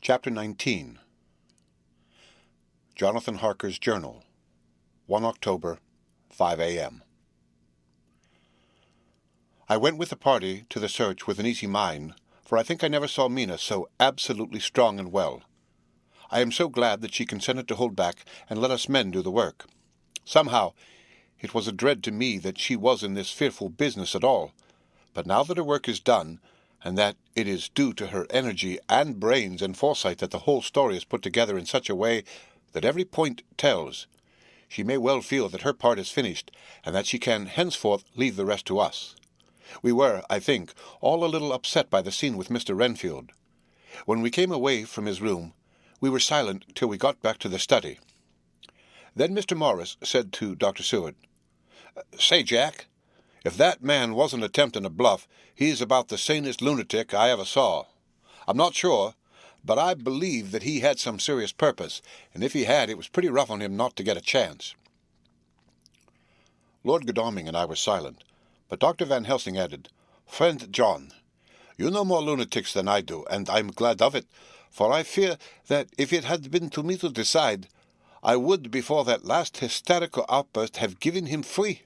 Chapter 19. Jonathan Harker's Journal, 1 October, 5 a.m. I went with the party to the search with an easy mind, for I think I never saw Mina so absolutely strong and well. I am so glad that she consented to hold back and let us men do the work. Somehow, it was a dread to me that she was in this fearful business at all, but now that her work is done, and that it is due to her energy and brains and foresight that the whole story is put together in such a way that every point tells, she may well feel that her part is finished, and that she can henceforth leave the rest to us. We were, I think, all a little upset by the scene with Mr. Renfield. When we came away from his room, we were silent till we got back to the study. Then Mr. Morris said to Dr. Seward, "Say, Jack, if that man wasn't attempting a bluff, he's about the sanest lunatic I ever saw. I'm not sure, but I believe that he had some serious purpose, and if he had, it was pretty rough on him not to get a chance." Lord Godalming and I were silent, but Dr. Van Helsing added, "Friend John, you know more lunatics than I do, and I'm glad of it, for I fear that if it had been to me to decide, I would, before that last hysterical outburst, have given him free.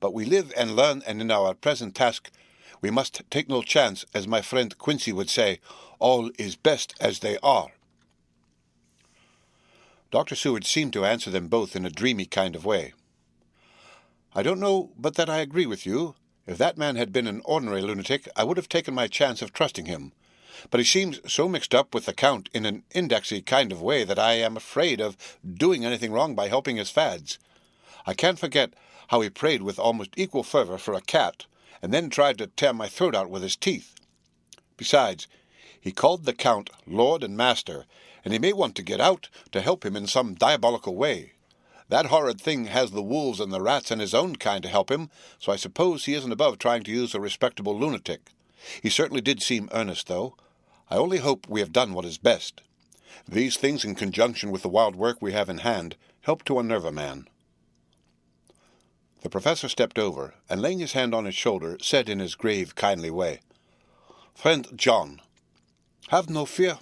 But we live and learn, and in our present task we must take no chance, as my friend Quincy would say, all is best as they are." Dr. Seward seemed to answer them both in a dreamy kind of way. "I don't know but that I agree with you. If that man had been an ordinary lunatic, I would have taken my chance of trusting him. But he seems so mixed up with the Count in an indexy kind of way that I am afraid of doing anything wrong by helping his fads. I can't forget how he prayed with almost equal fervor for a cat, and then tried to tear my throat out with his teeth. Besides, he called the Count Lord and Master, and he may want to get out to help him in some diabolical way. That horrid thing has the wolves and the rats and his own kind to help him, so I suppose he isn't above trying to use a respectable lunatic. He certainly did seem earnest, though. I only hope we have done what is best. These things, in conjunction with the wild work we have in hand, help to unnerve a man." The professor stepped over, and laying his hand on his shoulder, said in his grave, kindly way, "Friend John, have no fear.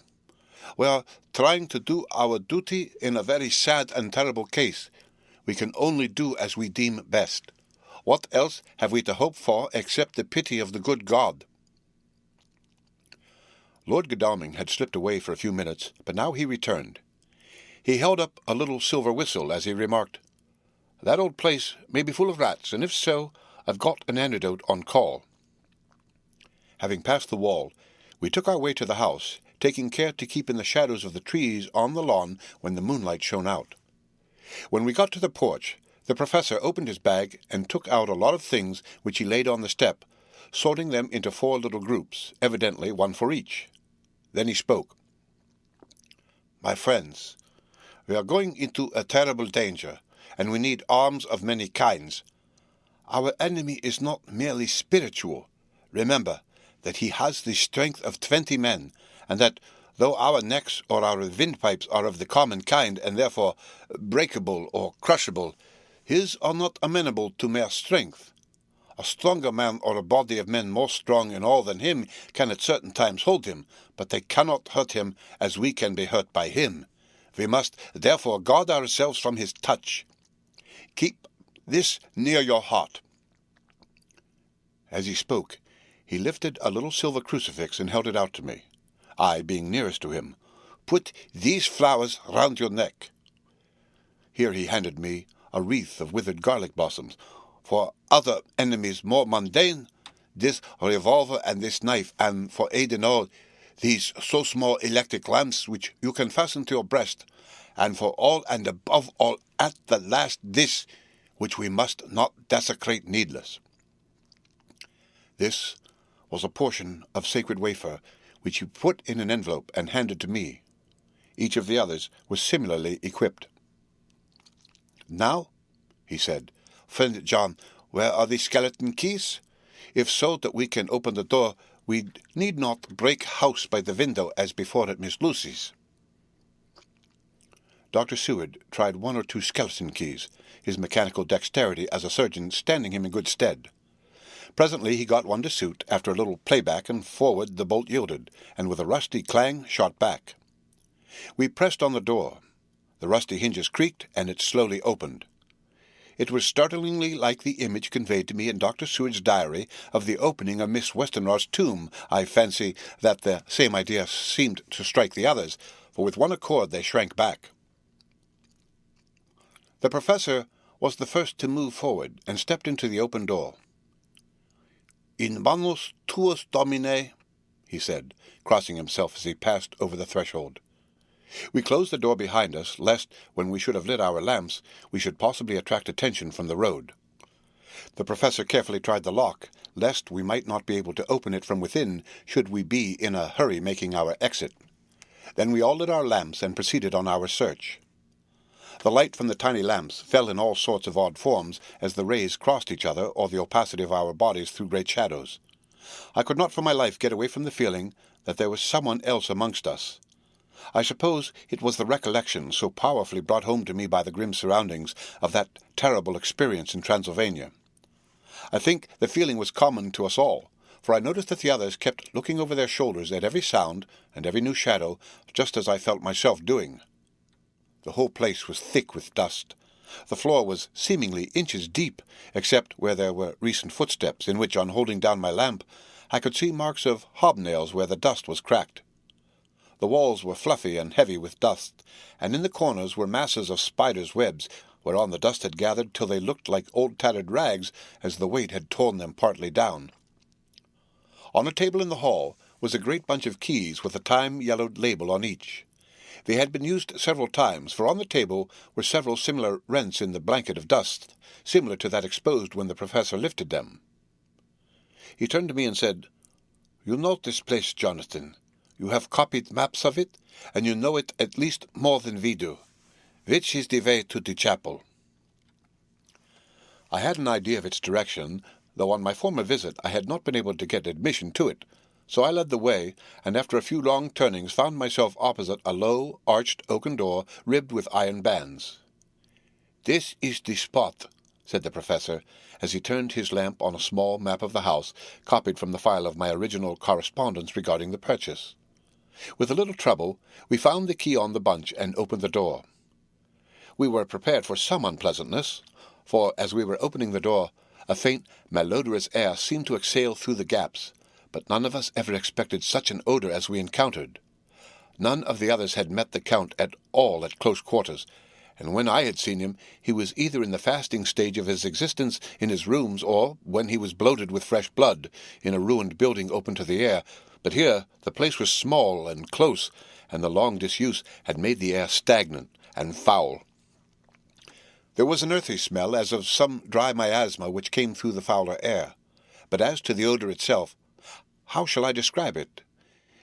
We are trying to do our duty in a very sad and terrible case. We can only do as we deem best. What else have we to hope for except the pity of the good God?" Lord Godalming had slipped away for a few minutes, but now he returned. He held up a little silver whistle as he remarked, "That old place may be full of rats, and if so, I've got an antidote on call." Having passed the wall, we took our way to the house, taking care to keep in the shadows of the trees on the lawn when the moonlight shone out. When we got to the porch, the professor opened his bag and took out a lot of things which he laid on the step, sorting them into 4 little groups, evidently one for each. Then he spoke. "My friends, we are going into a terrible danger, and we need arms of many kinds. Our enemy is not merely spiritual. Remember that he has the strength of 20 men, and that, though our necks or our windpipes are of the common kind, and therefore breakable or crushable, his are not amenable to mere strength. A stronger man or a body of men more strong in all than him can at certain times hold him, but they cannot hurt him as we can be hurt by him. We must therefore guard ourselves from his touch. Keep this near your heart." As he spoke, he lifted a little silver crucifix and held it out to me, I being nearest to him. "Put these flowers round your neck." Here he handed me a wreath of withered garlic blossoms. "For other enemies more mundane, this revolver and this knife, and for aid in all, these so small electric lamps which you can fasten to your breast, and for all and above all at the last this, which we must not desecrate needless." This was a portion of sacred wafer, which he put in an envelope and handed to me. Each of the others was similarly equipped. "Now," he said, "Friend John, where are the skeleton keys? If so that we can open the door, we need not break house by the window as before at Miss Lucy's." Dr. Seward tried 1 or 2 skeleton keys, his mechanical dexterity as a surgeon standing him in good stead. Presently he got one to suit. After a little playback and forward, the bolt yielded, and with a rusty clang shot back. We pressed on the door. The rusty hinges creaked, and it slowly opened. It was startlingly like the image conveyed to me in Dr. Seward's diary of the opening of Miss Westenra's tomb. I fancy that the same idea seemed to strike the others, for with one accord they shrank back. The professor was the first to move forward, and stepped into the open door. "In manos tuas, Domine," he said, crossing himself as he passed over the threshold. We closed the door behind us, lest, when we should have lit our lamps, we should possibly attract attention from the road. The professor carefully tried the lock, lest we might not be able to open it from within should we be in a hurry making our exit. Then we all lit our lamps and proceeded on our search. The light from the tiny lamps fell in all sorts of odd forms as the rays crossed each other or the opacity of our bodies threw great shadows. I could not for my life get away from the feeling that there was someone else amongst us. I suppose it was the recollection, so powerfully brought home to me by the grim surroundings, of that terrible experience in Transylvania. I think the feeling was common to us all, for I noticed that the others kept looking over their shoulders at every sound and every new shadow, just as I felt myself doing. The whole place was thick with dust. The floor was seemingly inches deep, except where there were recent footsteps, in which, on holding down my lamp, I could see marks of hobnails where the dust was cracked. The walls were fluffy and heavy with dust, and in the corners were masses of spiders' webs, whereon the dust had gathered till they looked like old tattered rags, as the weight had torn them partly down. On a table in the hall was a great bunch of keys with a time-yellowed label on each. They had been used several times, for on the table were several similar rents in the blanket of dust, similar to that exposed when the professor lifted them. He turned to me and said, "You know this place, Jonathan. You have copied maps of it, and you know it at least more than we do. Which is the way to the chapel?" I had an idea of its direction, though on my former visit I had not been able to get admission to it, so I led the way, and after a few long turnings found myself opposite a low, arched oaken door ribbed with iron bands. "This is the spot," said the professor, as he turned his lamp on a small map of the house, copied from the file of my original correspondence regarding the purchase. With a little trouble, we found the key on the bunch and opened the door. We were prepared for some unpleasantness, for as we were opening the door, a faint, malodorous air seemed to exhale through the gaps, but none of us ever expected such an odor as we encountered. None of the others had met the Count at all at close quarters, and when I had seen him, he was either in the fasting stage of his existence in his rooms, or, when he was bloated with fresh blood, in a ruined building open to the air. But here the place was small and close, and the long disuse had made the air stagnant and foul. There was an earthy smell, as of some dry miasma which came through the fouler air. But as to the odor itself, how shall I describe it?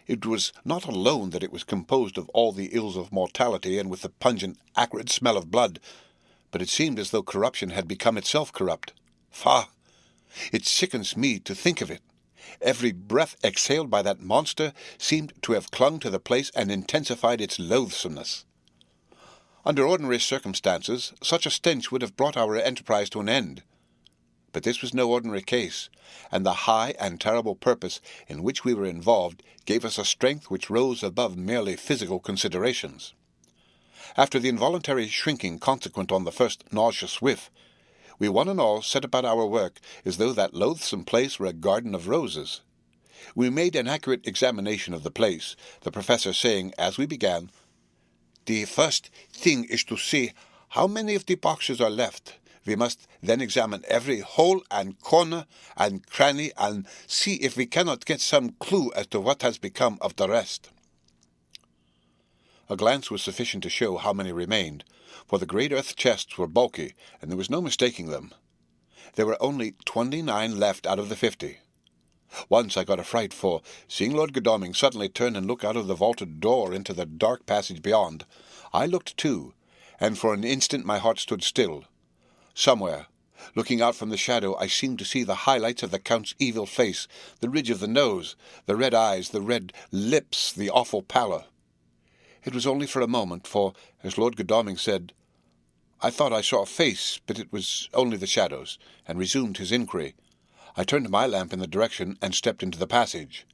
It was not alone that it was composed of all the ills of mortality and with the pungent, acrid smell of blood, but it seemed as though corruption had become itself corrupt. Faugh! It sickens me to think of it. Every breath exhaled by that monster seemed to have clung to the place and intensified its loathsomeness. Under ordinary circumstances, such a stench would have brought our enterprise to an end. But this was no ordinary case, and the high and terrible purpose in which we were involved gave us a strength which rose above merely physical considerations. After the involuntary shrinking consequent on the first nauseous whiff, we one and all set about our work as though that loathsome place were a garden of roses. We made an accurate examination of the place, the professor saying, as we began, "The first thing is to see how many of the boxes are left. We must then examine every hole and corner and cranny and see if we cannot get some clue as to what has become of the rest." A glance was sufficient to show how many remained, for the great earth chests were bulky, and there was no mistaking them. There were only 29 left out of the 50. Once I got a fright, for, seeing Lord Godalming suddenly turn and look out of the vaulted door into the dark passage beyond, I looked too, and for an instant my heart stood still. Somewhere, looking out from the shadow, I seemed to see the highlights of the Count's evil face, the ridge of the nose, the red eyes, the red lips, the awful pallor. It was only for a moment, for, as Lord Godalming said, "I thought I saw a face, but it was only the shadows," and resumed his inquiry. I turned my lamp in the direction and stepped into the passage.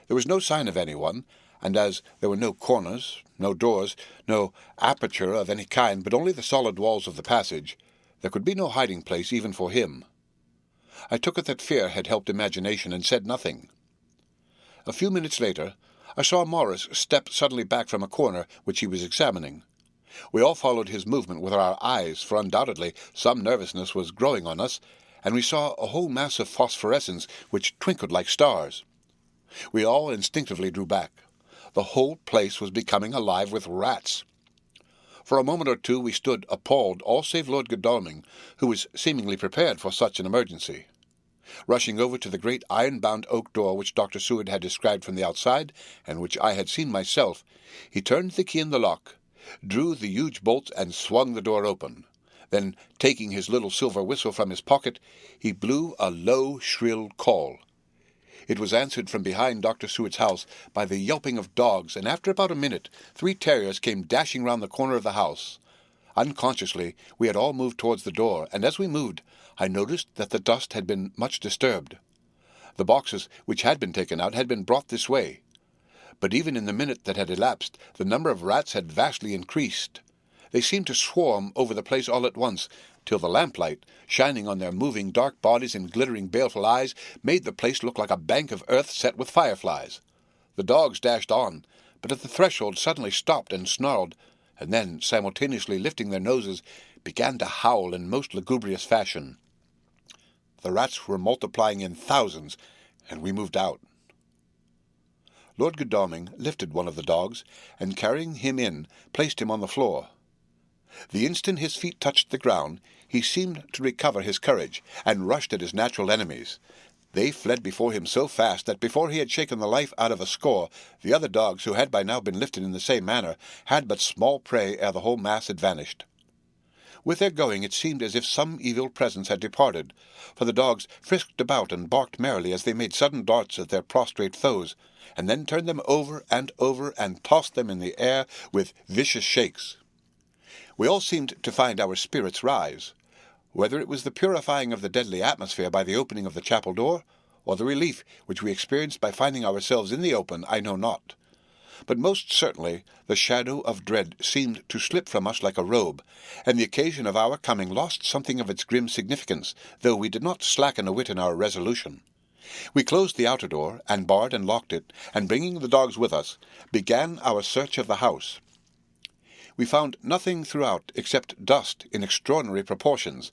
There was no sign of anyone, and as there were no corners, no doors, no aperture of any kind, but only the solid walls of the passage, there could be no hiding place even for him. I took it that fear had helped imagination, and said nothing. A few minutes later, I saw Morris step suddenly back from a corner which he was examining. We all followed his movement with our eyes, for undoubtedly some nervousness was growing on us, and we saw a whole mass of phosphorescence which twinkled like stars. We all instinctively drew back. The whole place was becoming alive with rats. For a moment or two we stood appalled, all save Lord Godalming, who was seemingly prepared for such an emergency. Rushing over to the great iron-bound oak door which Dr. Seward had described from the outside, and which I had seen myself, he turned the key in the lock, drew the huge bolts, and swung the door open. Then, taking his little silver whistle from his pocket, he blew a low, shrill call. It was answered from behind Dr. Seward's house by the yelping of dogs, and after about a minute 3 terriers came dashing round the corner of the house. Unconsciously, we had all moved towards the door, and as we moved, I noticed that the dust had been much disturbed. The boxes which had been taken out had been brought this way. But even in the minute that had elapsed, the number of rats had vastly increased. They seemed to swarm over the place all at once, till the lamplight, shining on their moving dark bodies and glittering baleful eyes, made the place look like a bank of earth set with fireflies. The dogs dashed on, but at the threshold suddenly stopped and snarled, and then, simultaneously lifting their noses, began to howl in most lugubrious fashion. The rats were multiplying in thousands, and we moved out. Lord Godalming lifted one of the dogs, and carrying him in, placed him on the floor. The instant his feet touched the ground, he seemed to recover his courage, and rushed at his natural enemies. They fled before him so fast that before he had shaken the life out of a score, the other dogs, who had by now been lifted in the same manner, had but small prey ere the whole mass had vanished. With their going it seemed as if some evil presence had departed, for the dogs frisked about and barked merrily as they made sudden darts at their prostrate foes, and then turned them over and tossed them in the air with vicious shakes. We all seemed to find our spirits rise. Whether it was the purifying of the deadly atmosphere by the opening of the chapel door, or the relief which we experienced by finding ourselves in the open, I know not. But most certainly the shadow of dread seemed to slip from us like a robe, and the occasion of our coming lost something of its grim significance, though we did not slacken a whit in our resolution. We closed the outer door, and barred and locked it, and bringing the dogs with us, began our search of the house. We found nothing throughout except dust in extraordinary proportions,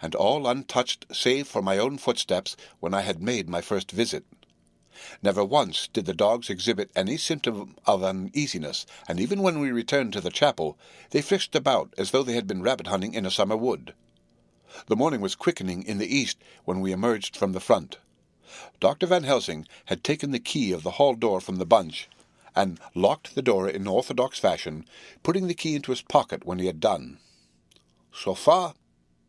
and all untouched save for my own footsteps when I had made my first visit. Never once did the dogs exhibit any symptom of uneasiness, and even when we returned to the chapel, they frisked about as though they had been rabbit-hunting in a summer wood. The morning was quickening in the east when we emerged from the front. Dr. Van Helsing had taken the key of the hall door from the bunch, and locked the door in orthodox fashion, putting the key into his pocket when he had done. "So far,"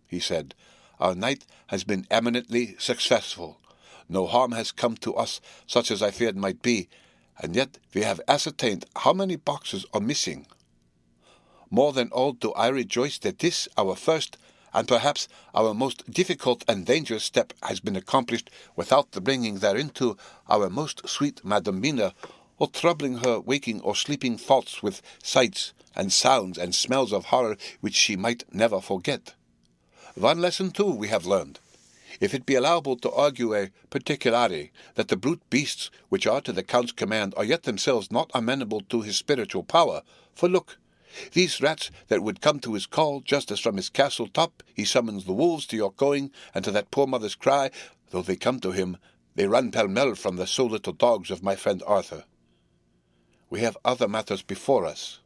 he said, "our night has been eminently successful. No harm has come to us such as I feared might be, and yet we have ascertained how many boxes are missing. More than all do I rejoice that this, our first, and perhaps our most difficult and dangerous step has been accomplished without the bringing thereinto our most sweet Madam Mina, or troubling her waking or sleeping thoughts with sights and sounds and smells of horror which she might never forget. One lesson, too, we have learned. If it be allowable to argue a particulari, that the brute beasts which are to the Count's command are yet themselves not amenable to his spiritual power, for look, these rats that would come to his call, just as from his castle top he summons the wolves to your going, and to that poor mother's cry, though they come to him, they run pell-mell from the so little dogs of my friend Arthur. We have other matters before us,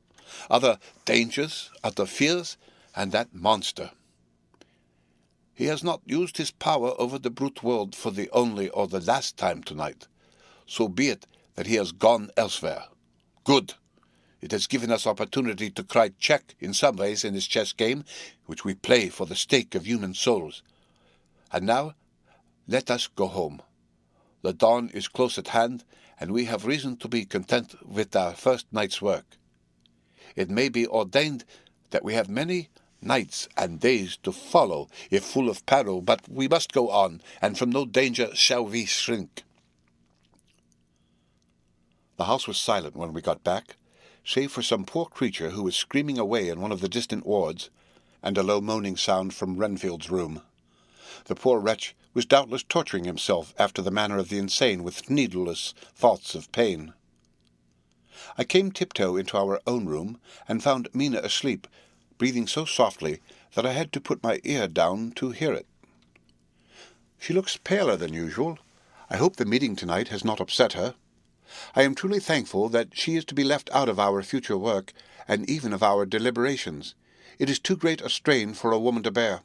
other dangers, other fears, and that monster. He has not used his power over the brute world for the only or the last time tonight. So be it that he has gone elsewhere. Good. It has given us opportunity to cry check in some ways in this chess game, which we play for the stake of human souls. And now, let us go home. The dawn is close at hand, and we have reason to be content with our first night's work. It may be ordained that we have many Nights and days to follow, if full of peril, but we must go on, and from no danger shall we shrink. The house was silent when we got back, save for some poor creature who was screaming away in one of the distant wards, and a low moaning sound from Renfield's room. The poor wretch was doubtless torturing himself after the manner of the insane with needless thoughts of pain. I came tiptoe into our own room, and found Mina asleep, breathing so softly that I had to put my ear down to hear it. She looks paler than usual. I hope the meeting tonight has not upset her. I am truly thankful that she is to be left out of our future work, and even of our deliberations. It is too great a strain for a woman to bear.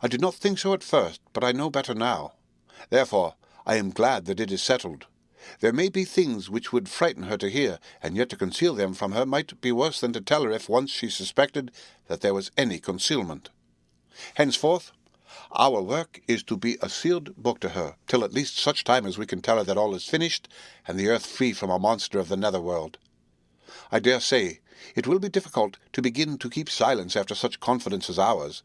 I did not think so at first, but I know better now. Therefore, I am glad that it is settled. There may be things which would frighten her to hear, and yet to conceal them from her might be worse than to tell her if once she suspected that there was any concealment. Henceforth, our work is to be a sealed book to her, till at least such time as we can tell her that all is finished, and the earth free from a monster of the nether-world. I dare say it will be difficult to begin to keep silence after such confidence as ours,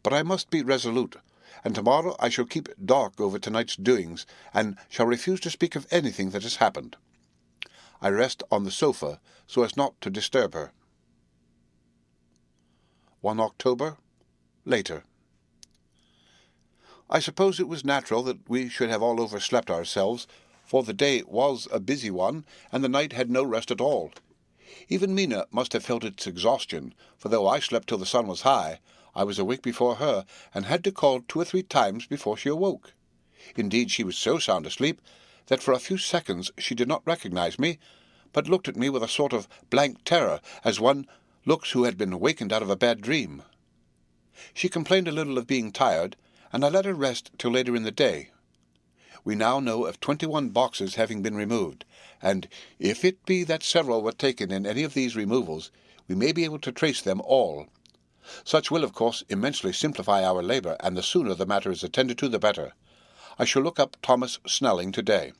but I must be resolute, and tomorrow I shall keep dark over tonight's doings, and shall refuse to speak of anything that has happened. I rest on the sofa, so as not to disturb her. 1 October, later. I suppose it was natural that we should have all overslept ourselves, for the day was a busy one, and the night had no rest at all. Even Mina must have felt its exhaustion, for though I slept till the sun was high, I was awake before her, and had to call 2 or 3 times before she awoke. Indeed, she was so sound asleep that for a few seconds she did not recognize me, but looked at me with a sort of blank terror, as one looks who had been awakened out of a bad dream. She complained a little of being tired, and I let her rest till later in the day. We now know of 21 boxes having been removed, and if it be that several were taken in any of these removals, we may be able to trace them all. Such will, of course, immensely simplify our labour, and the sooner the matter is attended to, the better. I shall look up Thomas Snelling today.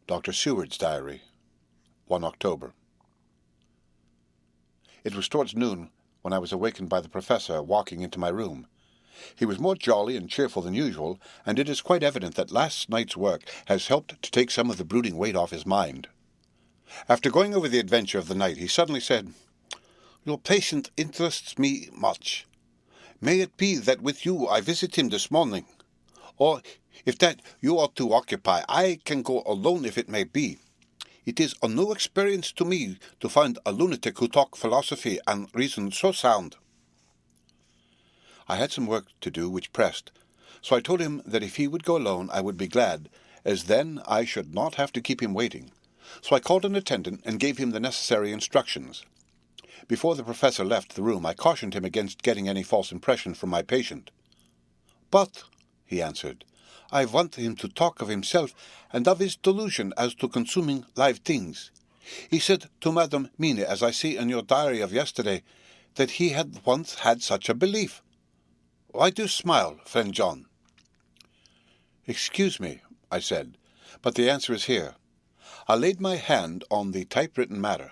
Dr. Seward's Diary, 1 October. It was towards noon when I was awakened by the Professor walking into my room. He was more jolly and cheerful than usual, and it is quite evident that last night's work has helped to take some of the brooding weight off his mind. After going over the adventure of the night, he suddenly said, "Your patient interests me much. May it be that with you I visit him this morning? Or, if that you are to occupy, I can go alone if it may be. It is a new experience to me to find a lunatic who talk philosophy and reason so sound." I had some work to do which pressed, so I told him that if he would go alone I would be glad, as then I should not have to keep him waiting. So I called an attendant and gave him the necessary instructions. Before the Professor left the room I cautioned him against getting any false impression from my patient. "But," he answered, "I want him to talk of himself and of his delusion as to consuming live things. He said to Madame Mina, as I see in your diary of yesterday, that he had once had such a belief. Why do you smile, friend John?" "Excuse me," I said, "but the answer is here." I laid my hand on the typewritten matter.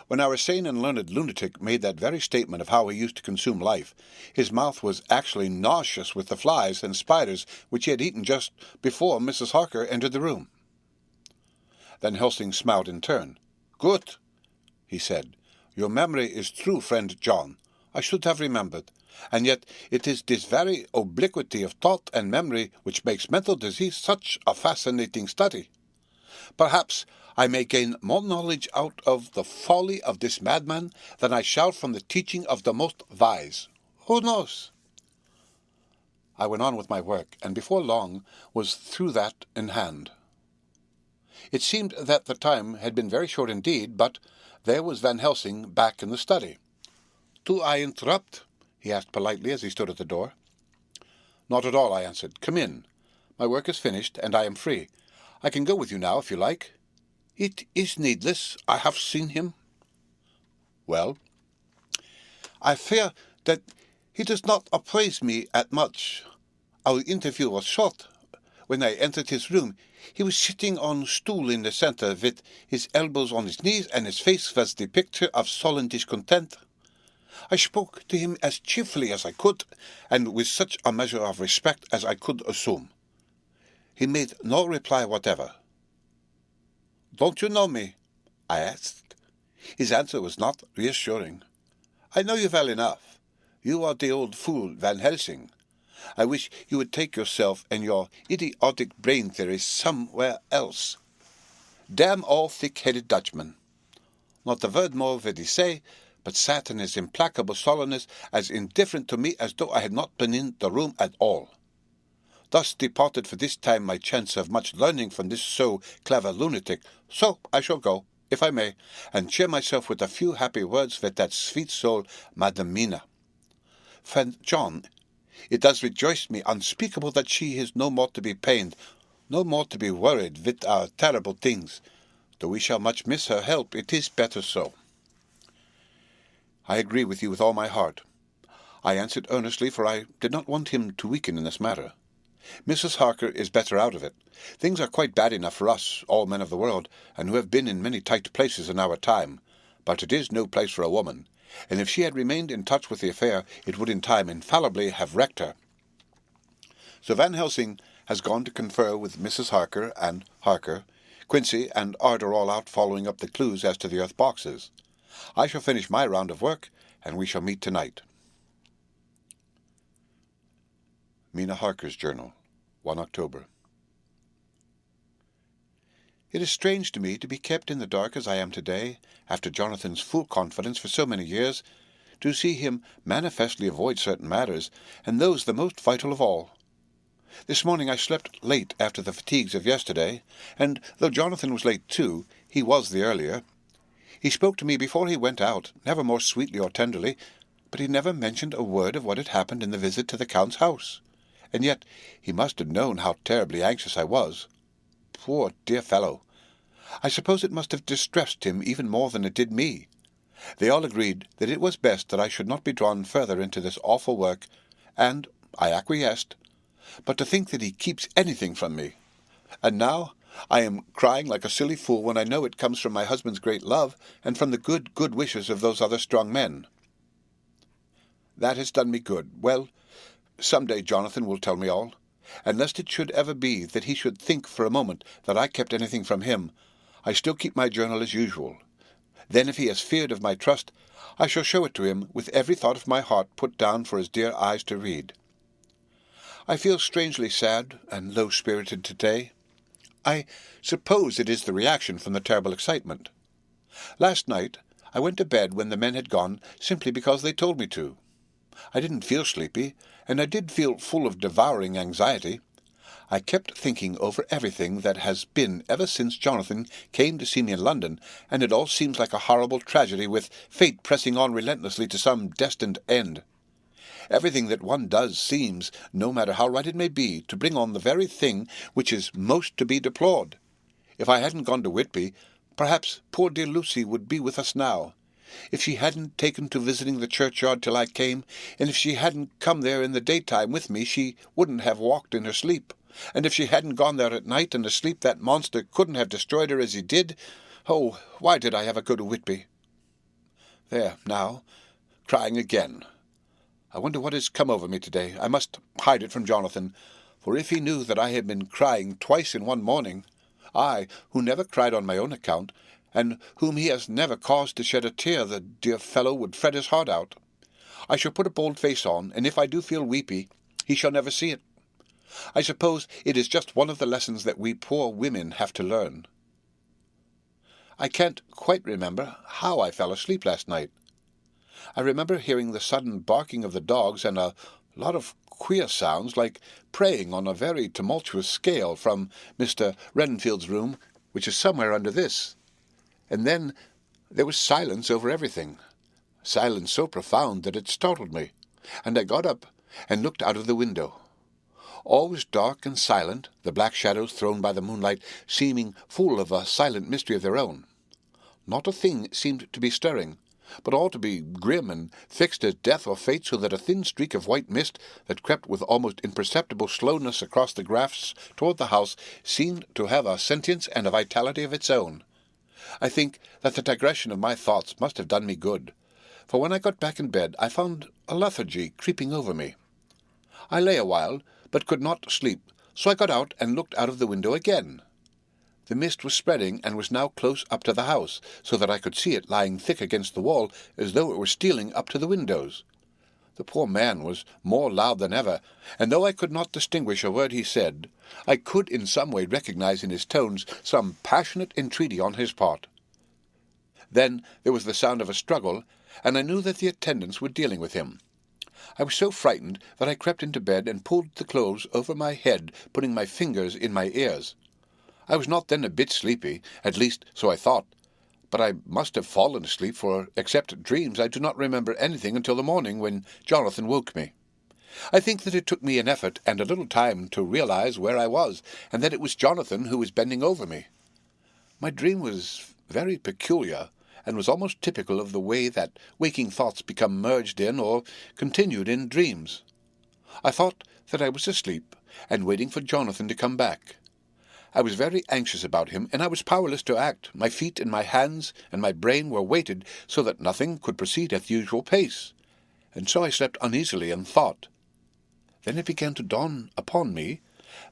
When our sane and learned lunatic made that very statement of how he used to consume life, his mouth was actually nauseous with the flies and spiders which he had eaten just before Mrs. Harker entered the room. Then Helsing smiled in turn. "Good," he said. "Your memory is true, friend John. I should have remembered. And yet it is this very obliquity of thought and memory which makes mental disease such a fascinating study. Perhaps I may gain more knowledge out of the folly of this madman than I shall from the teaching of the most wise. Who knows?" I went on with my work, and before long was through that in hand. It seemed that the time had been very short indeed, but there was Van Helsing back in the study. "Do I interrupt?" he asked politely as he stood at the door. "Not at all," I answered. "Come in. My work is finished, and I am free. I can go with you now, if you like." "It is needless. I have seen him." "Well?" "I fear that he does not appraise me at much. Our interview was short, when I entered his room, he was sitting on a stool in the centre, with his elbows on his knees, and his face was the picture of sullen discontent. I spoke to him as cheerfully as I could, and with such a measure of respect as I could assume. He made no reply whatever. "Don't you know me?" I asked. His answer was not reassuring. "I know you well enough. You are the old fool Van Helsing. I wish you would take yourself and your idiotic brain theories somewhere else. Damn all thick-headed Dutchmen." Not a word more would he say, but sat in his implacable sullenness, as indifferent to me as though I had not been in the room at all. Thus departed for this time my chance of much learning from this so clever lunatic, so I shall go, if I may, and cheer myself with a few happy words with that sweet soul, Madam Mina. Friend John, it does rejoice me unspeakable that she is no more to be pained, no more to be worried with our terrible things. Though we shall much miss her help, it is better so. I agree with you with all my heart, I answered earnestly, for I did not want him to weaken in this matter. Mrs. Harker is better out of it. Things are quite bad enough for us, all men of the world, and who have been in many tight places in our time, but it is no place for a woman, and if she had remained in touch with the affair, it would in time infallibly have wrecked her. So Van Helsing has gone to confer with Mrs. Harker and Harker. Quincy and Art are all out following up the clues as to the earth boxes. I shall finish my round of work, and we shall meet tonight. Mina Harker's Journal, 1 October. It is strange to me to be kept in the dark as I am today, after Jonathan's full confidence for so many years, to see him manifestly avoid certain matters, and those the most vital of all. This morning I slept late after the fatigues of yesterday, and though Jonathan was late too, he was the earlier. He spoke to me before he went out, never more sweetly or tenderly, but he never mentioned a word of what had happened in the visit to the Count's house. And yet he must have known how terribly anxious I was. Poor dear fellow! I suppose it must have distressed him even more than it did me. They all agreed that it was best that I should not be drawn further into this awful work, and I acquiesced. But to think that he keeps anything from me! And now I am crying like a silly fool when I know it comes from my husband's great love, and from the good wishes of those other strong men. That has done me good. Well, some day Jonathan will tell me all, and lest it should ever be that he should think for a moment that I kept anything from him, I still keep my journal as usual. Then if he has feared of my trust, I shall show it to him with every thought of my heart put down for his dear eyes to read. I feel strangely sad and low-spirited today. I suppose it is the reaction from the terrible excitement. Last night I went to bed when the men had gone, simply because they told me to. I didn't feel sleepy, and I did feel full of devouring anxiety. I kept thinking over everything that has been ever since Jonathan came to see me in London, and it all seems like a horrible tragedy, with fate pressing on relentlessly to some destined end. Everything that one does seems, no matter how right it may be, to bring on the very thing which is most to be deplored. If I hadn't gone to Whitby, perhaps poor dear Lucy would be with us now. If she hadn't taken to visiting the churchyard till I came, and if she hadn't come there in the daytime with me, she wouldn't have walked in her sleep. And if she hadn't gone there at night and asleep, that monster couldn't have destroyed her as he did. Oh, why did I ever go to Whitby? There, now, crying again. I wonder what has come over me today. I must hide it from Jonathan, for if he knew that I had been crying twice in one morning, I, who never cried on my own account, and whom he has never caused to shed a tear, the dear fellow would fret his heart out. I shall put a bold face on, and if I do feel weepy, he shall never see it. I suppose it is just one of the lessons that we poor women have to learn. I can't quite remember how I fell asleep last night. I remember hearing the sudden barking of the dogs and a lot of queer sounds, like praying on a very tumultuous scale, from Mr. Renfield's room, which is somewhere under this. And then there was silence over everything, silence so profound that it startled me, and I got up and looked out of the window. All was dark and silent, the black shadows thrown by the moonlight seeming full of a silent mystery of their own. Not a thing seemed to be stirring, but all to be grim and fixed as death or fate, so that a thin streak of white mist that crept with almost imperceptible slowness across the grass toward the house seemed to have a sentience and a vitality of its own. I think that the digression of my thoughts must have done me good, for when I got back in bed I found a lethargy creeping over me. I lay a while, but could not sleep, so I got out and looked out of the window again. The mist was spreading and was now close up to the house, so that I could see it lying thick against the wall, as though it were stealing up to the windows. The poor man was more loud than ever, and though I could not distinguish a word he said, I could in some way recognize in his tones some passionate entreaty on his part. Then there was the sound of a struggle, and I knew that the attendants were dealing with him. I was so frightened that I crept into bed and pulled the clothes over my head, putting my fingers in my ears. I was not then a bit sleepy, at least so I thought, but I must have fallen asleep, for except dreams I do not remember anything until the morning, when Jonathan woke me. I think that it took me an effort and a little time to realize where I was, and that it was Jonathan who was bending over me. My dream was very peculiar, and was almost typical of the way that waking thoughts become merged in or continued in dreams. I thought that I was asleep, and waiting for Jonathan to come back. I was very anxious about him, and I was powerless to act. My feet and my hands and my brain were weighted so that nothing could proceed at the usual pace, and so I slept uneasily and thought. Then it began to dawn upon me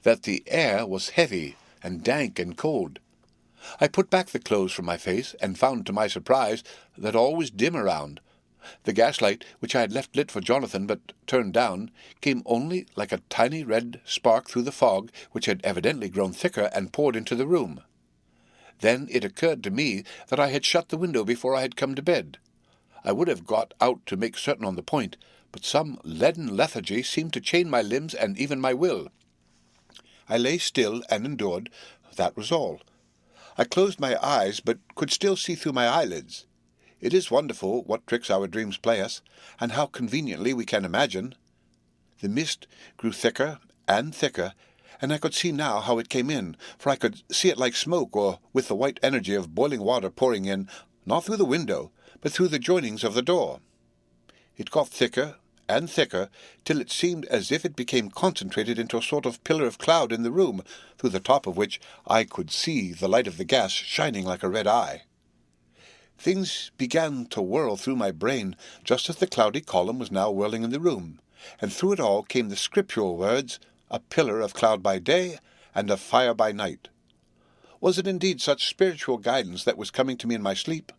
that the air was heavy and dank and cold. I put back the clothes from my face, and found to my surprise that all was dim around. The gaslight, which I had left lit for Jonathan but turned down, came only like a tiny red spark through the fog, which had evidently grown thicker and poured into the room. Then it occurred to me that I had shut the window before I had come to bed. I would have got out to make certain on the point, but some leaden lethargy seemed to chain my limbs and even my will. I lay still and endured. That was all. I closed my eyes, but could still see through my eyelids. It is wonderful what tricks our dreams play us, and how conveniently we can imagine. The mist grew thicker and thicker, and I could see now how it came in, for I could see it like smoke, or with the white energy of boiling water pouring in, not through the window, but through the joinings of the door. It got thicker and thicker, till it seemed as if it became concentrated into a sort of pillar of cloud in the room, through the top of which I could see the light of the gas shining like a red eye. Things began to whirl through my brain, just as the cloudy column was now whirling in the room, and through it all came the scriptural words, "A pillar of cloud by day, and of fire by night." Was it indeed such spiritual guidance that was coming to me in my sleep?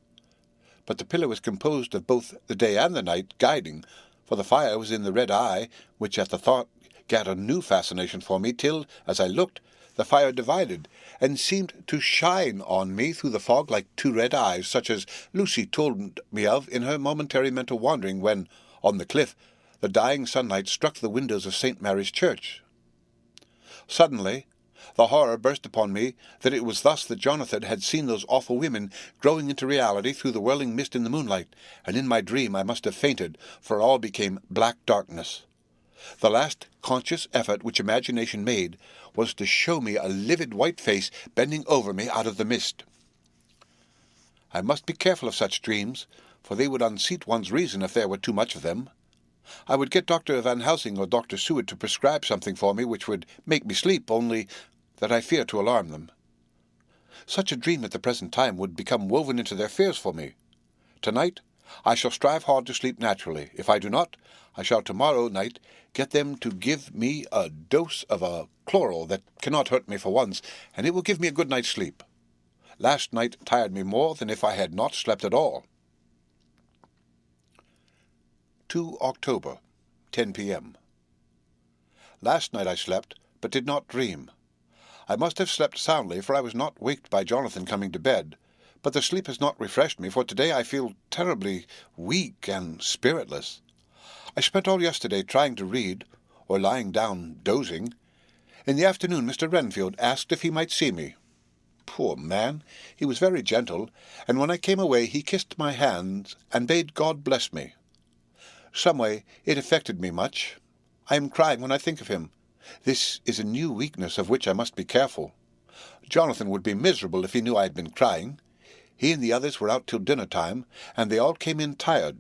But the pillar was composed of both the day and the night guiding, for the fire was in the red eye, which at the thought gat a new fascination for me, till, as I looked, the fire divided, and seemed to shine on me through the fog like two red eyes, such as Lucy told me of in her momentary mental wandering when, on the cliff, the dying sunlight struck the windows of St. Mary's Church. Suddenly, the horror burst upon me that it was thus that Jonathan had seen those awful women growing into reality through the whirling mist in the moonlight, and in my dream I must have fainted, for all became black darkness. The last conscious effort which imagination made was to show me a livid white face bending over me out of the mist. I must be careful of such dreams, for they would unseat one's reason if there were too much of them. I would get Dr. Van Helsing or Dr. Seward to prescribe something for me which would make me sleep, only that I fear to alarm them. Such a dream at the present time would become woven into their fears for me. Tonight I shall strive hard to sleep naturally. If I do not, I shall tomorrow night get them to give me a dose of a chloral that cannot hurt me for once, and it will give me a good night's sleep. Last night tired me more than if I had not slept at all. 2 October, 10 p.m. Last night I slept, but did not dream. I must have slept soundly, for I was not waked by Jonathan coming to bed, but the sleep has not refreshed me, for today I feel terribly weak and spiritless. I spent all yesterday trying to read, or lying down dozing. In the afternoon Mr. Renfield asked if he might see me. Poor man, he was very gentle, and when I came away he kissed my hands and bade God bless me. Someway it affected me much. I am crying when I think of him. This is a new weakness of which I must be careful. Jonathan would be miserable if he knew I had been crying. He and the others were out till dinner-time, and they all came in tired.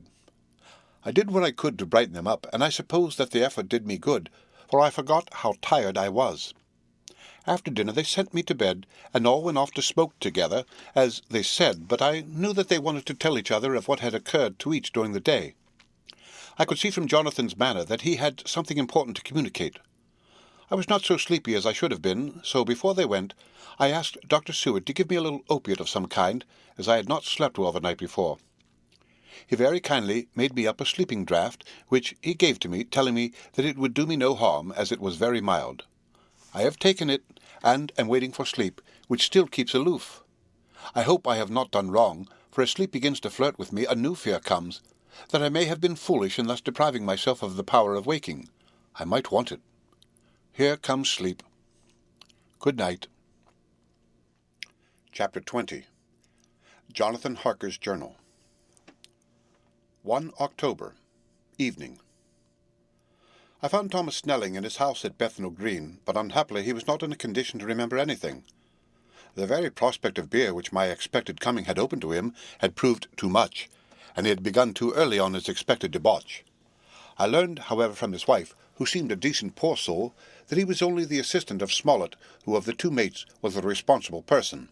I did what I could to brighten them up, and I suppose that the effort did me good, for I forgot how tired I was. After dinner they sent me to bed, and all went off to smoke together, as they said, but I knew that they wanted to tell each other of what had occurred to each during the day. I could see from Jonathan's manner that he had something important to communicate. I was not so sleepy as I should have been, so before they went, I asked Dr. Seward to give me a little opiate of some kind, as I had not slept well the night before. He very kindly made me up a sleeping draught, which he gave to me, telling me that it would do me no harm, as it was very mild. I have taken it, and am waiting for sleep, which still keeps aloof. I hope I have not done wrong, for as sleep begins to flirt with me, a new fear comes, that I may have been foolish in thus depriving myself of the power of waking. I might want it. Here comes sleep. Good night. Chapter 20. Jonathan Harker's Journal. 1 October. Evening. I found Thomas Snelling in his house at Bethnal Green, but unhappily he was not in a condition to remember anything. The very prospect of beer which my expected coming had opened to him had proved too much, and he had begun too early on his expected debauch. I learned, however, from his wife, who seemed a decent poor soul, that he was only the assistant of Smollett, who of the two mates was the responsible person.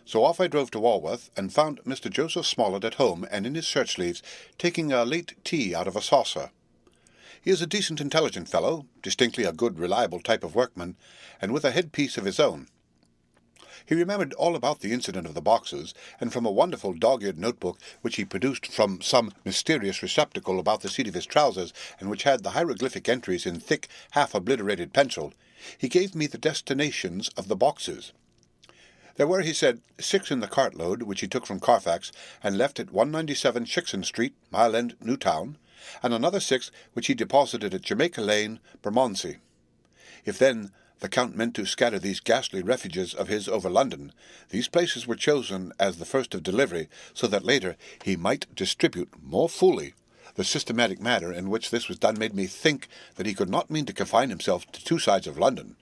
So off I drove to Walworth, and found Mr. Joseph Smollett at home and in his shirt-sleeves, taking a late tea out of a saucer. He is a decent, intelligent fellow, distinctly a good, reliable type of workman, and with a headpiece of his own. He remembered all about the incident of the boxes, and from a wonderful dog-eared notebook which he produced from some mysterious receptacle about the seat of his trousers, and which had the hieroglyphic entries in thick, half-obliterated pencil, he gave me the destinations of the boxes. There were, he said, 6 in the cartload, which he took from Carfax, and left at 197 Shickson Street, Mile End, Newtown, and another 6 which he deposited at Jamaica Lane, Bermondsey. If then the Count meant to scatter these ghastly refuges of his over London, these places were chosen as the first of delivery, so that later he might distribute more fully. The systematic manner in which this was done made me think that he could not mean to confine himself to 2 sides of London.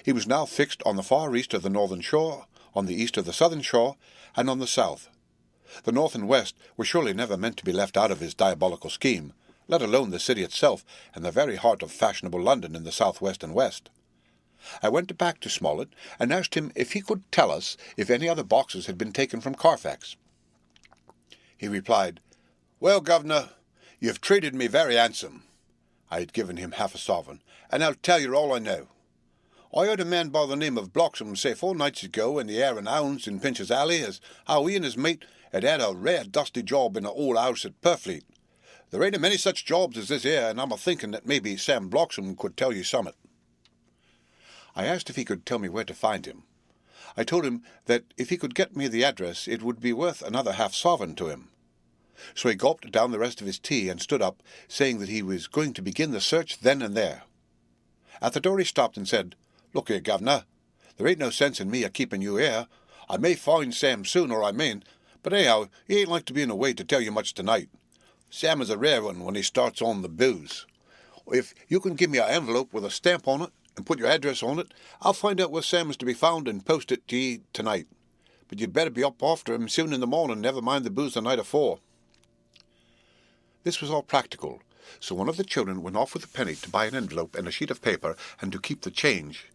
He was now fixed on the far east of the northern shore, on the east of the southern shore, and on the south. The north and west were surely never meant to be left out of his diabolical scheme, let alone the city itself and the very heart of fashionable London in the south-west and west. I went back to Smollett and asked him if he could tell us if any other boxes had been taken from Carfax. He replied, "Well, governor, you've treated me very handsome." I had given him half a sovereign, "and I'll tell you all I know. I heard a man by the name of Bloxham say 4 nights ago in the Hare and Hounds in Pinch's Alley as how he and his mate had a rare dusty job in a old house at Purfleet. There ain't a many such jobs as this here, and I'm a-thinking that maybe Sam Bloxham could tell you summat." I asked if he could tell me where to find him. I told him that if he could get me the address it would be worth another half-sovereign to him. So he gulped down the rest of his tea and stood up, saying that he was going to begin the search then and there. At the door he stopped and said, "Look here, governor, there ain't no sense in me a-keeping you here. I may find Sam soon, or I mayn't, but anyhow, he ain't like to be in a way to tell you much tonight. Sam is a rare one when he starts on the booze. If you can give me an envelope with a stamp on it, and put your address on it, I'll find out where Sam is to be found and post it to ye tonight. But you'd better be up after him soon in the morning, never mind the booze the night afore." This was all practical, so one of the children went off with a penny to buy an envelope and a sheet of paper, and to keep the change.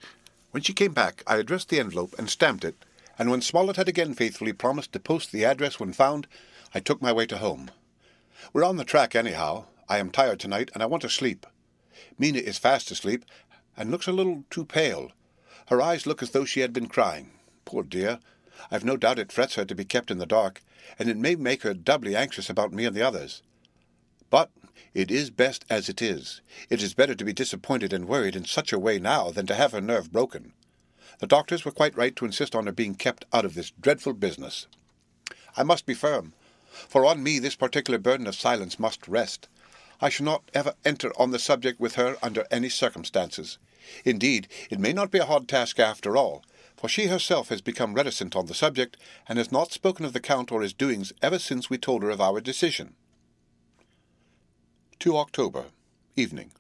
When she came back, I addressed the envelope and stamped it, and when Smollett had again faithfully promised to post the address when found, I took my way to home. We're on the track anyhow. I am tired tonight, and I want to sleep. Mina is fast asleep, and looks a little too pale. Her eyes look as though she had been crying. Poor dear! I've no doubt it frets her to be kept in the dark, and it may make her doubly anxious about me and the others. But it is best as it is. It is better to be disappointed and worried in such a way now than to have her nerve broken. The doctors were quite right to insist on her being kept out of this dreadful business. I must be firm, for on me this particular burden of silence must rest. I shall not ever enter on the subject with her under any circumstances. Indeed, it may not be a hard task after all, for she herself has become reticent on the subject, and has not spoken of the Count or his doings ever since we told her of our decision. 2 October. Evening.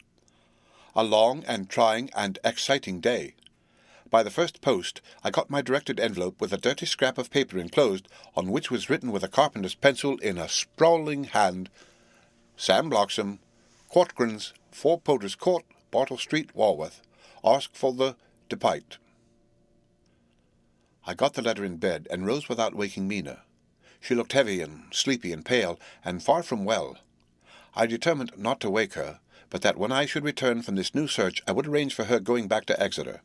A long and trying and exciting day. By the first post I got my directed envelope with a dirty scrap of paper enclosed, on which was written with a carpenter's pencil in a sprawling hand, Sam Bloxham, Corcoran's, 4 Potters Court, Bartle Street, Walworth. Ask for the Depite. I got the letter in bed and rose without waking Mina. She looked heavy and sleepy and pale, and far from well. I determined not to wake her, but that when I should return from this new search I would arrange for her going back to Exeter.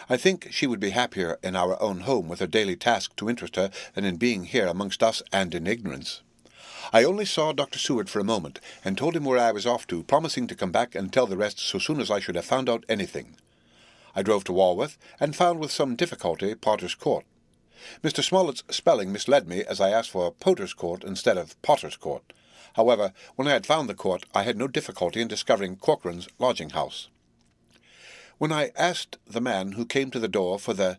I think she would be happier in our own home with her daily task to interest her than in being here amongst us and in ignorance. I only saw Dr. Seward for a moment, and told him where I was off to, promising to come back and tell the rest so soon as I should have found out anything. I drove to Walworth, and found with some difficulty Potter's Court. Mr. Smollett's spelling misled me, as I asked for Potter's Court instead of Potter's Court. However, when I had found the court, I had no difficulty in discovering Corcoran's lodging-house. When I asked the man who came to the door for the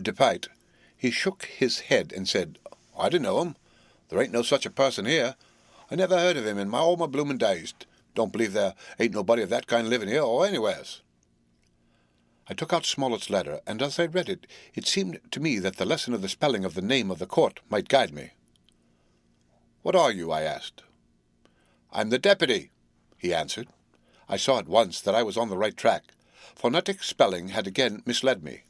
Depite, he shook his head and said, "I don't know him. There ain't no such a person here. I never heard of him in all my bloomin' days. Don't believe there ain't nobody of that kind living here or anywheres." I took out Smollett's letter, and as I read it, it seemed to me that the lesson of the spelling of the name of the court might guide me. "What are you?" I asked. "I'm the deputy," he answered. I saw at once that I was on the right track. Phonetic spelling had again misled me.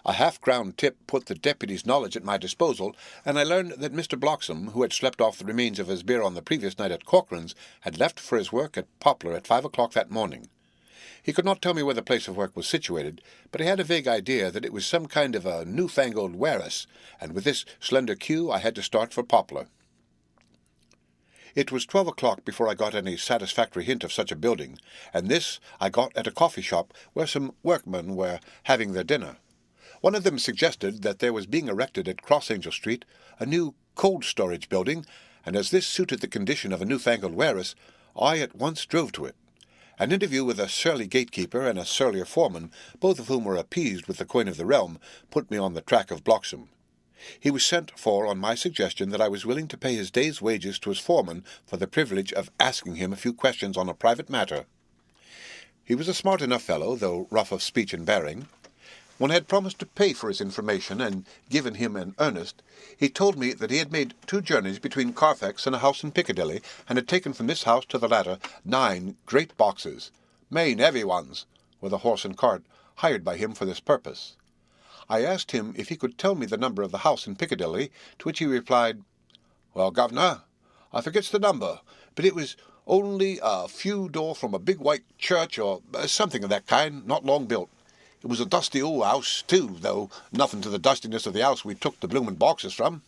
A half-crown tip put the deputy's knowledge at my disposal, and I learned that Mr. Bloxham, who had slept off the remains of his beer on the previous night at Corcoran's, had left for his work at Poplar at 5 o'clock that morning. He could not tell me where the place of work was situated, but I had a vague idea that it was some kind of a newfangled warehouse, and with this slender cue I had to start for Poplar. It was 12 o'clock before I got any satisfactory hint of such a building, and this I got at a coffee shop where some workmen were having their dinner. One of them suggested that there was being erected at Cross Angel Street a new cold storage building, and as this suited the condition of a newfangled warehouse, I at once drove to it. An interview with a surly gatekeeper and a surlier foreman, both of whom were appeased with the coin of the realm, put me on the track of Bloxham. He was sent for on my suggestion that I was willing to pay his day's wages to his foreman for the privilege of asking him a few questions on a private matter. He was a smart enough fellow, though rough of speech and bearing. When I had promised to pay for his information and given him an earnest, he told me that he had made 2 journeys between Carfax and a house in Piccadilly, and had taken from this house to the latter 9 great boxes, main heavy ones, with a horse and cart, hired by him for this purpose. I asked him if he could tell me the number of the house in Piccadilly, to which he replied, "Well, governor, I forgets the number, but it was only a few door from a big white church, or something of that kind, not long built. It was a dusty old house, too, though nothing to the dustiness of the house we took the bloomin' boxes from."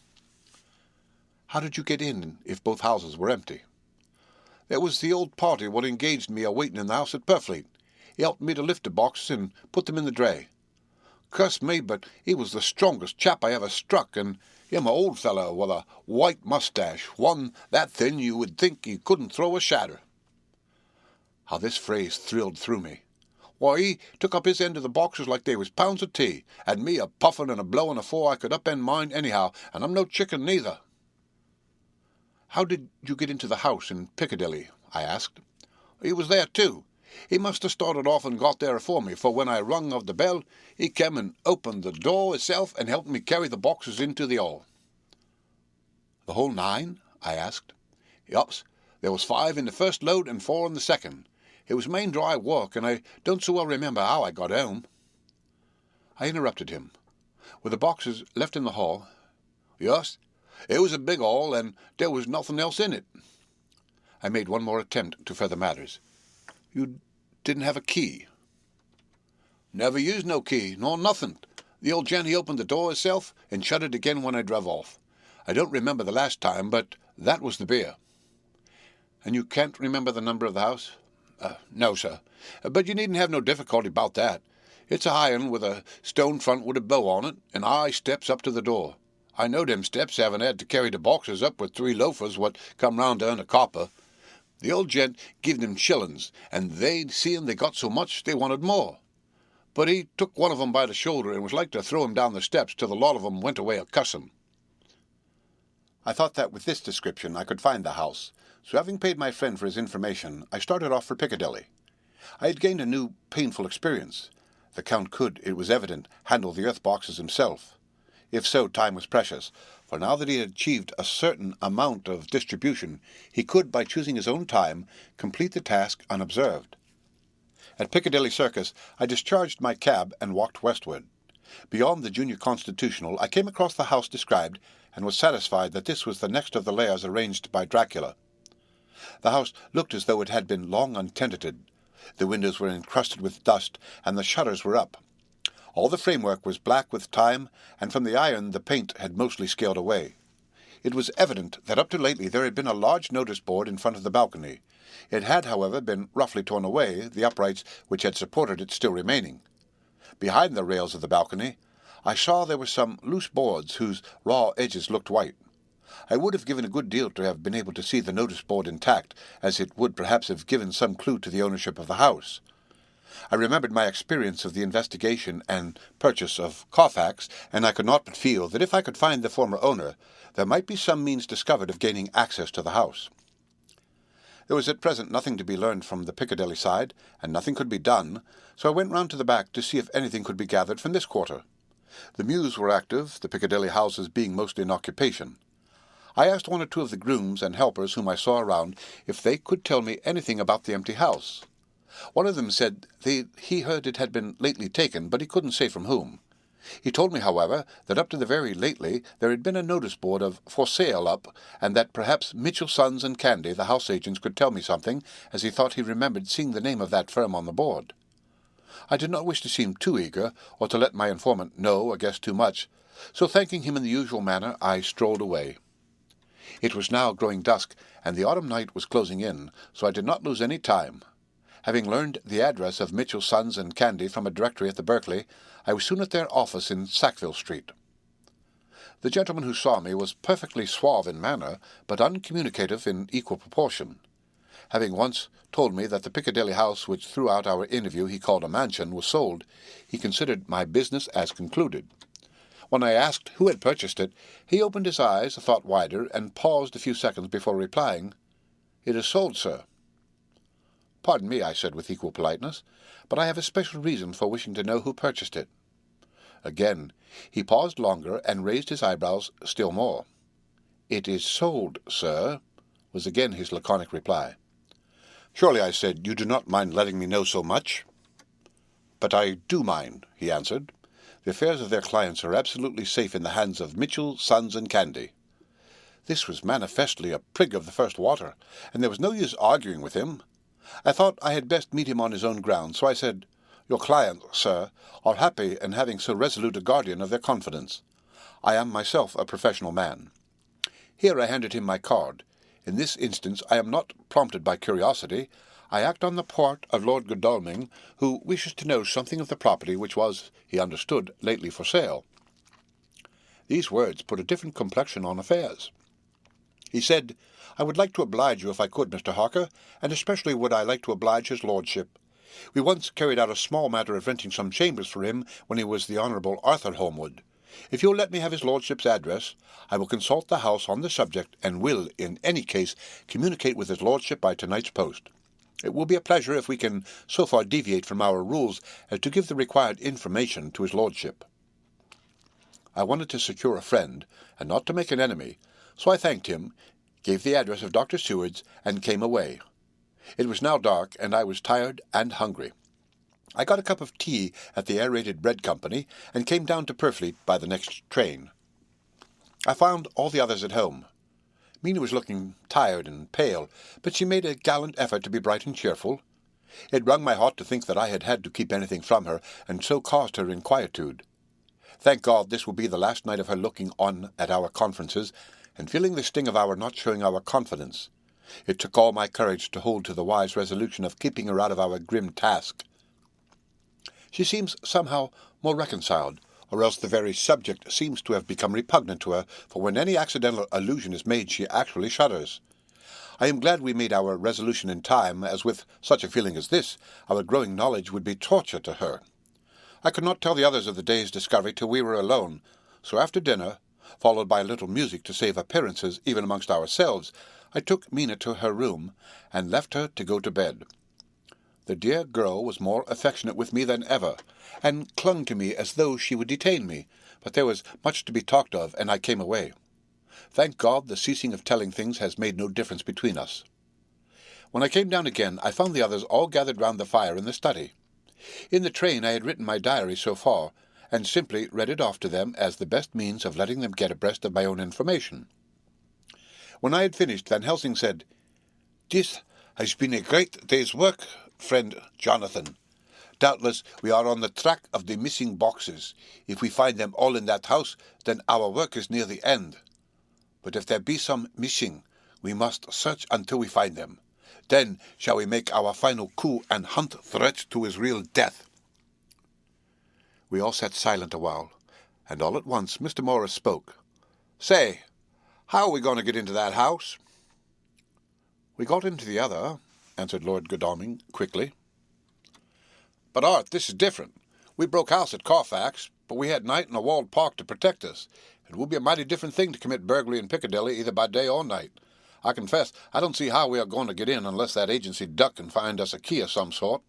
"How did you get in, if both houses were empty?" "There was the old party what engaged me a-waiting in the house at Purfleet. He helped me to lift the boxes and put them in the dray. Curse me, but he was the strongest chap I ever struck, and him a old fellow with a white moustache, one that thin you would think he couldn't throw a shadder." How this phrase thrilled through me. Why, he took up his end of the boxes like they was pounds of tea, and me a-puffin' and a-blowin' afore I could upend mine anyhow, and I'm no chicken neither. "How did you get into the house in Piccadilly?" I asked. "He was there too. He must have started off and got there afore me, for when I rung of the bell, he came and opened the door hisself and helped me carry the boxes into the hall." "The whole 9?" I asked. "Yups. There was 5 in the first load and 4 in the second. It was main dry work, and I don't so well remember how I got home." I interrupted him. "Were the boxes left in the hall?" "Yes. It was a big hall, and there was nothing else in it." I made one more attempt to further matters. "You didn't have a key?" "Never used no key, nor nothing. The old gent he opened the door hisself, and shut it again when I druv off. I don't remember the last time, but that was the beer." "And you can't remember the number of the house?" "No, sir. But you needn't have no difficulty about that. It's a high un with a stone front with a bow on it, and high steps up to the door. I know them steps, having had to carry the boxes up with 3 loafers what come round to earn a copper. The old gent give them shillings, and they, seeing they got so much, they wanted more. But he took one of 'em by the shoulder and was like to throw him down the steps till the lot of 'em went away a-cussin'." I thought that with this description I could find the house, so having paid my friend for his information, I started off for Piccadilly. I had gained a new, painful experience. The Count could, it was evident, handle the earth boxes himself. If so, time was precious, for now that he had achieved a certain amount of distribution, he could, by choosing his own time, complete the task unobserved. At Piccadilly Circus, I discharged my cab and walked westward. Beyond the Junior Constitutional, I came across the house described, and was satisfied that this was the next of the lairs arranged by Dracula. The house looked as though it had been long untenanted. The windows were encrusted with dust, and the shutters were up. All the framework was black with time, and from the iron the paint had mostly scaled away. It was evident that up to lately there had been a large notice board in front of the balcony. It had, however, been roughly torn away, the uprights which had supported it still remaining. Behind the rails of the balcony, I saw there were some loose boards whose raw edges looked white. I would have given a good deal to have been able to see the notice board intact, as it would perhaps have given some clue to the ownership of the house. I remembered my experience of the investigation and purchase of Carfax, and I could not but feel that if I could find the former owner, there might be some means discovered of gaining access to the house. There was at present nothing to be learned from the Piccadilly side, and nothing could be done, so I went round to the back to see if anything could be gathered from this quarter. The mews were active, the Piccadilly houses being mostly in occupation. I asked one or two of the grooms and helpers whom I saw around if they could tell me anything about the empty house. One of them said he heard it had been lately taken, but he couldn't say from whom. He told me, however, that up to the very lately there had been a notice board of "For Sale" up, and that perhaps Mitchell, Sons and Candy, the house agents, could tell me something, as he thought he remembered seeing the name of that firm on the board. I did not wish to seem too eager, or to let my informant know or guess too much, so thanking him in the usual manner, I strolled away. It was now growing dusk, and the autumn night was closing in, so I did not lose any time. Having learned the address of Mitchell, Sons and Candy from a directory at the Berkeley, I was soon at their office in Sackville Street. The gentleman who saw me was perfectly suave in manner, but uncommunicative in equal proportion. Having once told me that the Piccadilly house which throughout our interview he called a mansion was sold, he considered my business as concluded. When I asked who had purchased it, he opened his eyes, a thought wider, and paused a few seconds before replying, "It is sold, sir." "Pardon me," I said with equal politeness, "but I have a special reason for wishing to know who purchased it." Again he paused longer and raised his eyebrows still more. "It is sold, sir," was again his laconic reply. "Surely," I said, "you do not mind letting me know so much?" "But I do mind," he answered. "The affairs of their clients are absolutely safe in the hands of Mitchell, Sons and Candy." This was manifestly a prig of the first water, and there was no use arguing with him. I thought I had best meet him on his own ground, so I said, "Your clients, sir, are happy in having so resolute a guardian of their confidence. I am myself a professional man." Here I handed him my card. In this instance I am not prompted by curiosity. I act on the part of Lord Godalming, who wishes to know something of the property which was, he understood, lately for sale. These words put a different complexion on affairs. He said, "I would like to oblige you if I could, Mr. Harker, and especially would I like to oblige his lordship. We once carried out a small matter of renting some chambers for him when he was the Honourable Arthur Holmwood. If you'll let me have his lordship's address, I will consult the house on the subject, and will, in any case, communicate with his lordship by tonight's post. It will be a pleasure if we can so far deviate from our rules as to give the required information to his lordship." I wanted to secure a friend, and not to make an enemy, so I thanked him, gave the address of Dr. Seward's, and came away. It was now dark, and I was tired and hungry. I got a cup of tea at the Aerated Bread Company, and came down to Purfleet by the next train. I found all the others at home. Mina was looking tired and pale, but she made a gallant effort to be bright and cheerful. It wrung my heart to think that I had had to keep anything from her, and so caused her inquietude. Thank God this will be the last night of her looking on at our conferences, and feeling the sting of our not showing our confidence. It took all my courage to hold to the wise resolution of keeping her out of our grim task. She seems somehow more reconciled, or else the very subject seems to have become repugnant to her, for when any accidental allusion is made she actually shudders. I am glad we made our resolution in time, as with such a feeling as this, our growing knowledge would be torture to her. I could not tell the others of the day's discovery till we were alone, so after dinner, followed by a little music to save appearances even amongst ourselves, I took Mina to her room, and left her to go to bed. The dear girl was more affectionate with me than ever, and clung to me as though she would detain me, but there was much to be talked of, and I came away. Thank God the ceasing of telling things has made no difference between us. When I came down again, I found the others all gathered round the fire in the study. In the train I had written my diary so far, and simply read it off to them as the best means of letting them get abreast of my own information. When I had finished, Van Helsing said, "This has been a great day's work, friend Jonathan. Doubtless we are on the track of the missing boxes. If we find them all in that house, then our work is near the end. But if there be some missing, we must search until we find them. Then shall we make our final coup and hunt threat to his real death." We all sat silent a while, and all at once Mr. Morris spoke. "Say, how are we going to get into that house?" "We got into the other," answered Lord Godalming quickly. "But, Art, this is different. We broke house at Carfax, but we had night and a walled park to protect us. It will be a mighty different thing to commit burglary in Piccadilly either by day or night. I confess I don't see how we are going to get in unless that agency duck can find us a key of some sort."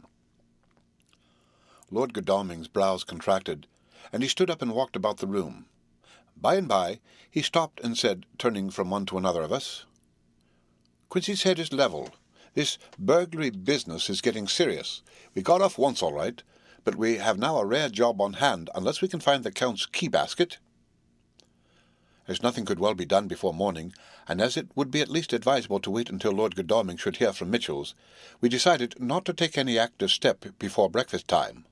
Lord Godalming's brows contracted, and he stood up and walked about the room. By and by he stopped and said, turning from one to another of us, "Quincy's head is level. This burglary business is getting serious. We got off once all right, but we have now a rare job on hand unless we can find the Count's key-basket." As nothing could well be done before morning, and as it would be at least advisable to wait until Lord Godalming should hear from Mitchell's, we decided not to take any active step before breakfast time.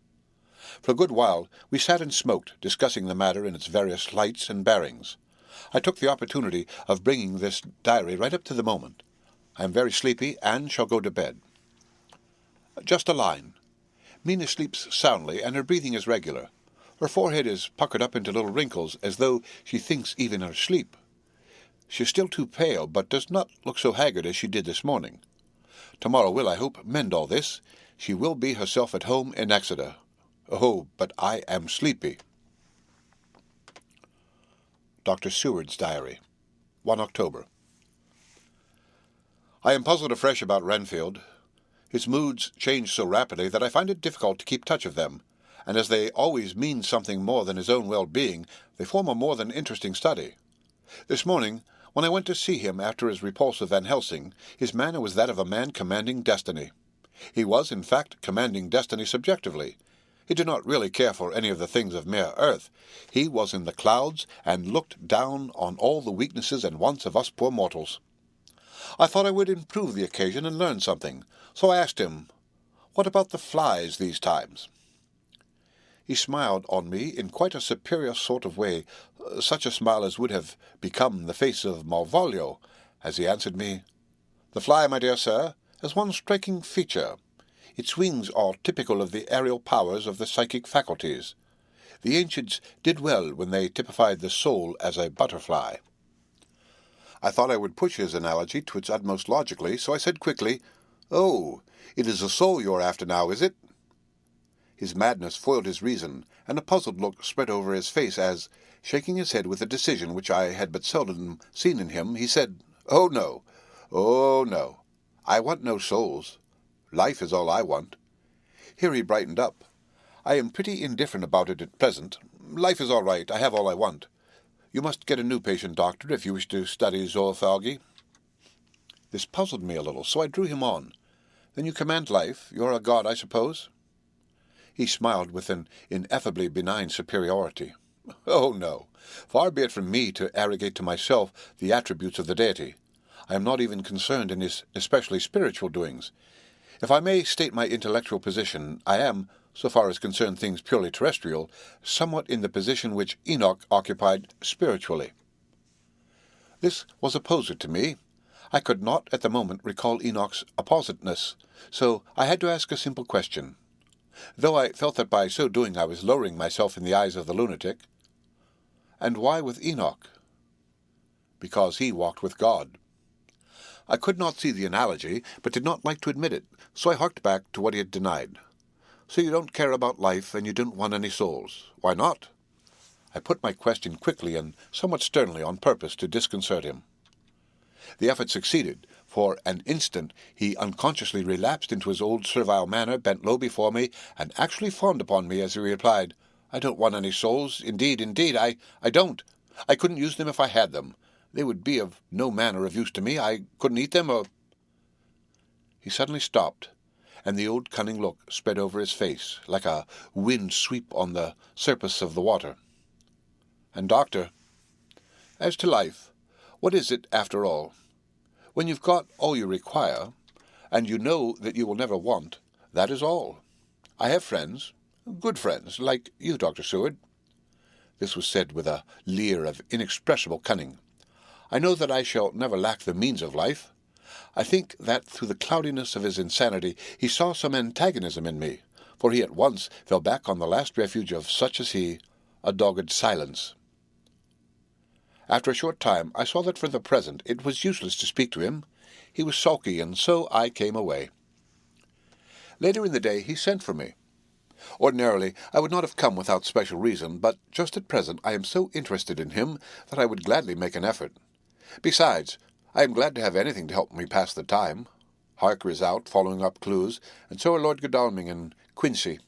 For a good while we sat and smoked, discussing the matter in its various lights and bearings. I took the opportunity of bringing this diary right up to the moment. I am very sleepy, and shall go to bed. Just a line. Mina sleeps soundly, and her breathing is regular. Her forehead is puckered up into little wrinkles, as though she thinks even in her sleep. She is still too pale, but does not look so haggard as she did this morning. Tomorrow will, I hope, mend all this. She will be herself at home in Exeter. Oh, but I am sleepy. Dr. Seward's Diary, 1 October. I am puzzled afresh about Renfield. His moods change so rapidly that I find it difficult to keep touch of them, and as they always mean something more than his own well-being, they form a more than interesting study. This morning, when I went to see him after his repulse of Van Helsing, his manner was that of a man commanding destiny. He was, in fact, commanding destiny subjectively. He did not really care for any of the things of mere earth. He was in the clouds, and looked down on all the weaknesses and wants of us poor mortals. I thought I would improve the occasion and learn something, so I asked him, "What about the flies these times?" He smiled on me in quite a superior sort of way, such a smile as would have become the face of Malvolio, as he answered me, "The fly, my dear sir, has one striking feature. Its wings are typical of the aerial powers of the psychic faculties. The ancients did well when they typified the soul as a butterfly." I thought I would push his analogy to its utmost logically, so I said quickly, "Oh, it is a soul you are after now, is it?" His madness foiled his reason, and a puzzled look spread over his face as, shaking his head with a decision which I had but seldom seen in him, he said, "Oh, no. Oh, no. I want no souls. Life is all I want." Here he brightened up. "I am pretty indifferent about it at present. Life is all right. I have all I want. You must get a new patient, doctor, if you wish to study zoophagy." This puzzled me a little, so I drew him on. "Then you command life? You're a god, I suppose?" He smiled with an ineffably benign superiority. "Oh, no. Far be it from me to arrogate to myself the attributes of the deity. I am not even concerned in his especially spiritual doings. If I may state my intellectual position, I am, so far as concern things purely terrestrial, somewhat in the position which Enoch occupied spiritually." This was a poser to me. I could not at the moment recall Enoch's appositeness, so I had to ask a simple question, though I felt that by so doing I was lowering myself in the eyes of the lunatic. "And why with Enoch?" "Because he walked with God." I could not see the analogy, but did not like to admit it, so I harked back to what he had denied. "So you don't care about life, and you don't want any souls. Why not?" I put my question quickly and somewhat sternly on purpose to disconcert him. The effort succeeded, For an instant he unconsciously relapsed into his old servile manner, bent low before me, and actually fawned upon me as he replied, "I don't want any souls. Indeed, I don't. I couldn't use them if I had them. They would be of no manner of use to me. I couldn't eat them or—" He suddenly stopped, and the old cunning look spread over his face, like a wind sweep on the surface of the water. "And, Doctor, as to life, what is it after all? When you've got all you require, and you know that you will never want, that is all. I have friends, good friends, like you, Dr. Seward." This was said with a leer of inexpressible cunning. "I know that I shall never lack the means of life. I think that through the cloudiness of his insanity he saw some antagonism in me, for he at once fell back on the last refuge of such as he, a dogged silence. After a short time I saw that for the present it was useless to speak to him. He was sulky, and so I came away. Later in the day he sent for me. Ordinarily I would not have come without special reason, but just at present I am so interested in him that I would gladly make an effort. Besides, I am glad to have anything to help me pass the time. Harker is out, following up clues, and so are Lord Godalming and Quincy.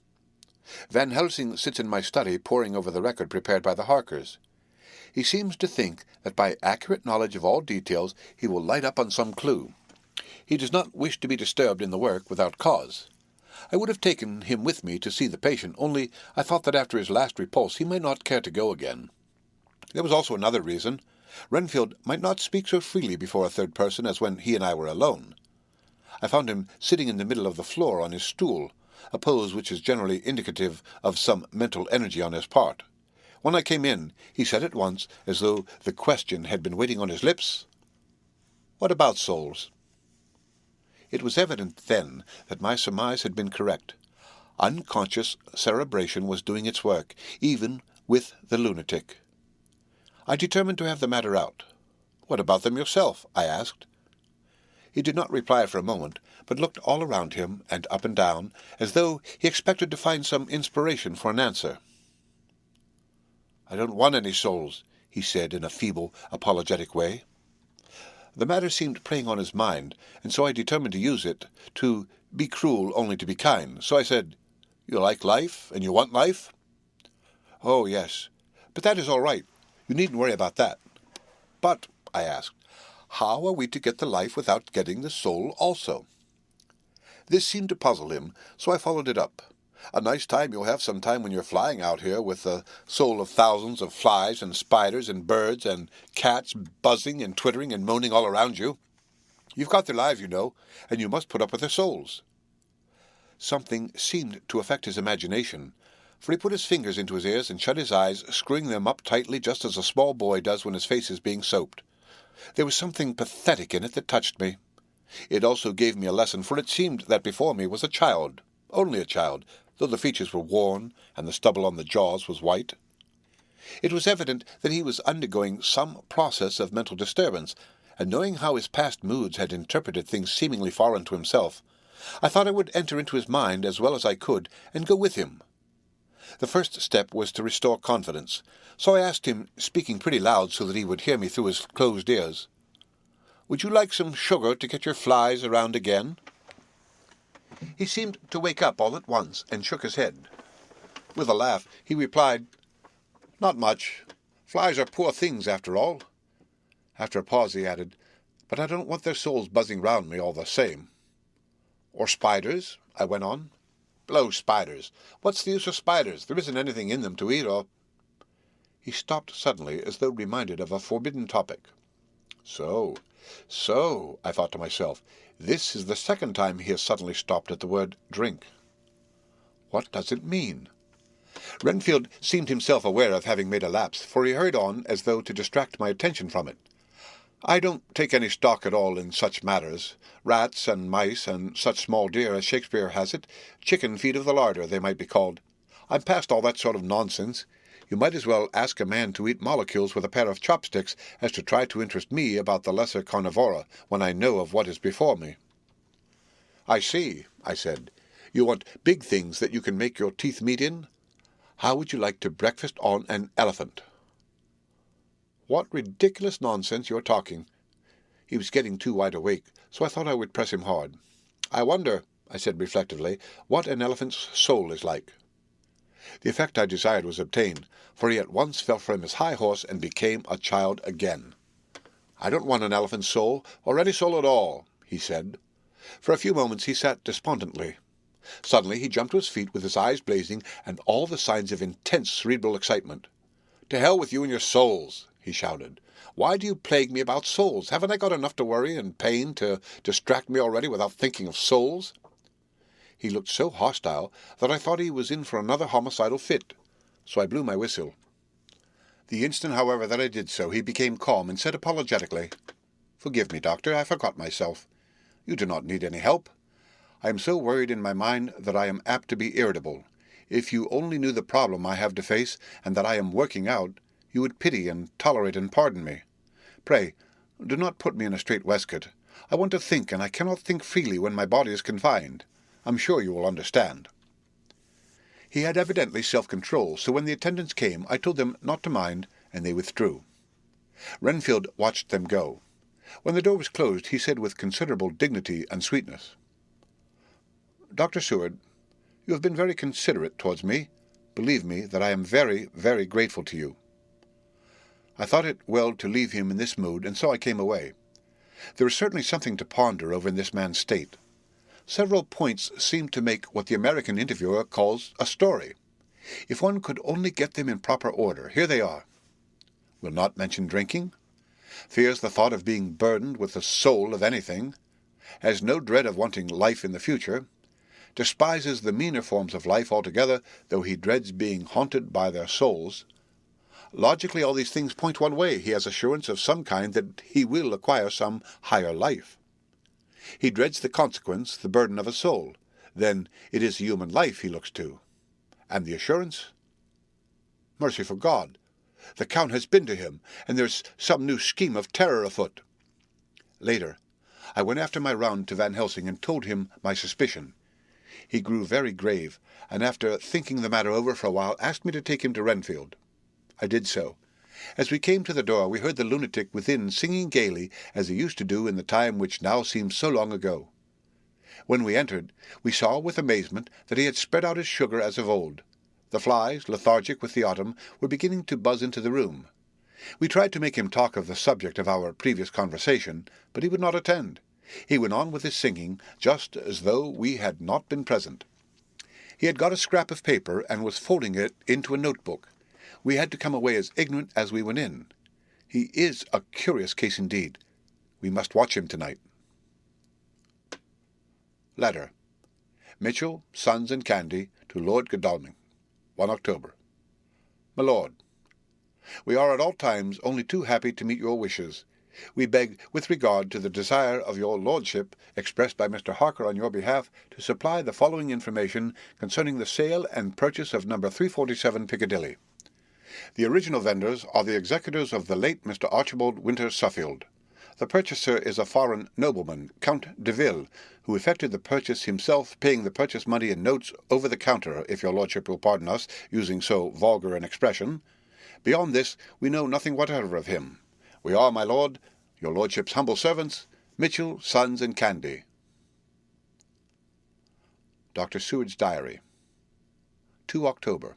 Van Helsing sits in my study poring over the record prepared by the Harkers. He seems to think that by accurate knowledge of all details he will light up on some clue. He does not wish to be disturbed in the work without cause. I would have taken him with me to see the patient, only I thought that after his last repulse he might not care to go again. There was also another reason. Renfield might not speak so freely before a third person as when he and I were alone. I found him sitting in the middle of the floor on his stool, a pose which is generally indicative of some mental energy on his part. When I came in, he said at once, as though the question had been waiting on his lips, "What about souls?" It was evident then that my surmise had been correct. Unconscious cerebration was doing its work, even with the lunatic. I determined to have the matter out. "What about them yourself?" I asked. He did not reply for a moment, but looked all around him and up and down, as though he expected to find some inspiration for an answer. "I don't want any souls," he said in a feeble, apologetic way. The matter seemed preying on his mind, and so I determined to use it, to be cruel only to be kind. So I said, "You like life, and you want life?" "Oh, yes. But that is all right. You needn't worry about that." "But," I asked, "how are we to get the life without getting the soul also?" This seemed to puzzle him, so I followed it up. "A nice time you'll have some time when you're flying out here with the soul of thousands of flies and spiders and birds and cats buzzing and twittering and moaning all around you. You've got their lives, you know, and you must put up with their souls." Something seemed to affect his imagination, for he put his fingers into his ears and shut his eyes, screwing them up tightly just as a small boy does when his face is being soaped. There was something pathetic in it that touched me. It also gave me a lesson, for it seemed that before me was a child, only a child, though the features were worn and the stubble on the jaws was white. It was evident that he was undergoing some process of mental disturbance, and knowing how his past moods had interpreted things seemingly foreign to himself, I thought I would enter into his mind as well as I could and go with him. The first step was to restore confidence, so I asked him, speaking pretty loud so that he would hear me through his closed ears, "Would you like some sugar to get your flies around again?" He seemed to wake up all at once and shook his head. With a laugh, he replied, "Not much. Flies are poor things, after all." After a pause, he added, "But I don't want their souls buzzing round me all the same." "Or spiders?" I went on. "Blow spiders. What's the use of spiders? There isn't anything in them to eat or—" He stopped suddenly, as though reminded of a forbidden topic. So, I thought to myself, this is the second time he has suddenly stopped at the word drink. What does it mean? Renfield seemed himself aware of having made a lapse, for he hurried on as though to distract my attention from it. "I don't take any stock at all in such matters. Rats and mice and such small deer, as Shakespeare has it, chicken feet of the larder, they might be called. I'm past all that sort of nonsense. You might as well ask a man to eat molecules with a pair of chopsticks as to try to interest me about the lesser carnivora when I know of what is before me." "I see," I said. "You want big things that you can make your teeth meet in? How would you like to breakfast on an elephant?" "What ridiculous nonsense you're talking." He was getting too wide awake, so I thought I would press him hard. "I wonder," I said reflectively, "what an elephant's soul is like." The effect I desired was obtained, for he at once fell from his high horse and became a child again. "I don't want an elephant's soul, or any soul at all," he said. For a few moments he sat despondently. Suddenly he jumped to his feet with his eyes blazing and all the signs of intense cerebral excitement. "To hell with you and your souls," he shouted. "Why do you plague me about souls? Haven't I got enough to worry and pain to distract me already without thinking of souls?" He looked so hostile that I thought he was in for another homicidal fit, so I blew my whistle. The instant, however, that I did so, he became calm and said apologetically, "Forgive me, doctor, I forgot myself. You do not need any help. I am so worried in my mind that I am apt to be irritable. If you only knew the problem I have to face, and that I am working out, you would pity and tolerate and pardon me. Pray, do not put me in a strait waistcoat. I want to think, and I cannot think freely when my body is confined. I'm sure you will understand." He had evidently self-control, so when the attendants came, I told them not to mind, and they withdrew. Renfield watched them go. When the door was closed, he said with considerable dignity and sweetness, "Dr. Seward, you have been very considerate towards me. Believe me that I am very, very grateful to you." I thought it well to leave him in this mood, and so I came away. There is certainly something to ponder over in this man's state. Several points seem to make what the American interviewer calls a story. If one could only get them in proper order, here they are. Will not mention drinking. Fears the thought of being burdened with the soul of anything. Has no dread of wanting life in the future. Despises the meaner forms of life altogether, though he dreads being haunted by their souls. Logically, all these things point one way. He has assurance of some kind that he will acquire some higher life. He dreads the consequence, the burden of a soul. Then it is human life he looks to. And the assurance? Merciful God! The Count has been to him, and there's some new scheme of terror afoot. Later, I went after my round to Van Helsing and told him my suspicion. He grew very grave, and after thinking the matter over for a while, asked me to take him to Renfield. I did so. As we came to the door, we heard the lunatic within singing gaily, as he used to do in the time which now seems so long ago. When we entered, we saw with amazement that he had spread out his sugar as of old. The flies, lethargic with the autumn, were beginning to buzz into the room. We tried to make him talk of the subject of our previous conversation, but he would not attend. He went on with his singing, just as though we had not been present. He had got a scrap of paper and was folding it into a notebook. We had to come away as ignorant as we went in. He is a curious case indeed. We must watch him tonight. Letter. Mitchell, Sons and Candy, to Lord Godalming. 1 October. My Lord, we are at all times only too happy to meet your wishes. We beg, with regard to the desire of your Lordship, expressed by Mr. Harker on your behalf, to supply the following information concerning the sale and purchase of number 347 Piccadilly. The original vendors are the executors of the late Mr. Archibald Winter Suffield. The purchaser is a foreign nobleman, Count de Ville, who effected the purchase himself, paying the purchase money in notes over the counter, if your Lordship will pardon us, using so vulgar an expression. Beyond this, we know nothing whatever of him. We are, my lord, your Lordship's humble servants, Mitchell, Sons and Candy. Dr. Seward's Diary. 2 October.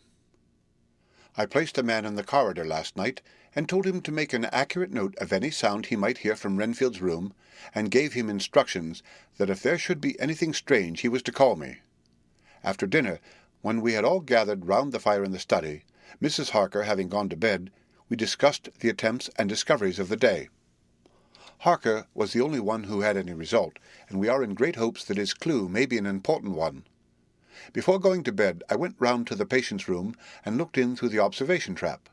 I placed a man in the corridor last night, and told him to make an accurate note of any sound he might hear from Renfield's room, and gave him instructions that if there should be anything strange he was to call me. After dinner, when we had all gathered round the fire in the study, Mrs. Harker having gone to bed, we discussed the attempts and discoveries of the day. Harker was the only one who had any result, and we are in great hopes that his clue may be an important one. Before going to bed, I went round to the patient's room and looked in through the observation trap.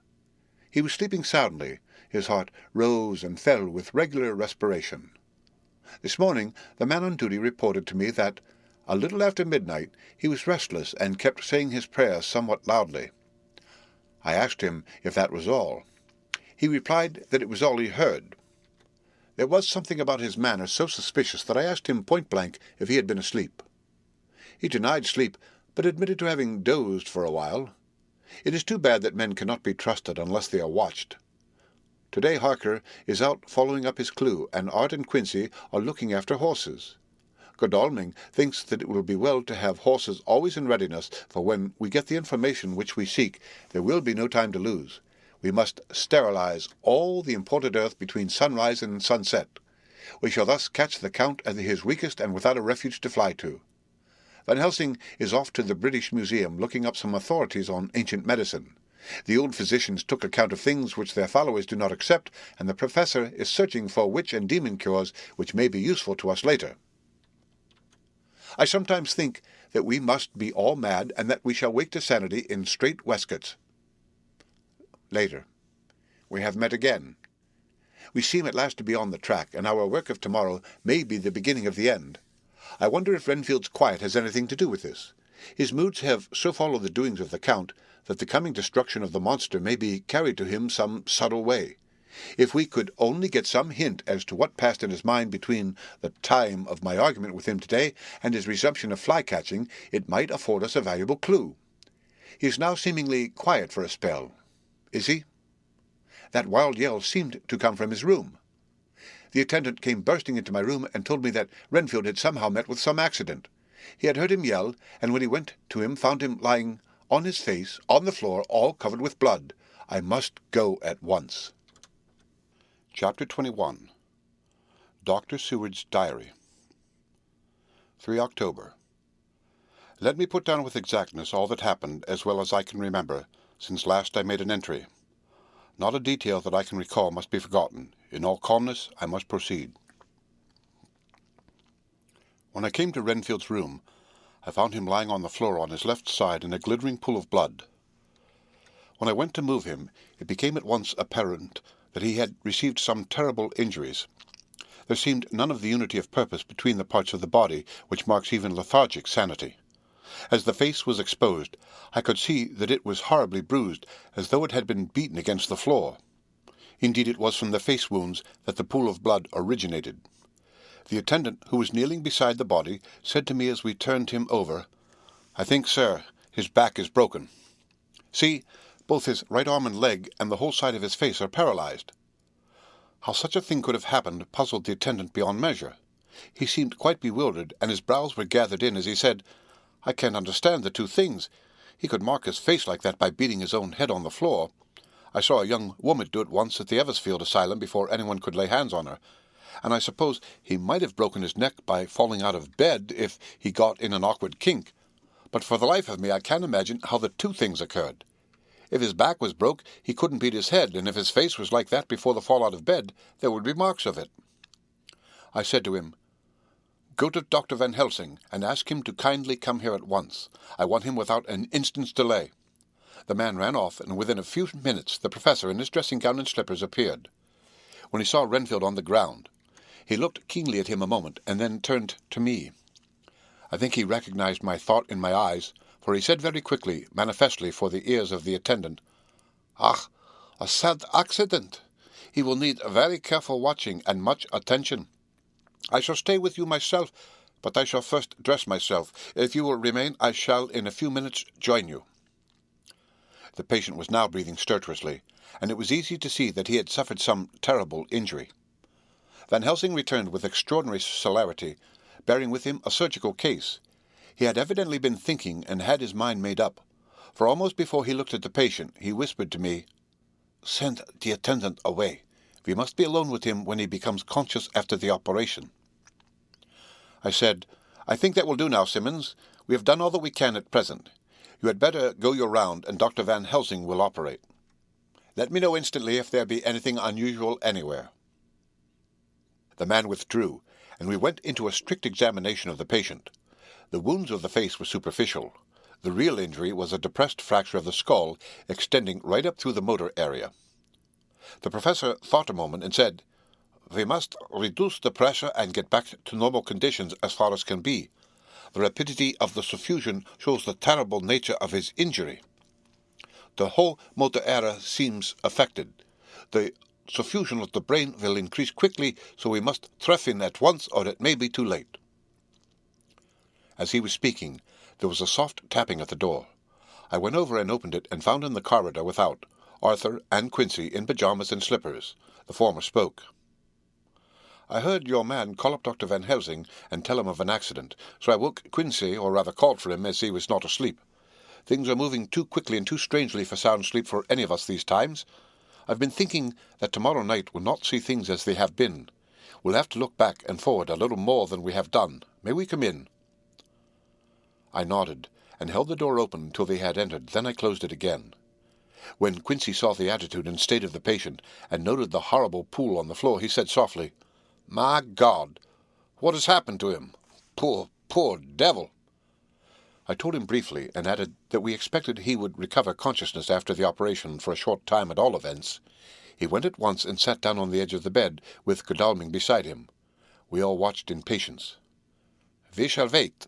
He was sleeping soundly. His heart rose and fell with regular respiration. This morning the man on duty reported to me that, a little after midnight, he was restless and kept saying his prayers somewhat loudly. I asked him if that was all. He replied that it was all he heard. There was something about his manner so suspicious that I asked him point-blank if he had been asleep. He denied sleep, but admitted to having dozed for a while. It is too bad that men cannot be trusted unless they are watched. Today Harker is out following up his clue, and Art and Quincy are looking after horses. Godalming thinks that it will be well to have horses always in readiness, for when we get the information which we seek, there will be no time to lose. We must sterilize all the imported earth between sunrise and sunset. We shall thus catch the Count at his weakest and without a refuge to fly to. Van Helsing is off to the British Museum looking up some authorities on ancient medicine. The old physicians took account of things which their followers do not accept, and the professor is searching for witch and demon cures which may be useful to us later. I sometimes think that we must be all mad, and that we shall wake to sanity in strait waistcoats. Later. We have met again. We seem at last to be on the track, and our work of tomorrow may be the beginning of the end. I wonder if Renfield's quiet has anything to do with this. His moods have so followed the doings of the Count that the coming destruction of the monster may be carried to him some subtle way. If we could only get some hint as to what passed in his mind between the time of my argument with him today and his resumption of fly-catching, it might afford us a valuable clue. He is now seemingly quiet for a spell. Is he? That wild yell seemed to come from his room. The attendant came bursting into my room and told me that Renfield had somehow met with some accident. He had heard him yell, and when he went to him found him lying on his face, on the floor, all covered with blood. I must go at once. Chapter 21. Dr. Seward's Diary. 3 October. Let me put down with exactness all that happened as well as I can remember, since last I made an entry. Not a detail that I can recall must be forgotten. In all calmness I must proceed. When I came to Renfield's room, I found him lying on the floor on his left side in a glittering pool of blood. When I went to move him, it became at once apparent that he had received some terrible injuries. There seemed none of the unity of purpose between the parts of the body which marks even lethargic sanity. As the face was exposed, I could see that it was horribly bruised, as though it had been beaten against the floor. Indeed, it was from the face wounds that the pool of blood originated. The attendant, who was kneeling beside the body, said to me as we turned him over, "I think, sir, his back is broken. See, both his right arm and leg and the whole side of his face are paralyzed." How such a thing could have happened puzzled the attendant beyond measure. He seemed quite bewildered, and his brows were gathered in as he said, "I can't understand the two things. He could mark his face like that by beating his own head on the floor. I saw a young woman do it once at the Eversfield Asylum before anyone could lay hands on her. And I suppose he might have broken his neck by falling out of bed if he got in an awkward kink. But for the life of me I can't imagine how the two things occurred. If his back was broke, he couldn't beat his head, and if his face was like that before the fall out of bed, there would be marks of it." I said to him, "Go to Dr. Van Helsing and ask him to kindly come here at once. I want him without an instant's delay." The man ran off, and within a few minutes the professor in his dressing gown and slippers appeared. When he saw Renfield on the ground, he looked keenly at him a moment, and then turned to me. I think he recognized my thought in my eyes, for he said very quickly, manifestly for the ears of the attendant, "Ah, a sad accident. He will need very careful watching and much attention. I shall stay with you myself, but I shall first dress myself. If you will remain, I shall in a few minutes join you." The patient was now breathing stertorously, and it was easy to see that he had suffered some terrible injury. Van Helsing returned with extraordinary celerity, bearing with him a surgical case. He had evidently been thinking and had his mind made up, for almost before he looked at the patient, he whispered to me, "Send the attendant away. We must be alone with him when he becomes conscious after the operation." I said, "I think that will do now, Simmons. We have done all that we can at present. You had better go your round, and Dr. Van Helsing will operate. Let me know instantly if there be anything unusual anywhere." The man withdrew, and we went into a strict examination of the patient. The wounds of the face were superficial. The real injury was a depressed fracture of the skull extending right up through the motor area. The professor thought a moment and said, "We must reduce the pressure and get back to normal conditions as far as can be. The rapidity of the suffusion shows the terrible nature of his injury. The whole motor area seems affected. The suffusion of the brain will increase quickly, so we must trephine at once or it may be too late." As he was speaking, there was a soft tapping at the door. I went over and opened it and found in the corridor without, Arthur and Quincy in pyjamas and slippers. The former spoke. "I heard your man call up Dr. Van Helsing and tell him of an accident, so I woke Quincy, or rather called for him, as he was not asleep. Things are moving too quickly and too strangely for sound sleep for any of us these times. I've been thinking that tomorrow night will not see things as they have been. We'll have to look back and forward a little more than we have done. May we come in?" I nodded, and held the door open till they had entered, then I closed it again. When Quincy saw the attitude and state of the patient, and noted the horrible pool on the floor, he said softly, "My God! What has happened to him? Poor, poor devil!" I told him briefly, and added that we expected he would recover consciousness after the operation, for a short time at all events. He went at once and sat down on the edge of the bed, with Godalming beside him. We all watched in patience. "We shall wait,"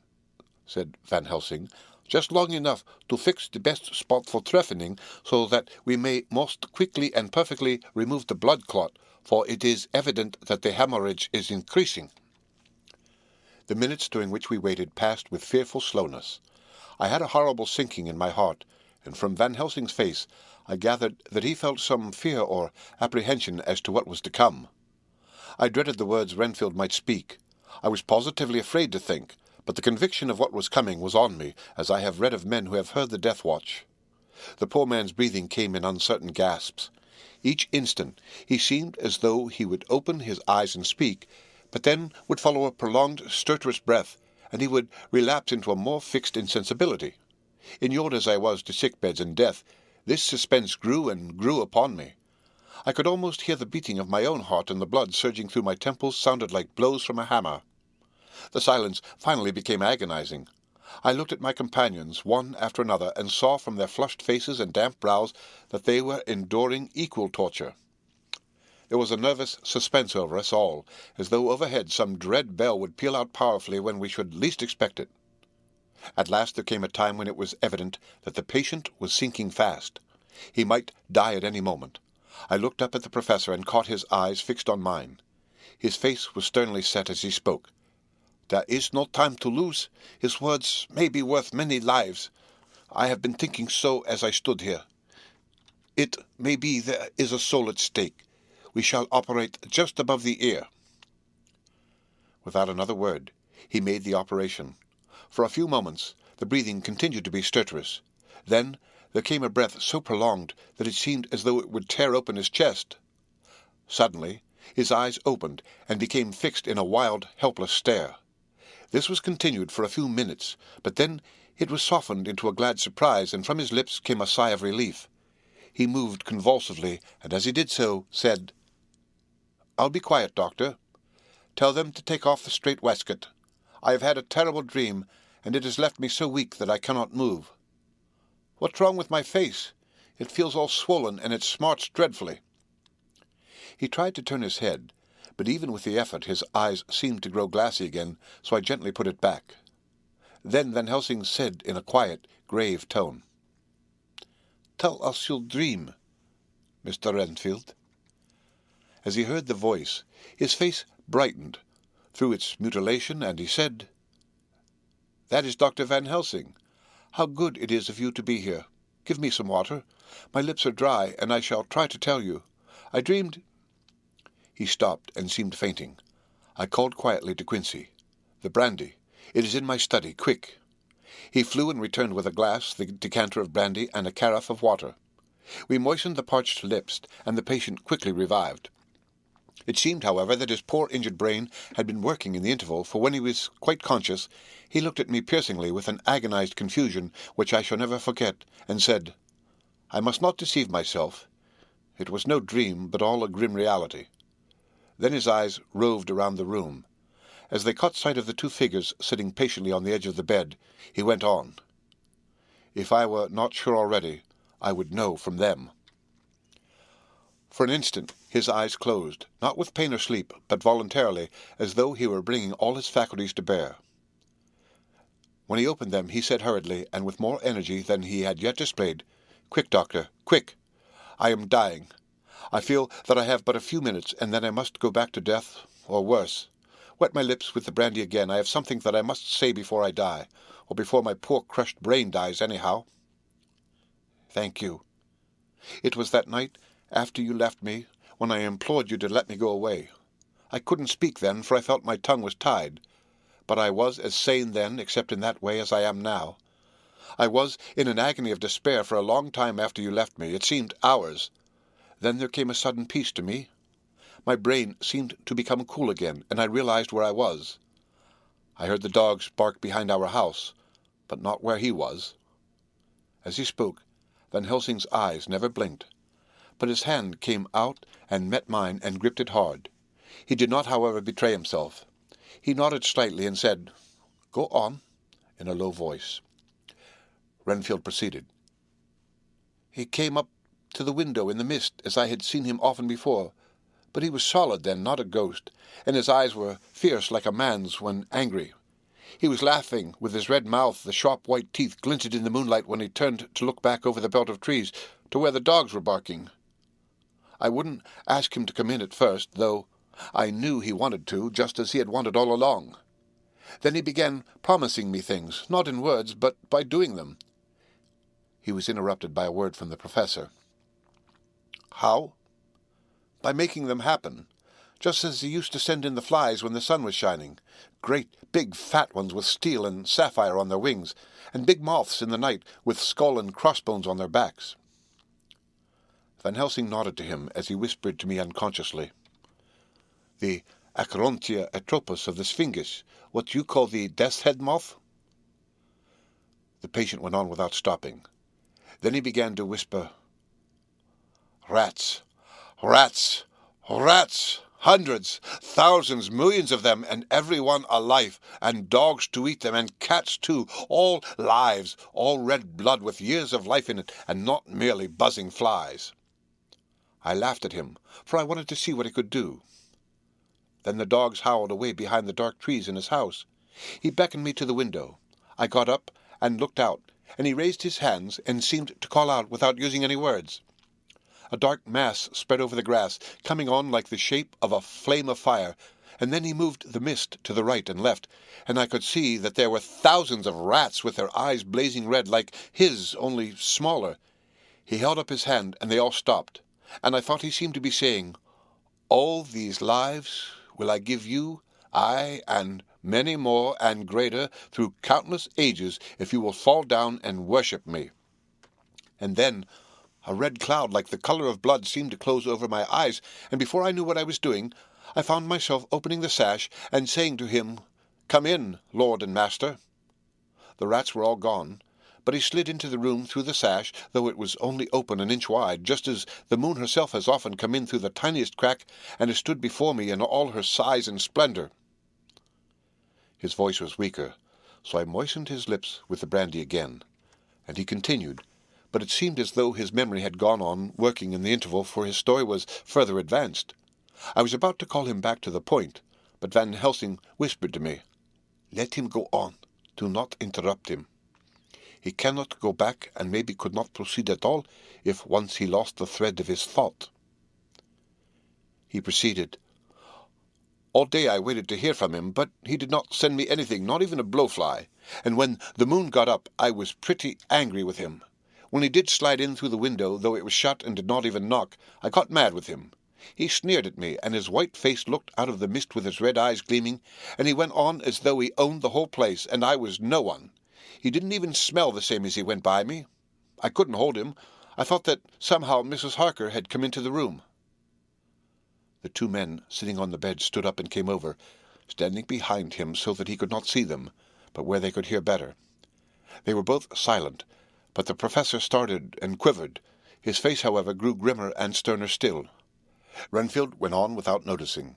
said Van Helsing, "just long enough to fix the best spot for trephining, so that we may most quickly and perfectly remove the blood clot, for it is evident that the hemorrhage is increasing." The minutes during which we waited passed with fearful slowness. I had a horrible sinking in my heart, and from Van Helsing's face I gathered that he felt some fear or apprehension as to what was to come. I dreaded the words Renfield might speak. I was positively afraid to think, but the conviction of what was coming was on me, as I have read of men who have heard the death watch. The poor man's breathing came in uncertain gasps. Each instant he seemed as though he would open his eyes and speak, but then would follow a prolonged, stertorous breath, and he would relapse into a more fixed insensibility. Inured as I was to sick-beds and death, this suspense grew and grew upon me. I could almost hear the beating of my own heart, and the blood surging through my temples sounded like blows from a hammer. The silence finally became agonizing. I looked at my companions, one after another, and saw from their flushed faces and damp brows that they were enduring equal torture. There was a nervous suspense over us all, as though overhead some dread bell would peal out powerfully when we should least expect it. At last there came a time when it was evident that the patient was sinking fast. He might die at any moment. I looked up at the professor and caught his eyes fixed on mine. His face was sternly set as he spoke. "There is no time to lose. His words may be worth many lives. I have been thinking so as I stood here. It may be there is a soul at stake. We shall operate just above the ear." Without another word, he made the operation. For a few moments the breathing continued to be stertorous. Then there came a breath so prolonged that it seemed as though it would tear open his chest. Suddenly his eyes opened and became fixed in a wild, helpless stare. This was continued for a few minutes, but then it was softened into a glad surprise, and from his lips came a sigh of relief. He moved convulsively, and as he did so, said, "I'll be quiet, Doctor. Tell them to take off the strait waistcoat. I have had a terrible dream, and it has left me so weak that I cannot move. What's wrong with my face? It feels all swollen, and it smarts dreadfully." He tried to turn his head, but even with the effort his eyes seemed to grow glassy again, so I gently put it back. Then Van Helsing said in a quiet, grave tone, "Tell us your dream, Mr. Renfield." As he heard the voice, his face brightened through its mutilation, and he said, "That is Dr. Van Helsing. How good it is of you to be here. Give me some water. My lips are dry, and I shall try to tell you. I dreamed—" He stopped and seemed fainting. I called quietly to Quincy, "The brandy. It is in my study. Quick." He flew and returned with a glass, the decanter of brandy, and a carafe of water. We moistened the parched lips, and the patient quickly revived. It seemed, however, that his poor injured brain had been working in the interval, for when he was quite conscious, he looked at me piercingly with an agonized confusion which I shall never forget, and said, "I must not deceive myself. It was no dream, but all a grim reality." Then his eyes roved around the room. As they caught sight of the two figures sitting patiently on the edge of the bed, he went on, "If I were not sure already, I would know from them." For an instant his eyes closed, not with pain or sleep, but voluntarily, as though he were bringing all his faculties to bear. When he opened them, he said hurriedly, and with more energy than he had yet displayed, "Quick, Doctor, quick! I am dying. I feel that I have but a few minutes, and then I must go back to death, or worse. Wet my lips with the brandy again. I have something that I must say before I die, or before my poor crushed brain dies anyhow." "Thank you." It was that night, after you left me, when I implored you to let me go away. I couldn't speak then, for I felt my tongue was tied. But I was as sane then, except in that way, as I am now. I was in an agony of despair for a long time after you left me. It seemed hours. Then there came a sudden peace to me. My brain seemed to become cool again, and I realized where I was. I heard the dogs bark behind our house, but not where he was. As he spoke, Van Helsing's eyes never blinked, but his hand came out and met mine and gripped it hard. He did not, however, betray himself. He nodded slightly and said, "Go on," in a low voice. Renfield proceeded. "He came up to the window in the mist, as I had seen him often before, but he was solid then, not a ghost, and his eyes were fierce like a man's when angry. He was laughing with his red mouth. The sharp white teeth glinted in the moonlight when he turned to look back over the belt of trees to where the dogs were barking. I wouldn't ask him to come in at first, though I knew he wanted to, just as he had wanted all along. Then he began promising me things, not in words, but by doing them." He was interrupted by a word from the professor. "How?" "By making them happen, just as he used to send in the flies when the sun was shining, great big fat ones with steel and sapphire on their wings, and big moths in the night with skull and crossbones on their backs." Van Helsing nodded to him as he whispered to me unconsciously, "The Acherontia atropos of the Sphinx, what you call the death's head moth?" The patient went on without stopping. Then he began to whisper, "Rats, rats, rats, hundreds, thousands, millions of them, and every one alive, and dogs to eat them, and cats too, all lives, all red blood with years of life in it, and not merely buzzing flies." I laughed at him, for I wanted to see what he could do. Then the dogs howled away behind the dark trees in his house. He beckoned me to the window. I got up and looked out, and he raised his hands and seemed to call out without using any words. A dark mass spread over the grass, coming on like the shape of a flame of fire, and then he moved the mist to the right and left, and I could see that there were thousands of rats with their eyes blazing red like his, only smaller. He held up his hand, and they all stopped, and I thought he seemed to be saying, "All these lives will I give you, I and many more and greater, through countless ages, if you will fall down and worship me." And then a red cloud like the color of blood seemed to close over my eyes, and before I knew what I was doing, I found myself opening the sash and saying to him, "Come in, Lord and Master." The rats were all gone, but he slid into the room through the sash, though it was only open an inch wide, just as the moon herself has often come in through the tiniest crack and has stood before me in all her size and splendor. His voice was weaker, so I moistened his lips with the brandy again, and he continued, but it seemed as though his memory had gone on working in the interval, for his story was further advanced. I was about to call him back to the point, but Van Helsing whispered to me, "Let him go on. Do not interrupt him. He cannot go back, and maybe could not proceed at all, if once he lost the thread of his thought." He proceeded, "All day I waited to hear from him, but he did not send me anything, not even a blowfly, and when the moon got up I was pretty angry with him. When he did slide in through the window, though it was shut and did not even knock, I got mad with him. He sneered at me, and his white face looked out of the mist with his red eyes gleaming, and he went on as though he owned the whole place, and I was no one. He didn't even smell the same as he went by me. I couldn't hold him. I thought that somehow Mrs. Harker had come into the room." The two men sitting on the bed stood up and came over, standing behind him so that he could not see them, but where they could hear better. They were both silent, but the professor started and quivered. His face, however, grew grimmer and sterner still. Renfield went on without noticing.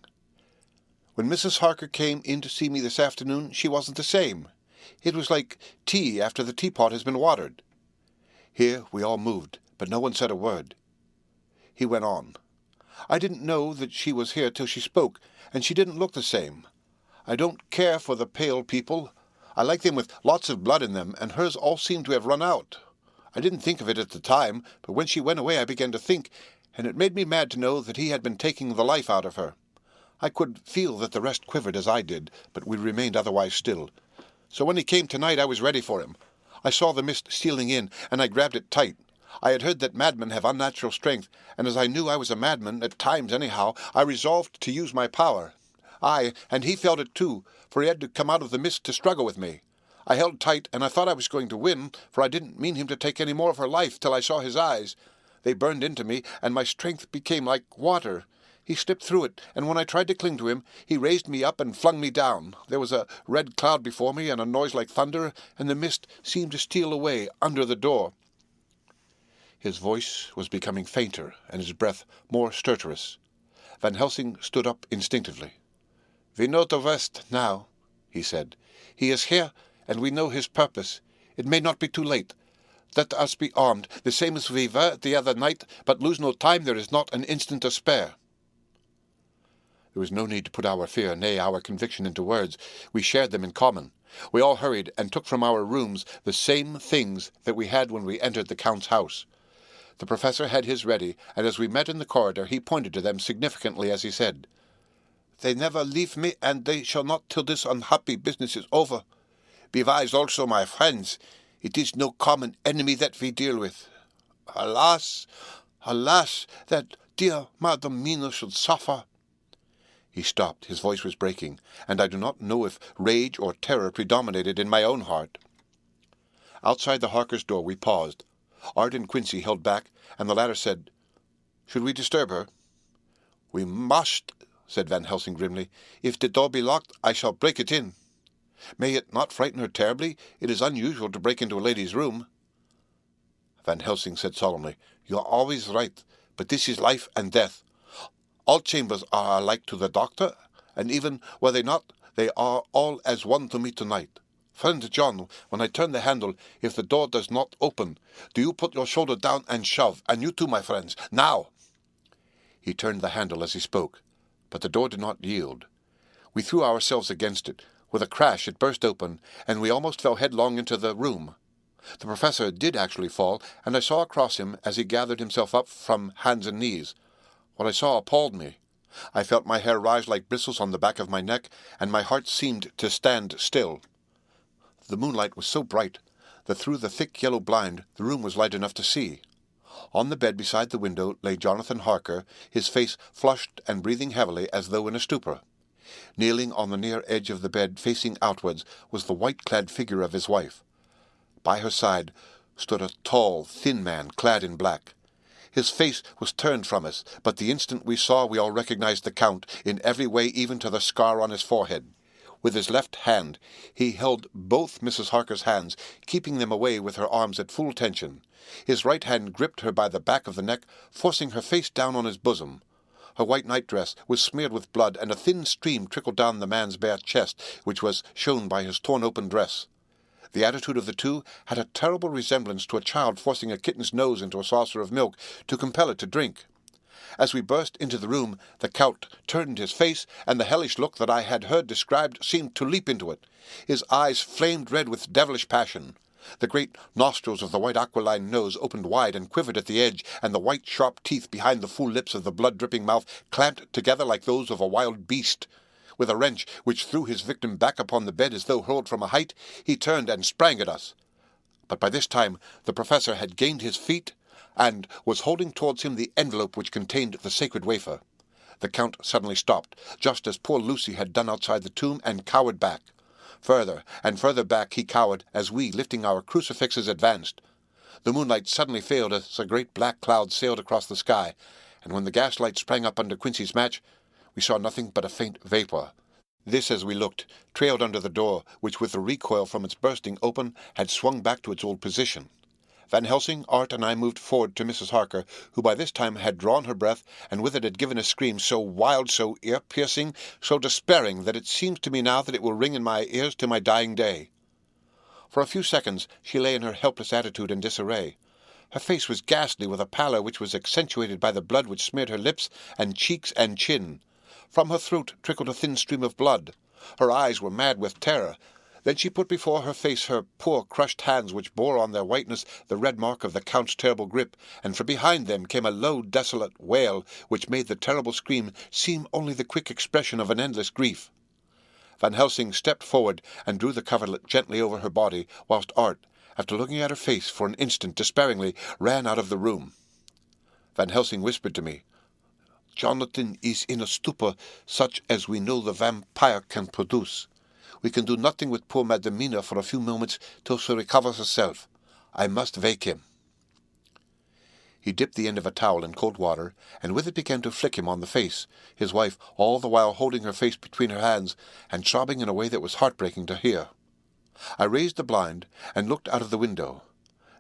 "When Mrs. Harker came in to see me this afternoon, she wasn't the same. It was like tea after the teapot has been watered." Here we all moved, but no one said a word. He went on. "I didn't know that she was here till she spoke, and she didn't look the same. I don't care for the pale people. I like them with lots of blood in them, and hers all seemed to have run out. I didn't think of it at the time, but when she went away I began to think, and it made me mad to know that he had been taking the life out of her. I could feel that the rest quivered as I did, but we remained otherwise still. So when he came tonight I was ready for him. I saw the mist stealing in, and I grabbed it tight. I had heard that madmen have unnatural strength, and as I knew I was a madman, at times anyhow, I resolved to use my power. Aye, and he felt it too, for he had to come out of the mist to struggle with me. I held tight, and I thought I was going to win, for I didn't mean him to take any more of her life till I saw his eyes. They burned into me, and my strength became like water. He slipped through it, and when I tried to cling to him, he raised me up and flung me down. There was a red cloud before me, and a noise like thunder, and the mist seemed to steal away under the door. His voice was becoming fainter, and his breath more stertorous. Van Helsing stood up instinctively. "We know the rest now," he said. "He is here, and we know his purpose. It may not be too late. Let us be armed, the same as we were the other night, but lose no time. There is not an instant to spare." There was no need to put our fear, nay, our conviction into words. We shared them in common. We all hurried and took from our rooms the same things that we had when we entered the Count's house. The professor had his ready, and as we met in the corridor he pointed to them significantly as he said, "They never leave me, and they shall not till this unhappy business is over. Be wise also, my friends. It is no common enemy that we deal with. Alas, alas, that dear Madam Mina should suffer." He stopped. His voice was breaking, and I do not know if rage or terror predominated in my own heart. Outside the Harkers' door we paused. Art and Quincy held back, and the latter said, "Should we disturb her?" "We must," said Van Helsing grimly. "If the door be locked, I shall break it in." "May it not frighten her terribly? It is unusual to break into a lady's room." Van Helsing said solemnly, "You are always right, but this is life and death. All chambers are alike to the doctor, and even were they not, they are all as one to me tonight. Friend John, when I turn the handle, if the door does not open, do you put your shoulder down and shove, and you too, my friends, now." He turned the handle as he spoke, but the door did not yield. We threw ourselves against it. With a crash it burst open, and we almost fell headlong into the room. The professor did actually fall, and I saw across him as he gathered himself up from hands and knees. What I saw appalled me. I felt my hair rise like bristles on the back of my neck, and my heart seemed to stand still. The moonlight was so bright that through the thick yellow blind the room was light enough to see. On the bed beside the window lay Jonathan Harker, his face flushed and breathing heavily as though in a stupor. Kneeling on the near edge of the bed, facing outwards, was the white-clad figure of his wife. By her side stood a tall, thin man clad in black. His face was turned from us, but the instant we saw we all recognized the Count, in every way even to the scar on his forehead. With his left hand he held both Mrs. Harker's hands, keeping them away with her arms at full tension. His right hand gripped her by the back of the neck, forcing her face down on his bosom. Her white nightdress was smeared with blood, and a thin stream trickled down the man's bare chest, which was shown by his torn-open dress. The attitude of the two had a terrible resemblance to a child forcing a kitten's nose into a saucer of milk to compel it to drink. As we burst into the room, the Count turned his face, and the hellish look that I had heard described seemed to leap into it. His eyes flamed red with devilish passion. The great nostrils of the white aquiline nose opened wide and quivered at the edge, and the white sharp teeth behind the full lips of the blood-dripping mouth clamped together like those of a wild beast. With a wrench which threw his victim back upon the bed as though hurled from a height, he turned and sprang at us. But by this time the professor had gained his feet, and was holding towards him the envelope which contained the sacred wafer. The Count suddenly stopped, just as poor Lucy had done outside the tomb, and cowered back. Further and further back he cowered as we, lifting our crucifixes, advanced. The moonlight suddenly failed as a great black cloud sailed across the sky, and when the gaslight sprang up under Quincy's match, we saw nothing but a faint vapour. This, as we looked, trailed under the door, which with the recoil from its bursting open had swung back to its old position. Van Helsing, Art, and I moved forward to Mrs. Harker, who by this time had drawn her breath, and with it had given a scream so wild, so ear-piercing, so despairing, that it seems to me now that it will ring in my ears to my dying day. For a few seconds she lay in her helpless attitude and disarray. Her face was ghastly, with a pallor which was accentuated by the blood which smeared her lips and cheeks and chin. From her throat trickled a thin stream of blood. Her eyes were mad with terror. Then she put before her face her poor crushed hands, which bore on their whiteness the red mark of the Count's terrible grip, and from behind them came a low, desolate wail, which made the terrible scream seem only the quick expression of an endless grief. Van Helsing stepped forward and drew the coverlet gently over her body, whilst Art, after looking at her face for an instant despairingly, ran out of the room. Van Helsing whispered to me, "Jonathan is in a stupor such as we know the vampire can produce. We can do nothing with poor Madam Mina for a few moments till she recovers herself. I must wake him." He dipped the end of a towel in cold water, and with it began to flick him on the face, his wife all the while holding her face between her hands and sobbing in a way that was heartbreaking to hear. I raised the blind and looked out of the window.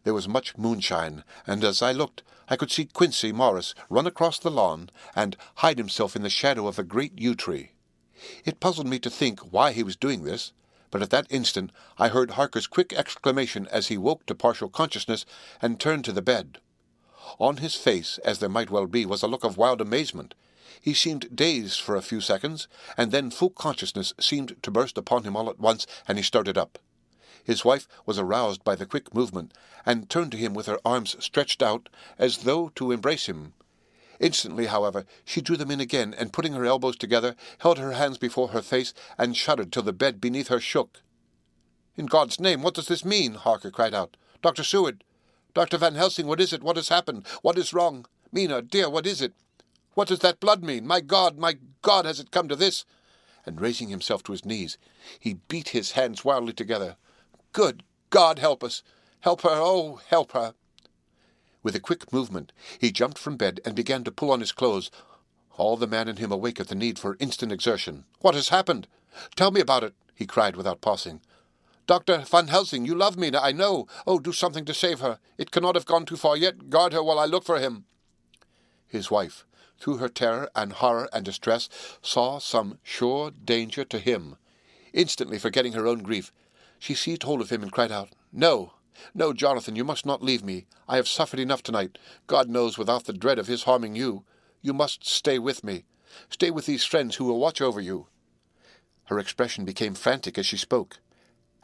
There was much moonshine, and as I looked, I could see Quincy Morris run across the lawn and hide himself in the shadow of a great yew tree. It puzzled me to think why he was doing this, but at that instant I heard Harker's quick exclamation as he woke to partial consciousness and turned to the bed. On his face, as there might well be, was a look of wild amazement. He seemed dazed for a few seconds, and then full consciousness seemed to burst upon him all at once, and he started up. His wife was aroused by the quick movement, and turned to him with her arms stretched out, as though to embrace him. Instantly, however, she drew them in again, and putting her elbows together, held her hands before her face, and shuddered till the bed beneath her shook. "In God's name, what does this mean?" Harker cried out. "Dr. Seward! Dr. Van Helsing, what is it? What has happened? What is wrong? Mina, dear, what is it? What does that blood mean? My God, has it come to this?" And raising himself to his knees, he beat his hands wildly together. "Good God, help us! Help her, oh, help her!" With a quick movement, he jumped from bed and began to pull on his clothes, all the man in him awake at the need for instant exertion. "What has happened? Tell me about it," he cried without pausing. "Dr. Van Helsing, you love Mina, I know. Oh, do something to save her. It cannot have gone too far yet. Guard her while I look for him." His wife, through her terror and horror and distress, saw some sure danger to him. Instantly forgetting her own grief, she seized hold of him and cried out, "No, no, Jonathan, you must not leave me. I have suffered enough tonight, God knows, without the dread of his harming you. You must stay with me. Stay with these friends who will watch over you." Her expression became frantic as she spoke,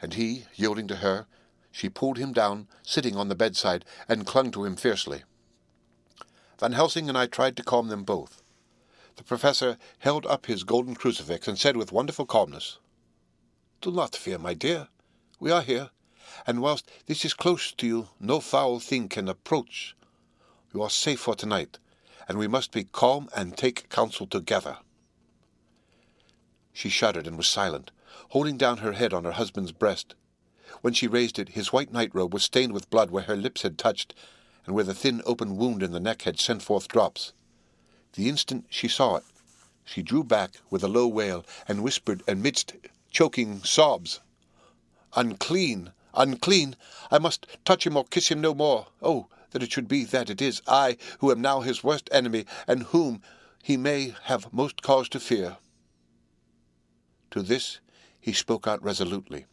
and he, yielding to her, she pulled him down, sitting on the bedside, and clung to him fiercely. Van Helsing and I tried to calm them both. The professor held up his golden crucifix and said with wonderful calmness, "Do not fear, my dear. We are here, and whilst this is close to you, no foul thing can approach. You are safe for tonight, and we must be calm and take counsel together." She shuddered and was silent, holding down her head on her husband's breast. When she raised it, his white nightrobe was stained with blood where her lips had touched, and where the thin open wound in the neck had sent forth drops. The instant she saw it, she drew back with a low wail, and whispered amidst choking sobs, "Unclean! Unclean! I must touch him or kiss him no more. Oh, that it should be that it is I who am now his worst enemy, and whom he may have most cause to fear." To this he spoke out resolutely.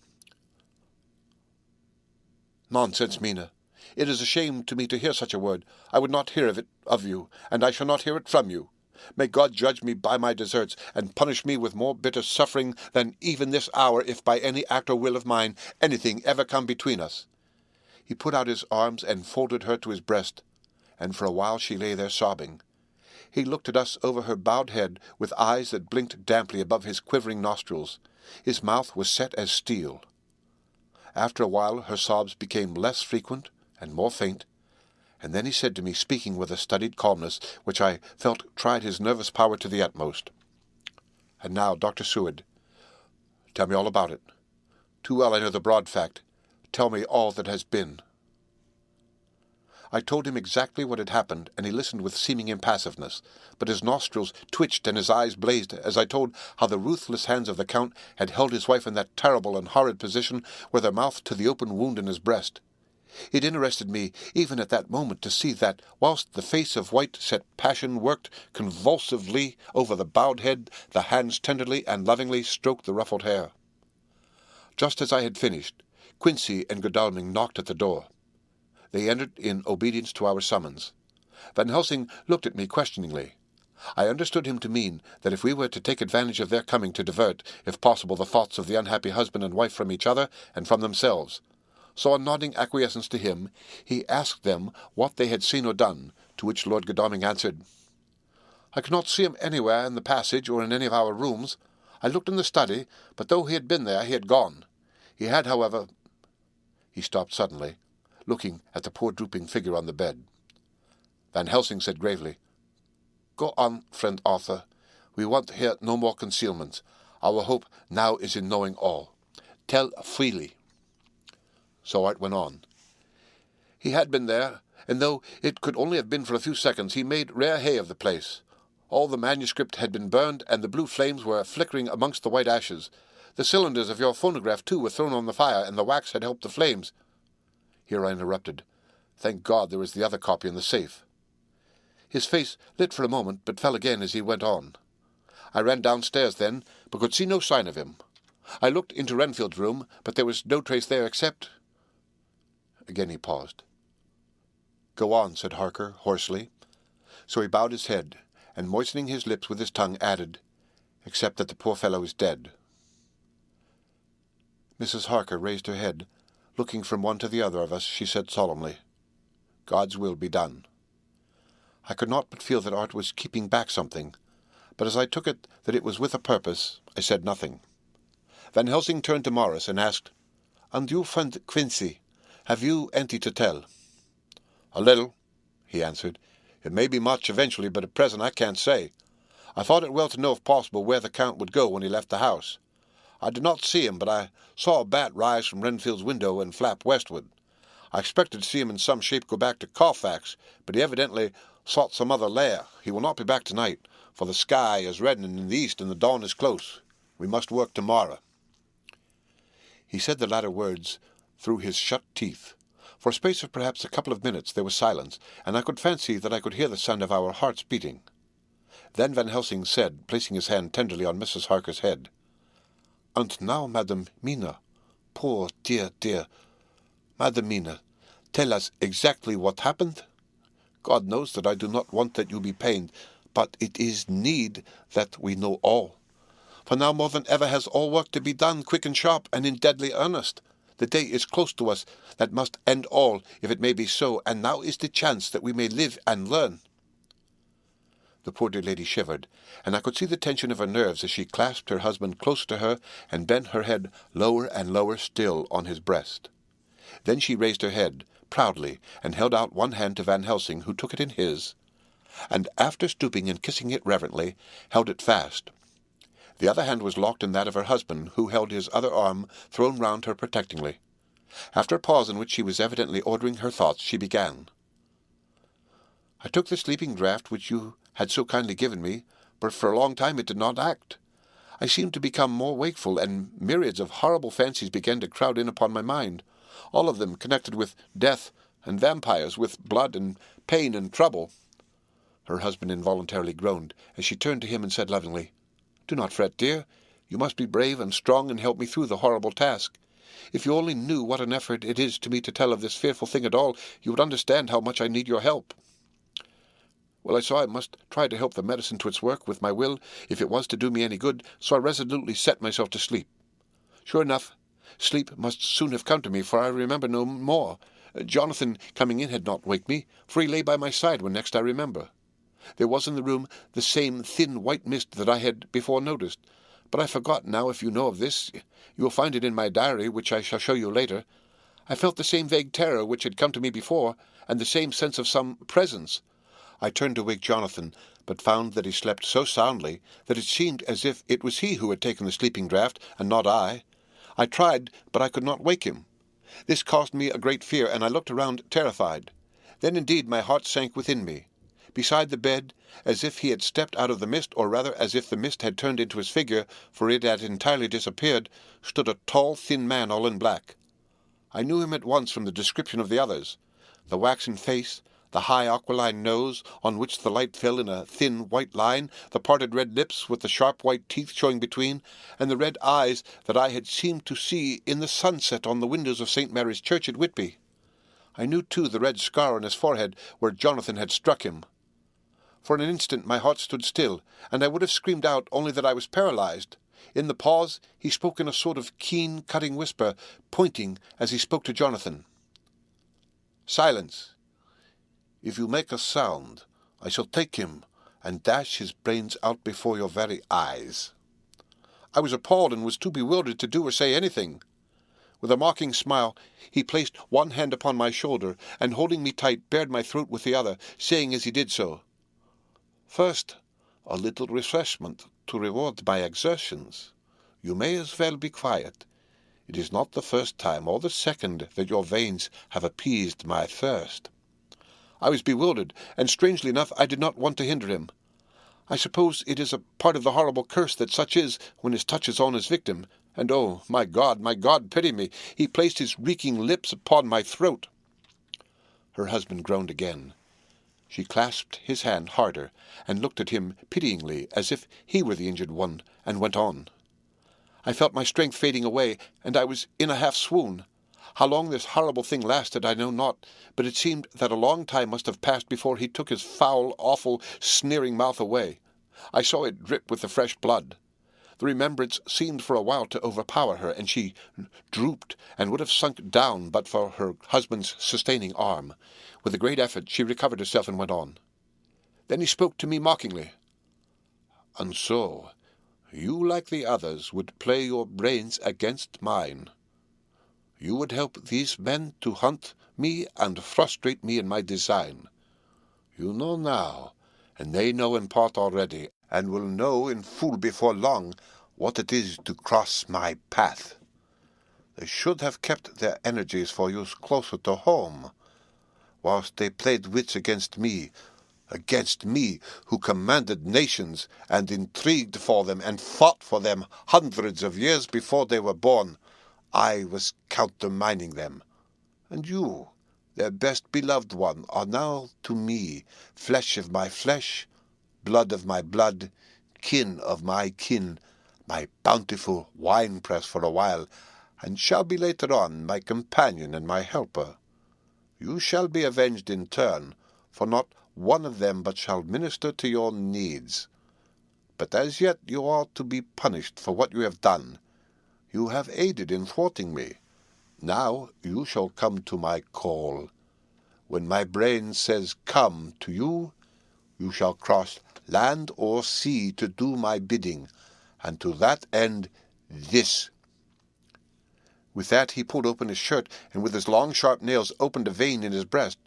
"Nonsense, Mina. It is a shame to me to hear such a word. I would not hear of it of you, and I shall not hear it from you. May God judge me by my deserts, and punish me with more bitter suffering than even this hour, if by any act or will of mine anything ever come between us." He put out his arms and folded her to his breast, and for a while she lay there sobbing. He looked at us over her bowed head with eyes that blinked damply above his quivering nostrils. His mouth was set as steel. After a while her sobs became less frequent and more faint, and then he said to me, speaking with a studied calmness which I felt tried his nervous power to the utmost, "And now, Dr. Seward, tell me all about it. Too well I know the broad fact. Tell me all that has been." I told him exactly what had happened, and he listened with seeming impassiveness, but his nostrils twitched and his eyes blazed as I told how the ruthless hands of the Count had held his wife in that terrible and horrid position with her mouth to the open wound in his breast. It interested me even at that moment to see that, whilst the face of white-set passion worked convulsively over the bowed head, the hands tenderly and lovingly stroked the ruffled hair. Just as I had finished, Quincy and Godalming knocked at the door. They entered in obedience to our summons. Van Helsing looked at me questioningly. I understood him to mean that if we were to take advantage of their coming to divert, if possible, the thoughts of the unhappy husband and wife from each other and from themselves. So on nodding acquiescence to him, he asked them what they had seen or done, to which Lord Godalming answered, "I could not see him anywhere in the passage or in any of our rooms. I looked in the study, but though he had been there, he had gone. He had, however, He stopped suddenly, looking at the poor drooping figure on the bed. Van Helsing said gravely, "Go on, friend Arthur. We want here no more concealments. Our hope now is in knowing all. Tell freely." So Art went on. He had been there, and though it could only have been for a few seconds, he made rare hay of the place. All the manuscript had been burned, and the blue flames were flickering amongst the white ashes. The cylinders of your phonograph, too, were thrown on the fire, and the wax had helped the flames. Here I interrupted. Thank God there was the other copy in the safe. His face lit for a moment, but fell again as he went on. I ran downstairs then, but could see no sign of him. I looked into Renfield's room, but there was no trace there except— Again he paused. "Go on," said Harker, hoarsely. So he bowed his head, and moistening his lips with his tongue, added, "Except that the poor fellow is dead." Mrs. Harker raised her head. Looking from one to the other of us, she said solemnly, "God's will be done." I could not but feel that Art was keeping back something, but as I took it that it was with a purpose, I said nothing. Van Helsing turned to Morris and asked, "And you, friend Quincy, have you anything to tell?" "A little," he answered. "It may be much eventually, but at present I can't say. I thought it well to know if possible where the Count would go when he left the house. I did not see him, but I saw a bat rise from Renfield's window and flap westward. I expected to see him in some shape go back to Carfax, but he evidently sought some other lair. He will not be back tonight, for the sky is reddening in the east and the dawn is close. We must work tomorrow." He said the latter words through his shut teeth. For a space of perhaps a couple of minutes there was silence, and I could fancy that I could hear the sound of our hearts beating. Then Van Helsing said, placing his hand tenderly on Mrs. Harker's head, "And now, Madam Mina, poor dear, Madam Mina, tell us exactly what happened. God knows that I do not want that you be pained, but it is need that we know all. For now more than ever has all work to be done quick and sharp and in deadly earnest. The day is close to us that must end all, if it may be so, and now is the chance that we may live and learn." The poor dear lady shivered, and I could see the tension of her nerves as she clasped her husband closer to her and bent her head lower and lower still on his breast. Then she raised her head, proudly, and held out one hand to Van Helsing, who took it in his, and after stooping and kissing it reverently, held it fast. The other hand was locked in that of her husband, who held his other arm thrown round her protectingly. After a pause in which she was evidently ordering her thoughts, she began. "I took the sleeping draught which you had so kindly given me, but for a long time it did not act. I seemed to become more wakeful, and myriads of horrible fancies began to crowd in upon my mind, all of them connected with death and vampires, with blood and pain and trouble." Her husband involuntarily groaned as she turned to him and said lovingly, "Do not fret, dear. You must be brave and strong and help me through the horrible task. If you only knew what an effort it is to me to tell of this fearful thing at all, you would understand how much I need your help." Well, I saw I must try to help the medicine to its work with my will, if it was to do me any good, so I resolutely set myself to sleep. Sure enough, sleep must soon have come to me, for I remember no more. Jonathan coming in had not waked me, for he lay by my side when next I remember. There was in the room the same thin white mist that I had before noticed, but I forgot now. If you know of this, you will find it in my diary, which I shall show you later. I felt the same vague terror which had come to me before, and the same sense of some presence. I turned to wake Jonathan, but found that he slept so soundly that it seemed as if it was he who had taken the sleeping draught, and not I. I tried, but I could not wake him. This caused me a great fear, and I looked around terrified. Then indeed my heart sank within me. Beside the bed, as if he had stepped out of the mist, or rather as if the mist had turned into his figure, for it had entirely disappeared, stood a tall, thin man all in black. I knew him at once from the description of the others. The waxen face, the high aquiline nose, on which the light fell in a thin white line, the parted red lips with the sharp white teeth showing between, and the red eyes that I had seemed to see in the sunset on the windows of St. Mary's Church at Whitby. I knew, too, the red scar on his forehead where Jonathan had struck him. For an instant my heart stood still, and I would have screamed out, only that I was paralyzed. In the pause he spoke in a sort of keen, cutting whisper, pointing as he spoke to Jonathan. "Silence! If you make a sound, I shall take him and dash his brains out before your very eyes." I was appalled and was too bewildered to do or say anything. With a mocking smile, he placed one hand upon my shoulder, and holding me tight, bared my throat with the other, saying as he did so, "First, a little refreshment to reward my exertions. You may as well be quiet. It is not the first time or the second that your veins have appeased my thirst." I was bewildered, and strangely enough I did not want to hinder him. I suppose it is a part of the horrible curse that such is when his touch is on his victim, and oh, my God, pity me! He placed his reeking lips upon my throat. Her husband groaned again. She clasped his hand harder, and looked at him pityingly, as if he were the injured one, and went on. I felt my strength fading away, and I was in a half-swoon. How long this horrible thing lasted I know not, but it seemed that a long time must have passed before he took his foul, awful, sneering mouth away. I saw it drip with the fresh blood. The remembrance seemed for a while to overpower her, and she drooped and would have sunk down but for her husband's sustaining arm. With a great effort she recovered herself and went on. Then he spoke to me mockingly. "And so, you, like the others, would play your brains against mine. You would help these men to hunt me and frustrate me in my design. You know now, and they know in part already, and will know in full before long, what it is to cross my path. They should have kept their energies for use closer to home, whilst they played wits against me who commanded nations and intrigued for them and fought for them hundreds of years before they were born. I was countermining them. And you, their best beloved one, are now to me flesh of my flesh, blood of my blood, kin of my kin, my bountiful winepress for a while, and shall be later on my companion and my helper. You shall be avenged in turn, for not one of them but shall minister to your needs. But as yet you are to be punished for what you have done. You have aided in thwarting me. Now you shall come to my call. When my brain says come to you, you shall cross land or sea to do my bidding, and to that end this." With that he pulled open his shirt, and with his long sharp nails opened a vein in his breast.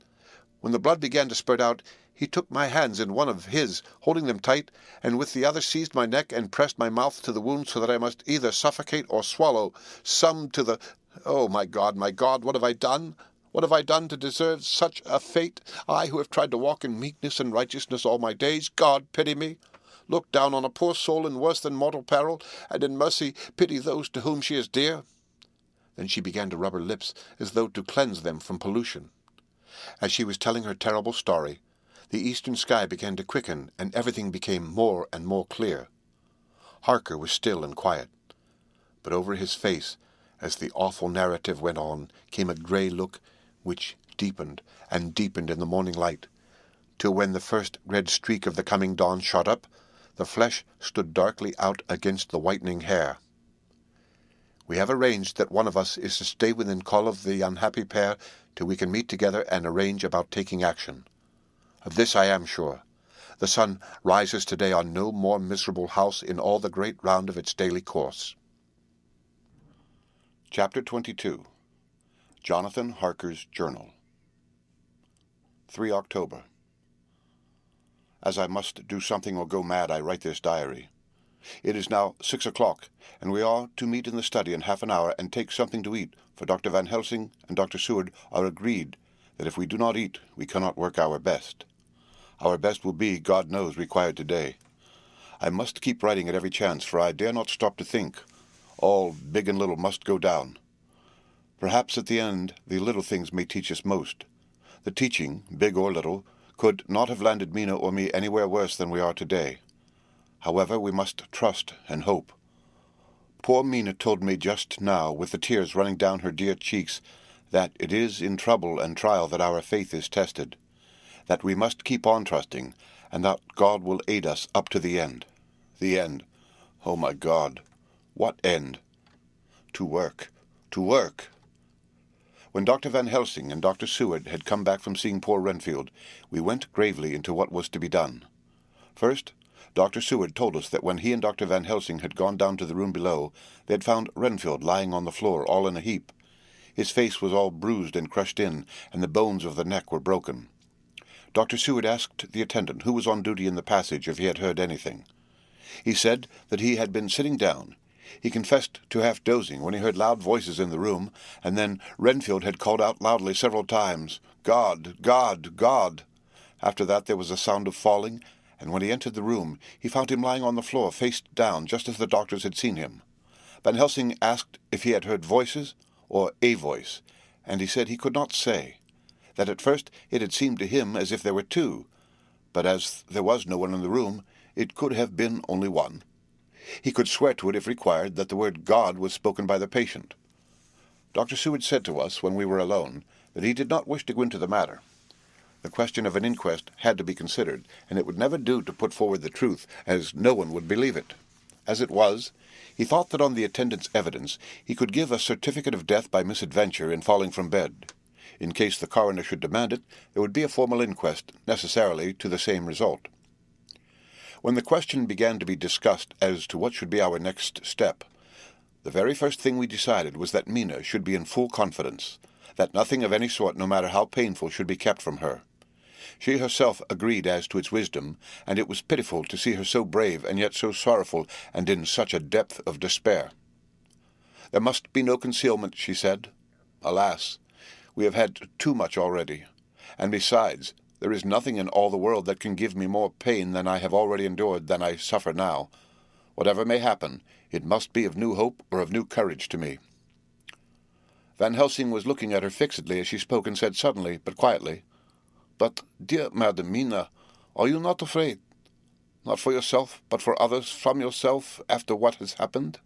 When the blood began to spurt out, he took my hands in one of his, holding them tight, and with the other seized my neck and pressed my mouth to the wound so that I must either suffocate or swallow some to the... Oh, my God, what have I done? What have I done to deserve such a fate? I who have tried to walk in meekness and righteousness all my days. God, pity me. Look down on a poor soul in worse than mortal peril, and in mercy pity those to whom she is dear. Then she began to rub her lips as though to cleanse them from pollution. As she was telling her terrible story, the eastern sky began to quicken, and everything became more and more clear. Harker was still and quiet, but over his face, as the awful narrative went on, came a grey look which deepened and deepened in the morning light, till when the first red streak of the coming dawn shot up, the flesh stood darkly out against the whitening hair. We have arranged that one of us is to stay within call of the unhappy pair till we can meet together and arrange about taking action. Of this I am sure. The sun rises today on no more miserable house in all the great round of its daily course. Chapter 22. Jonathan Harker's Journal. 3 October. As I must do something or go mad, I write this diary. It is now 6 o'clock, and we are to meet in the study in half an hour and take something to eat, for Dr. Van Helsing and Dr. Seward are agreed that if we do not eat, we cannot work our best. Our best will be, God knows, required today. I must keep writing at every chance, for I dare not stop to think. All, big and little, must go down. Perhaps at the end the little things may teach us most. The teaching, big or little, could not have landed Mina or me anywhere worse than we are today. However, we must trust and hope. Poor Mina told me just now, with the tears running down her dear cheeks, that it is in trouble and trial that our faith is tested, that we must keep on trusting, and that God will aid us up to the end. The end. Oh, my God! What end? To work. To work! When Dr. Van Helsing and Dr. Seward had come back from seeing poor Renfield, we went gravely into what was to be done. First, Dr. Seward told us that when he and Dr. Van Helsing had gone down to the room below, they had found Renfield lying on the floor all in a heap, His face was all bruised and crushed in, and the bones of the neck were broken. Dr. Seward asked the attendant who was on duty in the passage if he had heard anything. He said that he had been sitting down. He confessed to half dozing when he heard loud voices in the room, and then Renfield had called out loudly several times, "God! God! God!" After that there was a sound of falling, and when he entered the room he found him lying on the floor face down, just as the doctors had seen him. Van Helsing asked if he had heard voices or a voice, and he said he could not say, that at first it had seemed to him as if there were two, but as there was no one in the room, it could have been only one. He could swear to it if required that the word God was spoken by the patient. Dr. Seward said to us when we were alone that he did not wish to go into the matter. The question of an inquest had to be considered, and it would never do to put forward the truth, as no one would believe it. As it was, he thought that on the attendant's evidence he could give a certificate of death by misadventure in falling from bed. In case the coroner should demand it, there would be a formal inquest, necessarily to the same result. When the question began to be discussed as to what should be our next step, the very first thing we decided was that Mina should be in full confidence, that nothing of any sort, no matter how painful, should be kept from her. She herself agreed as to its wisdom, and it was pitiful to see her so brave and yet so sorrowful and in such a depth of despair. There must be no concealment, she said. Alas, we have had too much already, and besides, there is nothing in all the world that can give me more pain than I have already endured than I suffer now. Whatever may happen, it must be of new hope or of new courage to me. Van Helsing was looking at her fixedly as she spoke, and said suddenly, but quietly, "But, dear Madam Mina, are you not afraid? Not for yourself, but for others, from yourself, after what has happened?"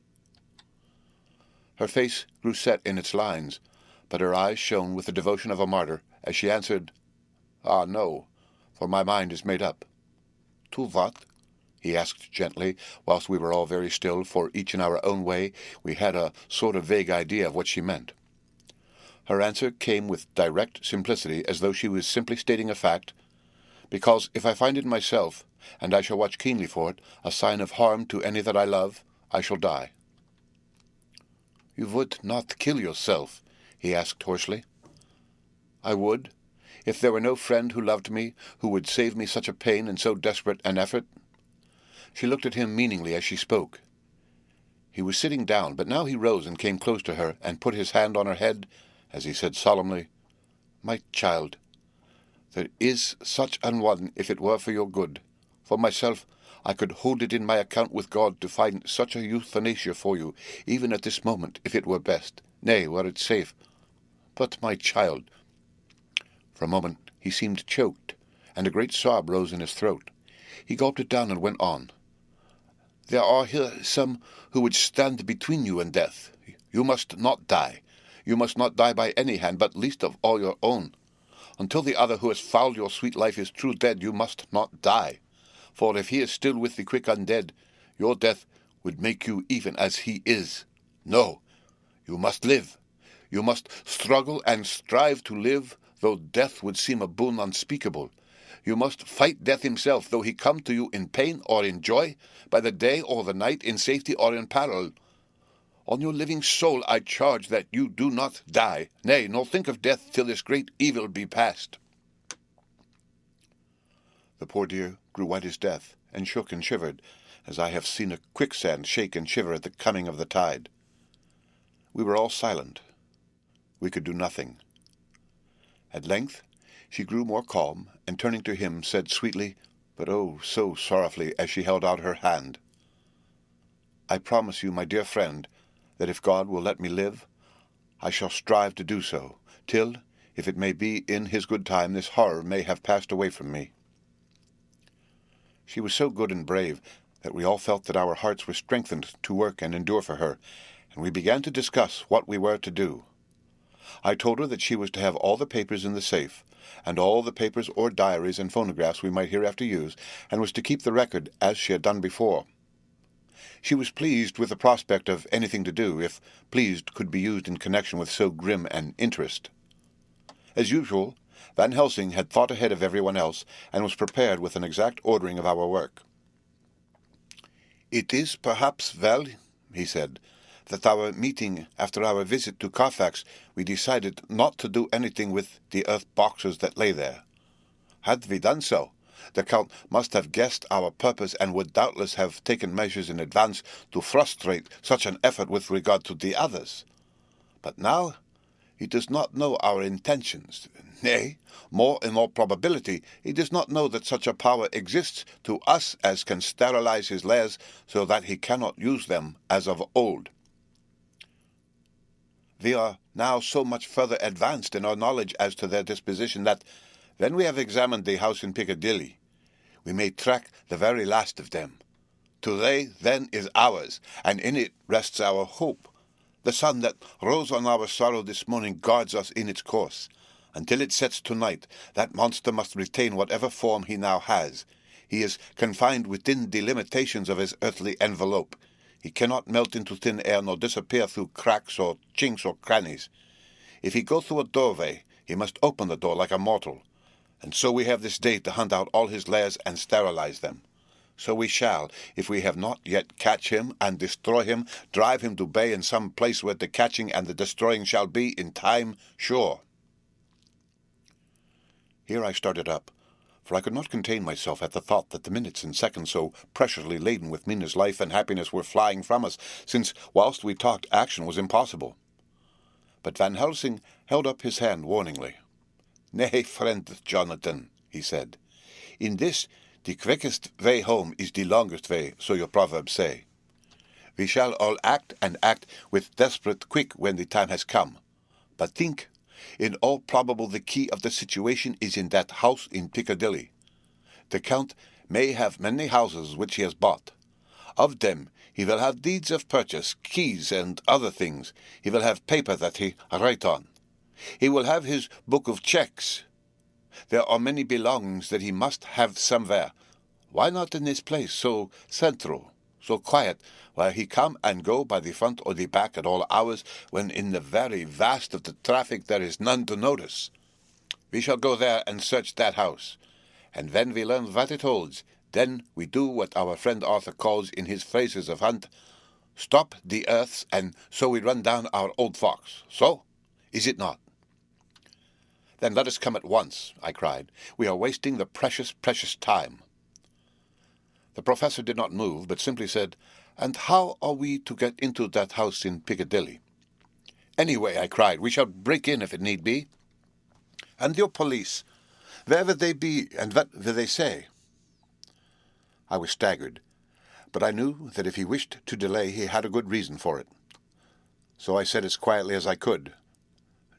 Her face grew set in its lines, but her eyes shone with the devotion of a martyr, as she answered, "Ah, no, for my mind is made up." "To what?" he asked gently, whilst we were all very still, for each in our own way we had a sort of vague idea of what she meant. Her answer came with direct simplicity, as though she was simply stating a fact, "Because if I find in myself, and I shall watch keenly for it, a sign of harm to any that I love, I shall die." "You would not kill yourself?" he asked hoarsely. "I would, if there were no friend who loved me, who would save me such a pain and so desperate an effort." She looked at him meaningly as she spoke. He was sitting down, but now he rose and came close to her and put his hand on her head, as he said solemnly, "My child, there is such an one if it were for your good. For myself, I could hold it in my account with God to find such a euthanasia for you, even at this moment, if it were best, nay, were it safe. But, my child—" For a moment he seemed choked, and a great sob rose in his throat. He gulped it down and went on. "There are here some who would stand between you and death. You must not die. You must not die by any hand, but least of all your own. Until the other who has fouled your sweet life is true dead, you must not die. For if he is still with the quick undead, your death would make you even as he is. No, you must live. You must struggle and strive to live, though death would seem a boon unspeakable. You must fight death himself, though he come to you in pain or in joy, by the day or the night, in safety or in peril. On your living soul I charge that you do not die, nay, nor think of death till this great evil be past." The poor dear grew white as death, and shook and shivered, as I have seen a quicksand shake and shiver at the coming of the tide. We were all silent. We could do nothing. At length she grew more calm, and turning to him said sweetly, but oh, so sorrowfully, as she held out her hand, "I promise you, my dear friend, that if God will let me live, I shall strive to do so, till, if it may be in his good time, this horror may have passed away from me." She was so good and brave that we all felt that our hearts were strengthened to work and endure for her, and we began to discuss what we were to do. I told her that she was to have all the papers in the safe, and all the papers or diaries and phonographs we might hereafter use, and was to keep the record as she had done before. She was pleased with the prospect of anything to do, if pleased could be used in connection with so grim an interest. As usual, Van Helsing had thought ahead of everyone else, and was prepared with an exact ordering of our work. "It is perhaps well," he said, that our meeting after our visit to Carfax, we decided not to do anything with the earth boxes that lay there. Had we done so, the Count must have guessed our purpose and would doubtless have taken measures in advance to frustrate such an effort with regard to the others. But now he does not know our intentions. Nay, more in all probability, he does not know that such a power exists to us as can sterilize his lairs so that he cannot use them as of old. We are now so much further advanced in our knowledge as to their disposition that, when we have examined the house in Piccadilly, we may track the very last of them. Today, then, is ours, and in it rests our hope. The sun that rose on our sorrow this morning guards us in its course. Until it sets tonight, that monster must retain whatever form he now has. He is confined within the limitations of his earthly envelope. He cannot melt into thin air nor disappear through cracks or chinks or crannies. If he go through a doorway, he must open the door like a mortal. And so we have this day to hunt out all his lairs and sterilize them. So we shall, if we have not yet catch him and destroy him, drive him to bay in some place where the catching and the destroying shall be in time sure. Here I started up, for I could not contain myself at the thought that the minutes and seconds so preciously laden with Mina's life and happiness were flying from us, since whilst we talked action was impossible. But Van Helsing held up his hand warningly. "Nay, friend Jonathan," he said, "in this the quickest way home is the longest way, so your proverbs say. We shall all act, and act with desperate quick when the time has come. But think, in all probable the key of the situation is in that house in Piccadilly. The Count may have many houses which he has bought. Of them he will have deeds of purchase, keys, and other things. He will have paper that he write on. He will have his book of checks. There are many belongings that he must have somewhere. Why not in this place, so central, so quiet, where he come and go by the front or the back at all hours, when in the very vast of the traffic there is none to notice? We shall go there and search that house, and when we learn what it holds, then we do what our friend Arthur calls in his phrases of hunt, stop the earths, and so we run down our old fox. So, is it not?" "Then let us come at once," I cried. "We are wasting the precious, precious time." The professor did not move, but simply said, "And how are we to get into that house in Piccadilly?" "Anyway," I cried, "we shall break in if it need be." "And your police, where will they be, and what will they say?" I was staggered, but I knew that if he wished to delay he had a good reason for it. So I said as quietly as I could,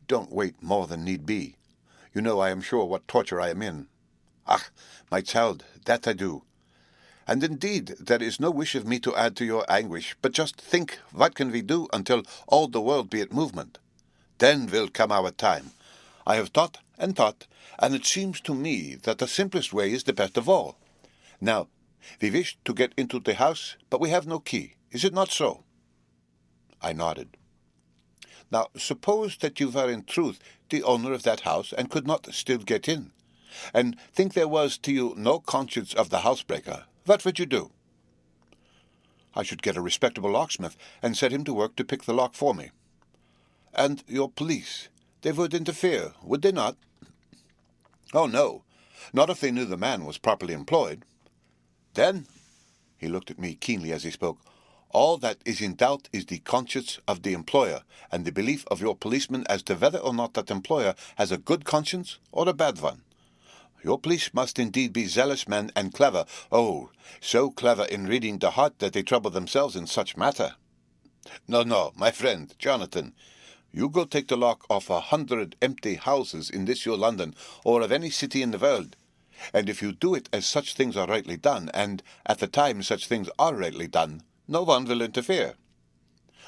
"Don't wait more than need be. You know I am sure what torture I am in." "Ah, my child, that I do. And indeed there is no wish of me to add to your anguish, but just think what can we do until all the world be at movement? Then will come our time. I have thought, and it seems to me that the simplest way is the best of all. Now, we wish to get into the house, but we have no key. Is it not so?" I nodded. "Now, suppose that you were in truth the owner of that house and could not still get in, and think there was to you no conscience of the housebreaker. What would you do?" "I should get a respectable locksmith and set him to work to pick the lock for me." "And your police, they would interfere, would they not?" "Oh, no, not if they knew the man was properly employed." "Then," he looked at me keenly as he spoke, "all that is in doubt is the conscience of the employer, and the belief of your policeman as to whether or not that employer has a good conscience or a bad one. Your police must indeed be zealous men and clever, oh, so clever in reading the heart that they trouble themselves in such matter. No, my friend, Jonathan, you go take the lock off 100 empty houses in this your London, or of any city in the world, and if you do it as such things are rightly done, and at the time such things are rightly done, no one will interfere.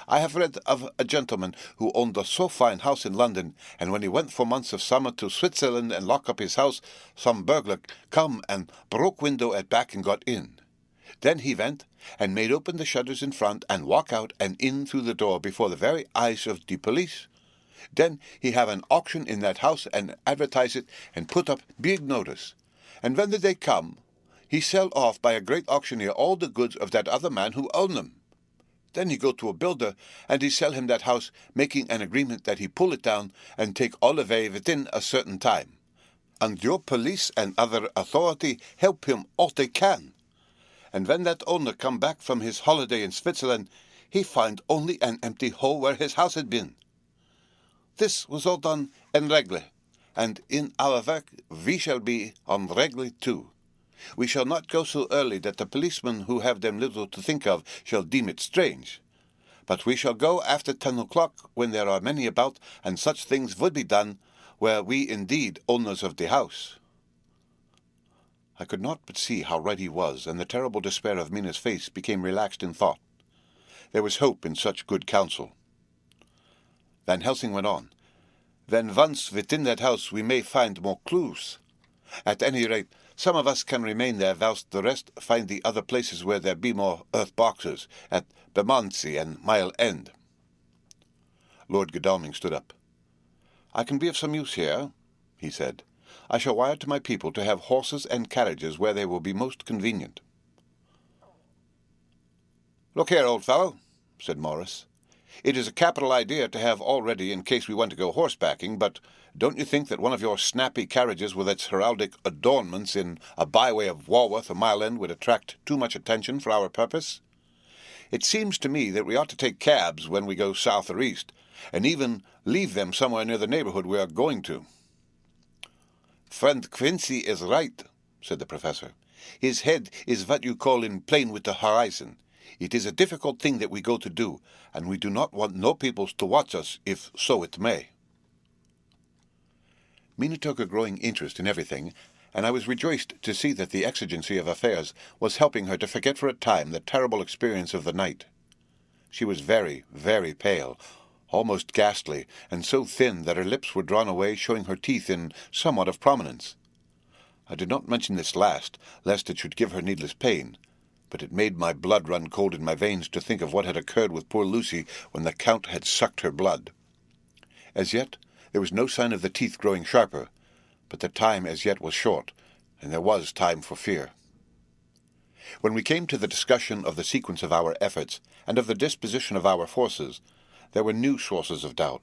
I have read of a gentleman who owned a so fine house in London, and when he went for months of summer to Switzerland and lock up his house, some burglar come and broke window at back and got in. Then he went and made open the shutters in front and walk out and in through the door before the very eyes of the police. Then he have an auction in that house and advertise it and put up big notice. And when the day come, he sell off by a great auctioneer all the goods of that other man who owned them. Then he go to a builder, and he sell him that house, making an agreement that he pull it down and take all away within a certain time. And your police and other authority help him all they can. And when that owner come back from his holiday in Switzerland, he find only an empty hole where his house had been. This was all done en règle, and in our work we shall be en règle too. We shall not go so early that the policemen who have them little to think of shall deem it strange. But we shall go after 10 o'clock, when there are many about, and such things would be done, were we indeed owners of the house. I could not but see how right he was, and the terrible despair of Mina's face became relaxed in thought. There was hope in such good counsel. Van Helsing went on. When once within that house we may find more clues. At any rate, some of us can remain there, whilst the rest find the other places where there be more earth boxes, at Bermondsey and Mile End. Lord Godalming stood up. I can be of some use here, he said. I shall wire to my people to have horses and carriages where they will be most convenient. Look here, old fellow, said Morris. It is a capital idea to have all ready in case we want to go horsebacking, but don't you think that one of your snappy carriages with its heraldic adornments in a byway of Walworth or Mile End would attract too much attention for our purpose? It seems to me that we ought to take cabs when we go south or east, and even leave them somewhere near the neighborhood we are going to. Friend Quincy is right, said the professor. His head is what you call in plane with the horizon. It is a difficult thing that we go to do, and we do not want no peoples to watch us, if so it may. Mina took a growing interest in everything, and I was rejoiced to see that the exigency of affairs was helping her to forget for a time the terrible experience of the night. She was very, very pale, almost ghastly, and so thin that her lips were drawn away, showing her teeth in somewhat of prominence. I did not mention this last, lest it should give her needless pain, but it made my blood run cold in my veins to think of what had occurred with poor Lucy when the Count had sucked her blood. As yet there was no sign of the teeth growing sharper, but the time as yet was short, and there was time for fear. When we came to the discussion of the sequence of our efforts, and of the disposition of our forces, there were new sources of doubt.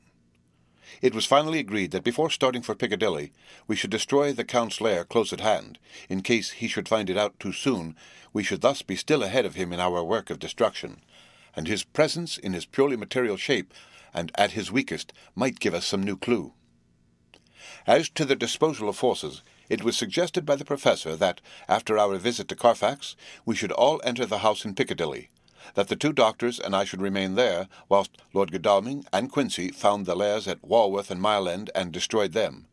It was finally agreed that before starting for Piccadilly, we should destroy the Count's lair close at hand. In case he should find it out too soon, we should thus be still ahead of him in our work of destruction, and his presence in his purely material shape, and at his weakest, might give us some new clue. As to the disposal of forces, it was suggested by the professor that, after our visit to Carfax, we should all enter the house in Piccadilly, that the 2 doctors and I should remain there, whilst Lord Godalming and Quincy found the lairs at Walworth and Mile End and destroyed them.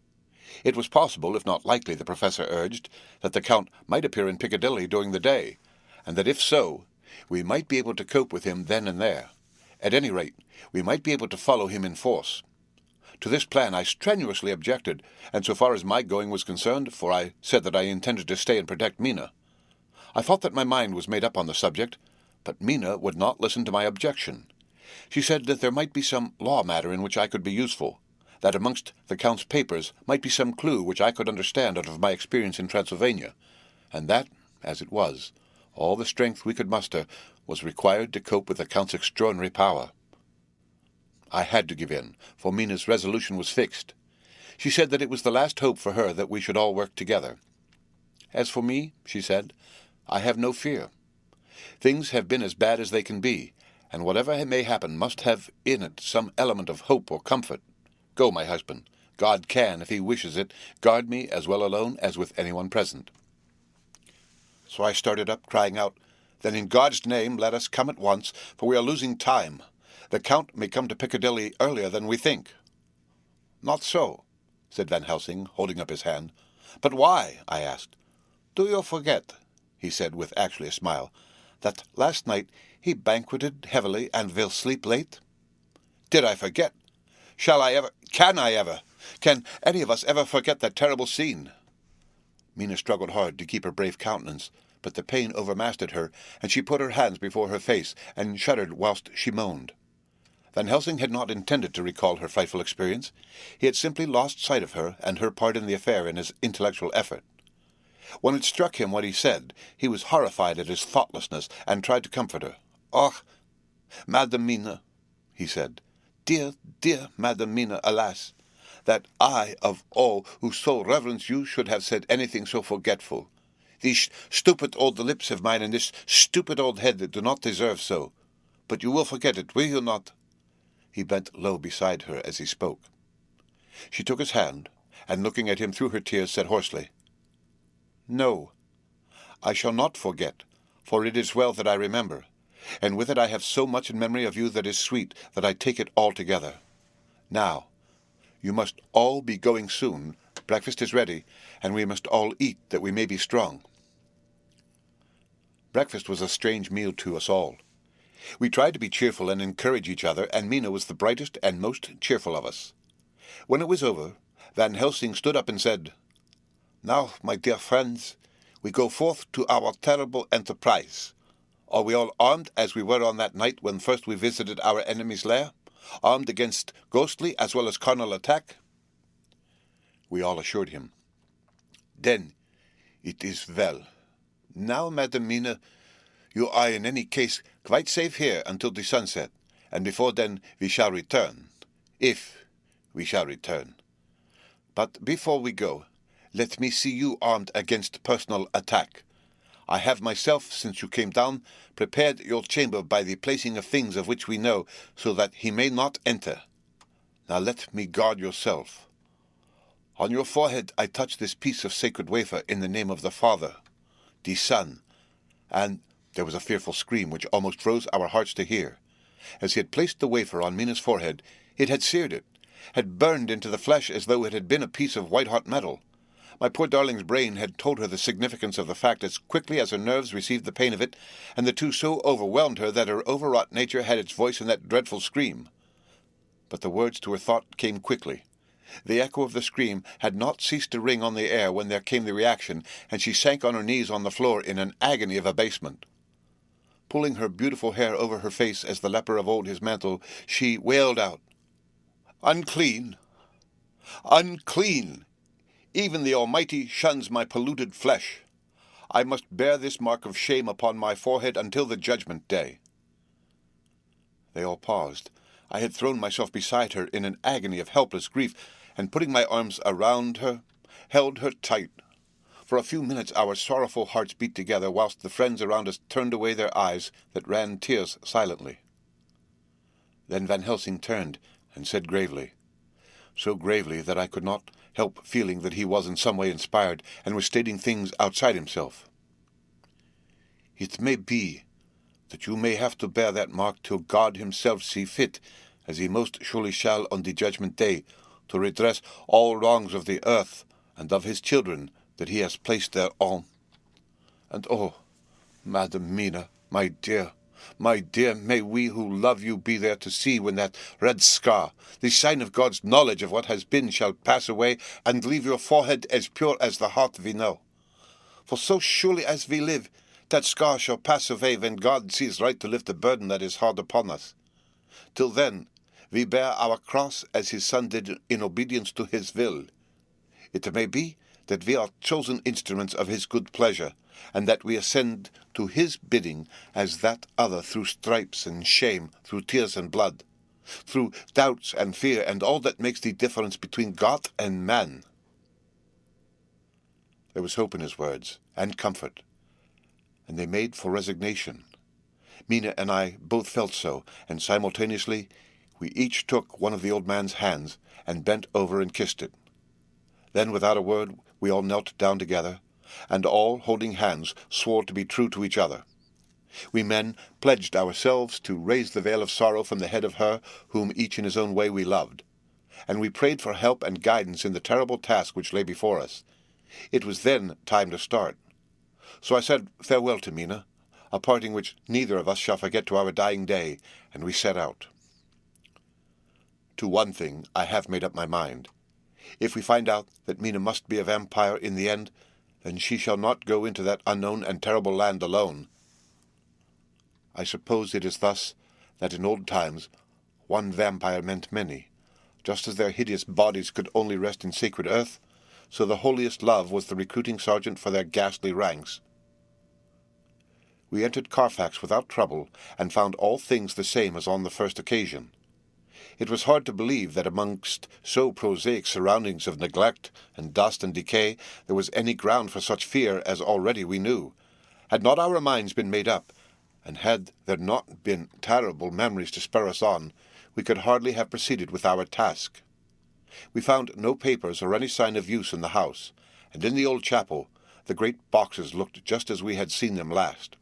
It was possible, if not likely, the professor urged, that the Count might appear in Piccadilly during the day, and that if so, we might be able to cope with him then and there. At any rate, we might be able to follow him in force. To this plan I strenuously objected, and so far as my going was concerned, for I said that I intended to stay and protect Mina. I thought that my mind was made up on the subject, but Mina would not listen to my objection. She said that there might be some law matter in which I could be useful, that amongst the Count's papers might be some clue which I could understand out of my experience in Transylvania, and that, as it was, all the strength we could muster was required to cope with the Count's extraordinary power. I had to give in, for Mina's resolution was fixed. She said that it was the last hope for her that we should all work together. As for me, she said, I have no fear. Things have been as bad as they can be, and whatever may happen must have in it some element of hope or comfort. Go, my husband. God can, if he wishes it, guard me as well alone as with anyone present. So I started up, crying out, Then in God's name let us come at once, for we are losing time. The Count may come to Piccadilly earlier than we think. Not so, said Van Helsing, holding up his hand. But why? I asked. Do you forget, he said with actually a smile, that last night he banqueted heavily and will sleep late? Did I forget? Shall I ever? Can I ever? Can any of us ever forget that terrible scene? Mina struggled hard to keep her brave countenance, but the pain overmastered her, and she put her hands before her face and shuddered whilst she moaned. Van Helsing had not intended to recall her frightful experience. He had simply lost sight of her and her part in the affair in his intellectual effort. When it struck him what he said, he was horrified at his thoughtlessness and tried to comfort her. "Och, Madam Mina, he said, dear, dear Madam Mina, alas, that I, of all who so reverence you, should have said anything so forgetful. These stupid old lips of mine and this stupid old head do not deserve so. But you will forget it, will you not? He bent low beside her as he spoke. She took his hand, and looking at him through her tears, said hoarsely, No, I shall not forget, for it is well that I remember, and with it I have so much in memory of you that is sweet, that I take it all together. Now, you must all be going soon. Breakfast is ready, and we must all eat, that we may be strong. Breakfast was a strange meal to us all. We tried to be cheerful and encourage each other, and Mina was the brightest and most cheerful of us. When it was over, Van Helsing stood up and said, Now, my dear friends, we go forth to our terrible enterprise. Are we all armed as we were on that night when first we visited our enemy's lair? Armed against ghostly as well as carnal attack? We all assured him. Then it is well. Now, Madam Mina, you are in any case quite safe here until the sunset, and before then we shall return, if we shall return. But before we go, let me see you armed against personal attack. I have myself, since you came down, prepared your chamber by the placing of things of which we know, so that he may not enter. Now let me guard yourself. On your forehead I touch this piece of sacred wafer in the name of the Father, the Son, and there was a fearful scream which almost froze our hearts to hear. As he had placed the wafer on Mina's forehead, it had seared it, had burned into the flesh as though it had been a piece of white-hot metal. My poor darling's brain had told her the significance of the fact as quickly as her nerves received the pain of it, and the two so overwhelmed her that her overwrought nature had its voice in that dreadful scream. But the words to her thought came quickly. The echo of the scream had not ceased to ring on the air when there came the reaction, and she sank on her knees on the floor in an agony of abasement. Pulling her beautiful hair over her face as the leper of old his mantle, she wailed out, Unclean! Unclean! Even the Almighty shuns my polluted flesh. I must bear this mark of shame upon my forehead until the judgment day. They all paused. I had thrown myself beside her in an agony of helpless grief, and putting my arms around her, held her tight. For a few minutes our sorrowful hearts beat together, whilst the friends around us turned away their eyes that ran tears silently. Then Van Helsing turned and said gravely, so gravely that I could not help feeling that he was in some way inspired, and was stating things outside himself. It may be that you may have to bear that mark till God himself see fit, as he most surely shall on the judgment day, to redress all wrongs of the earth and of his children that he has placed thereon. And oh, Madam Mina, my dear, may we who love you be there to see when that red scar, the sign of God's knowledge of what has been, shall pass away, and leave your forehead as pure as the heart we know. For so surely as we live, that scar shall pass away when God sees right to lift the burden that is hard upon us. Till then, we bear our cross as his Son did in obedience to his will. It may be that we are chosen instruments of his good pleasure, and that we ascend to his bidding as that other through stripes and shame, through tears and blood, through doubts and fear, and all that makes the difference between God and man. There was hope in his words, and comfort, and they made for resignation. Mina and I both felt so, and simultaneously we each took one of the old man's hands and bent over and kissed it. Then, without a word, we all knelt down together, and all, holding hands, swore to be true to each other. We men pledged ourselves to raise the veil of sorrow from the head of her whom each in his own way we loved, and we prayed for help and guidance in the terrible task which lay before us. It was then time to start. So I said farewell to Mina, a parting which neither of us shall forget to our dying day, and we set out. To one thing I have made up my mind. If we find out that Mina must be a vampire in the end, then she shall not go into that unknown and terrible land alone. I suppose it is thus that in old times one vampire meant many. Just as their hideous bodies could only rest in sacred earth, so the holiest love was the recruiting sergeant for their ghastly ranks. We entered Carfax without trouble, and found all things the same as on the first occasion. It was hard to believe that amongst so prosaic surroundings of neglect and dust and decay there was any ground for such fear as already we knew. Had not our minds been made up, and had there not been terrible memories to spur us on, we could hardly have proceeded with our task. We found no papers or any sign of use in the house, and in the old chapel the great boxes looked just as we had seen them last.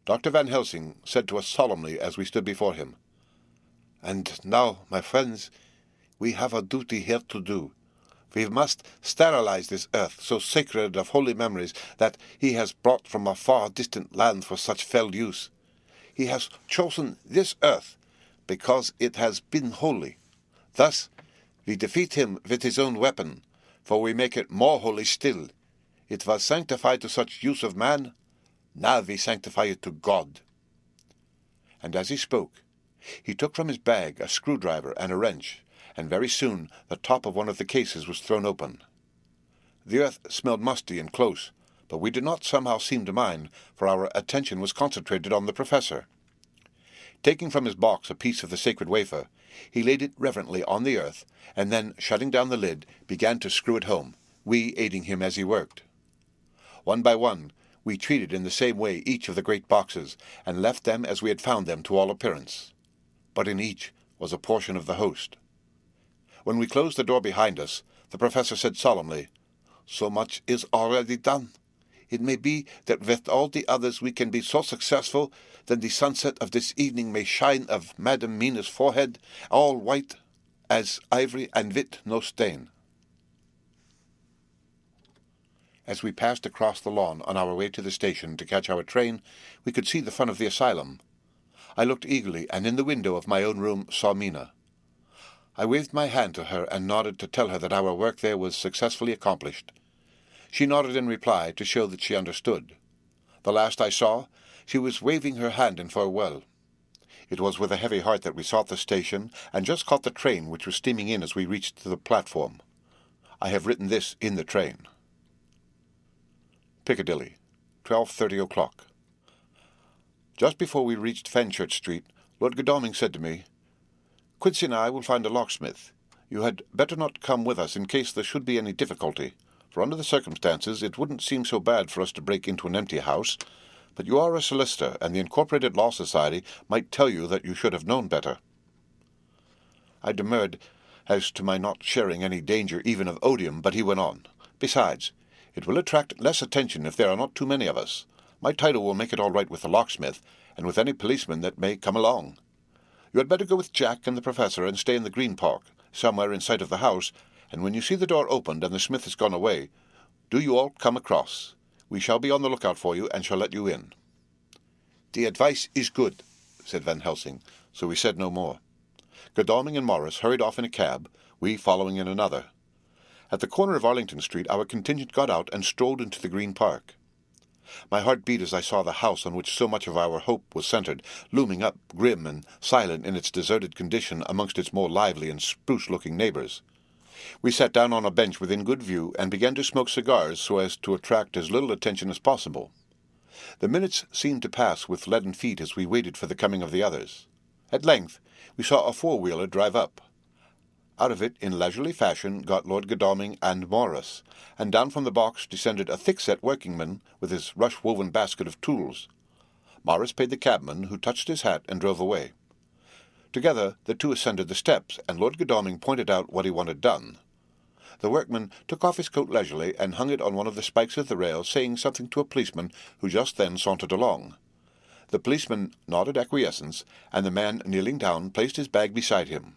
Dr. Van Helsing said to us solemnly as we stood before him, "And now, my friends, we have a duty here to do. We must sterilize this earth, so sacred of holy memories, that he has brought from a far distant land for such fell use. He has chosen this earth because it has been holy. Thus we defeat him with his own weapon, for we make it more holy still. It was sanctified to such use of man, now we sanctify it to God." And as he spoke, he took from his bag a screwdriver and a wrench, and very soon the top of one of the cases was thrown open. The earth smelled musty and close, but we did not somehow seem to mind, for our attention was concentrated on the professor. Taking from his box a piece of the sacred wafer, he laid it reverently on the earth, and then, shutting down the lid, began to screw it home, we aiding him as he worked. One by one, we treated in the same way each of the great boxes, and left them as we had found them to all appearance. But in each was a portion of the host. When we closed the door behind us, the professor said solemnly, "So much is already done. It may be that with all the others we can be so successful that the sunset of this evening may shine of Madam Mina's forehead, all white as ivory and with no stain." As we passed across the lawn on our way to the station to catch our train, we could see the front of the asylum. I looked eagerly, and in the window of my own room saw Mina. I waved my hand to her and nodded to tell her that our work there was successfully accomplished. She nodded in reply to show that she understood. The last I saw, she was waving her hand in farewell. It was with a heavy heart that we sought the station, and just caught the train which was steaming in as we reached the platform. I have written this in the train. Piccadilly, 12:30 o'clock. Just before we reached Fenchurch Street, Lord Godalming said to me, "Quincy and I will find a locksmith. You had better not come with us in case there should be any difficulty, for under the circumstances it wouldn't seem so bad for us to break into an empty house, but you are a solicitor, and the Incorporated Law Society might tell you that you should have known better." I demurred as to my not sharing any danger even of odium, but he went on, "Besides, it will attract less attention if there are not too many of us. My title will make it all right with the locksmith, and with any policeman that may come along. You had better go with Jack and the professor and stay in the Green Park, somewhere in sight of the house, and when you see the door opened and the smith has gone away, do you all come across. We shall be on the lookout for you and shall let you in." "The advice is good," said Van Helsing, so we said no more. Godalming and Morris hurried off in a cab, we following in another. At the corner of Arlington Street our contingent got out and strolled into the Green Park. My heart beat as I saw the house on which so much of our hope was centred, looming up grim and silent in its deserted condition amongst its more lively and spruce-looking neighbours. We sat down on a bench within good view and began to smoke cigars so as to attract as little attention as possible. The minutes seemed to pass with leaden feet as we waited for the coming of the others. At length we saw a four-wheeler drive up. Out of it, in leisurely fashion, got Lord Godalming and Morris, and down from the box descended a thick-set workingman with his rush-woven basket of tools. Morris paid the cabman, who touched his hat and drove away. Together the two ascended the steps, and Lord Godalming pointed out what he wanted done. The workman took off his coat leisurely and hung it on one of the spikes of the rail, saying something to a policeman who just then sauntered along. The policeman nodded acquiescence, and the man, kneeling down, placed his bag beside him.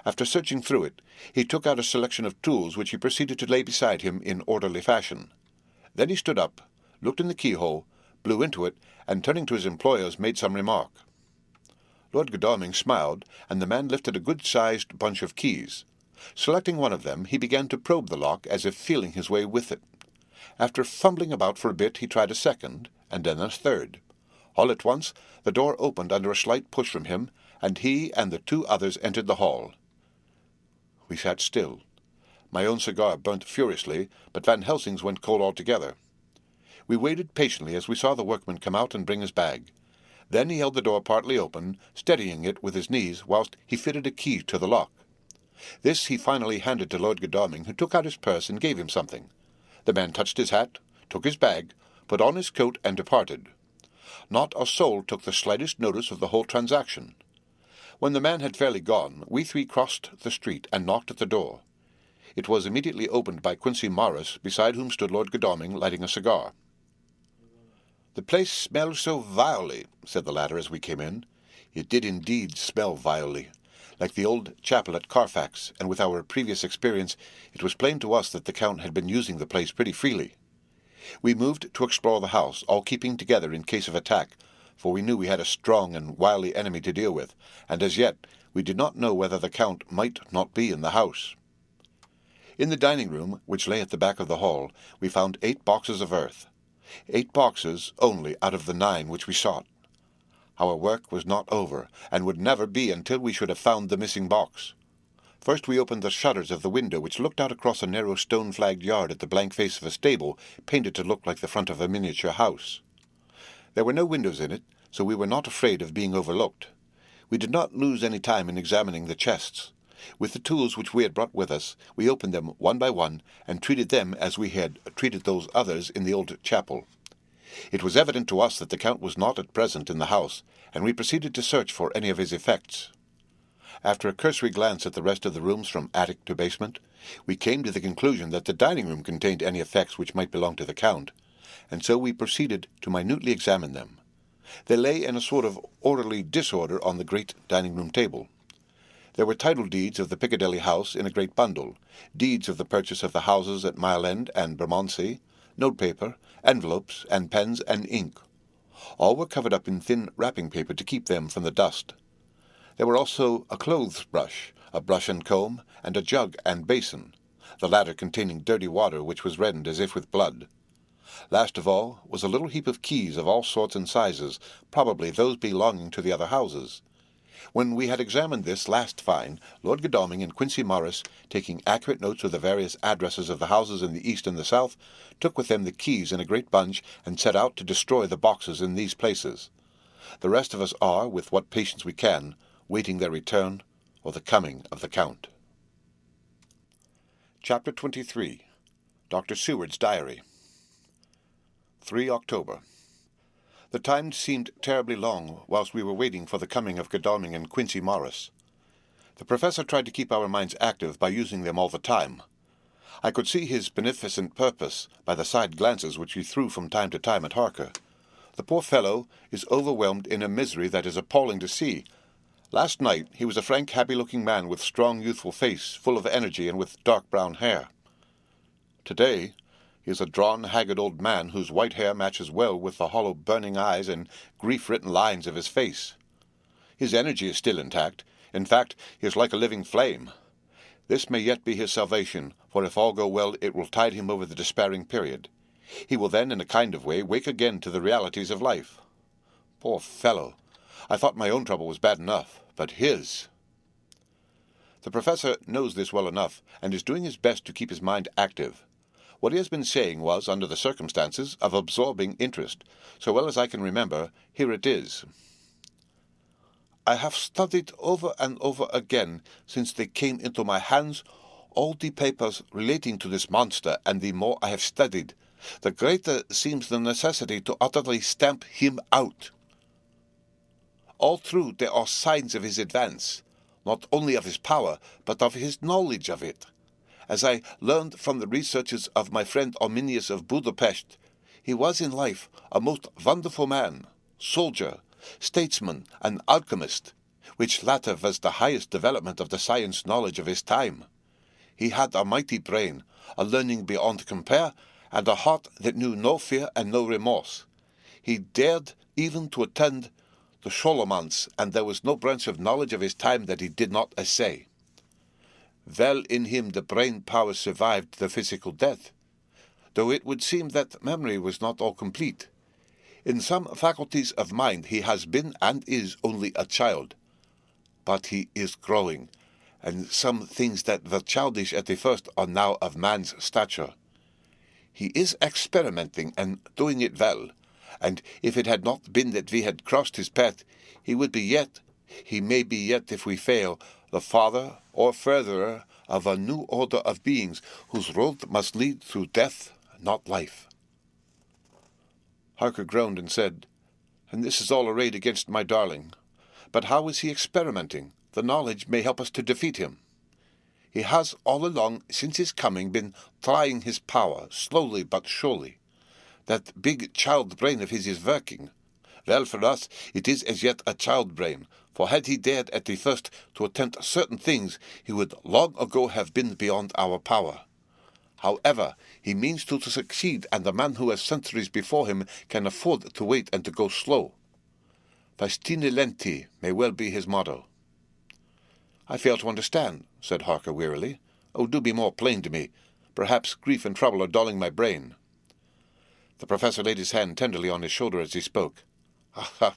After searching through it, he took out a selection of tools which he proceeded to lay beside him in orderly fashion. Then he stood up, looked in the keyhole, blew into it, and turning to his employers made some remark. Lord Godalming smiled, and the man lifted a good-sized bunch of keys. Selecting one of them, he began to probe the lock as if feeling his way with it. After fumbling about for a bit, he tried a second, and then a third. All at once the door opened under a slight push from him, and he and the two others entered the hall. We sat still. My own cigar burnt furiously, but Van Helsing's went cold altogether. We waited patiently as we saw the workman come out and bring his bag. Then he held the door partly open, steadying it with his knees whilst he fitted a key to the lock. This he finally handed to Lord Godalming, who took out his purse and gave him something. The man touched his hat, took his bag, put on his coat, and departed. Not a soul took the slightest notice of the whole transaction. When the man had fairly gone, we three crossed the street and knocked at the door. It was immediately opened by Quincy Morris, beside whom stood Lord Godalming, lighting a cigar. "The place smells so vilely," said the latter as we came in. It did indeed smell vilely, like the old chapel at Carfax, and with our previous experience it was plain to us that the Count had been using the place pretty freely. We moved to explore the house, all keeping together in case of attack, for we knew we had a strong and wily enemy to deal with, and as yet we did not know whether the Count might not be in the house. In the dining room, which lay at the back of the hall, we found 8 boxes of earth. 8 boxes only out of the 9 which we sought. Our work was not over, and would never be until we should have found the missing box. First we opened the shutters of the window, which looked out across a narrow stone-flagged yard at the blank face of a stable, painted to look like the front of a miniature house. There were no windows in it, so we were not afraid of being overlooked. We did not lose any time in examining the chests. With the tools which we had brought with us, we opened them one by one, and treated them as we had treated those others in the old chapel. It was evident to us that the Count was not at present in the house, and we proceeded to search for any of his effects. After a cursory glance at the rest of the rooms from attic to basement, we came to the conclusion that the dining room contained any effects which might belong to the Count, and so we proceeded to minutely examine them. They lay in a sort of orderly disorder on the great dining-room table. There were title deeds of the Piccadilly house in a great bundle, deeds of the purchase of the houses at Mile End and Bermondsey, notepaper, envelopes, and pens and ink. All were covered up in thin wrapping paper to keep them from the dust. There were also a clothes-brush, a brush and comb, and a jug and basin, the latter containing dirty water which was reddened as if with blood. Last of all was a little heap of keys of all sorts and sizes, probably those belonging to the other houses. When we had examined this last find, Lord Godalming and Quincy Morris, taking accurate notes of the various addresses of the houses in the east and the south, took with them the keys in a great bunch and set out to destroy the boxes in these places. The rest of us are, with what patience we can, waiting their return or the coming of the Count. Chapter 23. Dr. Seward's Diary. 3 October. The time seemed terribly long whilst we were waiting for the coming of Godalming and Quincy Morris. The professor tried to keep our minds active by using them all the time. I could see his beneficent purpose by the side glances which he threw from time to time at Harker. The poor fellow is overwhelmed in a misery that is appalling to see. Last night he was a frank, happy-looking man with strong, youthful face, full of energy and with dark brown hair. Today he is a drawn, haggard old man whose white hair matches well with the hollow, burning eyes and grief-written lines of his face. His energy is still intact. In fact, he is like a living flame. This may yet be his salvation, for if all go well it will tide him over the despairing period. He will then, in a kind of way, wake again to the realities of life. Poor fellow! I thought my own trouble was bad enough, but his— The professor knows this well enough, and is doing his best to keep his mind active. What he has been saying was, under the circumstances, of absorbing interest. So well as I can remember, here it is. I have studied over and over again, since they came into my hands, all the papers relating to this monster, and the more I have studied, the greater seems the necessity to utterly stamp him out. All through there are signs of his advance, not only of his power, but of his knowledge of it. As I learned from the researches of my friend Arminius of Budapest, he was in life a most wonderful man, soldier, statesman, and alchemist, which latter was the highest development of the science knowledge of his time. He had a mighty brain, a learning beyond compare, and a heart that knew no fear and no remorse. He dared even to attend the Scholomance, and there was no branch of knowledge of his time that he did not essay. Well in him the brain power survived the physical death, though it would seem that memory was not all complete. In some faculties of mind he has been and is only a child, but he is growing, and some things that were childish at the first are now of man's stature. He is experimenting and doing it well, and if it had not been that we had crossed his path, he may be yet, if we fail, the father or furtherer of a new order of beings whose road must lead through death, not life." Harker groaned and said, "And this is all arrayed against my darling. But how is he experimenting? The knowledge may help us to defeat him." "He has all along, since his coming, been trying his power, slowly but surely. That big child brain of his is working. Well, for us, it is as yet a child brain, for had he dared at the first to attempt certain things, he would long ago have been beyond our power. However, he means to succeed, and the man who has centuries before him can afford to wait and to go slow. Fastine lenti may well be his motto." "I fail to understand," said Harker wearily. "Oh, do be more plain to me. Perhaps grief and trouble are dulling my brain." The professor laid his hand tenderly on his shoulder as he spoke. "Ah,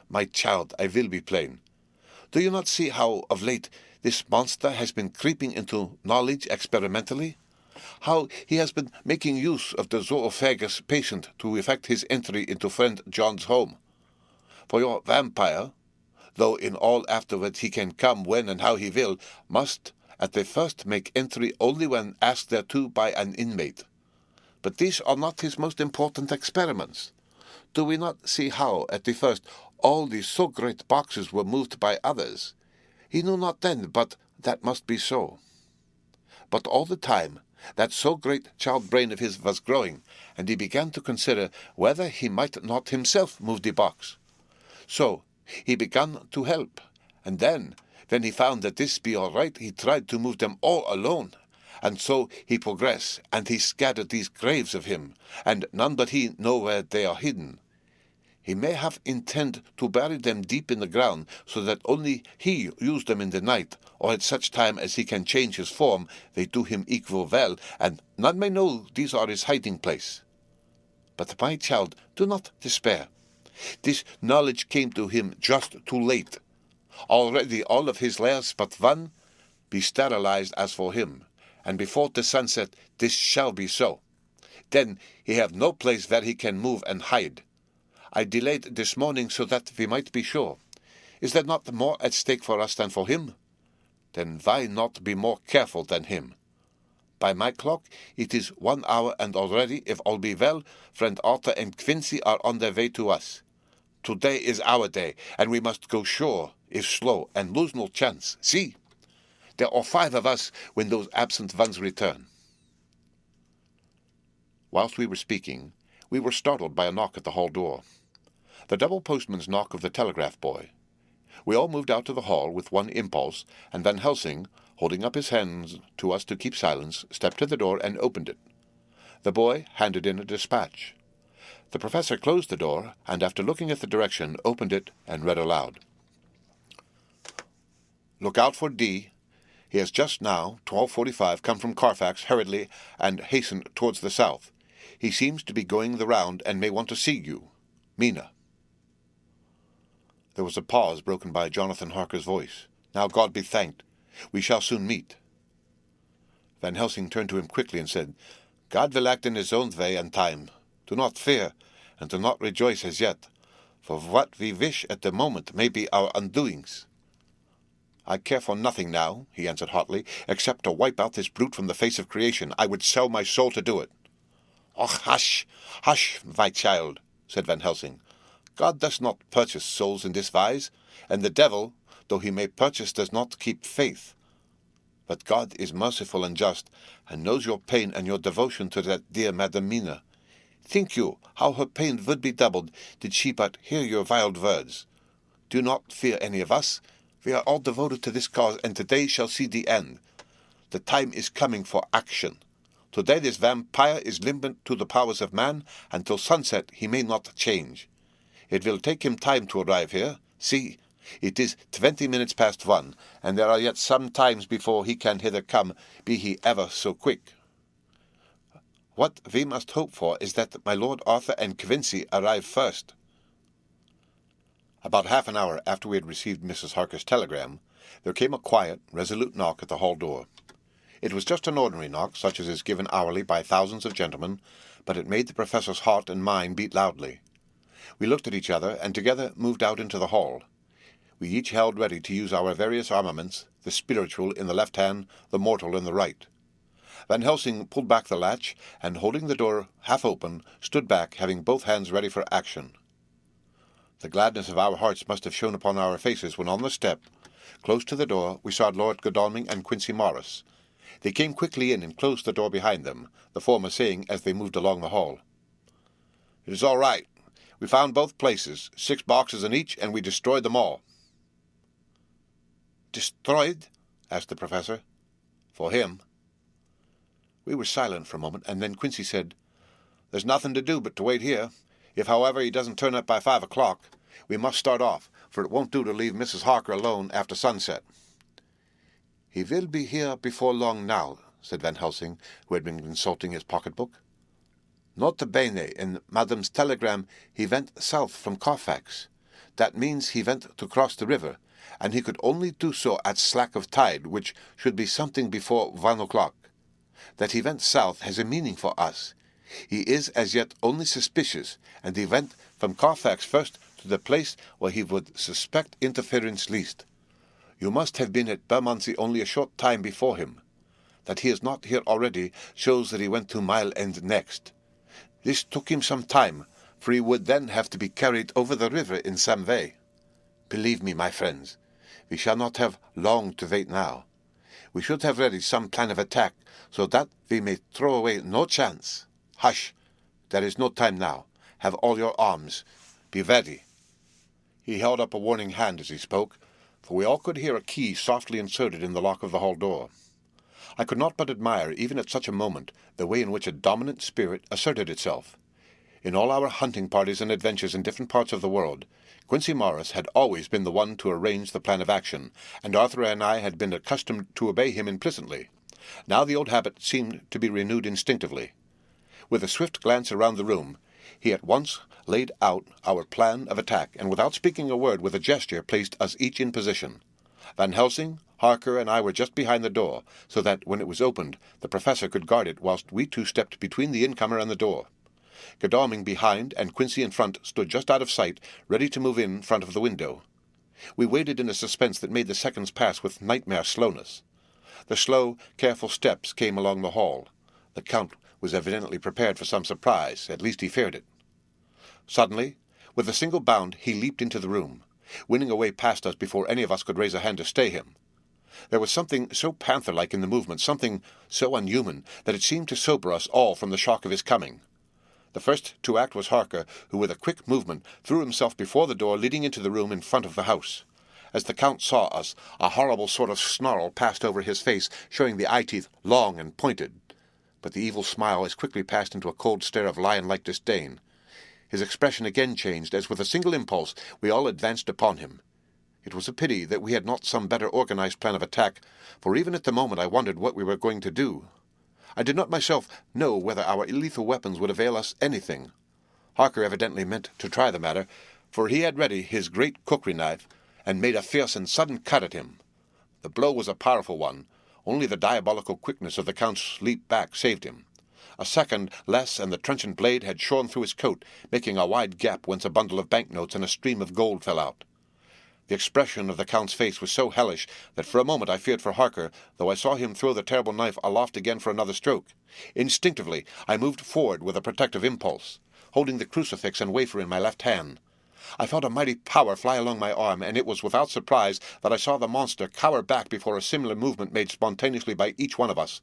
my child, I will be plain. Do you not see how, of late, this monster has been creeping into knowledge experimentally? How he has been making use of the zoophagus patient to effect his entry into friend John's home? For your vampire, though in all afterwards he can come when and how he will, must at the first make entry only when asked thereto by an inmate. But these are not his most important experiments. Do we not see how, at the first, all these so great boxes were moved by others? He knew not then, but that must be so. But all the time, that so great child brain of his was growing, and he began to consider whether he might not himself move the box. So he began to help, and then, when he found that this be all right, he tried to move them all alone. And so he progressed, and he scattered these graves of him, and none but he know where they are hidden. He may have intend to bury them deep in the ground, so that only he use them in the night, or at such time as he can change his form, they do him equal well, and none may know these are his hiding place. But, my child, do not despair. This knowledge came to him just too late. Already all of his lairs but one be sterilized as for him, and before the sunset this shall be so. Then he have no place where he can move and hide. I delayed this morning so that we might be sure. Is there not more at stake for us than for him? Then why not be more careful than him? By my clock it is 1 hour, and already, if all be well, friend Arthur and Quincy are on their way to us. Today is our day, and we must go sure, if slow, and lose no chance. See! There are 5 of us when those absent ones return." Whilst we were speaking, we were startled by a knock at the hall door. The double postman's knock of the telegraph boy. We all moved out to the hall with one impulse, and Van Helsing, holding up his hands to us to keep silence, stepped to the door and opened it. The boy handed in a dispatch. The professor closed the door, and after looking at the direction, opened it and read aloud. "Look out for D. He has just now, 12:45, come from Carfax hurriedly and hastened towards the south. He seems to be going the round and may want to see you. Mina." There was a pause broken by Jonathan Harker's voice. "Now God be thanked. We shall soon meet." Van Helsing turned to him quickly and said, "God will act in his own way and time. Do not fear, and do not rejoice as yet, for what we wish at the moment may be our undoings." "I care for nothing now," he answered hotly, "except to wipe out this brute from the face of creation. I would sell my soul to do it." "Och, hush, hush, my child," said Van Helsing. "God does not purchase souls in this wise, and the devil, though he may purchase, does not keep faith. But God is merciful and just, and knows your pain and your devotion to that dear Madam Mina. Think you how her pain would be doubled did she but hear your wild words? Do not fear any of us. We are all devoted to this cause, and today shall see the end. The time is coming for action. Today this vampire is limited to the powers of man, and till sunset he may not change. It will take him time to arrive here. See, it is 20 minutes past 1, and there are yet some times before he can hither come, be he ever so quick. What we must hope for is that my Lord Arthur and Quincy arrive first." About half an hour after we had received Mrs. Harker's telegram, there came a quiet, resolute knock at the hall door. It was just an ordinary knock, such as is given hourly by thousands of gentlemen, but it made the Professor's heart and mine beat loudly. We looked at each other, and together moved out into the hall. We each held ready to use our various armaments, the spiritual in the left hand, the mortal in the right. Van Helsing pulled back the latch, and holding the door half open, stood back, having both hands ready for action. The gladness of our hearts must have shone upon our faces when on the step, close to the door, we saw Lord Godalming and Quincey Morris. They came quickly in and closed the door behind them, the former saying as they moved along the hall, "It is all right. We found both places, 6 boxes in each, and we destroyed them all." "Destroyed?" asked the Professor. "For him." We were silent for a moment, and then Quincey said, "There's nothing to do but to wait here. If, however, he doesn't turn up by 5 o'clock, we must start off, for it won't do to leave Mrs. Harker alone after sunset." "He will be here before long now," said Van Helsing, who had been consulting his pocket-book. "Nota bene, in Madame's telegram he went south from Carfax. That means he went to cross the river, and he could only do so at slack of tide, which should be something before 1 o'clock. That he went south has a meaning for us. He is as yet only suspicious, and he went from Carfax first to the place where he would suspect interference least. You must have been at Bermondsey only a short time before him. That he is not here already shows that he went to Mile End next. This took him some time, for he would then have to be carried over the river in some way. Believe me, my friends, we shall not have long to wait now. We should have ready some plan of attack, so that we may throw away no chance. Hush! There is no time now. Have all your arms. Be ready." He held up a warning hand as he spoke, for we all could hear a key softly inserted in the lock of the hall door. I could not but admire, even at such a moment, the way in which a dominant spirit asserted itself. In all our hunting parties and adventures in different parts of the world, Quincey Morris had always been the one to arrange the plan of action, and Arthur and I had been accustomed to obey him implicitly. Now the old habit seemed to be renewed instinctively. With a swift glance around the room, he at once laid out our plan of attack, and without speaking a word, with a gesture placed us each in position. Van Helsing, Harker, and I were just behind the door, so that, when it was opened, the Professor could guard it, whilst we two stepped between the incomer and the door. Godalming behind, and Quincey in front, stood just out of sight, ready to move in front of the window. We waited in a suspense that made the seconds pass with nightmare slowness. The slow, careful steps came along the hall. The Count was evidently prepared for some surprise, at least he feared it. Suddenly, with a single bound, he leaped into the room, winning a way past us before any of us could raise a hand to stay him. There was something so panther-like in the movement, something so unhuman, that it seemed to sober us all from the shock of his coming. The first to act was Harker, who with a quick movement threw himself before the door leading into the room in front of the house. As the Count saw us, a horrible sort of snarl passed over his face, showing the eye-teeth long and pointed. But the evil smile as quickly passed into a cold stare of lion-like disdain. His expression again changed, as with a single impulse we all advanced upon him. It was a pity that we had not some better organized plan of attack, for even at the moment I wondered what we were going to do. I did not myself know whether our lethal weapons would avail us anything. Harker evidently meant to try the matter, for he had ready his great cookery knife, and made a fierce and sudden cut at him. The blow was a powerful one. Only the diabolical quickness of the Count's leap back saved him. A second less, and the trenchant blade had shorn through his coat, making a wide gap whence a bundle of banknotes and a stream of gold fell out. The expression of the Count's face was so hellish that for a moment I feared for Harker, though I saw him throw the terrible knife aloft again for another stroke. Instinctively I moved forward with a protective impulse, holding the crucifix and wafer in my left hand. I felt a mighty power fly along my arm, and it was without surprise that I saw the monster cower back before a similar movement made spontaneously by each one of us.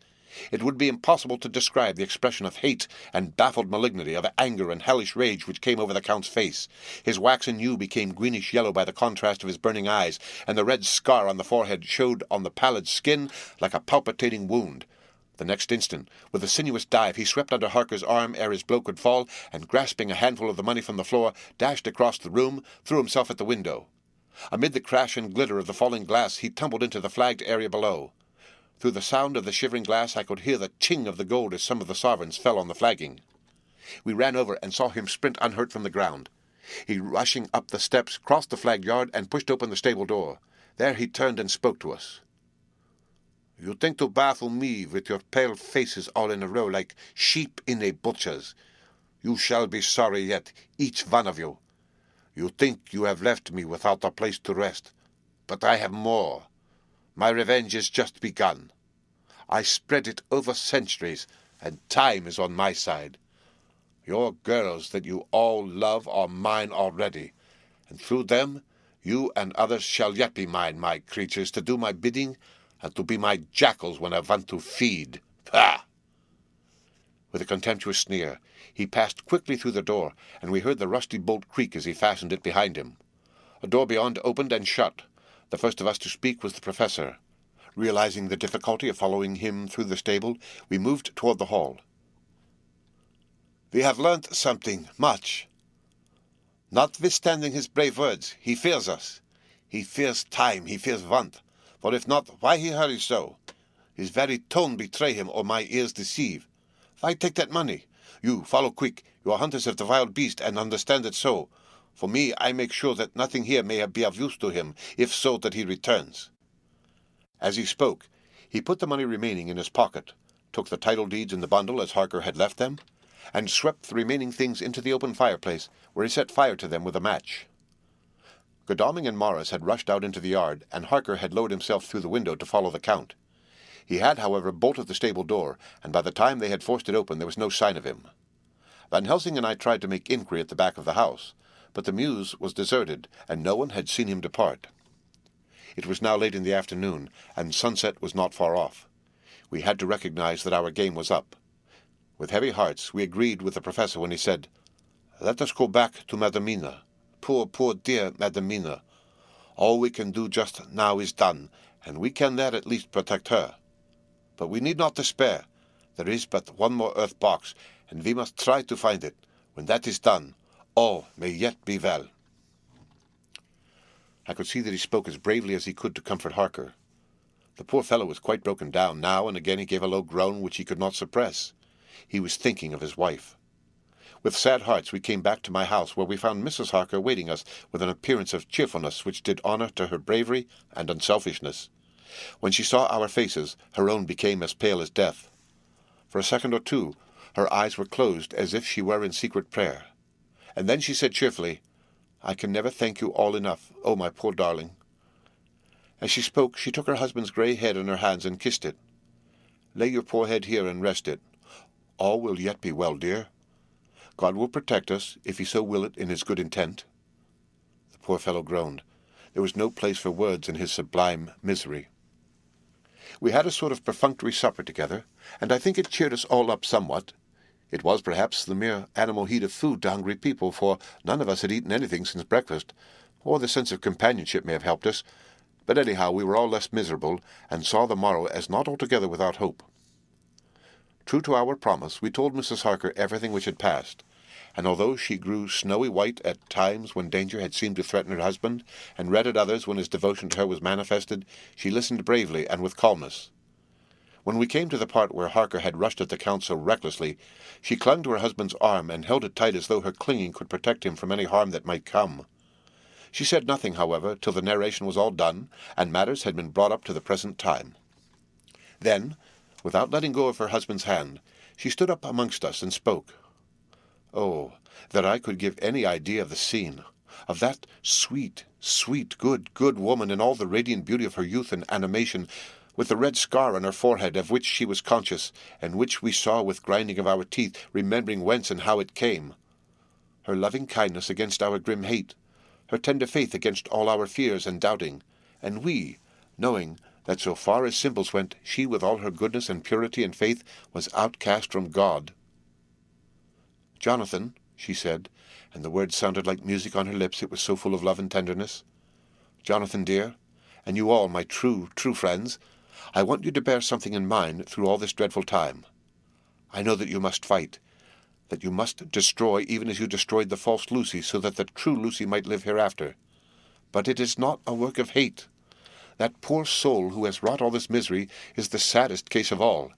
It would be impossible to describe the expression of hate and baffled malignity, of anger and hellish rage which came over the Count's face. His waxen hue became greenish-yellow by the contrast of his burning eyes, and the red scar on the forehead showed on the pallid skin like a palpitating wound. The next instant, with a sinuous dive, he swept under Harker's arm ere his blow could fall, and grasping a handful of the money from the floor, dashed across the room, threw himself at the window. Amid the crash and glitter of the falling glass, he tumbled into the flagged area below. Through the sound of the shivering glass I could hear the ching of the gold as some of the sovereigns fell on the flagging. We ran over and saw him sprint unhurt from the ground. He, rushing up the steps, crossed the flagged yard and pushed open the stable door. There he turned and spoke to us. You think to baffle me with your pale faces all in a row like sheep in a butcher's. You shall be sorry yet, each one of you. You think you have left me without a place to rest, but I have more. My revenge is just begun. I spread it over centuries, and time is on my side. Your girls that you all love are mine already, and through them you and others shall yet be mine, my creatures, to do my bidding, and to be my jackals when I want to feed. Pah!" With a contemptuous sneer, he passed quickly through the door, and we heard the rusty bolt creak as he fastened it behind him. A door beyond opened and shut. The first of us to speak was the professor. Realizing the difficulty of following him through the stable, we moved toward the hall. "We have learnt something, much. Notwithstanding his brave words, he fears us. He fears time, he fears want. For if not, why he hurries so? His very tone betray him, or my ears deceive. Why take that money? You, follow quick. You are hunters of the wild beast, and understand it so. For me, I make sure that nothing here may be of use to him, if so that he returns." As he spoke, he put the money remaining in his pocket, took the title deeds in the bundle as Harker had left them, and swept the remaining things into the open fireplace, where he set fire to them with a match. Godalming and Morris had rushed out into the yard, and Harker had lowered himself through the window to follow the Count. He had, however, bolted the stable door, and by the time they had forced it open there was no sign of him. Van Helsing and I tried to make inquiry at the back of the house, but the mews was deserted, and no one had seen him depart. It was now late in the afternoon, and sunset was not far off. We had to recognize that our game was up. With heavy hearts we agreed with the professor when he said, "Let us go back to Madamina. Poor, poor dear Madamina. All we can do just now is done, and we can there at least protect her. But we need not despair. There is but one more earth box, and we must try to find it. When that is done, all may yet be well." I could see that he spoke as bravely as he could to comfort Harker. The poor fellow was quite broken down. Now and again he gave a low groan which he could not suppress. He was thinking of his wife. With sad hearts we came back to my house, where we found Mrs. Harker waiting us with an appearance of cheerfulness which did honour to her bravery and unselfishness. When she saw our faces, her own became as pale as death. For a second or two her eyes were closed as if she were in secret prayer. And then she said cheerfully, "I can never thank you all enough, oh, my poor darling." As she spoke, she took her husband's grey head in her hands and kissed it. "Lay your poor head here and rest it. All will yet be well, dear. God will protect us, if he so will it in his good intent." The poor fellow groaned. There was no place for words in his sublime misery. We had a sort of perfunctory supper together, and I think it cheered us all up somewhat. It was, perhaps, the mere animal heat of food to hungry people, for none of us had eaten anything since breakfast, or the sense of companionship may have helped us, but anyhow we were all less miserable, and saw the morrow as not altogether without hope. True to our promise, we told Mrs. Harker everything which had passed, and although she grew snowy white at times when danger had seemed to threaten her husband, and red at others when his devotion to her was manifested, she listened bravely and with calmness. When we came to the part where Harker had rushed at the Count so recklessly, she clung to her husband's arm and held it tight as though her clinging could protect him from any harm that might come. She said nothing, however, till the narration was all done, and matters had been brought up to the present time. Then, without letting go of her husband's hand, she stood up amongst us and spoke. Oh, that I could give any idea of the scene, of that sweet, sweet, good woman in all the radiant beauty of her youth and animation, with the red scar on her forehead of which she was conscious, and which we saw with grinding of our teeth, remembering whence and how it came. Her loving kindness against our grim hate, her tender faith against all our fears and doubting, and we, knowing that so far as simples went, she with all her goodness and purity and faith was outcast from God. "Jonathan," she said, and the words sounded like music on her lips, it was so full of love and tenderness. "Jonathan, dear, and you all, my true friends, I want you to bear something in mind through all this dreadful time. I know that you must fight, that you must destroy even as you destroyed the false Lucy, so that the true Lucy might live hereafter. But it is not a work of hate. That poor soul who has wrought all this misery is the saddest case of all.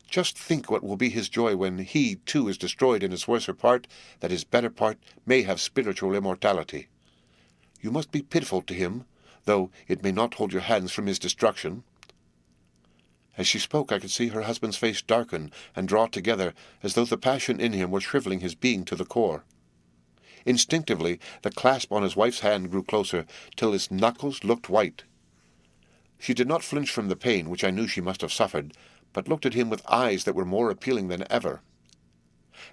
Just think what will be his joy when he, too, is destroyed in his worser part, that his better part may have spiritual immortality. You must be pitiful to him, though it may not hold your hands from his destruction." As she spoke, I could see her husband's face darken and draw together, as though the passion in him were shriveling his being to the core. Instinctively, the clasp on his wife's hand grew closer, till his knuckles looked white. She did not flinch from the pain which I knew she must have suffered, but looked at him with eyes that were more appealing than ever.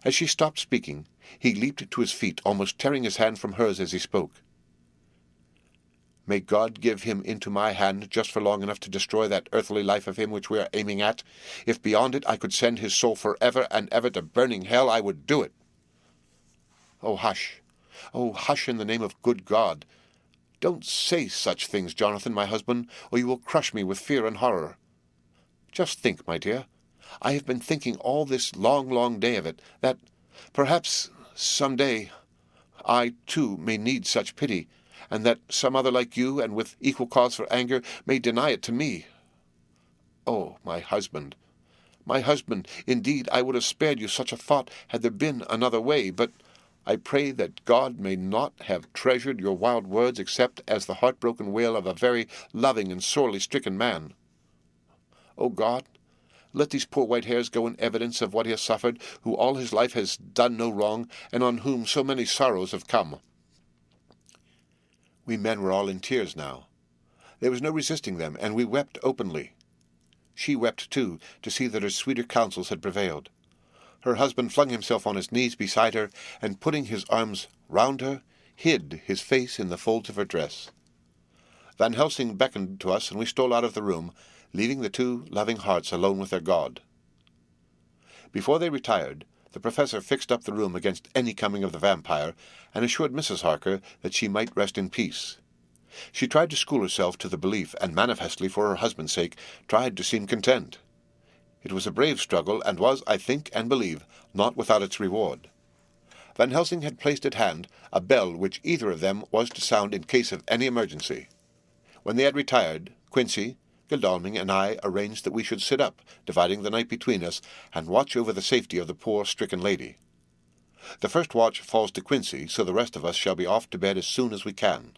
As she stopped speaking, he leaped to his feet, almost tearing his hand from hers as he spoke. "May God give him into my hand just for long enough to destroy that earthly life of him which we are aiming at. If beyond it I could send his soul for ever and ever to burning hell, I would do it." "Oh, hush! Oh, hush in the name of good God! Don't say such things, Jonathan, my husband, or you will crush me with fear and horror. Just think, my dear, I have been thinking all this long, long day of it, that perhaps some day I, too, may need such pity, and that some other like you, and with equal cause for anger, may deny it to me. Oh, my husband, indeed I would have spared you such a thought had there been another way, but I pray that God may not have treasured your wild words except as the heartbroken wail of a very loving and sorely stricken man. O God, let these poor white hairs go in evidence of what he has suffered, who all his life has done no wrong, and on whom so many sorrows have come." We men were all in tears now. There was no resisting them, and we wept openly. She wept too, to see that her sweeter counsels had prevailed. Her husband flung himself on his knees beside her, and putting his arms round her, hid his face in the folds of her dress. Van Helsing beckoned to us, and we stole out of the room, leaving the two loving hearts alone with their God. Before they retired, the professor fixed up the room against any coming of the vampire, and assured Mrs. Harker that she might rest in peace. She tried to school herself to the belief, and manifestly for her husband's sake tried to seem content. It was a brave struggle, and was, I think and believe, not without its reward. Van Helsing had placed at hand a bell which either of them was to sound in case of any emergency. When they had retired, Quincy, Godalming, and I arranged that we should sit up, dividing the night between us, and watch over the safety of the poor stricken lady. The first watch falls to Quincy, so the rest of us shall be off to bed as soon as we can.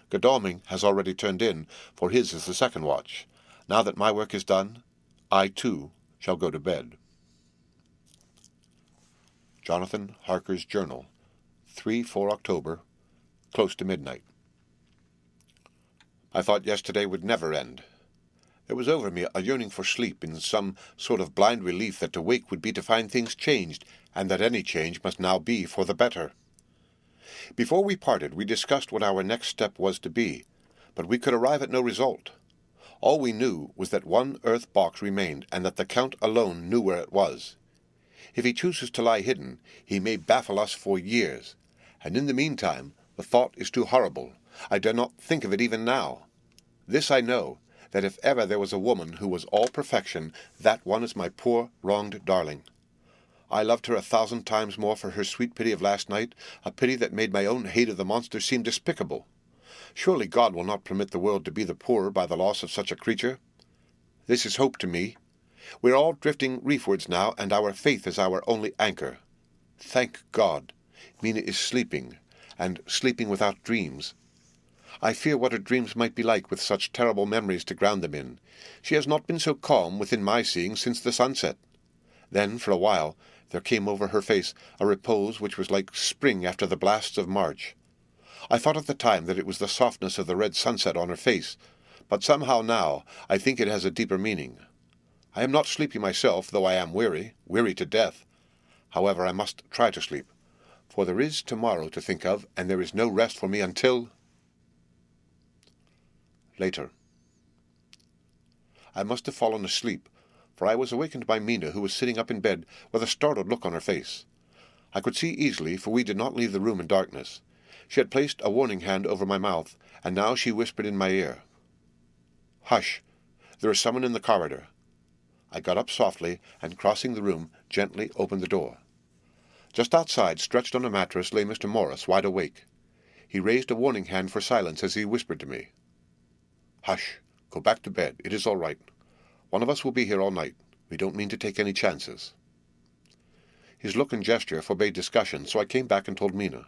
Godalming has already turned in, for his is the second watch. Now that my work is done, I, too, shall go to bed. Jonathan Harker's Journal, 3-4 October, close to midnight. I thought yesterday would never end. There was over me a yearning for sleep, in some sort of blind relief that to wake would be to find things changed, and that any change must now be for the better. Before we parted, we discussed what our next step was to be, but we could arrive at no result. All we knew was that one earth box remained, and that the Count alone knew where it was. If he chooses to lie hidden, he may baffle us for years, and in the meantime the thought is too horrible. I dare not think of it even now. This I know, that if ever there was a woman who was all perfection, that one is my poor, wronged darling. I loved her 1,000 times more for her sweet pity of last night, a pity that made my own hate of the monster seem despicable. Surely God will not permit the world to be the poorer by the loss of such a creature. This is hope to me. We are all drifting reefwards now, and our faith is our only anchor. Thank God, Mina is sleeping, and sleeping without dreams. I fear what her dreams might be like with such terrible memories to ground them in. She has not been so calm, within my seeing, since the sunset. Then, for a while, there came over her face a repose which was like spring after the blasts of March. I thought at the time that it was the softness of the red sunset on her face, but somehow now I think it has a deeper meaning. I am not sleepy myself, though I am weary to death. However, I must try to sleep, for there is tomorrow to think of, and there is no rest for me until... Later. I must have fallen asleep, for I was awakened by Mina, who was sitting up in bed with a startled look on her face. I could see easily, for we did not leave the room in darkness. She had placed a warning hand over my mouth, and now she whispered in my ear, "Hush! There is someone in the corridor." I got up softly, and crossing the room, gently opened the door. Just outside, stretched on a mattress, lay Mr. Morris, wide awake. He raised a warning hand for silence as he whispered to me, "Hush! Go back to bed. It is all right. One of us will be here all night. We don't mean to take any chances." His look and gesture forbade discussion, so I came back and told Mina.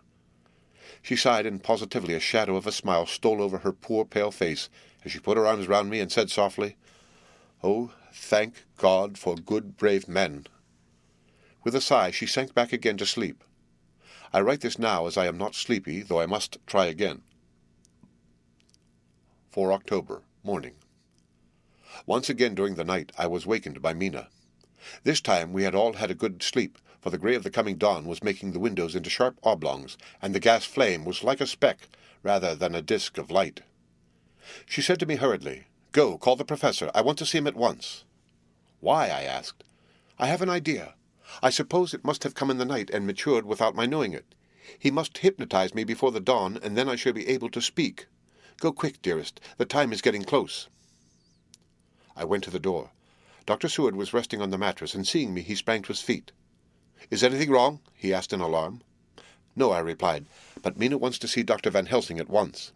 She sighed, and positively a shadow of a smile stole over her poor pale face as she put her arms round me and said softly, "Oh, Thank God for good, brave men. With a sigh, she sank back again to sleep. I write this now as I am not sleepy, though I must try again. 4 October, morning. Once again during the night I was wakened by Mina. This time we had all had a good sleep, for the grey of the coming dawn was making the windows into sharp oblongs, and the gas flame was like a speck rather than a disk of light. She said to me hurriedly, "Go, call the professor. I want to see him at once." "Why?" I asked. "I have an idea. I suppose it must have come in the night and matured without my knowing it. He must hypnotize me before the dawn, and then I shall be able to speak. Go quick, dearest. The time is getting close." I went to the door. Dr. Seward was resting on the mattress, and seeing me he sprang to his feet. "Is anything wrong?" he asked in alarm. "No," I replied, "but Mina wants to see Dr. Van Helsing at once."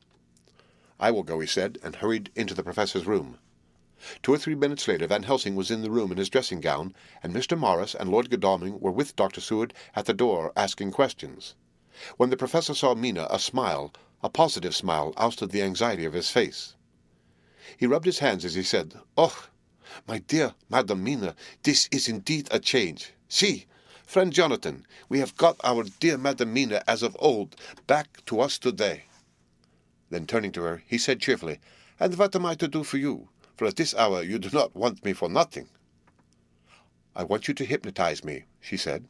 "I will go," he said, and hurried into the professor's room. 2 or 3 minutes later Van Helsing was in the room in his dressing gown, and Mr. Morris and Lord Godalming were with Dr. Seward at the door asking questions. When the professor saw Mina, a smile, a positive smile, ousted the anxiety of his face. He rubbed his hands as he said, "Oh, my dear Madam Mina, this is indeed a change. See, friend Jonathan, we have got our dear Madam Mina as of old back to us today." Then turning to her, he said cheerfully, "And what am I to do for you? For at this hour you do not want me for nothing." "I want you to hypnotize me," she said.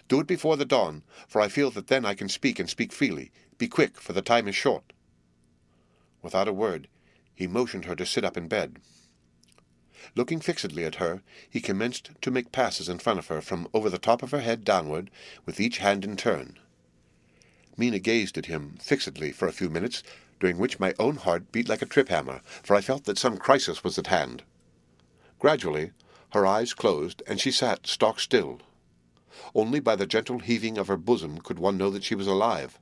"Do it before the dawn, for I feel that then I can speak and speak freely. Be quick, for the time is short." Without a word, he motioned her to sit up in bed. Looking fixedly at her, he commenced to make passes in front of her from over the top of her head downward, with each hand in turn. Mina gazed at him fixedly for a few minutes, during which my own heart beat like a trip-hammer, for I felt that some crisis was at hand. Gradually, her eyes closed, and she sat stock still. Only by the gentle heaving of her bosom could one know that she was alive.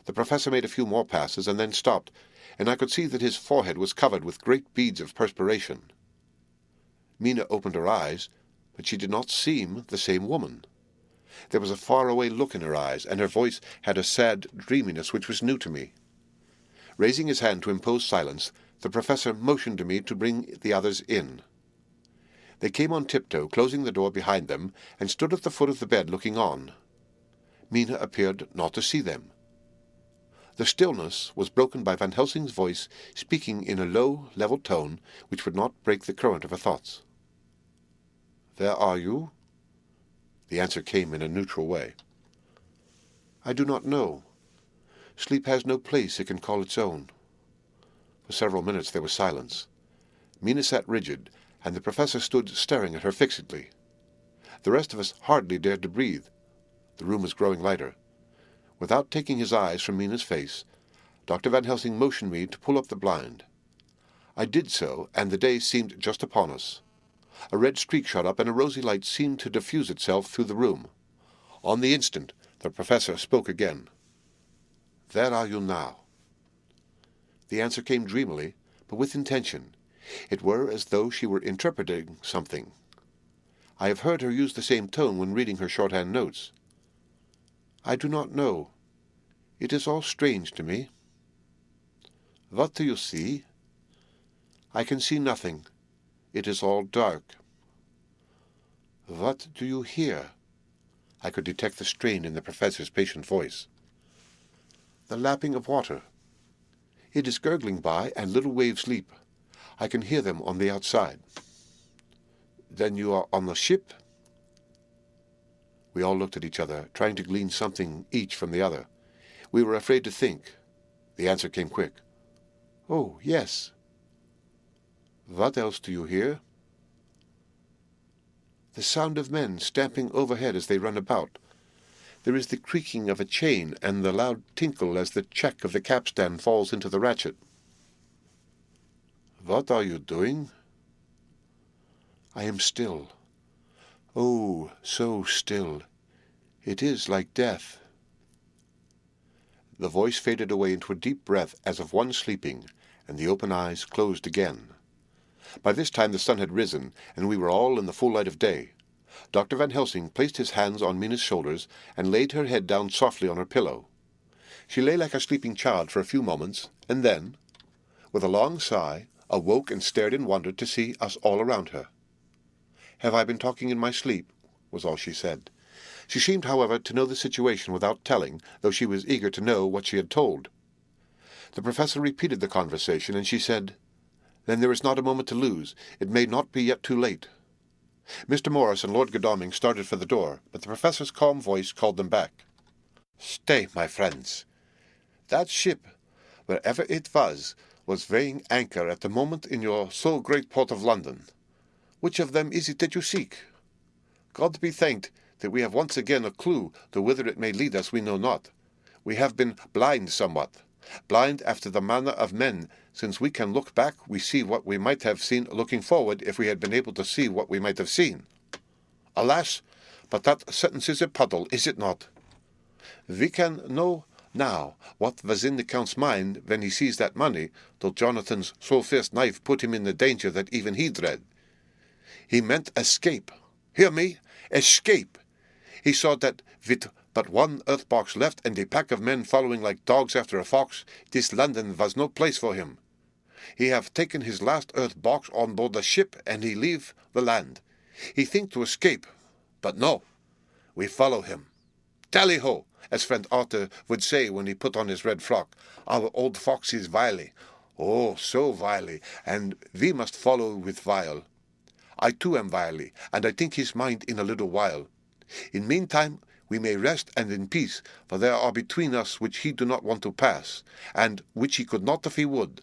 The professor made a few more passes, and then stopped, and I could see that his forehead was covered with great beads of perspiration. Mina opened her eyes, but she did not seem the same woman. There was a far-away look in her eyes, and her voice had a sad dreaminess which was new to me. Raising his hand to impose silence, the professor motioned to me to bring the others in. They came on tiptoe, closing the door behind them, and stood at the foot of the bed looking on. Mina appeared not to see them. The stillness was broken by Van Helsing's voice, speaking in a low, level tone which would not break the current of her thoughts. "Where are you?" The answer came in a neutral way. "I do not know. Sleep has no place it can call its own." For several minutes there was silence. Mina sat rigid, and the professor stood staring at her fixedly. The rest of us hardly dared to breathe. The room was growing lighter. Without taking his eyes from Mina's face, Dr. Van Helsing motioned me to pull up the blind. I did so, and the day seemed just upon us. A red streak shot up, and a rosy light seemed to diffuse itself through the room. On the instant, the professor spoke again. "Where are you now?" The answer came dreamily, but with intention. It were as though she were interpreting something. I have heard her use the same tone when reading her shorthand notes. "I do not know. It is all strange to me." "What do you see?" "I can see nothing. It is all dark." "What do you hear?" I could detect the strain in the professor's patient voice. "The lapping of water. It is gurgling by, and little waves leap. I can hear them on the outside." "Then you are on the ship?" We all looked at each other, trying to glean something each from the other. We were afraid to think. The answer came quick. "Oh, yes." "What else do you hear?" "The sound of men stamping overhead as they run about. There is the creaking of a chain, and the loud tinkle as the check of the capstan falls into the ratchet." "What are you doing?" "I am still. Oh, so still. It is like death." The voice faded away into a deep breath as of one sleeping, and the open eyes closed again. By this time the sun had risen, and we were all in the full light of day. Dr. Van Helsing placed his hands on Mina's shoulders and laid her head down softly on her pillow. She lay like a sleeping child for a few moments, and then, with a long sigh, awoke and stared in wonder to see us all around her. "Have I been talking in my sleep?" was all she said. She seemed, however, to know the situation without telling, though she was eager to know what she had told. The professor repeated the conversation, and she said, "Then there is not a moment to lose. It may not be yet too late." Mr. Morris and Lord Godalming started for the door, but the professor's calm voice called them back. "Stay, my friends. That ship, wherever it was weighing anchor at the moment in your so great port of London. Which of them is it that you seek? God be thanked that we have once again a clue, though whither it may lead us we know not. We have been blind somewhat, blind after the manner of men. Since we can look back, we see what we might have seen looking forward if we had been able to see what we might have seen. Alas, but that sentence is a puddle, is it not? We can know now what was in the Count's mind when he seized that money, though Jonathan's so-fierce knife put him in the danger that even he dread. He meant escape. Hear me? Escape! He saw that with but one earth-box left and a pack of men following like dogs after a fox, this London was no place for him. He have taken his last earth-box on board the ship, and he leave the land. He think to escape, but no. We follow him. Tally-ho, as friend Arthur would say when he put on his red frock. Our old fox is wily. Oh, so wily, and we must follow with wile. I too am wily, and I think his mind in a little while. In meantime, we may rest and in peace, for there are between us which he do not want to pass, and which he could not if he would.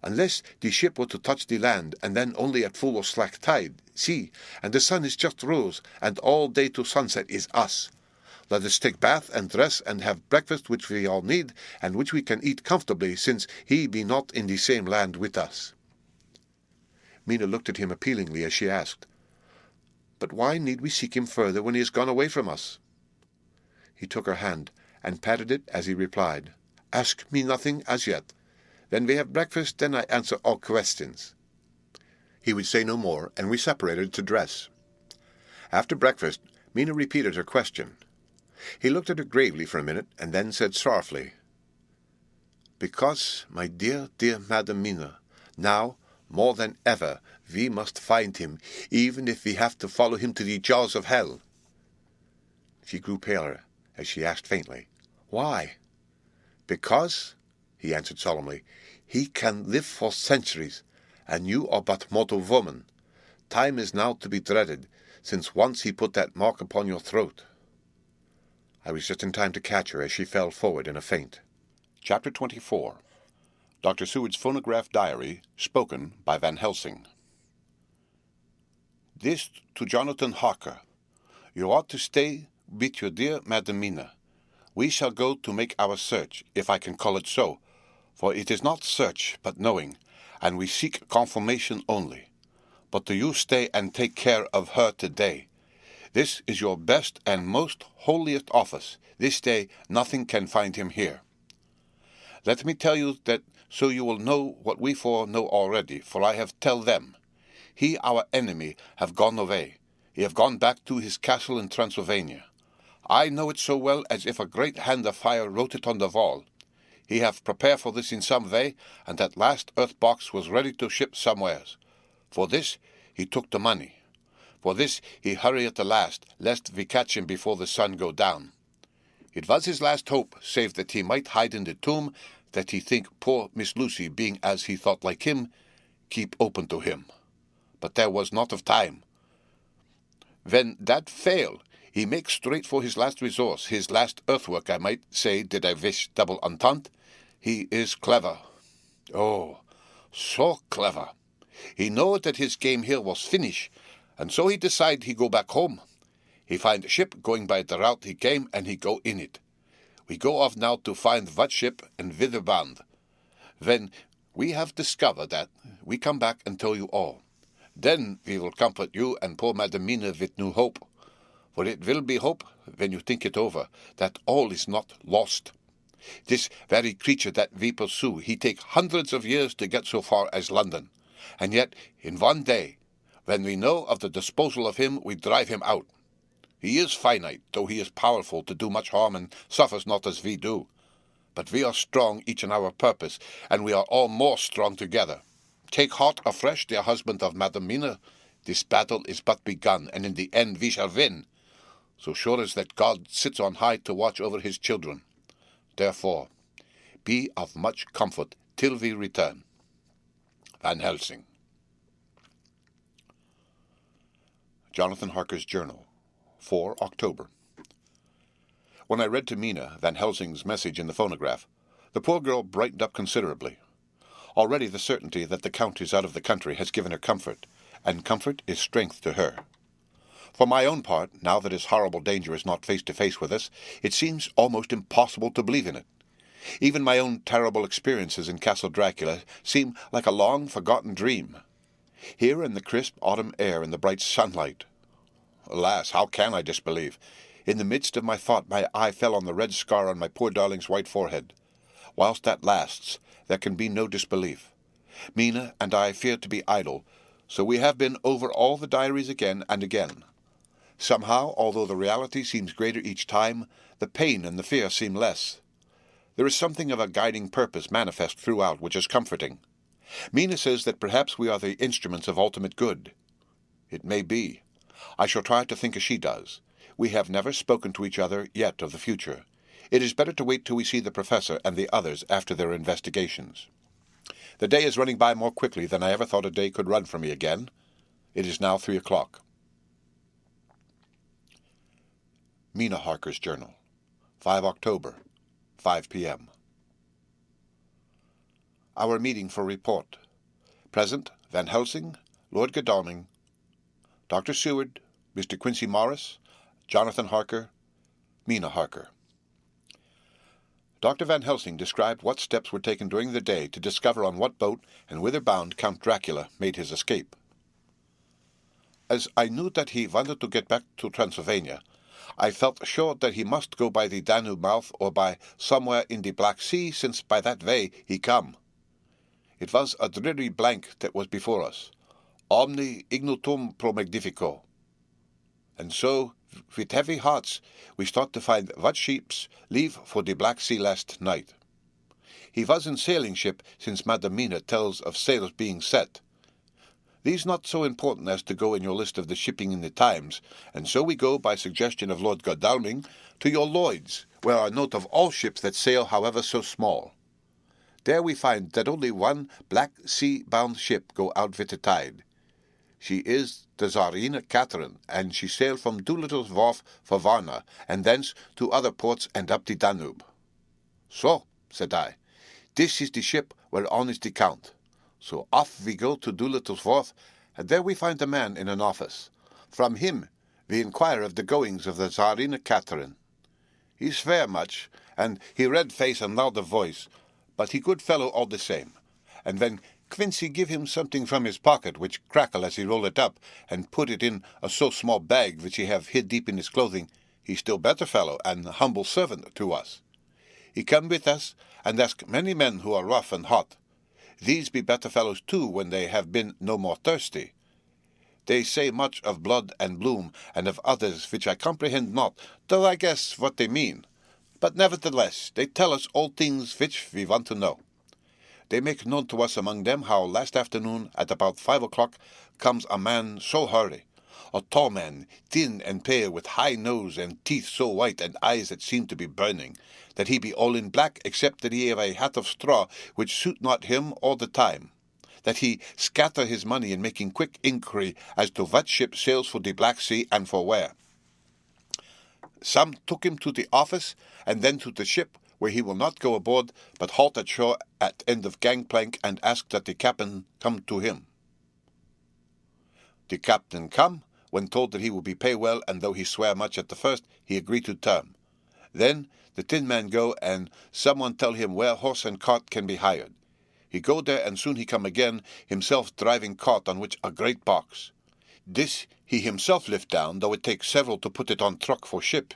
Unless the ship were to touch the land, and then only at full or slack tide. See, and the sun is just rose, and all day to sunset is us. Let us take bath and dress and have breakfast which we all need, and which we can eat comfortably, since he be not in the same land with us." Mina looked at him appealingly as she asked, "But why need we seek him further when he has gone away from us?" He took her hand, and patted it as he replied, "Ask me nothing as yet. When we have breakfast, then I answer all questions." He would say no more, and we separated to dress. After breakfast, Mina repeated her question. He looked at her gravely for a minute, and then said sorrowfully, "Because, my dear, dear Madam Mina, now, more than ever, we must find him, even if we have to follow him to the jaws of hell." She grew paler, as she asked faintly, "Why?" "Because," he answered solemnly, "he can live for centuries, and you are but mortal woman. Time is now to be dreaded, since once he put that mark upon your throat." I was just in time to catch her as she fell forward in a faint. Chapter 24. Dr. Seward's Phonograph Diary, spoken by Van Helsing. This to Jonathan Harker. You ought to stay with your dear Madam Mina. We shall go to make our search, if I can call it so, for it is not search but knowing, and we seek confirmation only. But do you stay and take care of her today. This is your best and most holiest office. This day nothing can find him here. Let me tell you that so you will know what we four know already, for I have tell them. He, our enemy, have gone away. He have gone back to his castle in Transylvania. I know it so well as if a great hand of fire wrote it on the wall. He have prepared for this in some way, and that last earth box was ready to ship somewheres. For this he took the money. For this he hurry at the last, lest we catch him before the sun go down. It was his last hope, save that he might hide in the tomb, that he think poor Miss Lucy, being as he thought like him, keep open to him. But there was not of time. When that fail, he make straight for his last resource, his last earthwork, I might say, did I wish double entente. He is clever. Oh, so clever. He know that his game here was finish, and so he decide he go back home. He find a ship going by the route he came, and he go in it. We go off now to find what ship and whither bound. When we have discovered that, we come back and tell you all. Then we will comfort you and poor Madam Mina with new hope. For it will be hope, when you think it over, that all is not lost. This very creature that we pursue, he take hundreds of years to get so far as London. And yet, in one day, when we know of the disposal of him, we drive him out. He is finite, though he is powerful to do much harm and suffers not as we do. But we are strong, each in our purpose, and we are all more strong together. Take heart afresh, dear husband of Madam Mina. This battle is but begun, and in the end we shall win, so sure as that God sits on high to watch over his children. Therefore, be of much comfort till we return. Van Helsing. Jonathan Harker's Journal, 4 October. When I read to Mina Van Helsing's message in the phonograph, the poor girl brightened up considerably. Already the certainty that the Count is out of the country has given her comfort, and comfort is strength to her. For my own part, now that his horrible danger is not face to face with us, it seems almost impossible to believe in it. Even my own terrible experiences in Castle Dracula seem like a long-forgotten dream. Here in the crisp autumn air and the bright sunlight. Alas, how can I disbelieve? In the midst of my thought my eye fell on the red scar on my poor darling's white forehead. Whilst that lasts, there can be no disbelief. Mina and I fear to be idle, so we have been over all the diaries again and again. Somehow, although the reality seems greater each time, the pain and the fear seem less. There is something of a guiding purpose manifest throughout which is comforting. Mina says that perhaps we are the instruments of ultimate good. It may be. I shall try to think as she does. We have never spoken to each other yet of the future. It is better to wait till we see the Professor and the others after their investigations. The day is running by more quickly than I ever thought a day could run for me again. It is now 3 o'clock. Mina Harker's Journal, 5 October, 5 p.m. Our meeting for report. Present, Van Helsing, Lord Godalming, Dr. Seward, Mr. Quincy Morris, Jonathan Harker, Mina Harker. Dr. Van Helsing described what steps were taken during the day to discover on what boat and whither bound Count Dracula made his escape. As I knew that he wanted to get back to Transylvania, I felt sure that he must go by the Danube mouth or by somewhere in the Black Sea, since by that way he come. It was a dreary blank that was before us, omni ignotum pro magnifico. And so, with heavy hearts, we start to find what ships leave for the Black Sea last night. He was in sailing ship, since Madam Mina tells of sails being set. These not so important as to go in your list of the shipping in the Times, and so we go, by suggestion of Lord Godalming, to your Lloyd's, where are note of all ships that sail, however so small. There we find that only one Black Sea-bound ship go out with the tide. She is the Tsarina Catherine, and she sailed from Doolittle's Wharf for Varna, and thence to other ports and up the Danube. So, said I, this is the ship whereon is the Count. So off we go to Doolittle's Wharf, and there we find a man in an office. From him we inquire of the goings of the Tsarina Catherine. He swear much, and he red face and loud of voice, but he good fellow all the same. And when Quincy give him something from his pocket, which crackle as he roll it up, and put it in a so small bag which he have hid deep in his clothing, he still better fellow and humble servant to us. He come with us, and ask many men who are rough and hot. These be better fellows too when they have been no more thirsty. They say much of blood and bloom, and of others which I comprehend not, though I guess what they mean. But nevertheless, they tell us all things which we want to know. They make known to us among them how last afternoon, at about 5 o'clock, comes a man so hurry, a tall man, thin and pale, with high nose and teeth so white and eyes that seem to be burning, that he be all in black, except that he have a hat of straw which suit not him all the time, that he scatter his money in making quick inquiry as to what ship sails for the Black Sea and for where. Some took him to the office, and then to the ship, where he will not go aboard, but halt at shore at end of gangplank and ask that the captain come to him. The captain come, when told that he will be pay well, and though he swear much at the first, he agree to term. Then the tin man go, and someone tell him where horse and cart can be hired. He go there, and soon he come again, himself driving cart on which a great box. This he himself lift down, though it takes several to put it on truck for ship.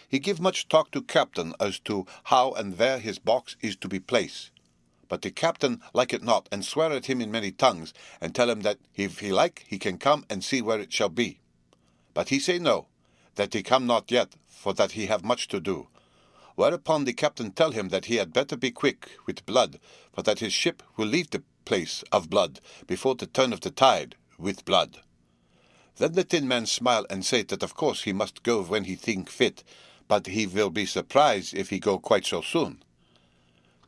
He give much talk to captain as to how and where his box is to be placed. But the captain like it not, and swear at him in many tongues, and tell him that if he like, he can come and see where it shall be. But he say no, that he come not yet, for that he have much to do. Whereupon the captain tell him that he had better be quick with blood, for that his ship will leave the place of blood before the turn of the tide with blood. Then the Tin Man smile and say that of course he must go when he think fit, but he will be surprised if he go quite so soon.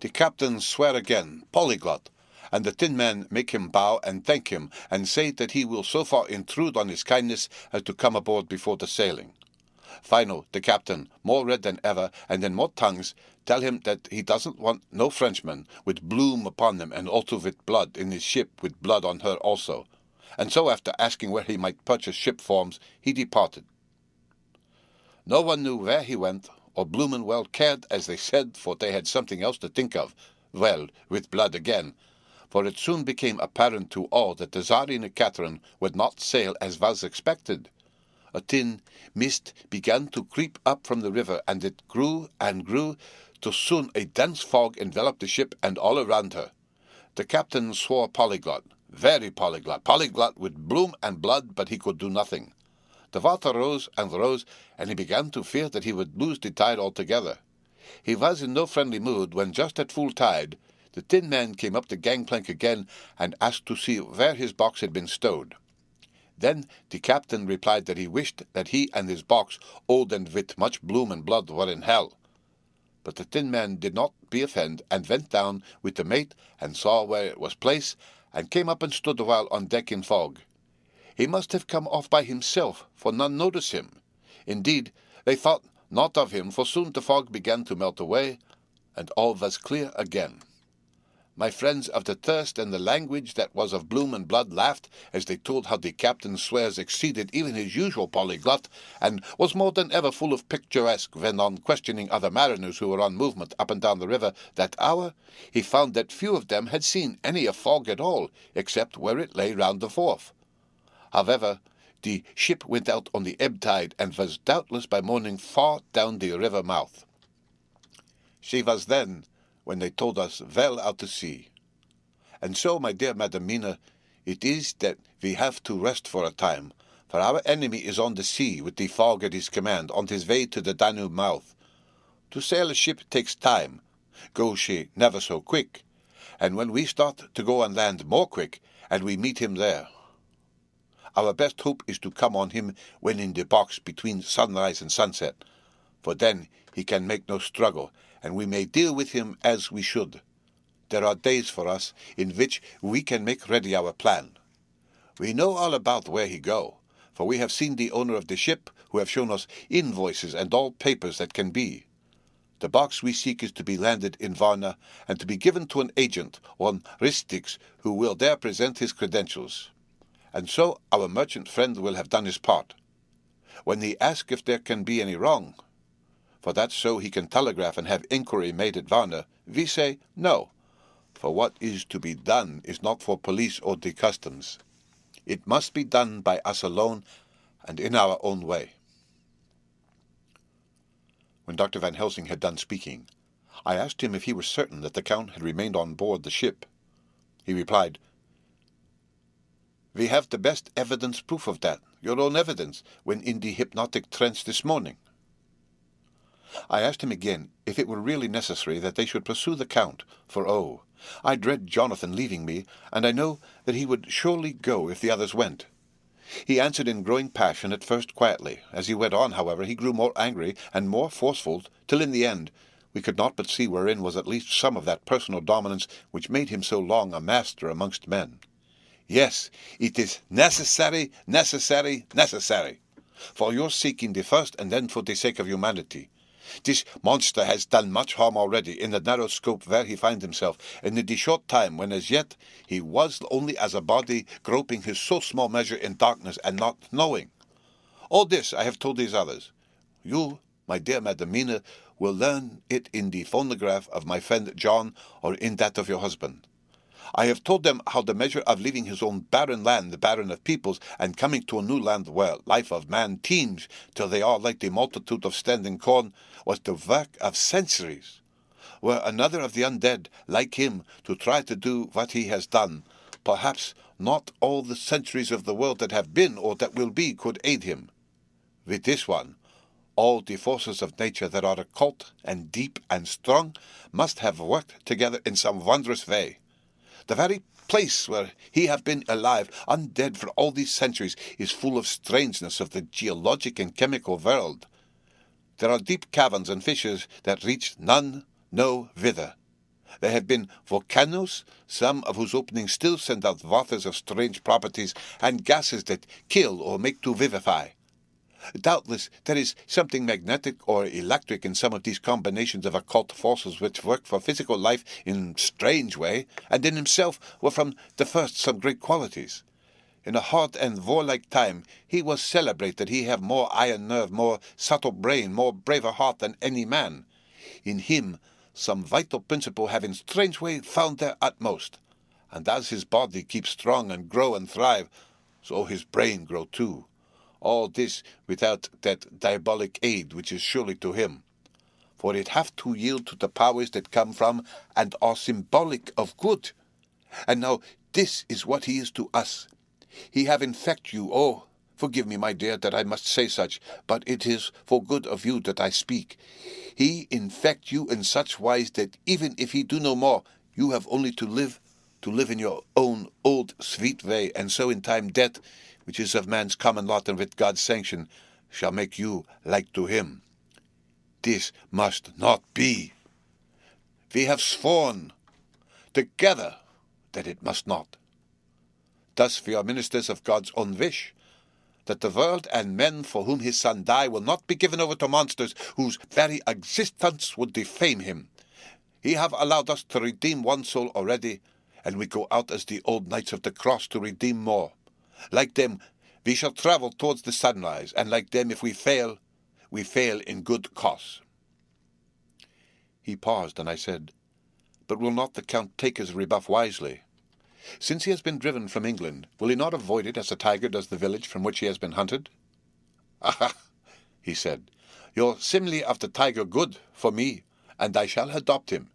The captain swear again, polyglot, and the Tin Man make him bow and thank him, and say that he will so far intrude on his kindness as to come aboard before the sailing. Final, the captain, more red than ever, and in more tongues, tell him that he doesn't want no Frenchman with bloom upon them and also with blood in his ship with blood on her also. And so after asking where he might purchase ship forms, he departed. No one knew where he went, or bloomin' well cared, as they said, for they had something else to think of, well, with blood again, for it soon became apparent to all that the Tsarina Catherine would not sail as was expected. A thin mist began to creep up from the river, and it grew and grew, till soon a dense fog enveloped the ship and all around her. The captain swore polyglot, very polyglot with bloom and blood, but he could do nothing. The water rose, and he began to fear that he would lose the tide altogether. He was in no friendly mood when, just at full tide, the Tin Man came up the gangplank again and asked to see where his box had been stowed. Then the captain replied that he wished that he and his box, old and with much bloom and blood, were in hell. But the Tin Man did not be offended, and went down with the mate and saw where it was placed, and came up and stood a while on deck in fog. He must have come off by himself, for none noticed him. Indeed, they thought not of him, for soon the fog began to melt away, and all was clear again. My friends of the thirst and the language that was of bloom and blood laughed as they told how the captain's swears exceeded even his usual polyglot, and was more than ever full of picturesque when, on questioning other mariners who were on movement up and down the river that hour, he found that few of them had seen any of fog at all, except where it lay round the wharf. However, the ship went out on the ebb tide, and was doubtless by morning far down the river mouth. She was then, when they told us, well out to sea. And so, my dear Madam Mina, it is that we have to rest for a time, for our enemy is on the sea with the fog at his command, on his way to the Danube mouth. To sail a ship takes time, go she never so quick, and when we start to go on land more quick, and we meet him there. Our best hope is to come on him when in the box between sunrise and sunset, for then he can make no struggle, and we may deal with him as we should. There are days for us in which we can make ready our plan. We know all about where he go, for we have seen the owner of the ship, who have shown us invoices and all papers that can be. The box we seek is to be landed in Varna, and to be given to an agent, one Ristix, who will there present his credentials. And so our merchant friend will have done his part. When they ask if there can be any wrong, for that so he can telegraph and have inquiry made at Varna, we say no, for what is to be done is not for police or the customs. It must be done by us alone, and in our own way. When Dr. Van Helsing had done speaking, I asked him if he were certain that the Count had remained on board the ship. He replied, "We have the best evidence proof of that, your own evidence, when in the hypnotic trance this morning." I asked him again if it were really necessary that they should pursue the Count, for I dread Jonathan leaving me, and I know that he would surely go if the others went. He answered in growing passion, at first quietly. As he went on, however, he grew more angry and more forceful, till in the end we could not but see wherein was at least some of that personal dominance which made him so long a master amongst men. Yes, it is necessary, for your seeking the first, and then for the sake of humanity. This monster has done much harm already in the narrow scope where he finds himself, and in the short time when as yet he was only as a body groping his so small measure in darkness and not knowing. All this I have told these others. You, my dear Madam Mina, will learn it in the phonograph of my friend John, or in that of your husband. I have told them how the measure of leaving his own barren land, the barren of peoples, and coming to a new land where life of man teems till they are like the multitude of standing corn, was the work of centuries. Were another of the undead, like him, to try to do what he has done, perhaps not all the centuries of the world that have been or that will be could aid him. With this one, all the forces of nature that are occult and deep and strong must have worked together in some wondrous way. The very place where he have been alive, undead for all these centuries, is full of strangeness of the geologic and chemical world. There are deep caverns and fissures that reach none know whither. There have been volcanoes, some of whose openings still send out waters of strange properties, and gases that kill or make to vivify. Doubtless there is something magnetic or electric in some of these combinations of occult forces which work for physical life in strange way, and in himself were from the first some great qualities. In a hard and warlike time he was celebrated. He have more iron nerve, more subtle brain, more braver heart than any man. In him some vital principle have in strange way found their utmost, and as his body keeps strong and grow and thrive, so his brain grow too. All this without that diabolic aid which is surely to him. For it hath to yield to the powers that come from and are symbolic of good. And now this is what he is to us. He have infect you, oh, forgive me, my dear, that I must say such, but it is for good of you that I speak. He infect you in such wise that even if he do no more, you have only to live in your own old sweet way, and so in time death, which is of man's common lot and with God's sanction, shall make you like to him. This must not be. We have sworn together that it must not. Thus we are ministers of God's own wish, that the world and men for whom his Son died will not be given over to monsters whose very existence would defame him. He have allowed us to redeem one soul already, and we go out as the old knights of the cross to redeem more. Like them, we shall travel towards the sunrise, and like them, if we fail in good cause. He paused, and I said, But will not the Count take his rebuff wisely? Since he has been driven from England, will he not avoid it as a tiger does the village from which he has been hunted? Aha, he said, your simile of the tiger good for me, and I shall adopt him.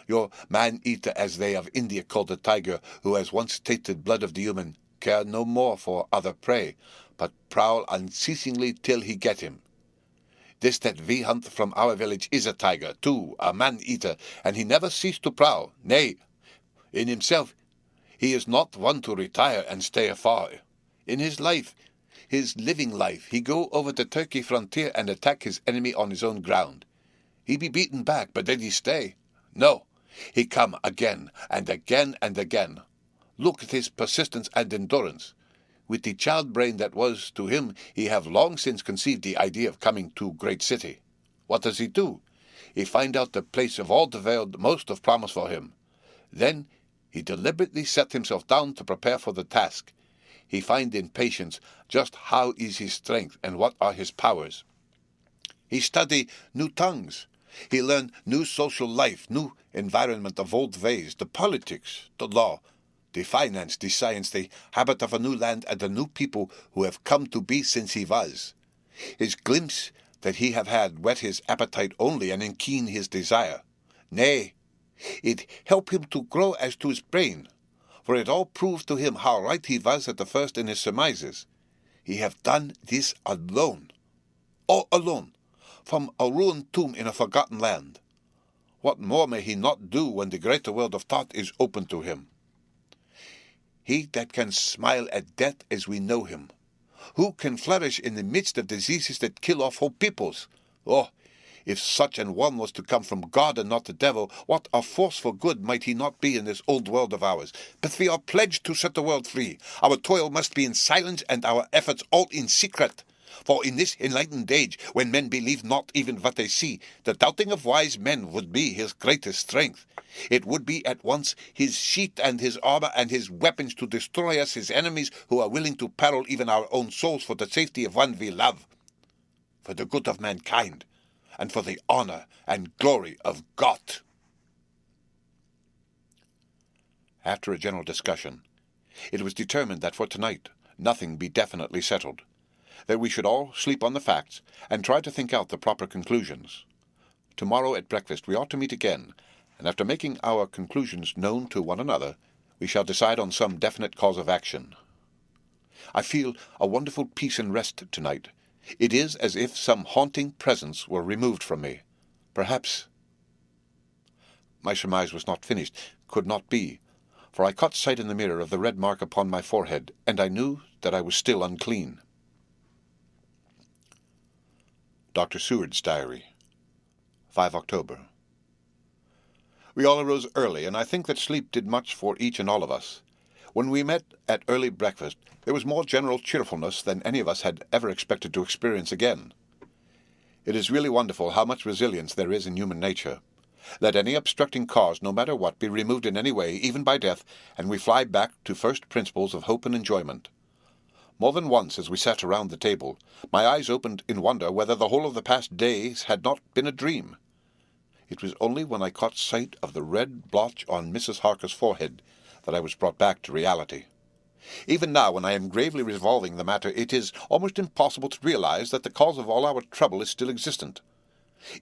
Your man-eater, as they of India call the tiger, who has once tasted blood of the human, care no more for other prey, but prowl unceasingly till he get him. This that we hunt from our village is a tiger, too, a man-eater, and he never ceased to prowl. Nay, in himself, he is not one to retire and stay afar. In his life, his living life, he go over the Turkey frontier and attack his enemy on his own ground. He be beaten back, but did he stay? No, he come again, and again, and again. Look at his persistence and endurance. With the child brain that was to him, he have long since conceived the idea of coming to great city. What does he do? He find out the place of all the world most of promise for him. Then he deliberately set himself down to prepare for the task. He find in patience just how is his strength and what are his powers. He study new tongues. He learn new social life, new environment of old ways, the politics, the law, the finance, the science, the habit of a new land and the new people who have come to be since he was. His glimpse that he have had whet his appetite only and enkeen his desire. Nay, it help him to grow as to his brain, for it all proved to him how right he was at the first in his surmises. He have done this alone, all alone, from a ruined tomb in a forgotten land. What more may he not do when the greater world of thought is open to him? He that can smile at death as we know him, who can flourish in the midst of diseases that kill off whole peoples? Oh, if such an one was to come from God and not the devil, what a force for good might he not be in this old world of ours? But we are pledged to set the world free. Our toil must be in silence and our efforts all in secret. For in this enlightened age, when men believe not even what they see, the doubting of wise men would be his greatest strength. It would be at once his sheath and his armor and his weapons to destroy us, his enemies, who are willing to peril even our own souls for the safety of one we love, for the good of mankind, and for the honor and glory of God. After a general discussion, it was determined that for tonight nothing be definitely settled, that we should all sleep on the facts and try to think out the proper conclusions. Tomorrow at breakfast we ought to meet again, and after making our conclusions known to one another, we shall decide on some definite cause of action. I feel a wonderful peace and rest tonight. It is as if some haunting presence were removed from me. Perhaps my surmise was not finished, could not be. for I caught sight in the mirror of the red mark upon my forehead, and I knew that I was still unclean. Dr. Seward's Diary, 5 October. We all arose early, and I think that sleep did much for each and all of us. When we met at early breakfast, there was more general cheerfulness than any of us had ever expected to experience again. It is really wonderful how much resilience there is in human nature. Let any obstructing cause, no matter what, be removed in any way, even by death, and we fly back to first principles of hope and enjoyment. More than once, as we sat around the table, my eyes opened in wonder whether the whole of the past days had not been a dream. It was only when I caught sight of the red blotch on Mrs. Harker's forehead that I was brought back to reality. Even now, when I am gravely revolving the matter, it is almost impossible to realize that the cause of all our trouble is still existent.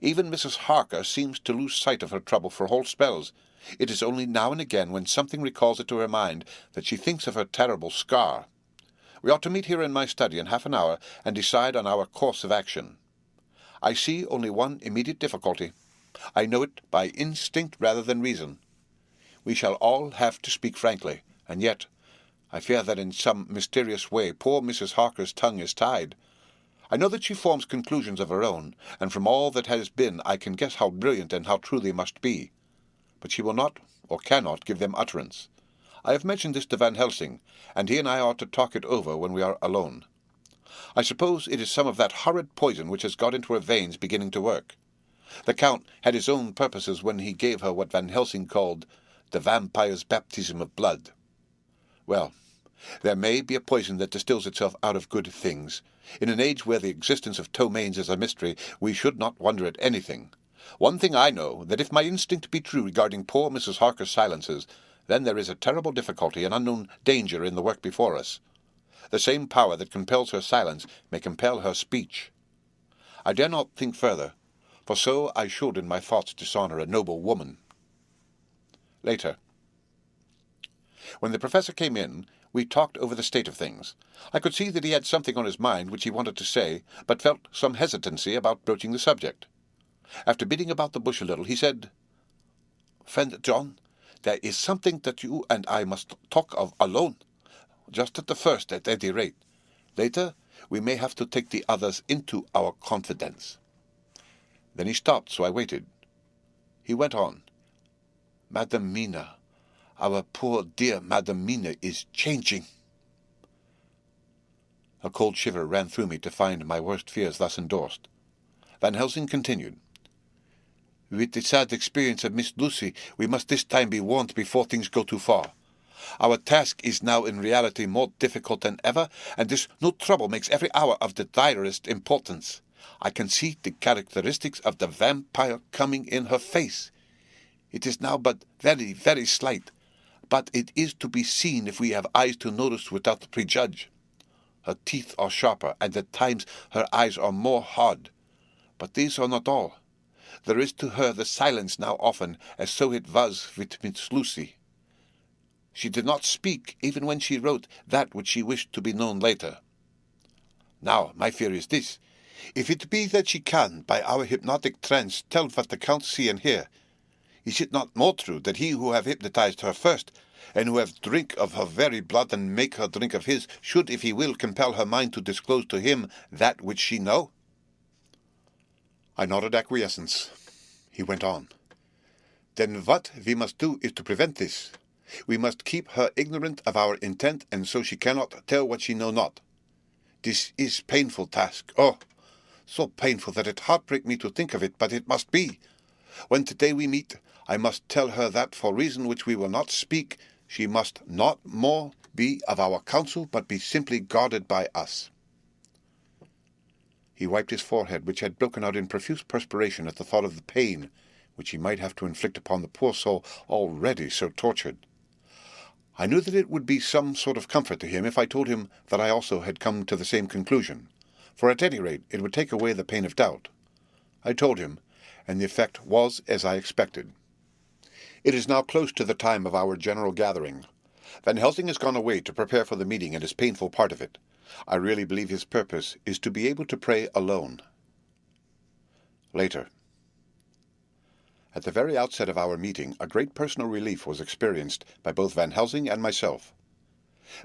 Even Mrs. Harker seems to lose sight of her trouble for whole spells. It is only now and again, when something recalls it to her mind, that she thinks of her terrible scar. We ought to meet here in my study in half an hour and decide on our course of action. I see only one immediate difficulty. I know it by instinct rather than reason. We shall all have to speak frankly, and yet I fear that in some mysterious way poor Mrs. Harker's tongue is tied. I know that she forms conclusions of her own, and from all that has been I can guess how brilliant and how true they must be. But she will not, or cannot, give them utterance. I have mentioned this to Van Helsing, and he and I ought to talk it over when we are alone. I suppose it is some of that horrid poison which has got into her veins beginning to work. The Count had his own purposes when he gave her what Van Helsing called the vampire's baptism of blood. Well, there may be a poison that distills itself out of good things. In an age where the existence of ptomaines is a mystery, we should not wonder at anything. One thing I know, that if my instinct be true regarding poor Mrs. Harker's silences, then there is a terrible difficulty and unknown danger in the work before us. The same power that compels her silence may compel her speech. I dare not think further, for so I should in my thoughts dishonor a noble woman. Later. When the professor came in, we talked over the state of things. I could see that he had something on his mind which he wanted to say, but felt some hesitancy about broaching the subject. After beating about the bush a little, he said, "Friend John, there is something that you and I must talk of alone, just at the first at any rate. Later, we may have to take the others into our confidence." Then he stopped, so I waited. He went on, "Madam Mina, our poor dear Madam Mina is changing." A cold shiver ran through me to find my worst fears thus endorsed. Van Helsing continued, "With the sad experience of Miss Lucy, we must this time be warned before things go too far. Our task is now in reality more difficult than ever, and this new trouble makes every hour of the direst importance. I can see the characteristics of the vampire coming in her face. It is now but very, very slight, but it is to be seen if we have eyes to notice without to prejudge. Her teeth are sharper, and at times her eyes are more hard. But these are not all. There is to her the silence now often, as so it was with Miss Lucy. She did not speak even when she wrote that which she wished to be known later. Now, my fear is this. If it be that she can, by our hypnotic trance, tell what the Count see and hear, is it not more true that he who have hypnotized her first, and who have drink of her very blood and make her drink of his, should, if he will, compel her mind to disclose to him that which she know?" I nodded acquiescence. He went on, "Then what we must do is to prevent this. We must keep her ignorant of our intent, and so she cannot tell what she know not. This is painful task. Oh, so painful that it heartbreak me to think of it, but it must be. When today we meet, I must tell her that, for reason which we will not speak, she must not more be of our counsel, but be simply guarded by us." He wiped his forehead, which had broken out in profuse perspiration at the thought of the pain which he might have to inflict upon the poor soul already so tortured. I knew that it would be some sort of comfort to him if I told him that I also had come to the same conclusion, for at any rate it would take away the pain of doubt. I told him, and the effect was as I expected. It is now close to the time of our general gathering. Van Helsing has gone away to prepare for the meeting and his painful part of it. I really believe his purpose is to be able to pray alone. Later. At the very outset of our meeting, a great personal relief was experienced by both Van Helsing and myself.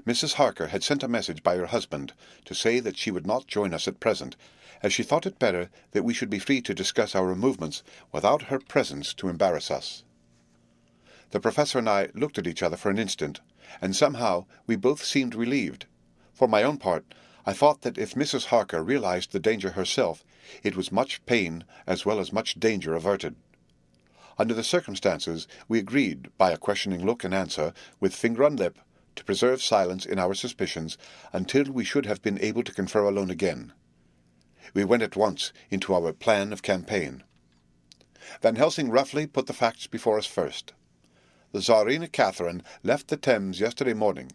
Mrs. Harker had sent a message by her husband to say that she would not join us at present, as she thought it better that we should be free to discuss our movements without her presence to embarrass us. The professor and I looked at each other for an instant, and somehow we both seemed relieved. For my own part, I thought that if Mrs. Harker realized the danger herself, it was much pain as well as much danger averted. Under the circumstances, we agreed, by a questioning look and answer, with finger on lip, to preserve silence in our suspicions until we should have been able to confer alone again. We went at once into our plan of campaign. Van Helsing roughly put the facts before us first. The Tsarina Catherine left the Thames yesterday morning.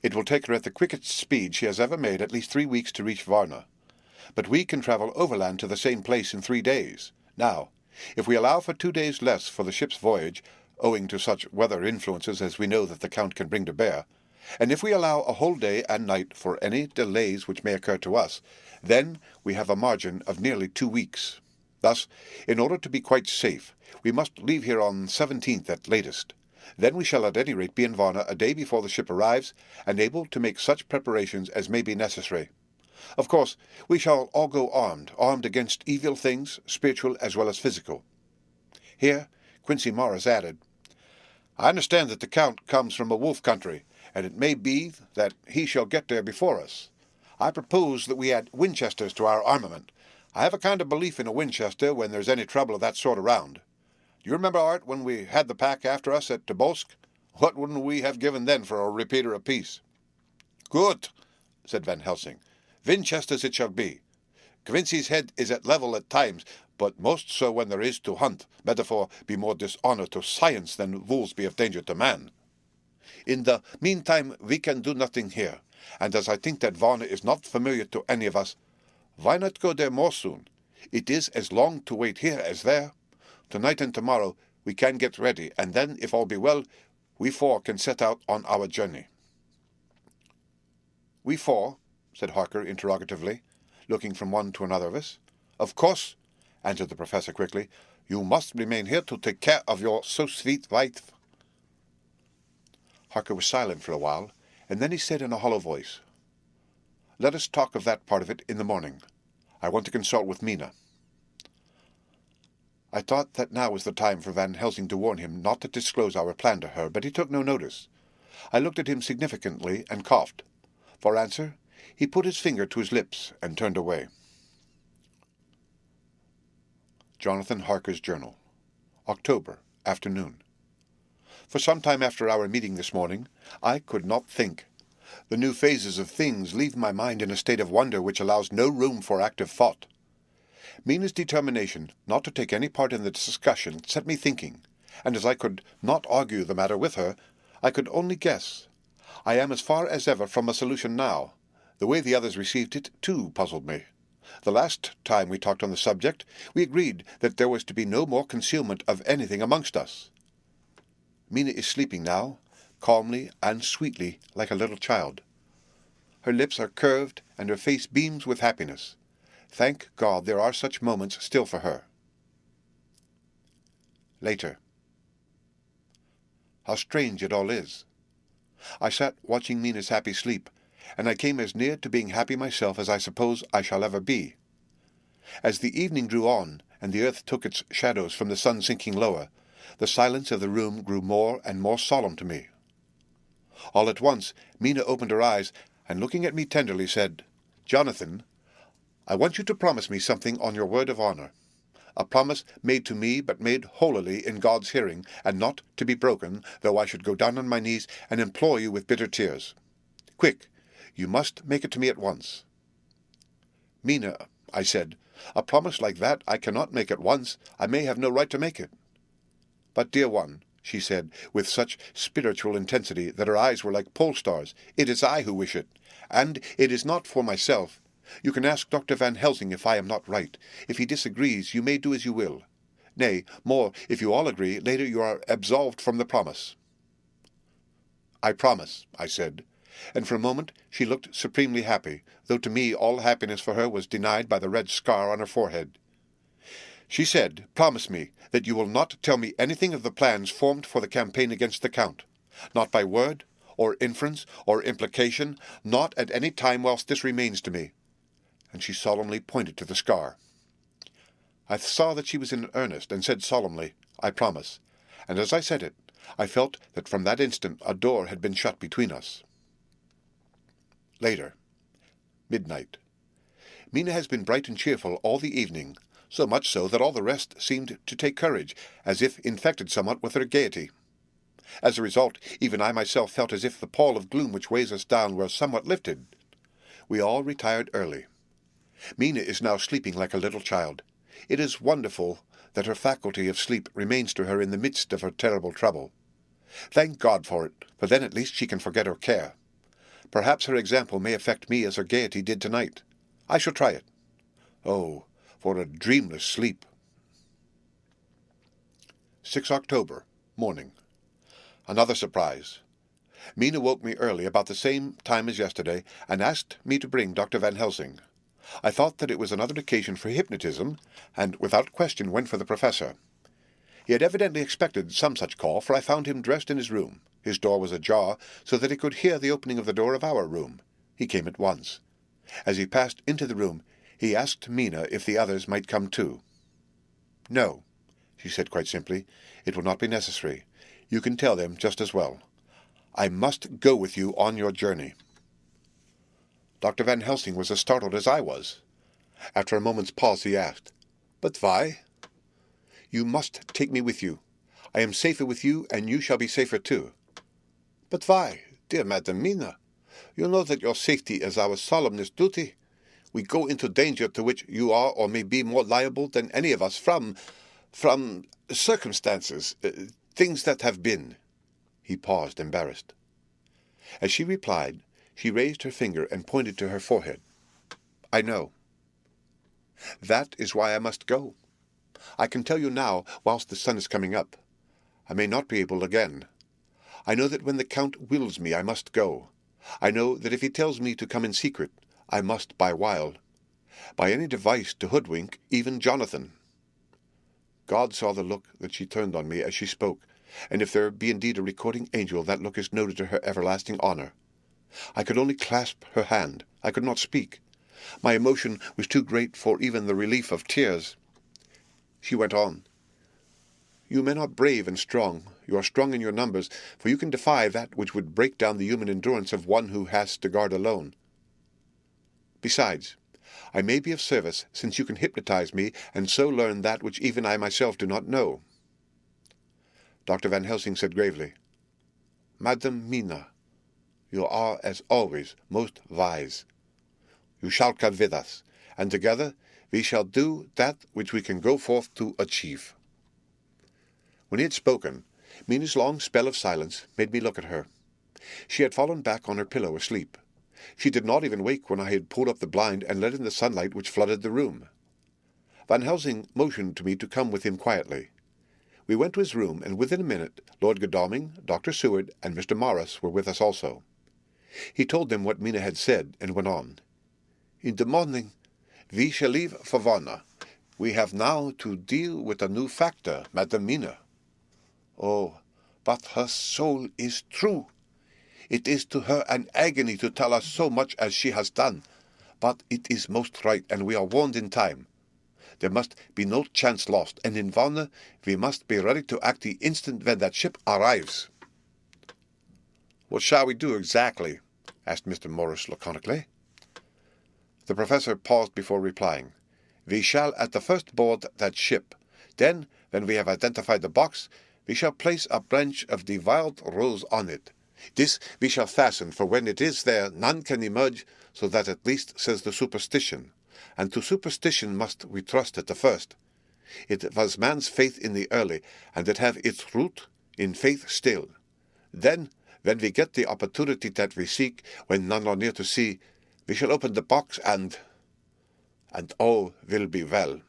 It will take her at the quickest speed she has ever made at least 3 weeks to reach Varna. But we can travel overland to the same place in 3 days. Now, if we allow for 2 days less for the ship's voyage, owing to such weather influences as we know that the Count can bring to bear, and if we allow a whole day and night for any delays which may occur to us, then we have a margin of nearly 2 weeks. Thus, in order to be quite safe, we must leave here on 17th at latest. Then we shall at any rate be in Varna a day before the ship arrives, and able to make such preparations as may be necessary. Of course, we shall all go armed against evil things, spiritual as well as physical. Here Quincey Morris added, "I understand that the Count comes from a wolf country, and it may be that he shall get there before us. I propose that we add Winchesters to our armament. I have a kind of belief in a Winchester when there's any trouble of that sort around. Do you remember, Art, when we had the pack after us at Tobolsk? What wouldn't we have given then for a repeater apiece?" "Good," said Van Helsing. "Winchesters it shall be. Quincey's head is at level at times, but most so when there is to hunt. Metaphor be more dishonour to science than wolves be of danger to man. In the meantime we can do nothing here, and as I think that Varna is not familiar to any of us, why not go there more soon? It is as long to wait here as there. Tonight and tomorrow we can get ready, and then, if all be well, we 4 can set out on our journey." "We 4?" said Harker interrogatively, looking from one to another of us. "Of course," answered the professor quickly. "You must remain here to take care of your so sweet wife." Harker was silent for a while, and then he said in a hollow voice, "Let us talk of that part of it in the morning. I want to consult with Mina." I thought that now was the time for Van Helsing to warn him not to disclose our plan to her, but he took no notice. I looked at him significantly and coughed. For answer, he put his finger to his lips and turned away. Jonathan Harker's Journal. October, afternoon. For some time after our meeting this morning, I could not think. The new phases of things leave my mind in a state of wonder which allows no room for active thought. Mina's determination not to take any part in the discussion set me thinking, and as I could not argue the matter with her, I could only guess. I am as far as ever from a solution now. The way the others received it, too, puzzled me. The last time we talked on the subject, we agreed that there was to be no more concealment of anything amongst us. Mina is sleeping now, calmly and sweetly, like a little child. Her lips are curved, and her face beams with happiness. Thank God there are such moments still for her. Later. How strange it all is. I sat watching Mina's happy sleep, and I came as near to being happy myself as I suppose I shall ever be. As the evening drew on, and the earth took its shadows from the sun sinking lower, the silence of the room grew more and more solemn to me. All at once Mina opened her eyes, and looking at me tenderly said, "Jonathan, I want you to promise me something on your word of honour. A promise made to me, but made holily in God's hearing, and not to be broken, though I should go down on my knees and implore you with bitter tears. Quick, you must make it to me at once." "Mina," I said, "a promise like that I cannot make at once. I may have no right to make it." "But, dear one," she said, with such spiritual intensity that her eyes were like pole stars, "it is I who wish it, and it is not for myself. You can ask Dr. Van Helsing if I am not right. If he disagrees, you may do as you will. Nay, more, if you all agree, later you are absolved from the promise." "I promise," I said, and for a moment she looked supremely happy, though to me all happiness for her was denied by the red scar on her forehead. She said, "Promise me that you will not tell me anything of the plans formed for the campaign against the Count, not by word, or inference, or implication, not at any time whilst this remains to me." And she solemnly pointed to the scar. I saw that she was in earnest, and said solemnly, "I promise." And as I said it, I felt that from that instant a door had been shut between us. Later. Midnight. Mina has been bright and cheerful all the evening, so much so that all the rest seemed to take courage, as if infected somewhat with her gaiety. As a result, even I myself felt as if the pall of gloom which weighs us down were somewhat lifted. We all retired early. Mina is now sleeping like a little child. It is wonderful that her faculty of sleep remains to her in the midst of her terrible trouble. Thank God for it, for then at least she can forget her care. Perhaps her example may affect me as her gaiety did tonight. I shall try it. Oh, for a dreamless sleep. 6 October, morning. Another surprise. Mina woke me early, about the same time as yesterday, and asked me to bring Dr. Van Helsing. I thought that it was another occasion for hypnotism, and without question went for the professor. He had evidently expected some such call, for I found him dressed in his room. His door was ajar, so that he could hear the opening of the door of our room. He came at once. As he passed into the room, he asked Mina if the others might come too. "No," she said quite simply. "It will not be necessary. You can tell them just as well. I must go with you on your journey." Dr. Van Helsing was as startled as I was. After a moment's pause he asked, "But why?" "You must take me with you. I am safer with you, and you shall be safer too." "But why, dear Madam Mina? You know that your safety is our solemnest duty. We go into danger to which you are or may be more liable than any of us from circumstances, things that have been." He paused, embarrassed. As she replied, she raised her finger and pointed to her forehead. "I know. That is why I must go. I can tell you now, whilst the sun is coming up. I may not be able again. I know that when the Count wills me, I must go. I know that if he tells me to come in secret, I must by wile, by any device to hoodwink even Jonathan." God saw the look that she turned on me as she spoke, and if there be indeed a recording angel, that look is noted to her everlasting honour. I could only clasp her hand. I could not speak. My emotion was too great for even the relief of tears. She went on. "You men are brave and strong. You are strong in your numbers, for you can defy that which would break down the human endurance of one who has to guard alone. Besides, I may be of service, since you can hypnotize me, and so learn that which even I myself do not know." Dr. Van Helsing said gravely, "Madam Mina, you are, as always, most wise. You shall come with us, and together we shall do that which we can go forth to achieve." When he had spoken, Mina's long spell of silence made me look at her. She had fallen back on her pillow asleep. She did not even wake when I had pulled up the blind and let in the sunlight which flooded the room. Van Helsing motioned to me to come with him quietly. We went to his room, and within a minute Lord Godalming, Dr. Seward, and Mr. Morris were with us also. He told them what Mina had said, and went on. "In the morning we shall leave for Varna. We have now to deal with a new factor, Madam Mina. Oh, but her soul is true. It is to her an agony to tell us so much as she has done, but it is most right, and we are warned in time. There must be no chance lost, and in Varna we must be ready to act the instant when that ship arrives." "What shall we do exactly?" asked Mr. Morris laconically. The professor paused before replying. "We shall at the first board that ship. Then, when we have identified the box, we shall place a branch of the wild rose on it. This we shall fasten, for when it is there none can emerge, so that at least says the superstition. And to superstition must we trust at the first. It was man's faith in the early, and it have its root in faith still. Then, when we get the opportunity that we seek, when none are near to see, we shall open the box and all will be well."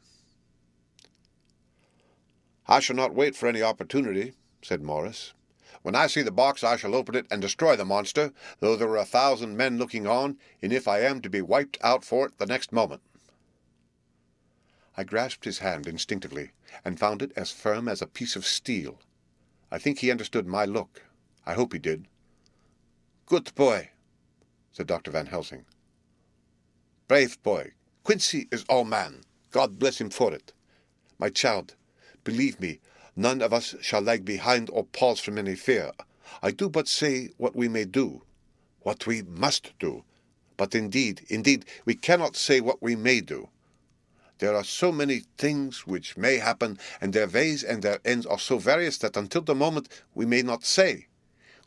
"I shall not wait for any opportunity," said Morris. "When I see the box I shall open it and destroy the monster, though there are 1,000 men looking on, and if I am to be wiped out for it the next moment." I grasped his hand instinctively, and found it as firm as a piece of steel. I think he understood my look. I hope he did. "Good boy," said Dr. Van Helsing. "Brave boy. Quincy is all man. God bless him for it. My child, believe me, none of us shall lag behind or pause from any fear. I do but say what we may do, what we must do. But indeed, we cannot say what we may do. There are so many things which may happen, and their ways and their ends are so various that until the moment we may not say.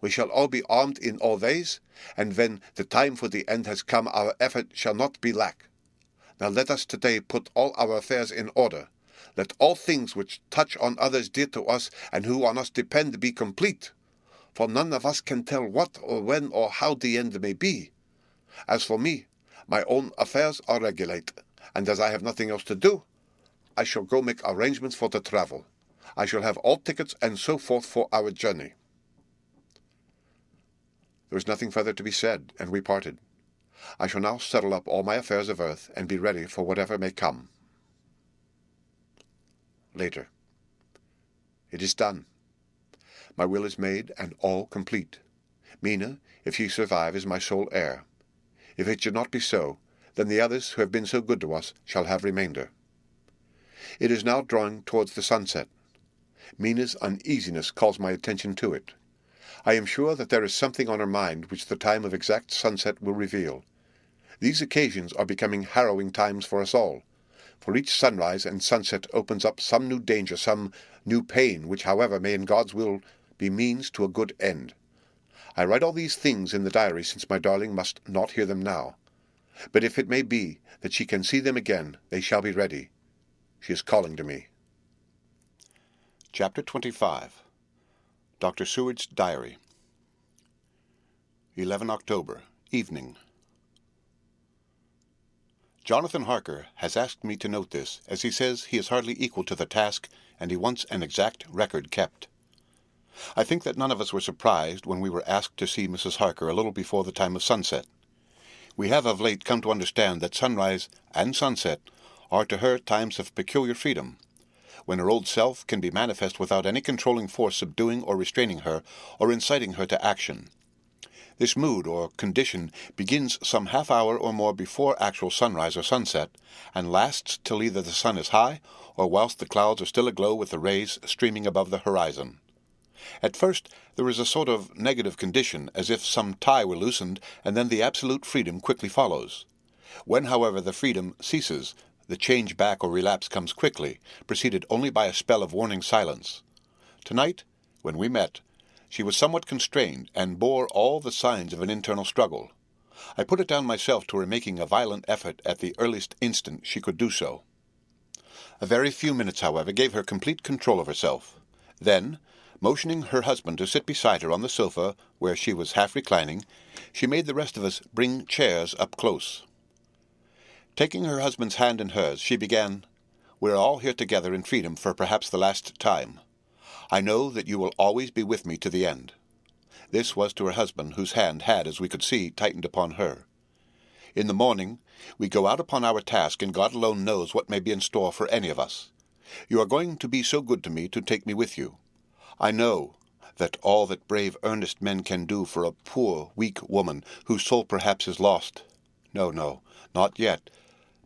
We shall all be armed in all ways, and when the time for the end has come, our effort shall not be lack. Now let us today put all our affairs in order. Let all things which touch on others dear to us, and who on us depend, be complete. For none of us can tell what or when or how the end may be. As for me, my own affairs are regulate, and as I have nothing else to do, I shall go make arrangements for the travel. I shall have all tickets and so forth for our journey." There was nothing further to be said, and we parted. I shall now settle up all my affairs of earth, and be ready for whatever may come. Later. It is done. My will is made, and all complete. Mina, if she survive, is my sole heir. If it should not be so, then the others who have been so good to us shall have remainder. It is now drawing towards the sunset. Mina's uneasiness calls my attention to it. I am sure that there is something on her mind which the time of exact sunset will reveal. These occasions are becoming harrowing times for us all, for each sunrise and sunset opens up some new danger, some new pain, which, however, may in God's will be means to a good end. I write all these things in the diary, since my darling must not hear them now. But if it may be that she can see them again, they shall be ready. She is calling to me. Chapter 25. Dr. Seward's Diary. 11 October, evening. Jonathan Harker has asked me to note this, as he says he is hardly equal to the task, and he wants an exact record kept. I think that none of us were surprised when we were asked to see Mrs. Harker a little before the time of sunset. We have of late come to understand that sunrise and sunset are to her times of peculiar freedom, when her old self can be manifest without any controlling force subduing or restraining her, or inciting her to action. This mood or condition begins some half hour or more before actual sunrise or sunset, and lasts till either the sun is high, or whilst the clouds are still aglow with the rays streaming above the horizon. At first there is a sort of negative condition, as if some tie were loosened, and then the absolute freedom quickly follows. When, however, the freedom ceases, the change back or relapse comes quickly, preceded only by a spell of warning silence. Tonight, when we met, she was somewhat constrained, and bore all the signs of an internal struggle. I put it down myself to her making a violent effort at the earliest instant she could do so. A very few minutes, however, gave her complete control of herself. Then, motioning her husband to sit beside her on the sofa, where she was half reclining, she made the rest of us bring chairs up close. Taking her husband's hand in hers, she began, "We're all here together in freedom for perhaps the last time. I know that you will always be with me to the end." This was to her husband, whose hand had, as we could see, tightened upon her. "In the morning we go out upon our task, and God alone knows what may be in store for any of us. You are going to be so good to me to take me with you. I know that all that brave, earnest men can do for a poor, weak woman, whose soul perhaps is lost, no, not yet,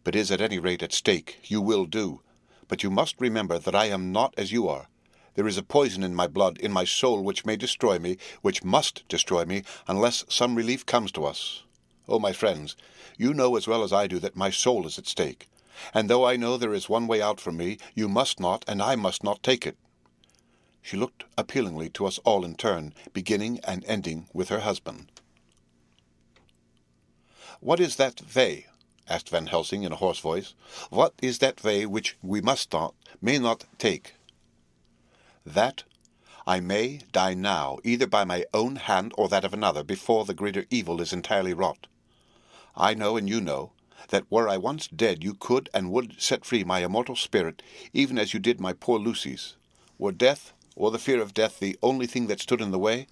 but is at any rate at stake, you will do. But you must remember that I am not as you are. There is a poison in my blood, in my soul, which may destroy me, which must destroy me, unless some relief comes to us. Oh, my friends, you know as well as I do that my soul is at stake, and though I know there is one way out for me, you must not, and I must not take it." She looked appealingly to us all in turn, beginning and ending with her husband. "What is that way?" asked Van Helsing in a hoarse voice. "What is that way which we must not, may not take?" "That I may die now, either by my own hand or that of another, before the greater evil is entirely wrought. I know, and you know, that were I once dead you could and would set free my immortal spirit, even as you did my poor Lucy's. Were death, or the fear of death, the only thing that stood in the way,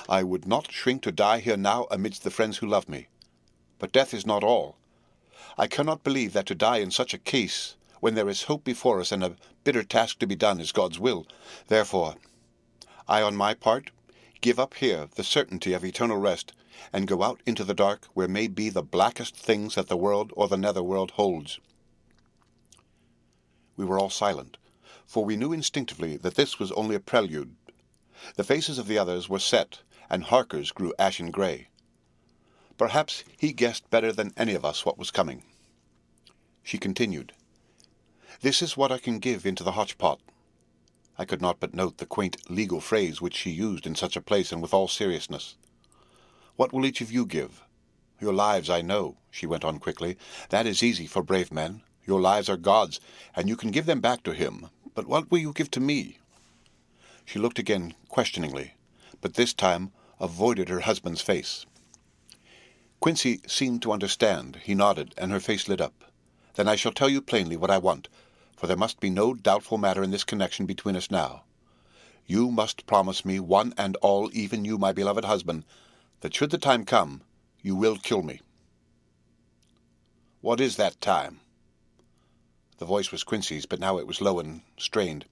I would not shrink to die here now amidst the friends who love me. But death is not all. I cannot believe that to die in such a case when there is hope before us and a bitter task to be done is God's will. Therefore, I on my part give up here the certainty of eternal rest, and go out into the dark where may be the blackest things that the world or the netherworld holds." We were all silent, for we knew instinctively that this was only a prelude. The faces of the others were set, and Harker's grew ashen grey. Perhaps he guessed better than any of us what was coming. She continued, "This is what I can give into the hotch-pot." I could not but note the quaint legal phrase which she used in such a place and with all seriousness. "What will each of you give?" "Your lives, I know," she went on quickly. "That is easy for brave men. Your lives are God's, and you can give them back to him. But what will you give to me?" She looked again questioningly, but this time avoided her husband's face. Quincy seemed to understand. He nodded, and her face lit up. "Then I shall tell you plainly what I want, for there must be no doubtful matter in this connection between us now. You must promise me, one and all, even you, my beloved husband, that should the time come, you will kill me." "What is that time?" The voice was Quincy's, but now it was low and strained.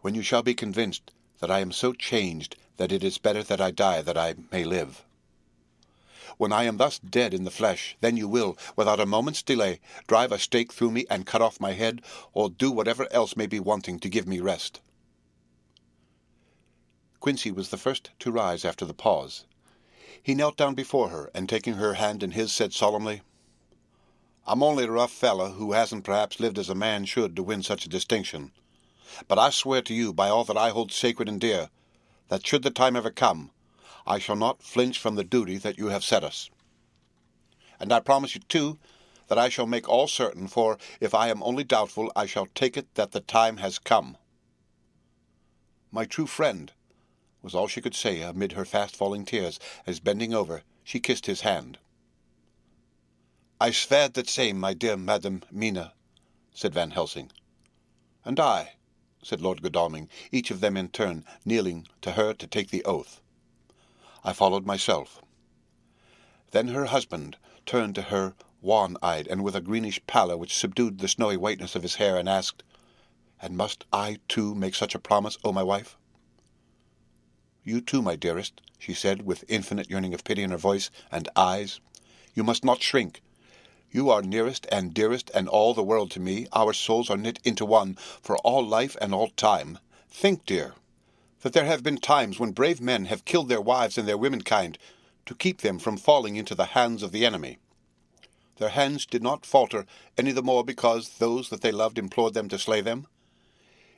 "When you shall be convinced that I am so changed that it is better that I die that I may live. When I am thus dead in the flesh, then you will, without a moment's delay, drive a stake through me and cut off my head, or do whatever else may be wanting to give me rest." Quincy was the first to rise after the pause. He knelt down before her, and taking her hand in his, said solemnly, "I'm only a rough fellow who hasn't perhaps lived as a man should to win such a distinction. But I swear to you, by all that I hold sacred and dear, that should the time ever come, I shall not flinch from the duty that you have set us. And I promise you, too, that I shall make all certain, for if I am only doubtful, I shall take it that the time has come." "My true friend," was all she could say amid her fast-falling tears, as bending over, she kissed his hand. "I swear the same, my dear Madam Mina," said Van Helsing. "And I," said Lord Godalming, each of them in turn, kneeling to her to take the oath. I followed myself. Then her husband turned to her wan-eyed and with a greenish pallor which subdued the snowy whiteness of his hair, and asked, "And must I, too, make such a promise, O my wife?" "You too, my dearest," she said, with infinite yearning of pity in her voice and eyes. "You must not shrink. You are nearest and dearest and all the world to me. Our souls are knit into one for all life and all time. Think, dear, that there have been times when brave men have killed their wives and their womenkind to keep them from falling into the hands of the enemy. Their hands did not falter any the more because those that they loved implored them to slay them.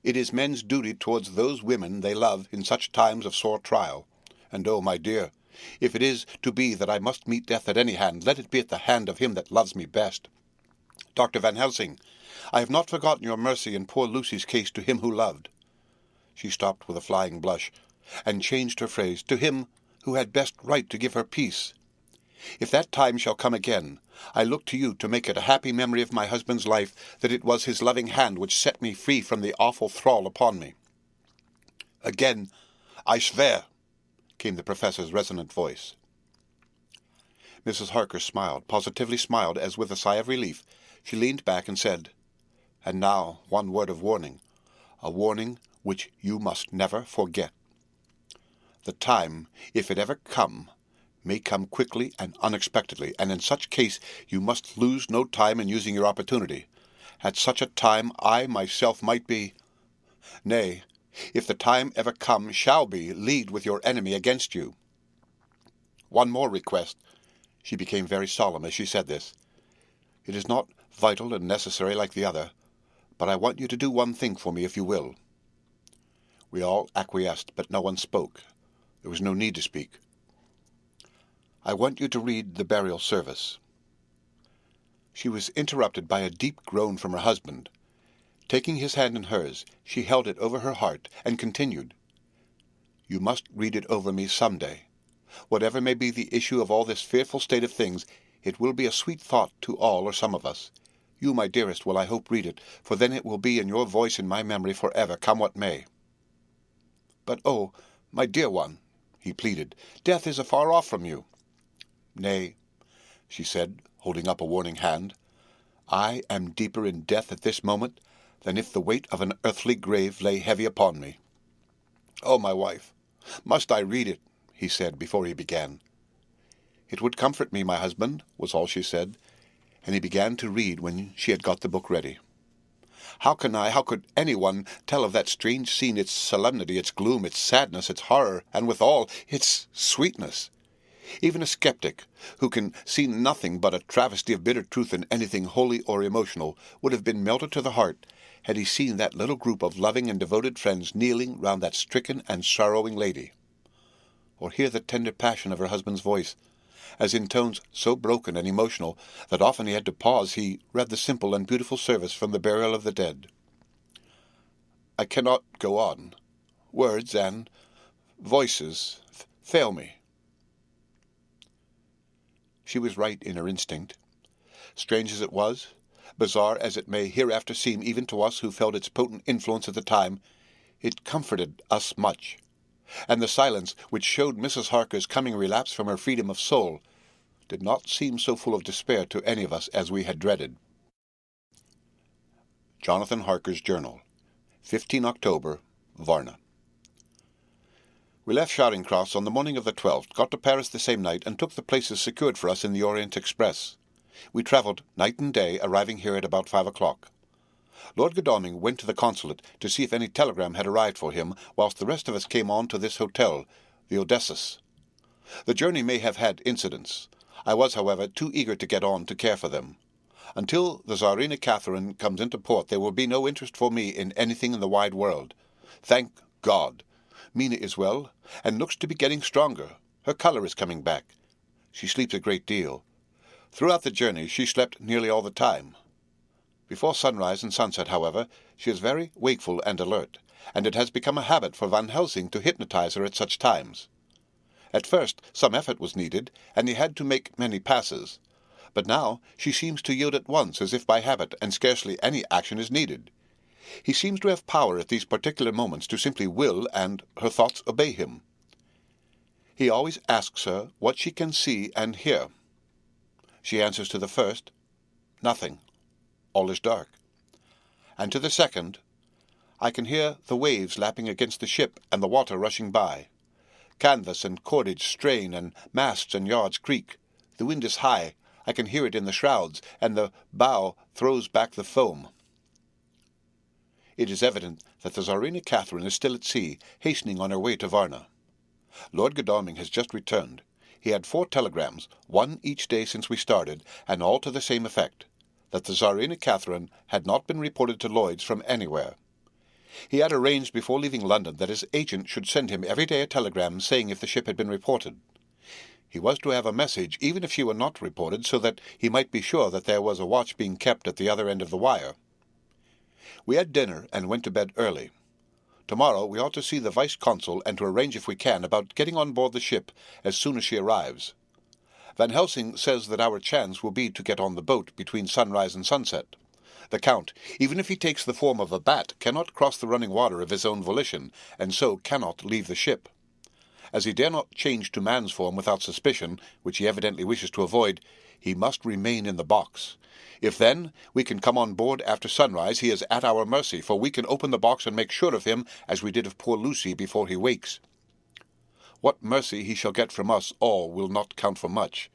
It is men's duty towards those women they love in such times of sore trial. And, oh, my dear, if it is to be that I must meet death at any hand, let it be at the hand of him that loves me best. Dr. Van Helsing, I have not forgotten your mercy in poor Lucy's case to him who loved." She stopped with a flying blush, and changed her phrase, "to him who had best right to give her peace. If that time shall come again, I look to you to make it a happy memory of my husband's life that it was his loving hand which set me free from the awful thrall upon me." "Again, I swear," came the professor's resonant voice. Mrs. Harker smiled, positively smiled, as with a sigh of relief she leaned back and said, "And now one word of warning, a warning which you must never forget. The time, if it ever come, may come quickly and unexpectedly, and in such case you must lose no time in using your opportunity. At such a time I myself might be, nay, if the time ever come, shall be, leagued with your enemy against you. One more request." She became very solemn as she said this. "It is not vital and necessary like the other, but I want you to do one thing for me if you will." We all acquiesced, but no one spoke. There was no need to speak. "I want you to read the burial service." She was interrupted by a deep groan from her husband. Taking his hand in hers, she held it over her heart, and continued, "You must read it over me some day. Whatever may be the issue of all this fearful state of things, it will be a sweet thought to all or some of us. You, my dearest, will I hope read it, for then it will be in your voice in my memory forever, come what may." "But, oh, my dear one," he pleaded, "death is afar off from you." "Nay," she said, holding up a warning hand, I am deeper in death at this moment than if the weight of an earthly grave lay heavy upon me. Oh, my wife, must I read it? He said before he began. It would comfort me, my husband, was all she said, and he began to read when she had got the book ready. How could anyone tell of that strange scene, its solemnity, its gloom, its sadness, its horror, and withal its sweetness? Even a skeptic, who can see nothing but a travesty of bitter truth in anything holy or emotional, would have been melted to the heart had he seen that little group of loving and devoted friends kneeling round that stricken and sorrowing lady, or hear the tender passion of her husband's voice, as in tones so broken and emotional that often he had to pause, he read the simple and beautiful service from the burial of the dead. I cannot go on. Words and voices fail me. She was right in her instinct. Strange as it was, bizarre as it may hereafter seem even to us who felt its potent influence at the time, it comforted us much. And the silence which showed Mrs. Harker's coming relapse from her freedom of soul did not seem so full of despair to any of us as we had dreaded. Jonathan Harker's Journal, 15 October, Varna. We left Charing Cross on the morning of the 12th, got to Paris the same night, and took the places secured for us in the Orient Express. We travelled night and day, arriving here at about 5 o'clock. Lord Godalming went to the consulate to see if any telegram had arrived for him, whilst the rest of us came on to this hotel, the Odysseus. The journey may have had incidents. I was, however, too eager to get on to care for them. Until the Tsarina Catherine comes into port, there will be no interest for me in anything in the wide world. Thank God! Mina is well, and looks to be getting stronger. Her colour is coming back. She sleeps a great deal. Throughout the journey she slept nearly all the time. Before sunrise and sunset, however, she is very wakeful and alert, and it has become a habit for Van Helsing to hypnotize her at such times. At first some effort was needed, and he had to make many passes, but now she seems to yield at once as if by habit, and scarcely any action is needed. He seems to have power at these particular moments to simply will, and her thoughts obey him. He always asks her what she can see and hear. She answers to the first, nothing. All is dark. And to the second, I can hear the waves lapping against the ship and the water rushing by. Canvas and cordage strain, and masts and yards creak. The wind is high. I can hear it in the shrouds, and the bow throws back the foam. It is evident that the Tsarina Catherine is still at sea, hastening on her way to Varna. Lord Godalming has just returned. He had 4 telegrams, one each day since we started, and all to the same effect, that the Tsarina Catherine had not been reported to Lloyd's from anywhere. He had arranged before leaving London that his agent should send him every day a telegram saying if the ship had been reported. He was to have a message even if she were not reported, so that he might be sure that there was a watch being kept at the other end of the wire. We had dinner and went to bed early. Tomorrow we ought to see the vice-consul and to arrange, if we can, about getting on board the ship as soon as she arrives. Van Helsing says that our chance will be to get on the boat between sunrise and sunset. The Count, even if he takes the form of a bat, cannot cross the running water of his own volition, and so cannot leave the ship. As he dare not change to man's form without suspicion, which he evidently wishes to avoid, he must remain in the box. If then we can come on board after sunrise, he is at our mercy, for we can open the box and make sure of him, as we did of poor Lucy, before he wakes. What mercy he shall get from us all will not count for much.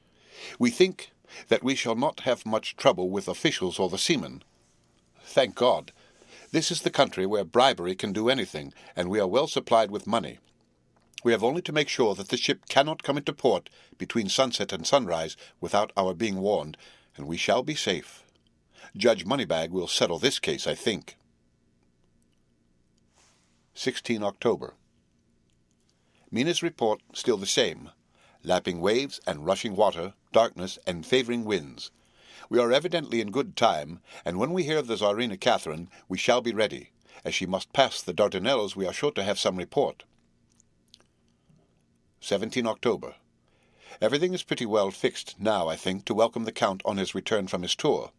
We think that we shall not have much trouble with officials or the seamen. Thank God! This is the country where bribery can do anything, and we are well supplied with money. We have only to make sure that the ship cannot come into port between sunset and sunrise without our being warned, and we shall be safe. Judge Moneybag will settle this case, I think. 16 October. Mina's report still the same. Lapping waves and rushing water, darkness and favouring winds. We are evidently in good time, and when we hear of the Tsarina Catherine, we shall be ready. As she must pass the Dardanelles, we are sure to have some report. 17 October. Everything is pretty well fixed now, I think, to welcome the Count on his return from his tour.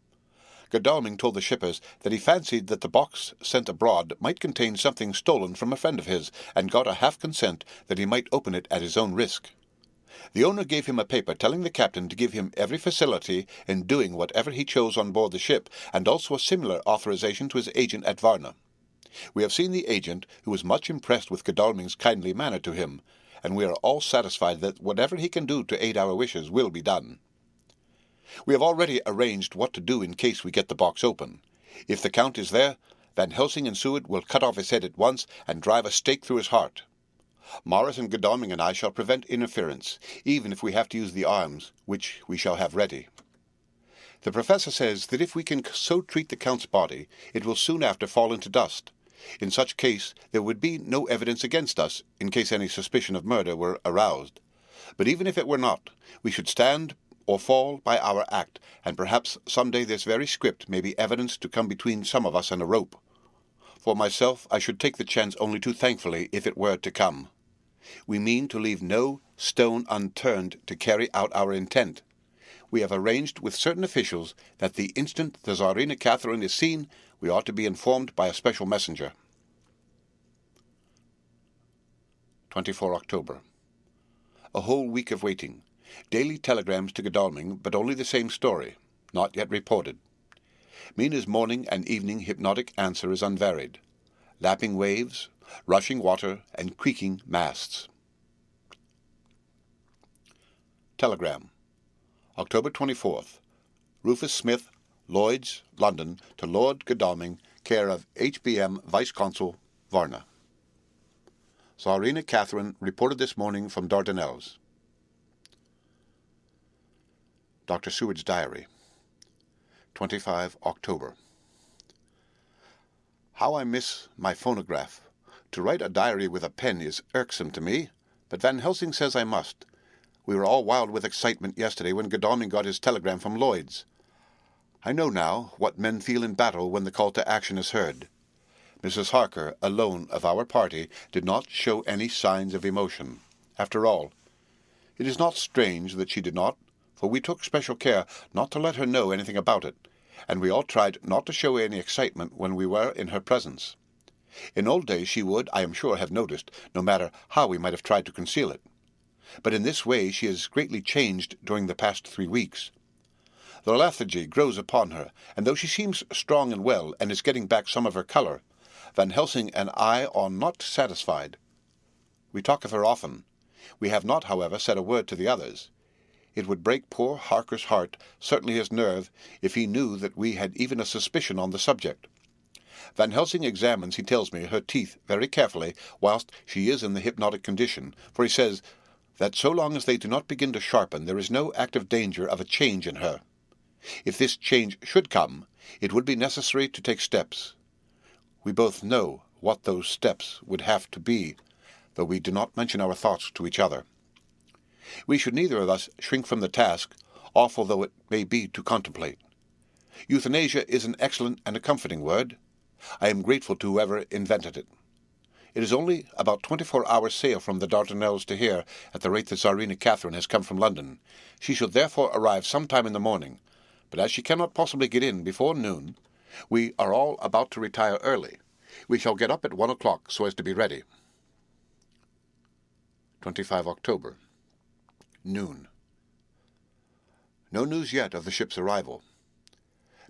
Godalming told the shippers that he fancied that the box sent abroad might contain something stolen from a friend of his, and got a half consent that he might open it at his own risk. The owner gave him a paper telling the captain to give him every facility in doing whatever he chose on board the ship, and also a similar authorization to his agent at Varna. We have seen the agent, who was much impressed with Godalming's kindly manner to him, and we are all satisfied that whatever he can do to aid our wishes will be done. We have already arranged what to do in case we get the box open. If the Count is there, Van Helsing and Seward will cut off his head at once and drive a stake through his heart. Morris and Godalming and I shall prevent interference, even if we have to use the arms, which we shall have ready. The professor says that if we can so treat the Count's body, it will soon after fall into dust. In such case, there would be no evidence against us, in case any suspicion of murder were aroused. But even if it were not, we should stand or fall by our act, and perhaps some day this very script may be evidence to come between some of us and a rope. For myself, I should take the chance only too thankfully if it were to come. We mean to leave no stone unturned to carry out our intent. We have arranged with certain officials that the instant the Tsarina Catherine is seen, we ought to be informed by a special messenger. 24 October. A whole week of waiting. Daily telegrams to Godalming, but only the same story, not yet reported. Mina's morning and evening hypnotic answer is unvaried. Lapping waves, rushing water, and creaking masts. Telegram. October 24th. Rufus Smith, Lloyd's, London, to Lord Godalming, care of HBM Vice-Consul, Varna. Tsarina Catherine reported this morning from Dardanelles. Dr. Seward's Diary. 25 October. How I miss my phonograph. To write a diary with a pen is irksome to me, but Van Helsing says I must. We were all wild with excitement yesterday when Godalming got his telegram from Lloyd's. I know now what men feel in battle when the call to action is heard. Mrs. Harker, alone of our party, did not show any signs of emotion. After all, it is not strange that she did not, for we took special care not to let her know anything about it, and we all tried not to show any excitement when we were in her presence. In old days she would, I am sure, have noticed, no matter how we might have tried to conceal it. But in this way she has greatly changed during the past 3 weeks. The lethargy grows upon her, and though she seems strong and well, and is getting back some of her colour, Van Helsing and I are not satisfied. We talk of her often. We have not, however, said a word to the others. It would break poor Harker's heart, certainly his nerve, if he knew that we had even a suspicion on the subject. Van Helsing examines, he tells me, her teeth very carefully whilst she is in the hypnotic condition, for he says that so long as they do not begin to sharpen, there is no active danger of a change in her. If this change should come, it would be necessary to take steps. We both know what those steps would have to be, though we do not mention our thoughts to each other. We should neither of us shrink from the task, awful though it may be to contemplate. Euthanasia is an excellent and a comforting word. I am grateful to whoever invented it. It is only about 24 hours' sail from the Dardanelles to here, at the rate that Tsarina Catherine has come from London. She shall therefore arrive some time in the morning, but as she cannot possibly get in before noon, we are all about to retire early. We shall get up at 1 o'clock so as to be ready. 25 October. Noon. No news yet of the ship's arrival.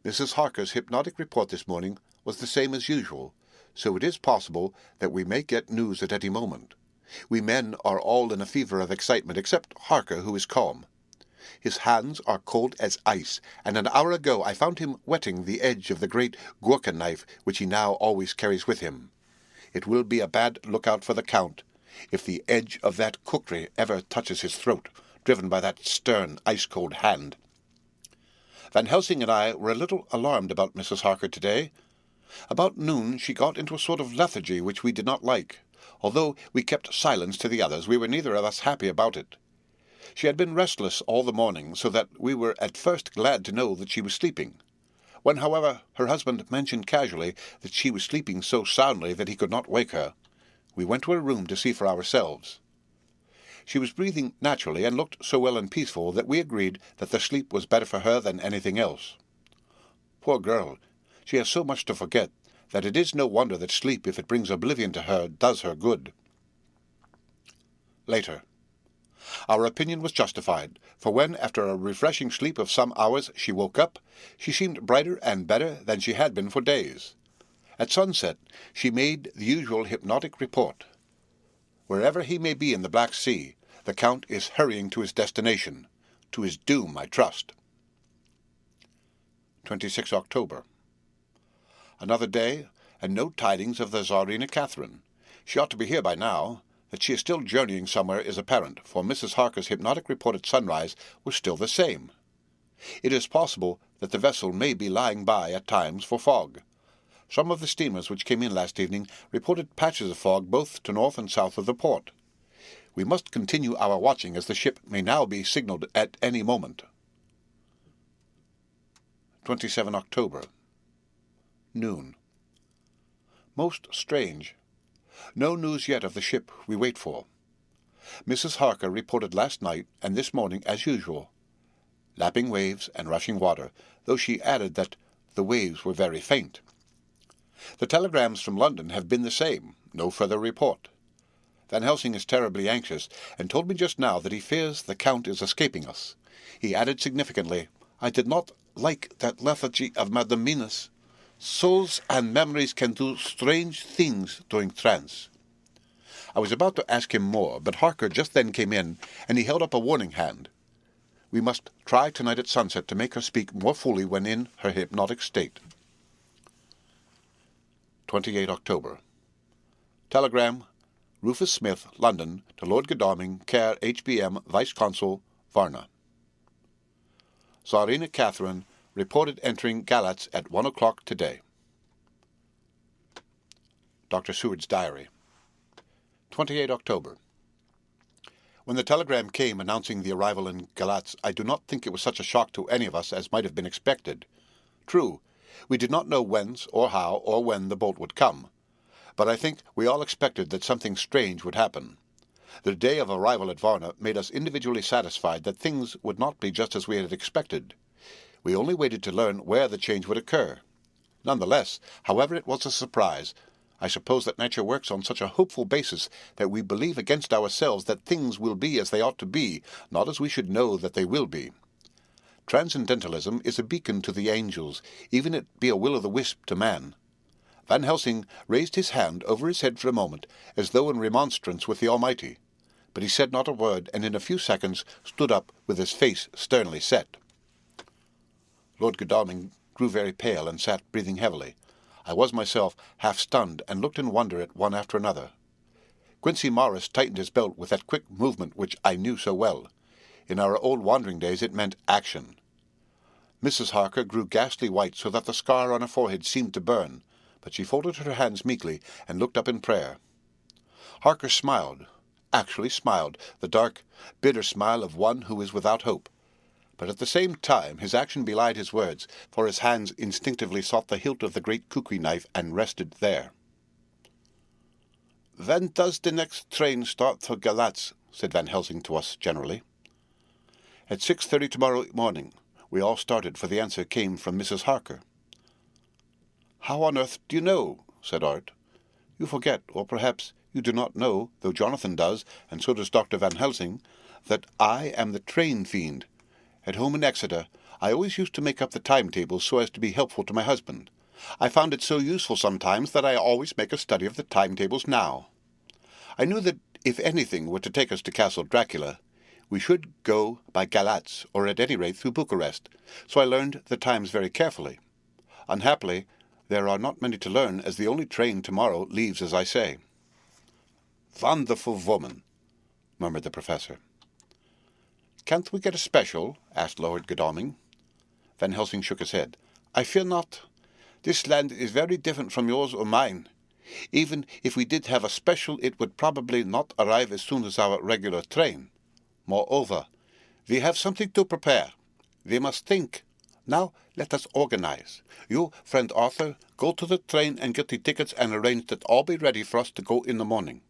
Mrs. Harker's hypnotic report this morning was the same as usual, so it is possible that we may get news at any moment. We men are all in a fever of excitement, except Harker, who is calm. His hands are cold as ice, and an hour ago I found him wetting the edge of the great Gurkha knife which he now always carries with him. It will be a bad lookout for the Count if the edge of that kukri ever touches his throat, driven by that stern, ice-cold hand. Van Helsing and I were a little alarmed about Mrs. Harker today. About noon she got into a sort of lethargy which we did not like. Although we kept silence to the others, we were neither of us happy about it. She had been restless all the morning, so that we were at first glad to know that she was sleeping. When, however, her husband mentioned casually that she was sleeping so soundly that he could not wake her, we went to her room to see for ourselves. She was breathing naturally and looked so well and peaceful that we agreed that the sleep was better for her than anything else. Poor girl, she has so much to forget that it is no wonder that sleep, if it brings oblivion to her, does her good. Later. Our opinion was justified, for when, after a refreshing sleep of some hours, she woke up, she seemed brighter and better than she had been for days. At sunset, she made the usual hypnotic report. Wherever he may be in the Black Sea, the Count is hurrying to his destination, to his doom, I trust. 26 October. Another day, and no tidings of the Tsarina Catherine. She ought to be here by now. That she is still journeying somewhere is apparent, for Mrs. Harker's hypnotic report at sunrise was still the same. It is possible that the vessel may be lying by at times for fog. Some of the steamers which came in last evening reported patches of fog both to north and south of the port. We must continue our watching, as the ship may now be signalled at any moment. 27 October. Noon. Most strange. No news yet of the ship we wait for. Mrs. Harker reported last night and this morning as usual. Lapping waves and rushing water, though she added that the waves were very faint. The telegrams from London have been the same, no further report. Van Helsing is terribly anxious, and told me just now that he fears the Count is escaping us. He added significantly, "I did not like that lethargy of Madame Minas. Souls and memories can do strange things during trance." I was about to ask him more, but Harker just then came in, and he held up a warning hand. We must try tonight at sunset to make her speak more fully when in her hypnotic state. 28 October. Telegram, Rufus Smith, London, to Lord Godalming, care HBM, Vice-Consul, Varna. Tsarina Catherine reported entering Galatz at 1 o'clock today. Dr. Seward's Diary. 28 October. When the telegram came announcing the arrival in Galatz, I do not think it was such a shock to any of us as might have been expected. True, we did not know whence or how or when the boat would come, but I think we all expected that something strange would happen. The day of arrival at Varna made us individually satisfied that things would not be just as we had expected. We only waited to learn where the change would occur. Nonetheless, however it was a surprise, I suppose that nature works on such a hopeful basis that we believe against ourselves that things will be as they ought to be, not as we should know that they will be. Transcendentalism is a beacon to the angels, even it be a will-o'-the-wisp to man. Van Helsing raised his hand over his head for a moment, as though in remonstrance with the Almighty, but he said not a word, and in a few seconds stood up with his face sternly set. Lord Godalming grew very pale and sat breathing heavily. I was myself half stunned, and looked in wonder at one after another. Quincy Morris tightened his belt with that quick movement which I knew so well. In our old wandering days it meant action. Mrs. Harker grew ghastly white, so that the scar on her forehead seemed to burn, but she folded her hands meekly and looked up in prayer. Harker smiled, actually smiled, the dark, bitter smile of one who is without hope. But at the same time his action belied his words, for his hands instinctively sought the hilt of the great kukri knife and rested there. "When does the next train start for Galatz?" said Van Helsing to us generally. "At 6:30 tomorrow morning." We all started, for the answer came from Mrs. Harker. "How on earth do you know?" said Art. "You forget, or perhaps you do not know, though Jonathan does, and so does Dr. Van Helsing, that I am the train fiend. At home in Exeter, I always used to make up the timetables so as to be helpful to my husband. I found it so useful sometimes that I always make a study of the timetables now. I knew that if anything were to take us to Castle Dracula, we should go by Galatz, or at any rate through Bucharest, so I learned the times very carefully. Unhappily, there are not many to learn, as the only train tomorrow leaves as I say." "Wonderful woman," murmured the professor. "Can't we get a special?" asked Lord Godalming. Van Helsing shook his head. "I fear not. This land is very different from yours or mine. Even if we did have a special, it would probably not arrive as soon as our regular train. Moreover, we have something to prepare. We must think. Now let us organize. You, friend Arthur, go to the train and get the tickets and arrange that all be ready for us to go in the morning.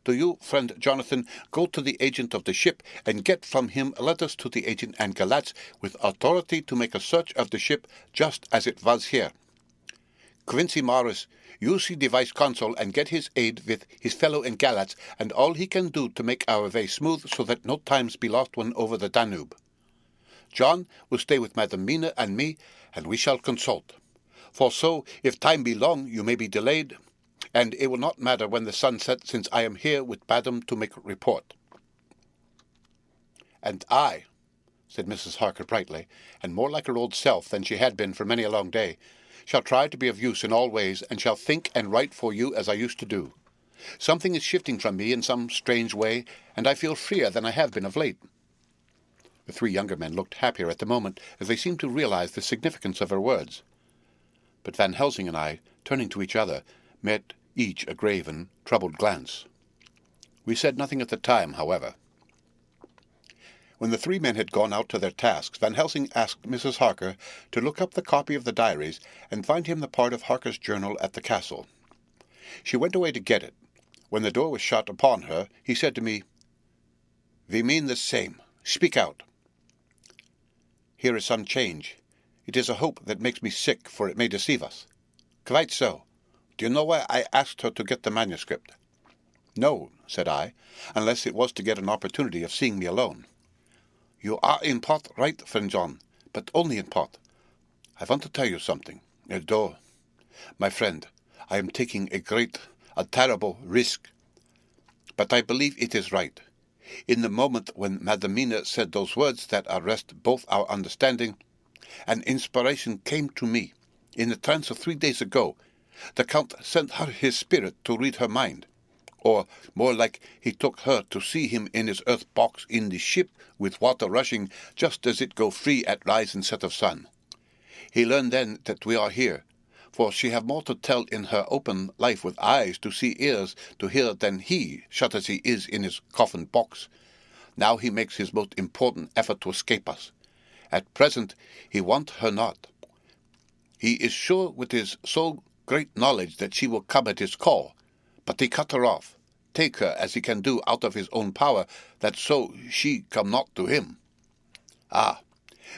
Do you, friend Jonathan, go to the agent of the ship and get from him letters to the agent and Galatz with authority to make a search of the ship just as it was here. Quincy Morris, You see the Vice-Consul and get his aid with his fellow in Galatz and all he can do to make our way smooth so that no times be lost one over the Danube. John will stay with Madam Mina and me, and we shall consult. For so, if time be long, you may be delayed, and it will not matter when the sun sets, since I am here with Madam to make report. And I, said Mrs. Harker brightly, and more like her old self than she had been for many a long day, shall try to be of use in all ways, and shall think and write for you as I used to do. Something is shifting from me in some strange way, and I feel freer than I have been of late. The three younger men looked happier at the moment, as they seemed to realize the significance of her words. But Van Helsing and I, turning to each other, met each a grave and troubled glance. We said nothing at the time, however. When the three men had gone out to their tasks, Van Helsing asked Mrs. Harker to look up the copy of the diaries and find him the part of Harker's journal at the castle. She went away to get it. When the door was shut upon her, he said to me, "We mean the same. Speak out." "Here is some change. It is a hope that makes me sick, for it may deceive us." "Quite so. Do you know why I asked her to get the manuscript?" "No," said I, "unless it was to get an opportunity of seeing me alone." "You are in part right, friend John, but only in part. I want to tell you something. Though, my friend, I am taking a terrible risk. But I believe it is right. In the moment when Madam Mina said those words that arrest both our understanding, an inspiration came to me. In the trance of 3 days ago, the Count sent her his spirit to read her mind. Or, more like, he took her to see him in his earth box in the ship, with water rushing just as it go free at rise and set of sun. He learned then that we are here, for she have more to tell in her open life with eyes to see, ears to hear than he, shut as he is in his coffin box. Now he makes his most important effort to escape us. At present he want her not. He is sure with his so great knowledge that she will come at his call, but he cut her off, take her as he can do out of his own power, that so she come not to him. Ah,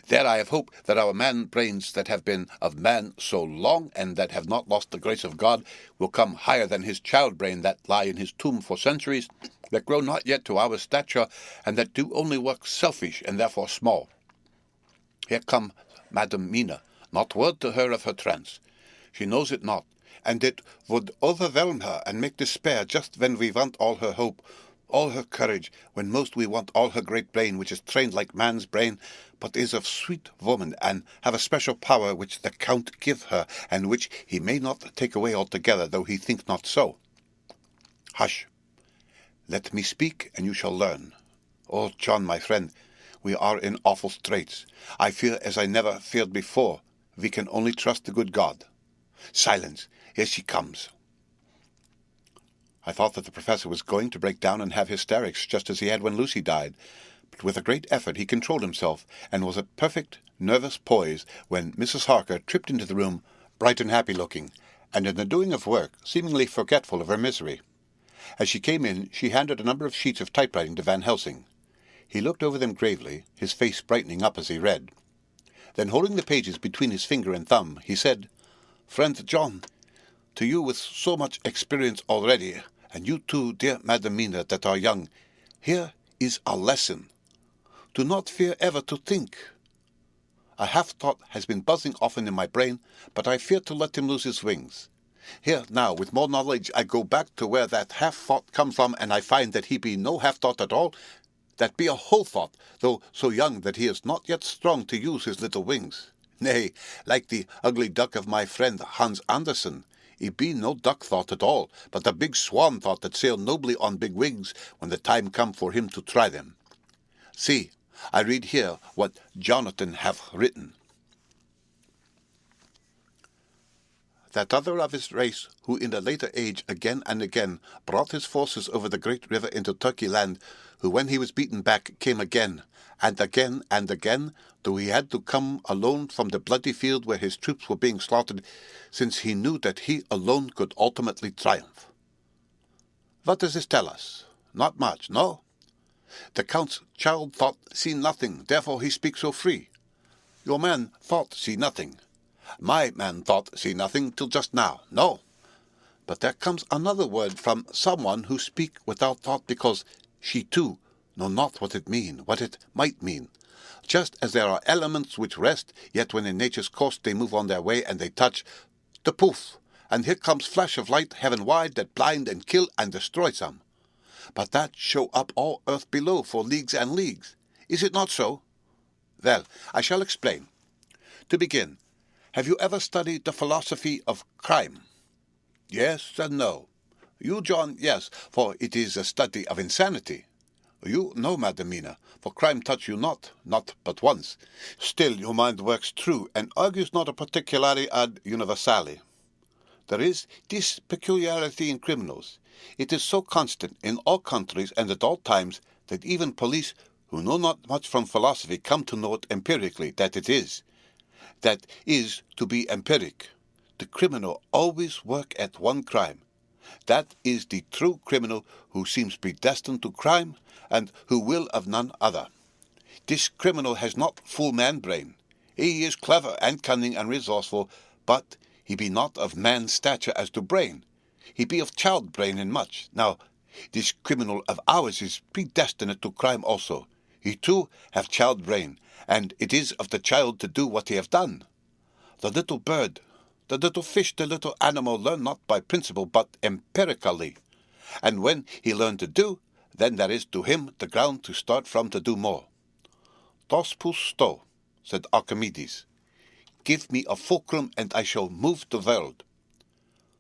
there I have hope that our man-brains that have been of man so long, and that have not lost the grace of God, will come higher than his child-brain that lie in his tomb for centuries, that grow not yet to our stature, and that do only work selfish and therefore small. Here come Madam Mina, not word to her of her trance. She knows it not, and it would overwhelm her and make despair just when we want all her hope, all her courage, when most we want all her great brain, which is trained like man's brain, but is of sweet woman, and have a special power which the Count give her, and which he may not take away altogether, though he think not so. Hush! Let me speak, and you shall learn. Oh, John, my friend, we are in awful straits. I fear as I never feared before. We can only trust the good God. Silence! Here she comes. I thought that the professor was going to break down and have hysterics, just as he had when Lucy died, but with a great effort he controlled himself, and was at perfect nervous poise when Mrs. Harker tripped into the room, bright and happy-looking, and in the doing of work seemingly forgetful of her misery. As she came in, she handed a number of sheets of typewriting to Van Helsing. He looked over them gravely, his face brightening up as he read. Then, holding the pages between his finger and thumb, he said, "Friend John, to you with so much experience already, and you too, dear Madam Mina, that are young, here is a lesson. Do not fear ever to think. A half-thought has been buzzing often in my brain, but I fear to let him lose his wings. Here now, with more knowledge, I go back to where that half-thought come from, and I find that he be no half-thought at all, that be a whole thought, though so young that he is not yet strong to use his little wings. Nay, like the ugly duck of my friend Hans Andersen, he be no duck thought at all, but a big swan thought that sailed nobly on big wings when the time come for him to try them. See, I read here what Jonathan hath written. That other of his race, who in a later age again and again brought his forces over the great river into Turkey land, who when he was beaten back came again, and again, though he had to come alone from the bloody field where his troops were being slaughtered, since he knew that he alone could ultimately triumph. What does this tell us? Not much, no? The Count's child thought see nothing, therefore he speaks so free. Your man thought see nothing. My man thought see nothing till just now, no. But there comes another word from someone who speak without thought, because she too know not what it mean, what it might mean. Just as there are elements which rest, yet when in nature's course they move on their way and they touch, the poof, and here comes flash of light heaven wide that blind and kill and destroy some. But that show up all earth below for leagues and leagues. Is it not so? Well, I shall explain. To begin, have you ever studied the philosophy of crime? Yes and no. You, John, yes, for it is a study of insanity. You, no, Madamina, for crime touch you not but once. Still your mind works true, and argues not a particulari ad universali. There is this peculiarity in criminals. It is so constant in all countries and at all times that even police, who know not much from philosophy, come to know it empirically, that is to be empiric. The criminal always work at one crime. That is the true criminal who seems predestined to crime, and who will of none other. This criminal has not full man brain. He is clever and cunning and resourceful, but he be not of man's stature as to brain. He be of child brain in much. Now, this criminal of ours is predestined to crime also. He too have child brain, and it is of the child to do what he have done. The little bird, the little fish, the little animal learn not by principle, but empirically. And when he learn to do, then there is to him the ground to start from to do more. Tos pus sto, said Archimedes. Give me a fulcrum, and I shall move the world.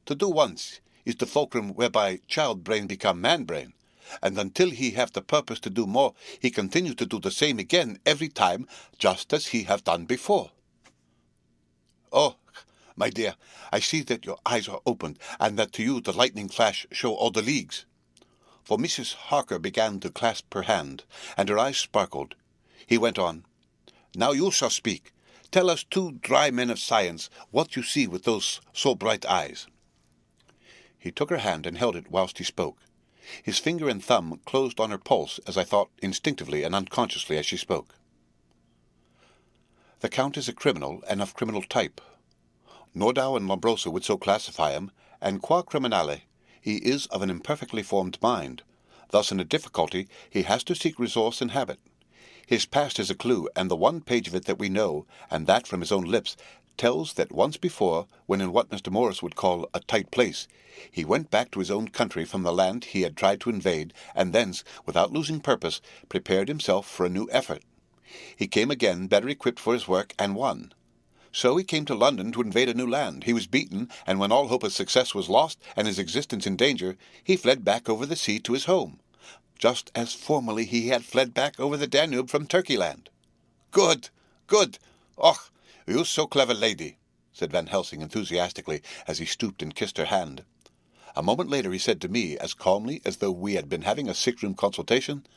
To do once is the fulcrum whereby child brain become man brain, and until he have the purpose to do more, he continue to do the same again every time, just as he have done before. Oh, my dear, I see that your eyes are opened, and that to you the lightning flash show all the leagues. For Mrs. Harker began to clasp her hand, and her eyes sparkled. He went on, Now you shall speak. Tell us two dry men of science what you see with those so bright eyes. He took her hand and held it whilst he spoke. His finger and thumb closed on her pulse, as I thought, instinctively and unconsciously as she spoke. The Count is a criminal, and of criminal type. Nordau and Lombroso would so classify him, and qua criminale, he is of an imperfectly formed mind. Thus in a difficulty he has to seek resource and habit. His past is a clue, and the one page of it that we know, and that from his own lips, tells that once before, when in what Mr. Morris would call a tight place, he went back to his own country from the land he had tried to invade, and thence, without losing purpose, prepared himself for a new effort. He came again better equipped for his work, and won. So he came to London to invade a new land. He was beaten, and when all hope of success was lost, and his existence in danger, he fled back over the sea to his home, just as formerly he had fled back over the Danube from Turkeyland. Good, good! Och, you so clever lady, said Van Helsing enthusiastically, as he stooped and kissed her hand. A moment later he said to me, as calmly as though we had been having a sick-room consultation,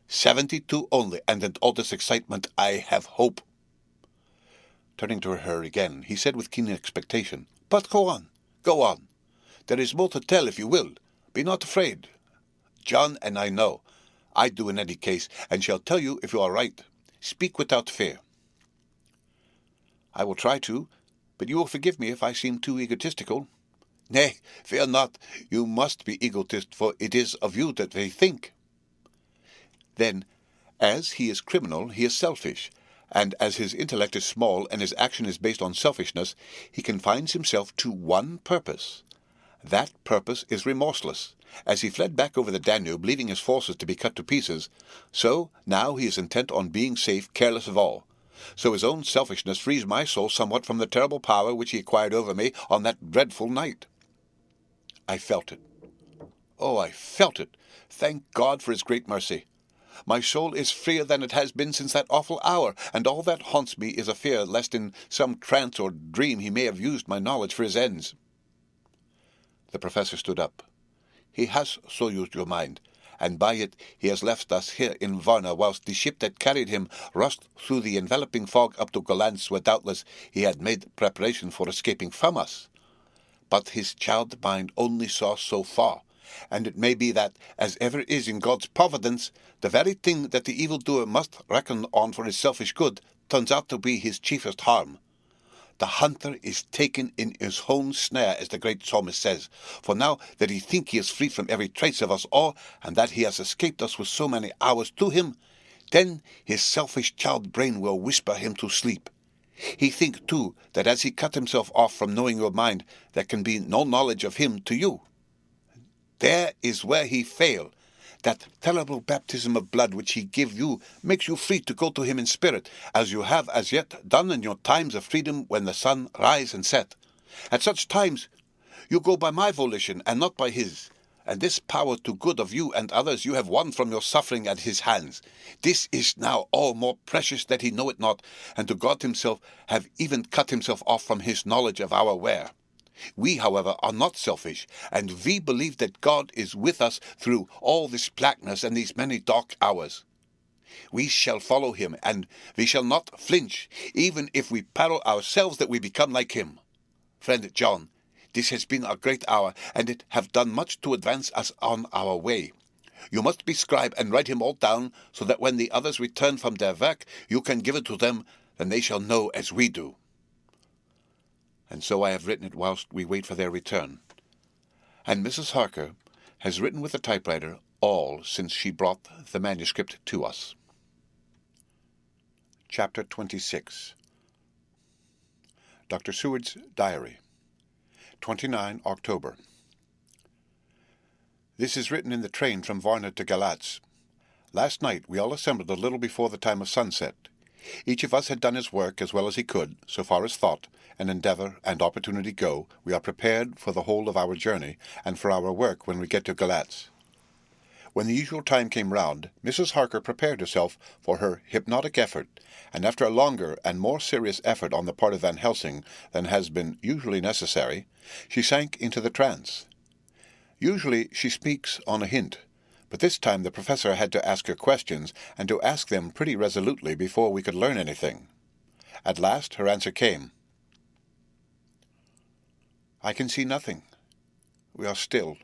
72 only, and in all this excitement I have hope. Turning to her again, he said with keen expectation, But go on, go on. There is more to tell if you will. Be not afraid. John and I know. I do in any case, and shall tell you if you are right. Speak without fear. I will try to, but you will forgive me if I seem too egotistical. Nay, fear not. You must be egotist, for it is of you that they think. Then, as he is criminal, he is selfish, and as his intellect is small and his action is based on selfishness, he confines himself to one purpose. That purpose is remorseless. As he fled back over the Danube, leaving his forces to be cut to pieces, so now he is intent on being safe, careless of all. So his own selfishness frees my soul somewhat from the terrible power which he acquired over me on that dreadful night. I felt it. Oh, I felt it. Thank God for his great mercy. My soul is freer than it has been since that awful hour, and all that haunts me is a fear lest in some trance or dream he may have used my knowledge for his ends. The professor stood up. He has so used your mind, and by it he has left us here in Varna, whilst the ship that carried him rushed through the enveloping fog up to Golantz, where doubtless he had made preparation for escaping from us. But his child mind only saw so far, and it may be that, as ever is in God's providence, the very thing that the evildoer must reckon on for his selfish good turns out to be his chiefest harm. the hunter is taken in his own snare, as the great psalmist says. For now that he think he is free from every trace of us all, and that he has escaped us with so many hours to him, then his selfish child brain will whisper him to sleep. He think, too, that as he cut himself off from knowing your mind, there can be no knowledge of him to you. There is where he fail. That terrible baptism of blood which he give you makes you free to go to him in spirit, as you have as yet done in your times of freedom when the sun rise and set. At such times you go by my volition and not by his, and this power to good of you and others you have won from your suffering at his hands. This is now all more precious that he know it not, and to God himself have even cut himself off from his knowledge of our where. We, however, are not selfish, and we believe that God is with us through all this blackness and these many dark hours. We shall follow him, and we shall not flinch, even if we peril ourselves that we become like him. Friend John, this has been a great hour, and it have done much to advance us on our way. You must be scribe and write him all down, so that when the others return from their work, you can give it to them, then they shall know as we do. And so I have written it whilst we wait for their return. And Mrs. Harker has written with the typewriter all since she brought the manuscript to us. Chapter 26. Dr. Seward's Diary. 29 October. This is written in the train from Varna to Galatz. Last night we all assembled a little before the time of sunset. Each of us had done his work as well as he could, so far as thought, and endeavour, and opportunity go. We are prepared for the whole of our journey, and for our work when we get to Galatz. When the usual time came round, Mrs. Harker prepared herself for her hypnotic effort, and after a longer and more serious effort on the part of Van Helsing than has been usually necessary, she sank into the trance. Usually she speaks on a hint, but this time the professor had to ask her questions, and to ask them pretty resolutely before we could learn anything. At last her answer came. I can see nothing. We are still.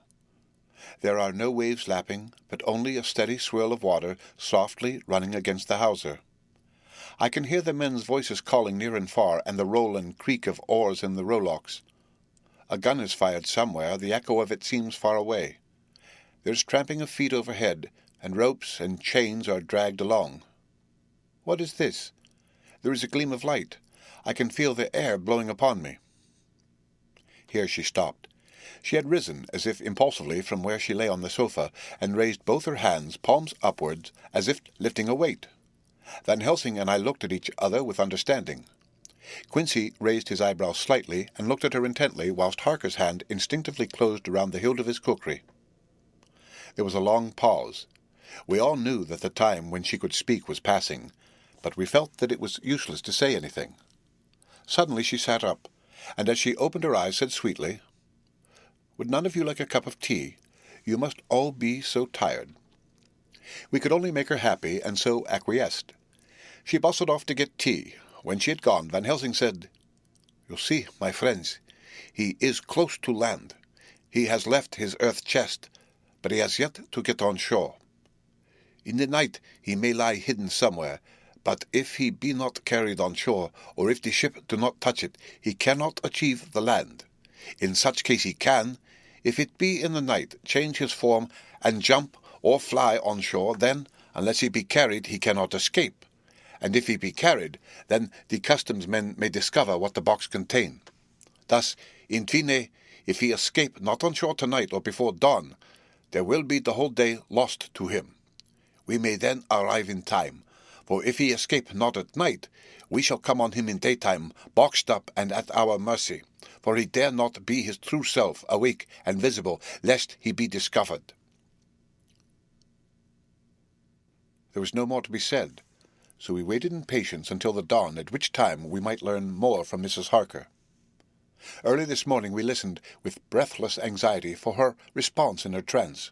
There are no waves lapping, but only a steady swirl of water softly running against the hawser. I can hear the men's voices calling near and far, and the roll and creak of oars in the rowlocks. A gun is fired somewhere, the echo of it seems far away. There's tramping of feet overhead, and ropes and chains are dragged along. What is this? There is a gleam of light. I can feel the air blowing upon me. Here she stopped. She had risen, as if impulsively, from where she lay on the sofa, and raised both her hands, palms upwards, as if lifting a weight. Van Helsing and I looked at each other with understanding. Quincy raised his eyebrows slightly, and looked at her intently, whilst Harker's hand instinctively closed around the hilt of his kukri. There was a long pause. We all knew that the time when she could speak was passing, but we felt that it was useless to say anything. Suddenly she sat up, and as she opened her eyes said sweetly, "Would none of you like a cup of tea? You must all be so tired." We could only make her happy, and so acquiesced. She bustled off to get tea. When she had gone, Van Helsing said, "You see, my friends, he is close to land. He has left his earth chest, but he has yet to get on shore. In the night he may lie hidden somewhere, but if he be not carried on shore, or if the ship do not touch it, he cannot achieve the land. In such case he can, if it be in the night, change his form, and jump or fly on shore. Then, unless he be carried, he cannot escape. And if he be carried, then the customs men may discover what the box contain. Thus, in fine, if he escape not on shore tonight or before dawn, there will be the whole day lost to him. We may then arrive in time, for if he escape not at night, we shall come on him in daytime, boxed up and at our mercy, for he dare not be his true self, awake and visible, lest he be discovered." There was no more to be said, so we waited in patience until the dawn, at which time we might learn more from Mrs. Harker. Early this morning we listened with breathless anxiety for her response in her trance.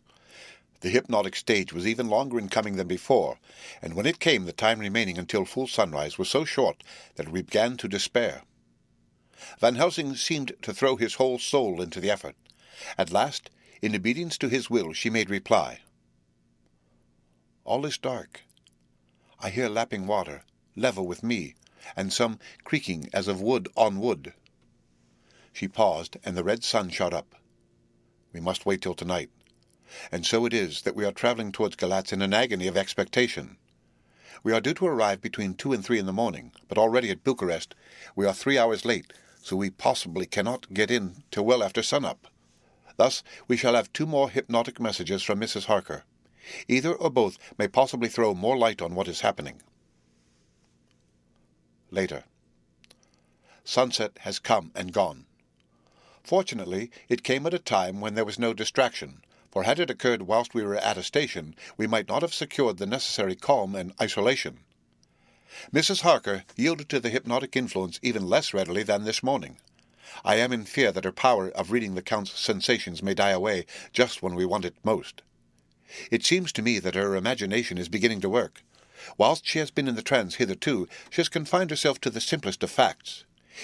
The hypnotic stage was even longer in coming than before, and when it came the time remaining until full sunrise was so short that we began to despair. Van Helsing seemed to throw his whole soul into the effort. At last, in obedience to his will, she made reply. "All is dark. I hear lapping water, level with me, and some creaking as of wood on wood. She paused, and the red sun shot up. We must wait till tonight. And so it is that we are travelling towards Galatz in an agony of expectation. We are due to arrive between 2 and 3 in the morning, but already at Bucharest we are 3 hours late, so we possibly cannot get in till well after sun-up. Thus we shall have 2 more hypnotic messages from Mrs. Harker. Either or both may possibly throw more light on what is happening. Later. Sunset has come and gone. Fortunately, it came at a time when there was no distraction, for had it occurred whilst we were at a station, we might not have secured the necessary calm and isolation. Mrs. Harker yielded to the hypnotic influence even less readily than this morning. I am in fear that her power of reading the Count's sensations may die away just when we want it most. It seems to me that her imagination is beginning to work. Whilst she has been in the trance hitherto, she has confined herself to the simplest of facts.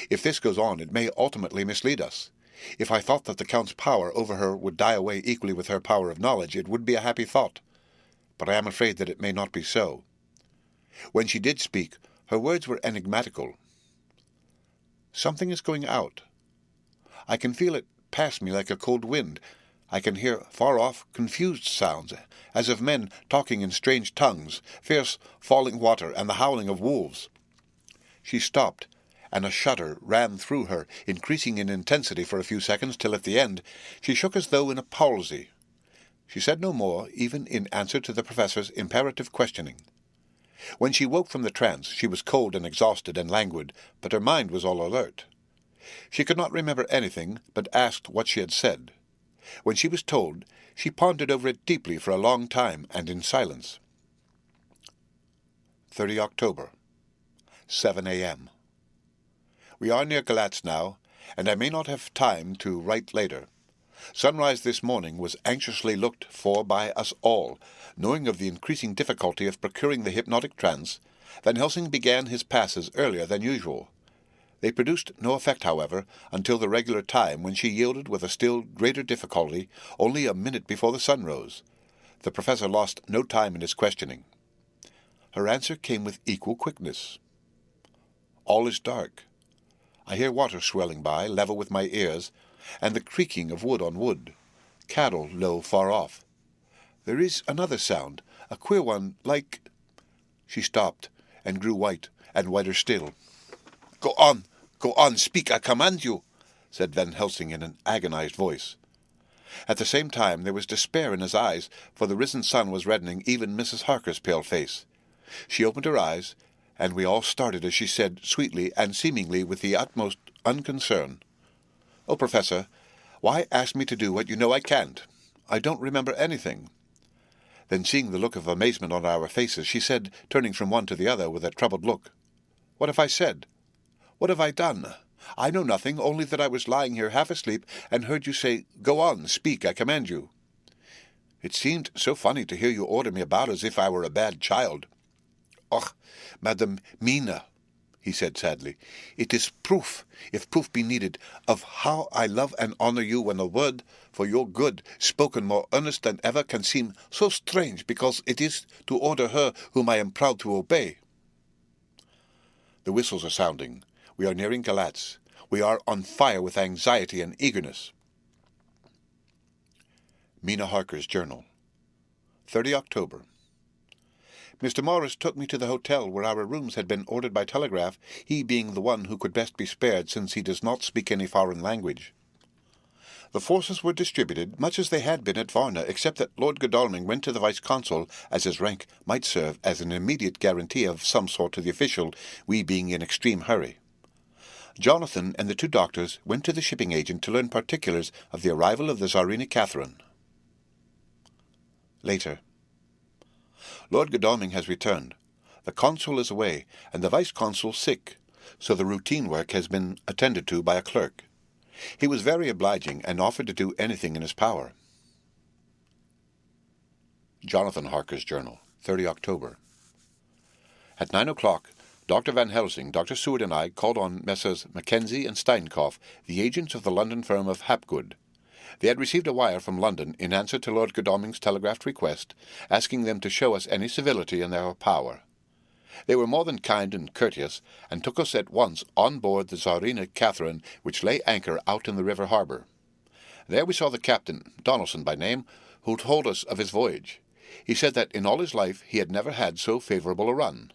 If this goes on, it may ultimately mislead us. If I thought that the Count's power over her would die away equally with her power of knowledge, it would be a happy thought. But I am afraid that it may not be so. When she did speak, her words were enigmatical. Something is going out. I can feel it pass me like a cold wind. I can hear far off confused sounds, as of men talking in strange tongues, fierce falling water, and the howling of wolves. She stopped, and a shudder ran through her, increasing in intensity for a few seconds, till at the end she shook as though in a palsy. She said no more, even in answer to the professor's imperative questioning. When she woke from the trance, she was cold and exhausted and languid, but her mind was all alert. She could not remember anything, but asked what she had said. When she was told, she pondered over it deeply for a long time and in silence. 30 October, 7 a.m. We are near Galatz now, and I may not have time to write later. Sunrise this morning was anxiously looked for by us all. Knowing of the increasing difficulty of procuring the hypnotic trance, Van Helsing began his passes earlier than usual. They produced no effect, however, until the regular time, when she yielded with a still greater difficulty, only a minute before the sun rose. The professor lost no time in his questioning. Her answer came with equal quickness. All is dark. I hear water swelling by, level with my ears, and the creaking of wood on wood. Cattle low far off. There is another sound, a queer one, like— She stopped, and grew white, and whiter still. Go on, speak, I command you," said Van Helsing in an agonized voice. At the same time there was despair in his eyes, for the risen sun was reddening even Mrs. Harker's pale face. She opened her eyes, and we all started as she said, sweetly and seemingly with the utmost unconcern, "Oh, Professor, why ask me to do what you know I can't? I don't remember anything." Then, seeing the look of amazement on our faces, she said, turning from one to the other with a troubled look, "What have I said? What have I done? I know nothing, only that I was lying here half asleep and heard you say, 'Go on, speak, I command you.' It seemed so funny to hear you order me about as if I were a bad child." "Och, Madam Mina," he said sadly, "it is proof, if proof be needed, of how I love and honor you when a word for your good, spoken more earnest than ever, can seem so strange because it is to order her whom I am proud to obey." The whistles are sounding. We are nearing Galatz. We are on fire with anxiety and eagerness. Mina Harker's Journal, 30 October. Mr. Morris took me to the hotel where our rooms had been ordered by telegraph, he being the one who could best be spared, since he does not speak any foreign language. The forces were distributed, much as they had been at Varna, except that Lord Godalming went to the vice-consul, as his rank might serve as an immediate guarantee of some sort to the official, we being in extreme hurry. Jonathan and the 2 doctors went to the shipping agent to learn particulars of the arrival of the Tsarina Catherine. Later. Lord Godalming has returned. The consul is away, and the vice-consul sick, so the routine work has been attended to by a clerk. He was very obliging, and offered to do anything in his power. Jonathan Harker's Journal, 30 October. At 9 o'clock, Dr. Van Helsing, Dr. Seward, and I called on Messrs. Mackenzie and Steinkopf, the agents of the London firm of Hapgood. They had received a wire from London in answer to Lord Godalming's telegraphed request, asking them to show us any civility in their power. They were more than kind and courteous, and took us at once on board the Tsarina Catherine, which lay anchor out in the river harbour. There we saw the captain, Donaldson by name, who told us of his voyage. He said that in all his life he had never had so favourable a run.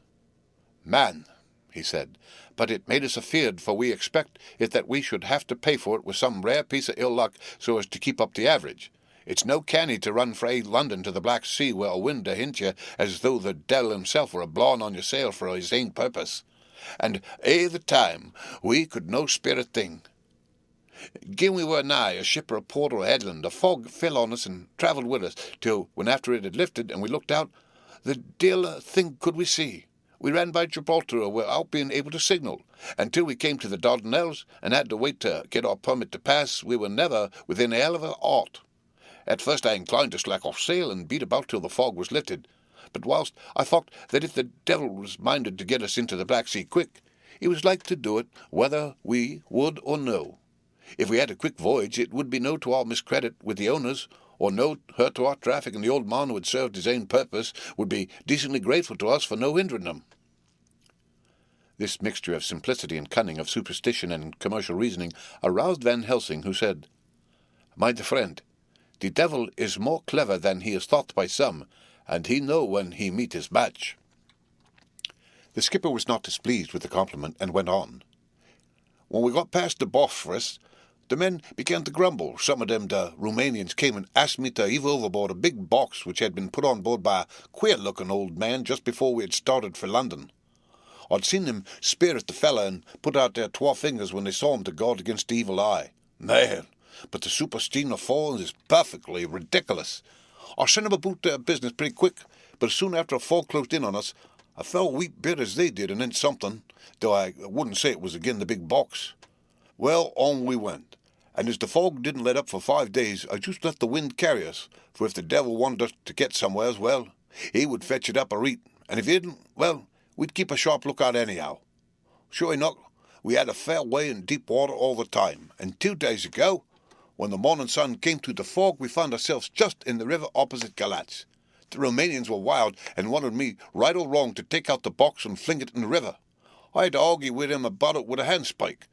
"Man," he said, "but it made us afeard, for we expect it that we should have to pay for it with some rare piece of ill luck so as to keep up the average. It's no canny to run frae London to the Black Sea wi' a wind ahint ye as though the devil himself were a-blawing on your sail for his ain purpose. And a' the time we could no spare a thing. Gin we were nigh a ship or a port or a headland, the fog fell on us and travelled with us, till, when after it had lifted and we looked out, the deil a thing could we see. We ran by Gibraltar without being able to signal, until we came to the Dardanelles and had to wait to get our permit to pass. We were never within a hell of a aught. At first I inclined to slack off sail and beat about till the fog was lifted, but whilst I thought that if the devil was minded to get us into the Black Sea quick, he was like to do it whether we would or no. If we had a quick voyage, it would be no to our miscredit with the owners, or no hurt to our traffic, and the old man who had served his ain purpose would be decently grateful to us for no hindering them." This mixture of simplicity and cunning, of superstition and commercial reasoning, aroused Van Helsing, who said, "My dear friend, the devil is more clever than he is thought by some, and he know when he meet his match." The skipper was not displeased with the compliment, and went on. "When we got past the Bosphorus, the men began to grumble. Some of them, the Romanians, came and asked me to heave overboard a big box which had been put on board by a queer-looking old man just before we had started for London. I'd seen them spear at the fella and put out their 12 fingers when they saw him to guard against the evil eye. Man, but the superstition of foreigners is perfectly ridiculous. I sent them about their business pretty quick, but as soon after a fog closed in on us, I felt a wee bit as they did, and then something, though I wouldn't say it was again the big box. Well, on we went, and as the fog didn't let up for 5 days, I just let the wind carry us, for if the devil wanted us to get somewheres, well, he would fetch it up a reet, and if he didn't, well, we'd keep a sharp lookout anyhow. Sure enough, we had a fair way in deep water all the time, and 2 days ago, when the morning sun came through the fog, we found ourselves just in the river opposite Galatz. The Romanians were wild, and wanted me, right or wrong, to take out the box and fling it in the river. I had to argue with him about it with a handspike,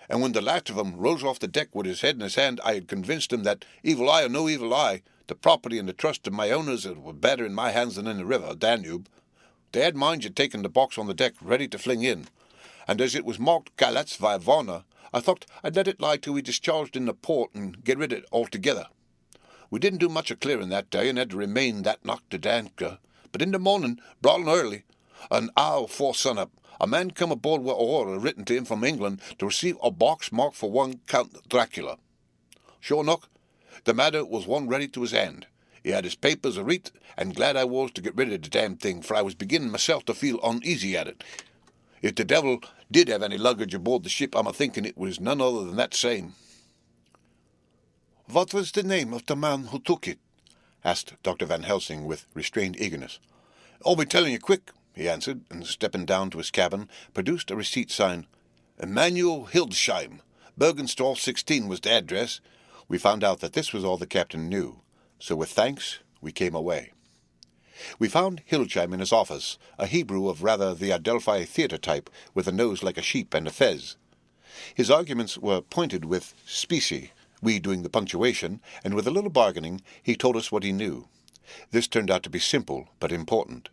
and when the last of him rose off the deck with his head in his hand, I had convinced him that, evil eye or no evil eye, the property and the trust of my owners were better in my hands than in the river, Danube. They had mind you taken the box on the deck, ready to fling in, and as it was marked Galatz via Varna, I thought I'd let it lie till we discharged in the port and get rid of it altogether. We didn't do much of clearing that day, and had to remain that night at anchor, but in the morning, bright and early, an hour afore sun-up, a man come aboard with an order written to him from England to receive a box marked for one Count Dracula. Sure enough, the matter was one ready to his hand. He had his papers a-reet, and glad I was to get rid of the damned thing, for I was beginning myself to feel uneasy at it. If the devil did have any luggage aboard the ship, I'm a-thinking it was none other than that same." "What was the name of the man who took it?" asked Dr. Van Helsing with restrained eagerness. "I'll be telling you quick," he answered, and stepping down to his cabin, produced a receipt signed, "Emanuel Hildesheim. Bergenstrasse 16 was the address." We found out that this was all the captain knew, so with thanks we came away. We found Hildesheim in his office, a Hebrew of rather the Adelphi theatre type, with a nose like a sheep and a fez. His arguments were pointed with specie, we doing the punctuation, and with a little bargaining he told us what he knew. This turned out to be simple but important.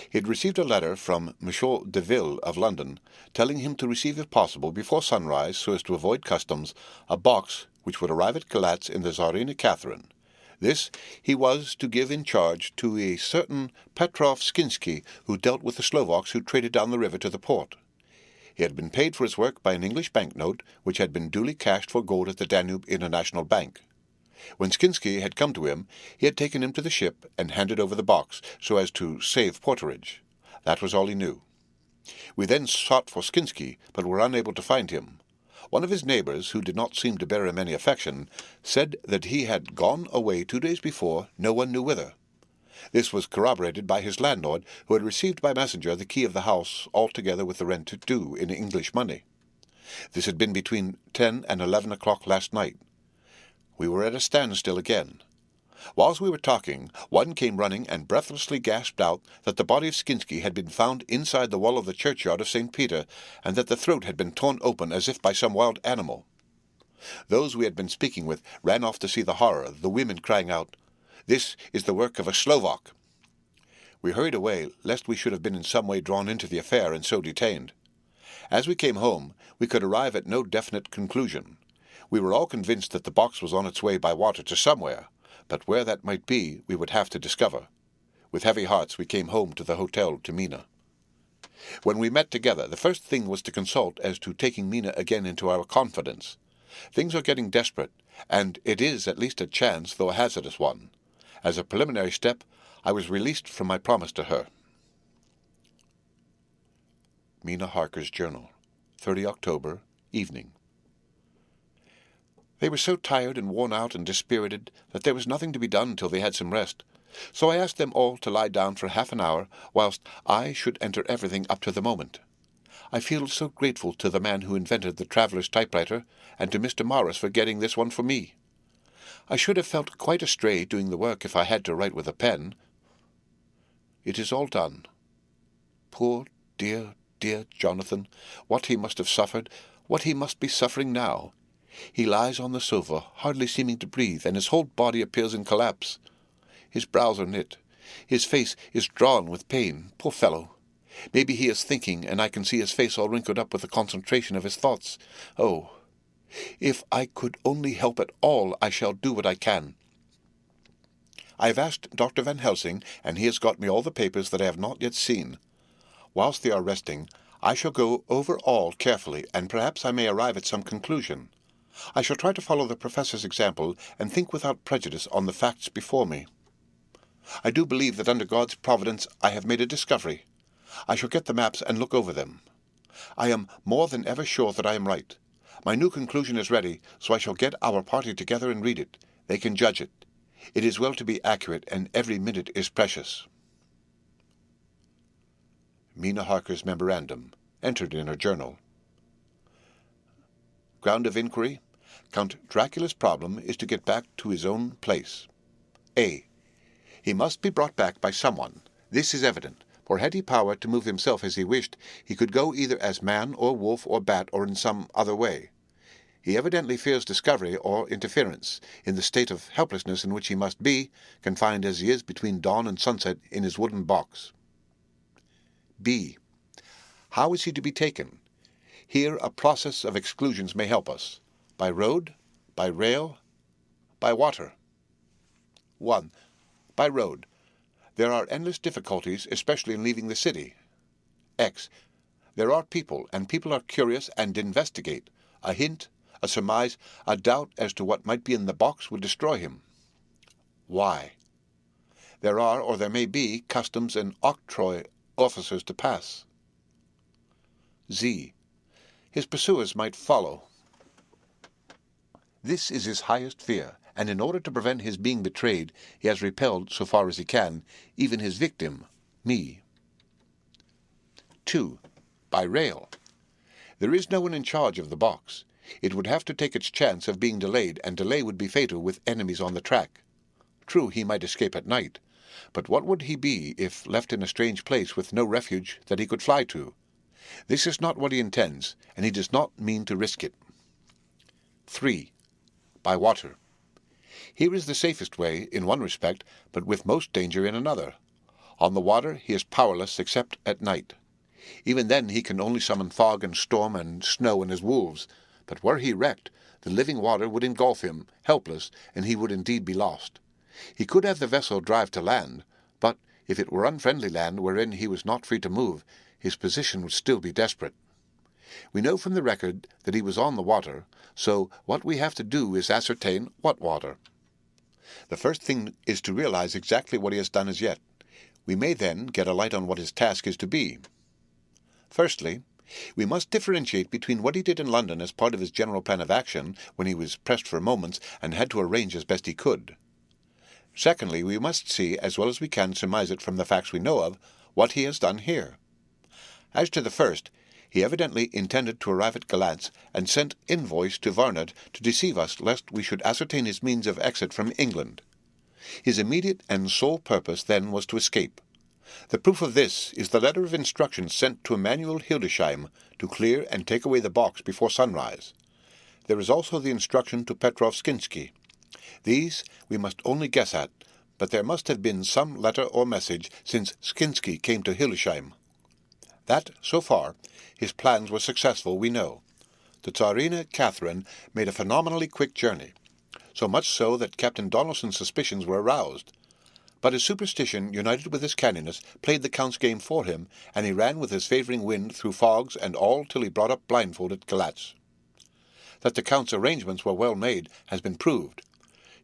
He had received a letter from Monsieur de Ville of London, telling him to receive, if possible, before sunrise, so as to avoid customs, a box which would arrive at Galatz in the Tsarina Catherine. This he was to give in charge to a certain Petrov Skinsky, who dealt with the Slovaks who traded down the river to the port. He had been paid for his work by an English banknote, which had been duly cashed for gold at the Danube International Bank. When Skinsky had come to him, he had taken him to the ship and handed over the box, so as to save porterage. That was all he knew. We then sought for Skinsky, but were unable to find him. One of his neighbours, who did not seem to bear him any affection, said that he had gone away 2 days before, no one knew whither. This was corroborated by his landlord, who had received by messenger the key of the house, altogether with the rent due in English money. This had been between 10 and 11 o'clock last night. We were at a standstill again. Whilst we were talking, one came running and breathlessly gasped out that the body of Skinsky had been found inside the wall of the churchyard of St. Peter, and that the throat had been torn open as if by some wild animal. Those we had been speaking with ran off to see the horror, the women crying out, "This is the work of a Slovak." We hurried away, lest we should have been in some way drawn into the affair and so detained. As we came home, we could arrive at no definite conclusion. We were all convinced that the box was on its way by water to somewhere, but where that might be we would have to discover. With heavy hearts we came home to the hotel to Mina. When we met together, the first thing was to consult as to taking Mina again into our confidence. Things are getting desperate, and it is at least a chance, though a hazardous one. As a preliminary step, I was released from my promise to her. Mina Harker's Journal, 30 October, evening. They were so tired and worn out and dispirited that there was nothing to be done till they had some rest, so I asked them all to lie down for half an hour, whilst I should enter everything up to the moment. I feel so grateful to the man who invented the traveller's typewriter, and to Mr. Morris for getting this one for me. I should have felt quite astray doing the work if I had to write with a pen. It is all done. Poor, dear Jonathan, what he must have suffered, what he must be suffering now. He lies on the sofa, hardly seeming to breathe, and his whole body appears in collapse. His brows are knit. His face is drawn with pain. Poor fellow! Maybe he is thinking, and I can see his face all wrinkled up with the concentration of his thoughts. Oh, if I could only help at all, I shall do what I can. I have asked Dr. Van Helsing, and he has got me all the papers that I have not yet seen. Whilst they are resting, I shall go over all carefully, and perhaps I may arrive at some conclusion. I shall try to follow the professor's example, and think without prejudice on the facts before me. I do believe that under God's providence I have made a discovery. I shall get the maps and look over them. I am more than ever sure that I am right. My new conclusion is ready, so I shall get our party together and read it. They can judge it. It is well to be accurate, and every minute is precious. Mina Harker's memorandum, entered in her journal. Ground of inquiry: Count Dracula's problem is to get back to his own place. A. He must be brought back by someone. This is evident, for had he power to move himself as he wished, he could go either as man or wolf or bat or in some other way. He evidently fears discovery or interference, in the state of helplessness in which he must be, confined as he is between dawn and sunset in his wooden box. B. How is he to be taken? Here a process of exclusions may help us. By road, by rail, by water. 1. By road. There are endless difficulties, especially in leaving the city. X. There are people, and people are curious and investigate. A hint, a surmise, a doubt as to what might be in the box would destroy him. Y. There are, or there may be, customs and octroi officers to pass. Z. His pursuers might follow. This is his highest fear, and in order to prevent his being betrayed, he has repelled, so far as he can, even his victim, me. 2. By rail. There is no one in charge of the box. It would have to take its chance of being delayed, and delay would be fatal with enemies on the track. True, he might escape at night, but what would he be if left in a strange place with no refuge that he could fly to? This is not what he intends, and he does not mean to risk it. 3. By water. Here is the safest way, in one respect, but with most danger in another. On the water he is powerless except at night. Even then he can only summon fog and storm and snow and his wolves, but were he wrecked, the living water would engulf him, helpless, and he would indeed be lost. He could have the vessel drive to land, but if it were unfriendly land wherein he was not free to move, his position would still be desperate. We know from the record that he was on the water, so what we have to do is ascertain what water. The first thing is to realize exactly what he has done as yet. We may then get a light on what his task is to be. Firstly, we must differentiate between what he did in London as part of his general plan of action, when he was pressed for moments and had to arrange as best he could. Secondly, we must see, as well as we can surmise it from the facts we know of, what he has done here. As to the first, he evidently intended to arrive at Galatz and sent envoys to Varnard to deceive us lest we should ascertain his means of exit from England. His immediate and sole purpose then was to escape. The proof of this is the letter of instructions sent to Emanuel Hildesheim to clear and take away the box before sunrise. There is also the instruction to Petrov Skinsky. These we must only guess at, but there must have been some letter or message since Skinsky came to Hildesheim. That, so far, his plans were successful, we know. The Tsarina Catherine made a phenomenally quick journey, so much so that Captain Donelson's suspicions were aroused. But his superstition, united with his canniness, played the Count's game for him, and he ran with his favouring wind through fogs and all till he brought up blindfolded Galatz. That the Count's arrangements were well made has been proved.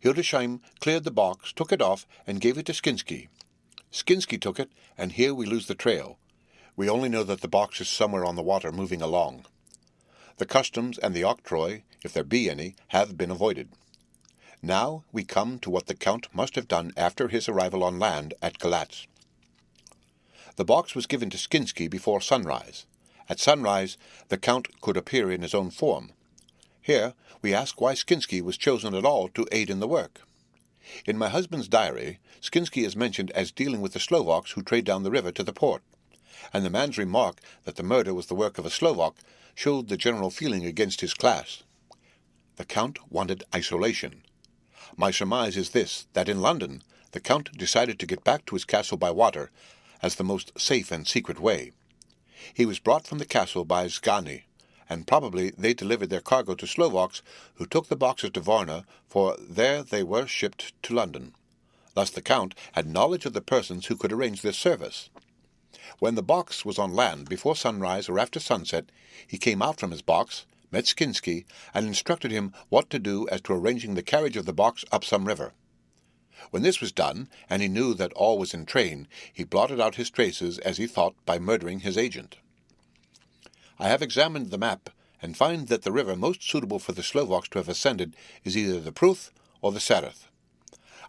Hildesheim cleared the box, took it off, and gave it to Skinsky. Skinsky took it, and here we lose the trail. We only know that the box is somewhere on the water moving along. The customs and the octroi, if there be any, have been avoided. Now we come to what the Count must have done after his arrival on land at Galatz. The box was given to Skinsky before sunrise. At sunrise the Count could appear in his own form. Here we ask why Skinsky was chosen at all to aid in the work. In my husband's diary, Skinsky is mentioned as dealing with the Slovaks who trade down the river to the port, and the man's remark that the murder was the work of a Slovak showed the general feeling against his class. The Count wanted isolation. My surmise is this, that in London the Count decided to get back to his castle by water as the most safe and secret way. He was brought from the castle by Zgani, and probably they delivered their cargo to Slovaks, who took the boxes to Varna, for there they were shipped to London. Thus the Count had knowledge of the persons who could arrange this service. When the box was on land before sunrise or after sunset, he came out from his box, met Skinsky, and instructed him what to do as to arranging the carriage of the box up some river. When this was done, and he knew that all was in train, he blotted out his traces, as he thought, by murdering his agent. I have examined the map, and find that the river most suitable for the Slovaks to have ascended is either the Pruth or the Sareth.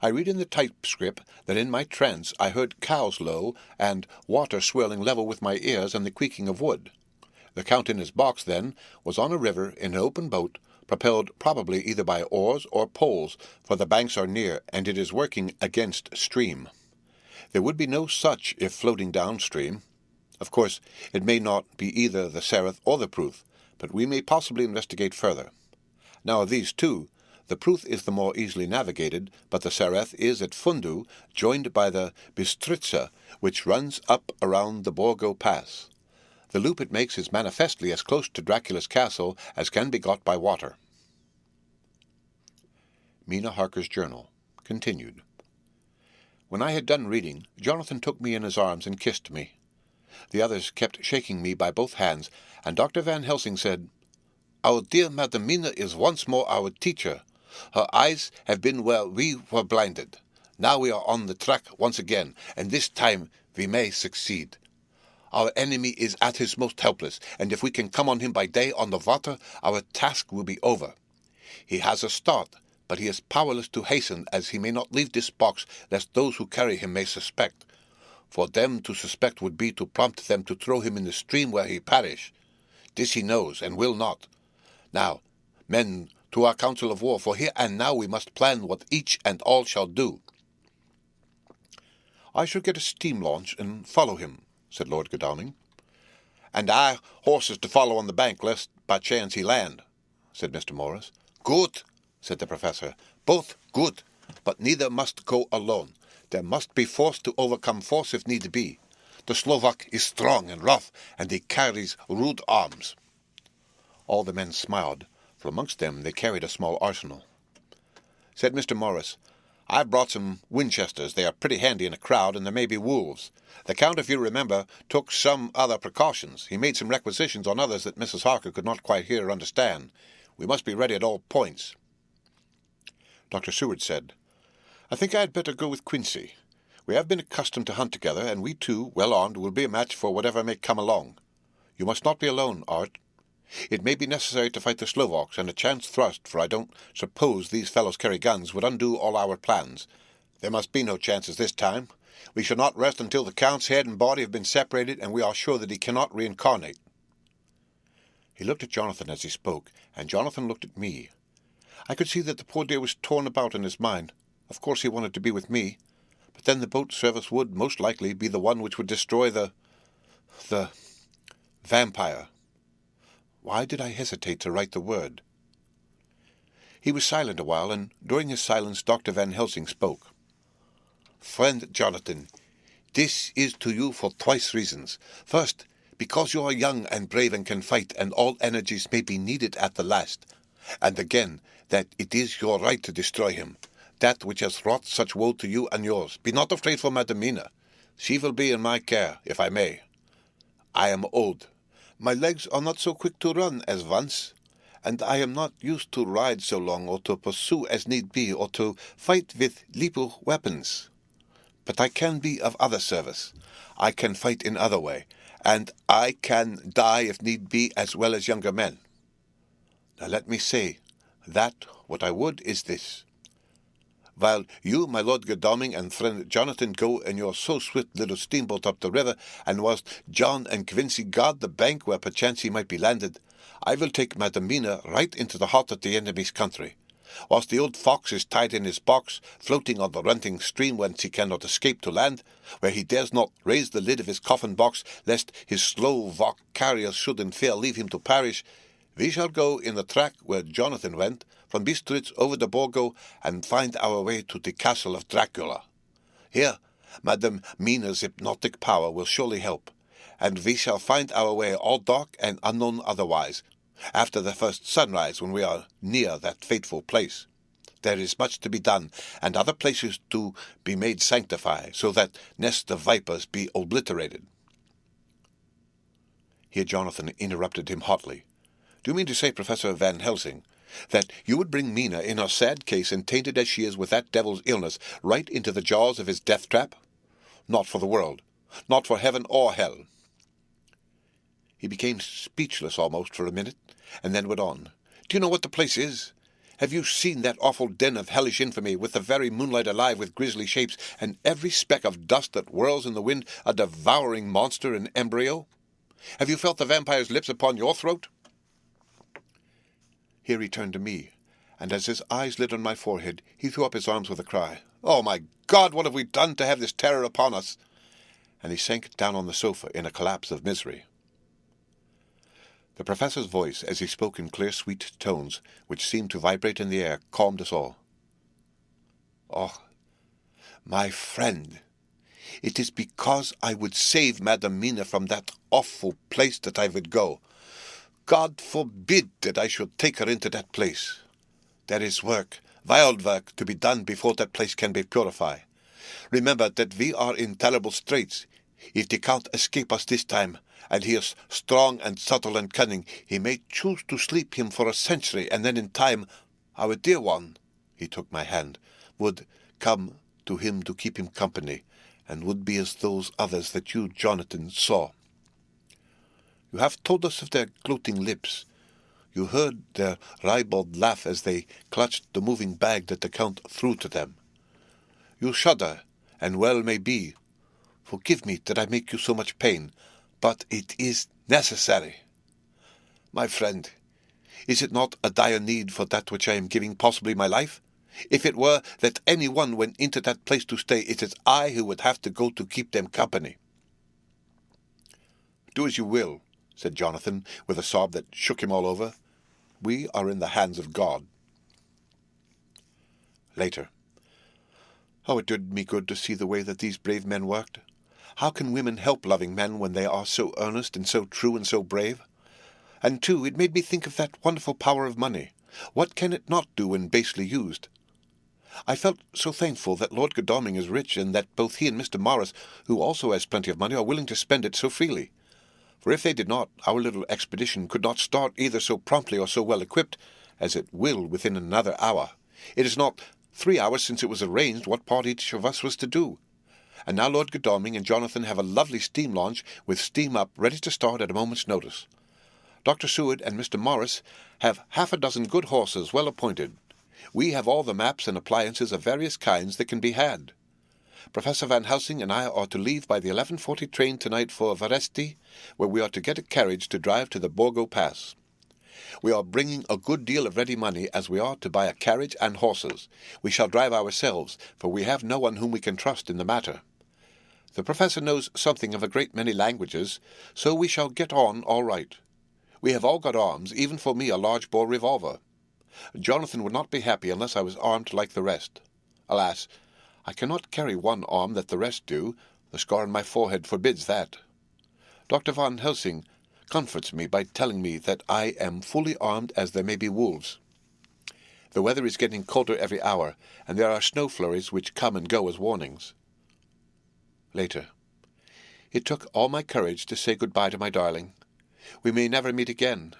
I read in the typescript that in my trance I heard cows low, and water swirling level with my ears, and the creaking of wood. The Count in his box, then, was on a river in an open boat, propelled probably either by oars or poles, for the banks are near, and it is working against stream. There would be no such if floating downstream. Of course, it may not be either the Sareth or the Pruth, but we may possibly investigate further. Now of these two, the Pruth is the more easily navigated, but the Sareth is at Fundu, joined by the Bistritza, which runs up around the Borgo Pass. The loop it makes is manifestly as close to Dracula's castle as can be got by water. Mina Harker's Journal. Continued. When I had done reading, Jonathan took me in his arms and kissed me. The others kept shaking me by both hands, and Dr. Van Helsing said, "Our dear Madam Mina is once more our teacher. Her eyes have been where we were blinded. Now we are on the track once again, and this time we may succeed. Our enemy is at his most helpless, and if we can come on him by day on the water, our task will be over. He has a start, but he is powerless to hasten, as he may not leave this box, lest those who carry him may suspect. For them to suspect would be to prompt them to throw him in the stream where he perish. This he knows, and will not. Now, men, to our council of war, for here and now we must plan what each and all shall do." "I shall get a steam launch and follow him," said Lord Godalming. "And I horses to follow on the bank, lest by chance he land," said Mr. Morris. "Good," said the Professor. "Both good, but neither must go alone. There must be force to overcome force if need be. The Slovak is strong and rough, and he carries rude arms." All the men smiled, for amongst them they carried a small arsenal. Said Mr. Morris, "I've brought some Winchesters. They are pretty handy in a crowd, and there may be wolves. The Count, if you remember, took some other precautions. He made some requisitions on others that Mrs. Harker could not quite hear or understand. We must be ready at all points." Dr. Seward said, "I think I had better go with Quincy. We have been accustomed to hunt together, and we two, well armed, will be a match for whatever may come along. You must not be alone, Art. It may be necessary to fight the Slovaks, and a chance thrust, for I don't suppose these fellows carry guns, would undo all our plans. There must be no chances this time. We shall not rest until the Count's head and body have been separated, and we are sure that he cannot reincarnate." He looked at Jonathan as he spoke, and Jonathan looked at me. I could see that the poor dear was torn about in his mind. Of course he wanted to be with me, but then the boat service would most likely be the one which would destroy the vampire. Why did I hesitate to write the word? He was silent a while, and during his silence Dr. Van Helsing spoke. "Friend Jonathan, this is to you for twice reasons. First, because you are young and brave and can fight, and all energies may be needed at the last. And again, that it is your right to destroy him, that which has wrought such woe to you and yours. Be not afraid for Madam Mina. She will be in my care, if I may. I am old. My legs are not so quick to run as once, and I am not used to ride so long, or to pursue as need be, or to fight with lethal weapons. But I can be of other service. I can fight in other way, and I can die if need be as well as younger men. Now let me say that what I would is this. While you, my Lord Godalming, and friend Jonathan go in your so swift little steamboat up the river, and whilst John and Quincy guard the bank where perchance he might be landed, I will take Madam Mina right into the heart of the enemy's country. Whilst the old fox is tied in his box, floating on the running stream whence he cannot escape to land, where he dares not raise the lid of his coffin box, lest his slow valk carriers should in fear leave him to perish, we shall go in the track where Jonathan went, from Bistritz over the Borgo, and find our way to the castle of Dracula. Here, Madam Mina's hypnotic power will surely help, and we shall find our way all dark and unknown otherwise, after the first sunrise when we are near that fateful place. There is much to be done, and other places to be made sanctified, so that nests of vipers be obliterated." Here Jonathan interrupted him hotly. "Do you mean to say, Professor Van Helsing, that you would bring Mina, in her sad case and tainted as she is with that devil's illness, right into the jaws of his death-trap? Not for the world. Not for heaven or hell." He became speechless almost for a minute, and then went on. "Do you know what the place is? Have you seen that awful den of hellish infamy, with the very moonlight alive with grisly shapes, and every speck of dust that whirls in the wind a devouring monster in embryo? Have you felt the vampire's lips upon your throat?" Here he turned to me, and as his eyes lit on my forehead, he threw up his arms with a cry. "Oh, my God, what have we done to have this terror upon us?" And he sank down on the sofa in a collapse of misery. The professor's voice, as he spoke in clear, sweet tones, which seemed to vibrate in the air, calmed us all. "Oh, my friend, it is because I would save Madam Mina from that awful place that I would go. God forbid that I should take her into that place. There is work, vile work, to be done before that place can be purified. Remember that we are in terrible straits. If the Count escape us this time, and he is strong and subtle and cunning, he may choose to sleep him for a century, and then in time our dear one," he took my hand, "would come to him to keep him company, and would be as those others that you, Jonathan, saw. You have told us of their gloating lips. You heard their ribald laugh as they clutched the moving bag that the Count threw to them. You shudder, and well may be. Forgive me that I make you so much pain, but it is necessary. My friend, is it not a dire need for that which I am giving, possibly my life? If it were that any one went into that place to stay, it is I who would have to go to keep them company." "Do as you will," said Jonathan, with a sob that shook him all over. "We are in the hands of God." Later. Oh, it did me good to see the way that these brave men worked. How can women help loving men when they are so earnest and so true and so brave? And, too, it made me think of that wonderful power of money. What can it not do when basely used? I felt so thankful that Lord Godalming is rich, and that both he and Mr. Morris, who also has plenty of money, are willing to spend it so freely. For if they did not, our little expedition could not start either so promptly or so well equipped as it will within another hour. It is not 3 hours since it was arranged what part each of us was to do. And now Lord Godalming and Jonathan have a lovely steam launch with steam up ready to start at a moment's notice. Dr. Seward and Mr. Morris have 6 good horses well appointed. We have all the maps and appliances of various kinds that can be had. Professor Van Helsing and I are to leave by the 11:40 train tonight for Varesti, where we are to get a carriage to drive to the Borgo Pass. We are bringing a good deal of ready money, as we are to buy a carriage and horses. We shall drive ourselves, for we have no one whom we can trust in the matter. The professor knows something of a great many languages, so we shall get on all right. We have all got arms, even for me a large-bore revolver. Jonathan would not be happy unless I was armed like the rest. Alas, I cannot carry one arm that the rest do. The scar on my forehead forbids that. Dr. Van Helsing comforts me by telling me that I am fully armed as there may be wolves. The weather is getting colder every hour, and there are snow flurries which come and go as warnings. Later. It took all my courage to say good-bye to my darling. We may never meet again.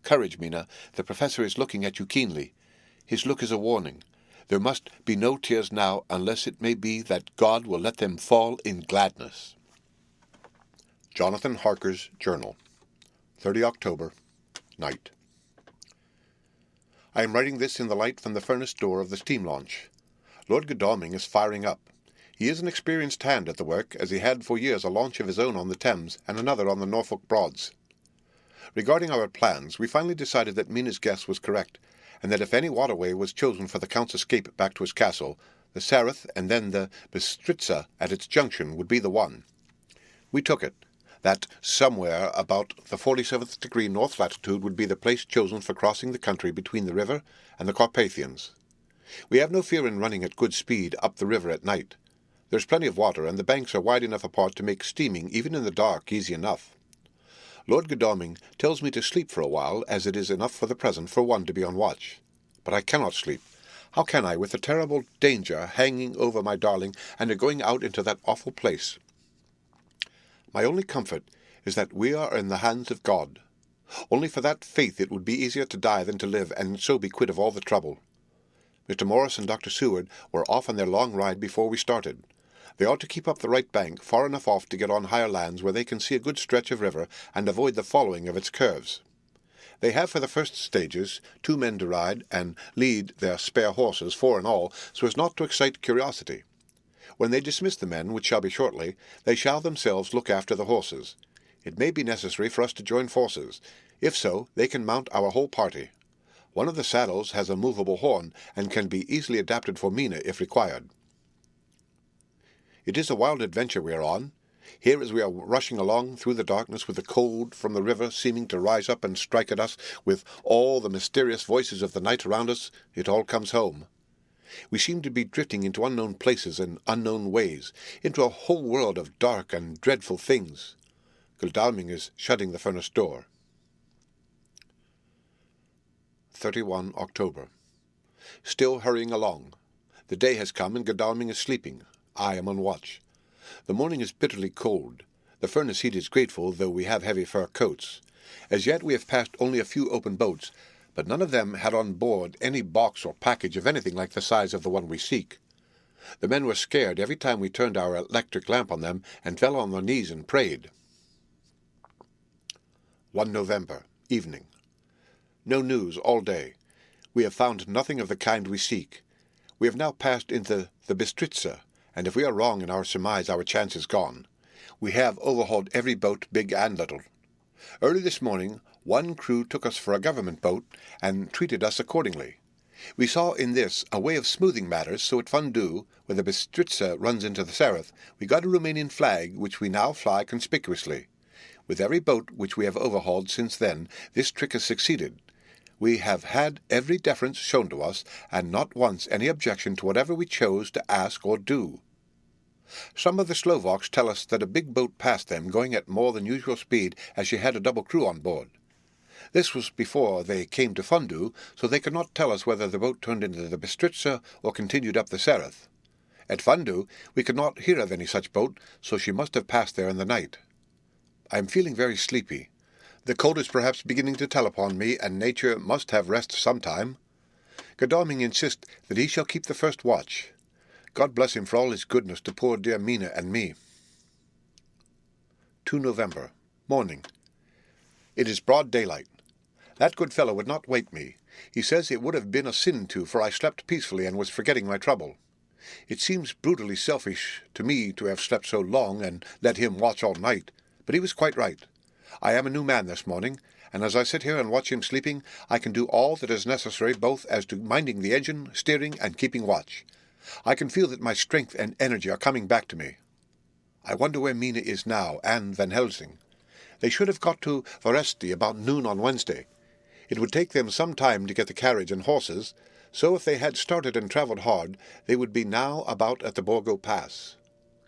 Courage, Mina. The professor is looking at you keenly. His look is a warning. There must be no tears now, unless it may be that God will let them fall in gladness. Jonathan Harker's Journal, 30 October, night. I am writing this in the light from the furnace door of the steam launch. Lord Godalming is firing up. He is an experienced hand at the work, as he had for years a launch of his own on the Thames and another on the Norfolk Broads. Regarding our plans, we finally decided that Mina's guess was correct, and that if any waterway was chosen for the Count's escape back to his castle, the Sareth and then the Bistritza at its junction would be the one. We took it, that somewhere about the 47th degree north latitude would be the place chosen for crossing the country between the river and the Carpathians. We have no fear in running at good speed up the river at night. There's plenty of water, and the banks are wide enough apart to make steaming, even in the dark, easy enough. Lord Godalming tells me to sleep for a while, as it is enough for the present for one to be on watch. But I cannot sleep. How can I, with the terrible danger hanging over my darling, and her going out into that awful place? My only comfort is that we are in the hands of God. Only for that faith it would be easier to die than to live, and so be quit of all the trouble. Mr. Morris and Dr. Seward were off on their long ride before we started. They ought to keep up the right bank, far enough off to get on higher lands where they can see a good stretch of river and avoid the following of its curves. They have for the first stages 2 men to ride and lead their spare horses, 4 in all, so as not to excite curiosity. When they dismiss the men, which shall be shortly, they shall themselves look after the horses. It may be necessary for us to join forces. If so, they can mount our whole party. One of the saddles has a movable horn, and can be easily adapted for Mina if required. It is a wild adventure we are on. Here as we are rushing along through the darkness with the cold from the river seeming to rise up and strike at us, with all the mysterious voices of the night around us, it all comes home. We seem to be drifting into unknown places and unknown ways, into a whole world of dark and dreadful things. Godalming is shutting the furnace door. 31 October. Still hurrying along. The day has come and Godalming is sleeping. I am on watch. The morning is bitterly cold. The furnace heat is grateful, though we have heavy fur coats. As yet we have passed only a few open boats, but none of them had on board any box or package of anything like the size of the one we seek. The men were scared every time we turned our electric lamp on them, and fell on their knees and prayed. 1 November, evening. No news all day. We have found nothing of the kind we seek. We have now passed into the Bistritza, and if we are wrong in our surmise, our chance is gone. We have overhauled every boat, big and little. Early this morning, one crew took us for a government boat, and treated us accordingly. We saw in this a way of smoothing matters, so at Fundu, where the Bistritza runs into the Sareth, we got a Romanian flag, which we now fly conspicuously. With every boat which we have overhauled since then, this trick has succeeded. We have had every deference shown to us, and not once any objection to whatever we chose to ask or do. Some of the Slovaks tell us that a big boat passed them, going at more than usual speed, as she had a double crew on board. This was before they came to Fundu, so they could not tell us whether the boat turned into the Bistritza or continued up the Sareth. At Fundu we could not hear of any such boat, so she must have passed there in the night. I am feeling very sleepy. The cold is perhaps beginning to tell upon me, and nature must have rest some time. Godalming insists that he shall keep the first watch. God bless him for all his goodness to poor dear Mina and me. 2 November, morning. It is broad daylight. That good fellow would not wake me. He says it would have been a sin to, for I slept peacefully and was forgetting my trouble. It seems brutally selfish to me to have slept so long and let him watch all night, but he was quite right. I am a new man this morning, and as I sit here and watch him sleeping, I can do all that is necessary both as to minding the engine, steering, and keeping watch. I can feel that my strength and energy are coming back to me. I wonder where Mina is now, and Van Helsing. They should have got to Veresti about noon on Wednesday. It would take them some time to get the carriage and horses, so if they had started and travelled hard, they would be now about at the Borgo Pass.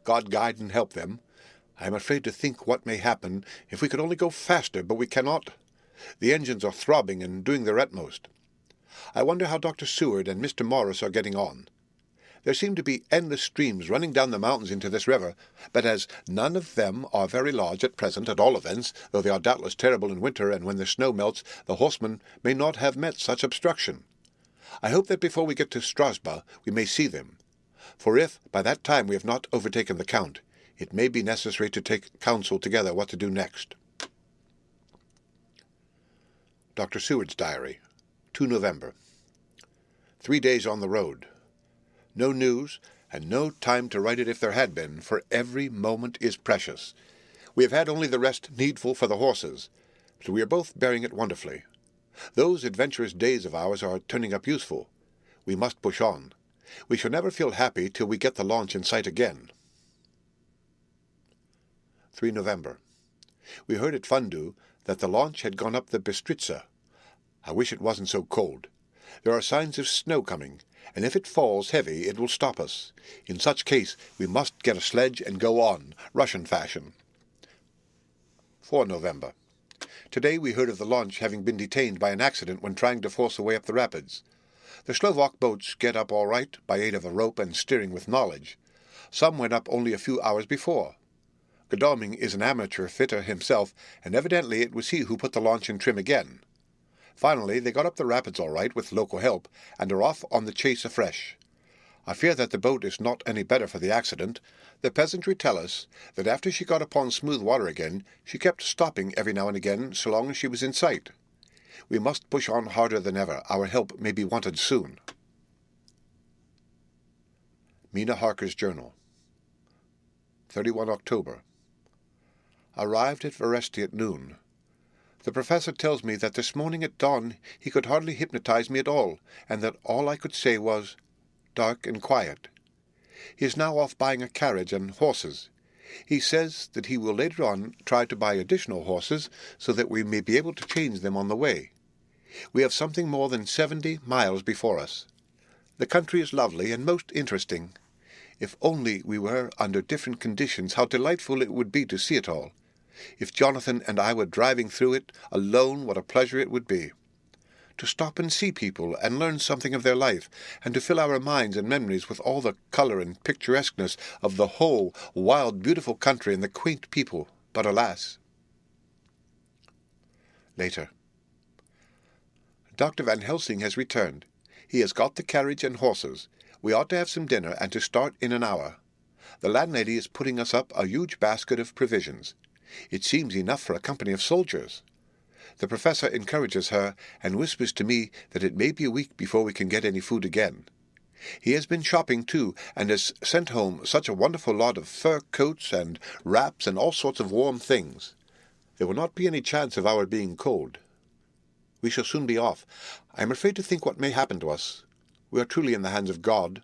God guide and help them. I am afraid to think what may happen if we could only go faster, but we cannot. The engines are throbbing and doing their utmost. I wonder how Dr. Seward and Mr. Morris are getting on. There seem to be endless streams running down the mountains into this river, but as none of them are very large at present, at all events, though they are doubtless terrible in winter, and when the snow melts, the horsemen may not have met such obstruction. I hope that before we get to Strasbourg we may see them, for if by that time we have not overtaken the Count, it may be necessary to take counsel together what to do next. Dr. Seward's Diary, 2 November. 3 days on the road. No news, and no time to write it if there had been, for every moment is precious. We have had only the rest needful for the horses, but we are both bearing it wonderfully. Those adventurous days of ours are turning up useful. We must push on. We shall never feel happy till we get the launch in sight again. 3 November. We heard at Fundu that the launch had gone up the Bistritza. I wish it wasn't so cold. There are signs of snow coming, and if it falls heavy it will stop us. In such case we must get a sledge and go on, Russian fashion. 4 November. Today we heard of the launch having been detained by an accident when trying to force a way up the rapids. The Slovak boats get up all right by aid of a rope and steering with knowledge. Some went up only a few hours before. Godalming is an amateur fitter himself, and evidently it was he who put the launch in trim again. Finally they got up the rapids all right with local help, and are off on the chase afresh. I fear that the boat is not any better for the accident. The peasantry tell us that after she got upon smooth water again, she kept stopping every now and again so long as she was in sight. We must push on harder than ever. Our help may be wanted soon. Mina Harker's Journal, 31 October. Arrived at Veresti at noon. The professor tells me that this morning at dawn he could hardly hypnotize me at all, and that all I could say was, "Dark and quiet." He is now off buying a carriage and horses. He says that he will later on try to buy additional horses, so that we may be able to change them on the way. We have something more than 70 miles before us. The country is lovely and most interesting. If only we were under different conditions, how delightful it would be to see it all. If Jonathan and I were driving through it alone, what a pleasure it would be. To stop and see people and learn something of their life, and to fill our minds and memories with all the colour and picturesqueness of the whole wild, beautiful country and the quaint people. But alas! Later. Dr. Van Helsing has returned. He has got the carriage and horses. We ought to have some dinner and to start in an hour. The landlady is putting us up a huge basket of provisions. It seems enough for a company of soldiers. The professor encourages her, and whispers to me that it may be a week before we can get any food again. He has been shopping too, and has sent home such a wonderful lot of fur coats and wraps and all sorts of warm things. There will not be any chance of our being cold. We shall soon be off. I am afraid to think what may happen to us. We are truly in the hands of God.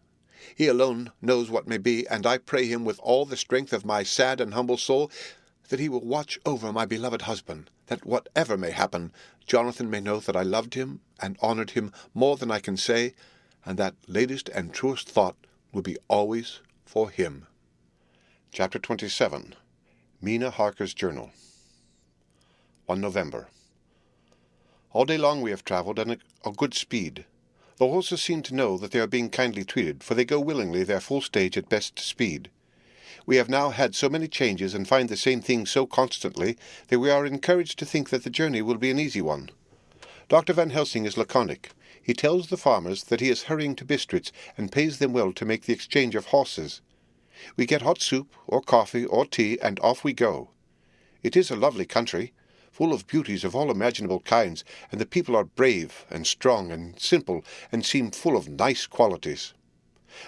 He alone knows what may be, and I pray him with all the strength of my sad and humble soul that he will watch over my beloved husband, that whatever may happen, Jonathan may know that I loved him and honoured him more than I can say, and that latest and truest thought will be always for him. Chapter 27. Mina Harker's Journal, 1 November. All day long we have travelled at a good speed. The horses seem to know that they are being kindly treated, for they go willingly their full stage at best speed. We have now had so many changes and find the same things so constantly that we are encouraged to think that the journey will be an easy one. Dr. Van Helsing is laconic. He tells the farmers that he is hurrying to Bistritz and pays them well to make the exchange of horses. We get hot soup or coffee or tea, and off we go. It is a lovely country, full of beauties of all imaginable kinds, and the people are brave and strong and simple and seem full of nice qualities.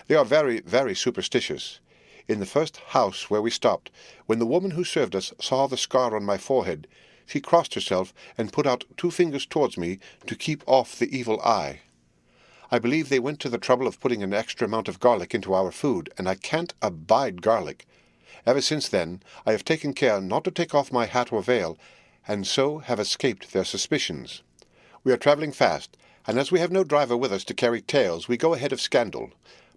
They are very, very superstitious. In the first house where we stopped, when the woman who served us saw the scar on my forehead, She crossed herself and put out 2 fingers towards me to keep off the evil eye. I believe they went to the trouble of putting an extra amount of garlic into our food, and I can't abide garlic. Ever since then, I have taken care not to take off my hat or veil, and so have escaped their suspicions. We are travelling fast, and as we have no driver with us to carry tales, we go ahead of scandal.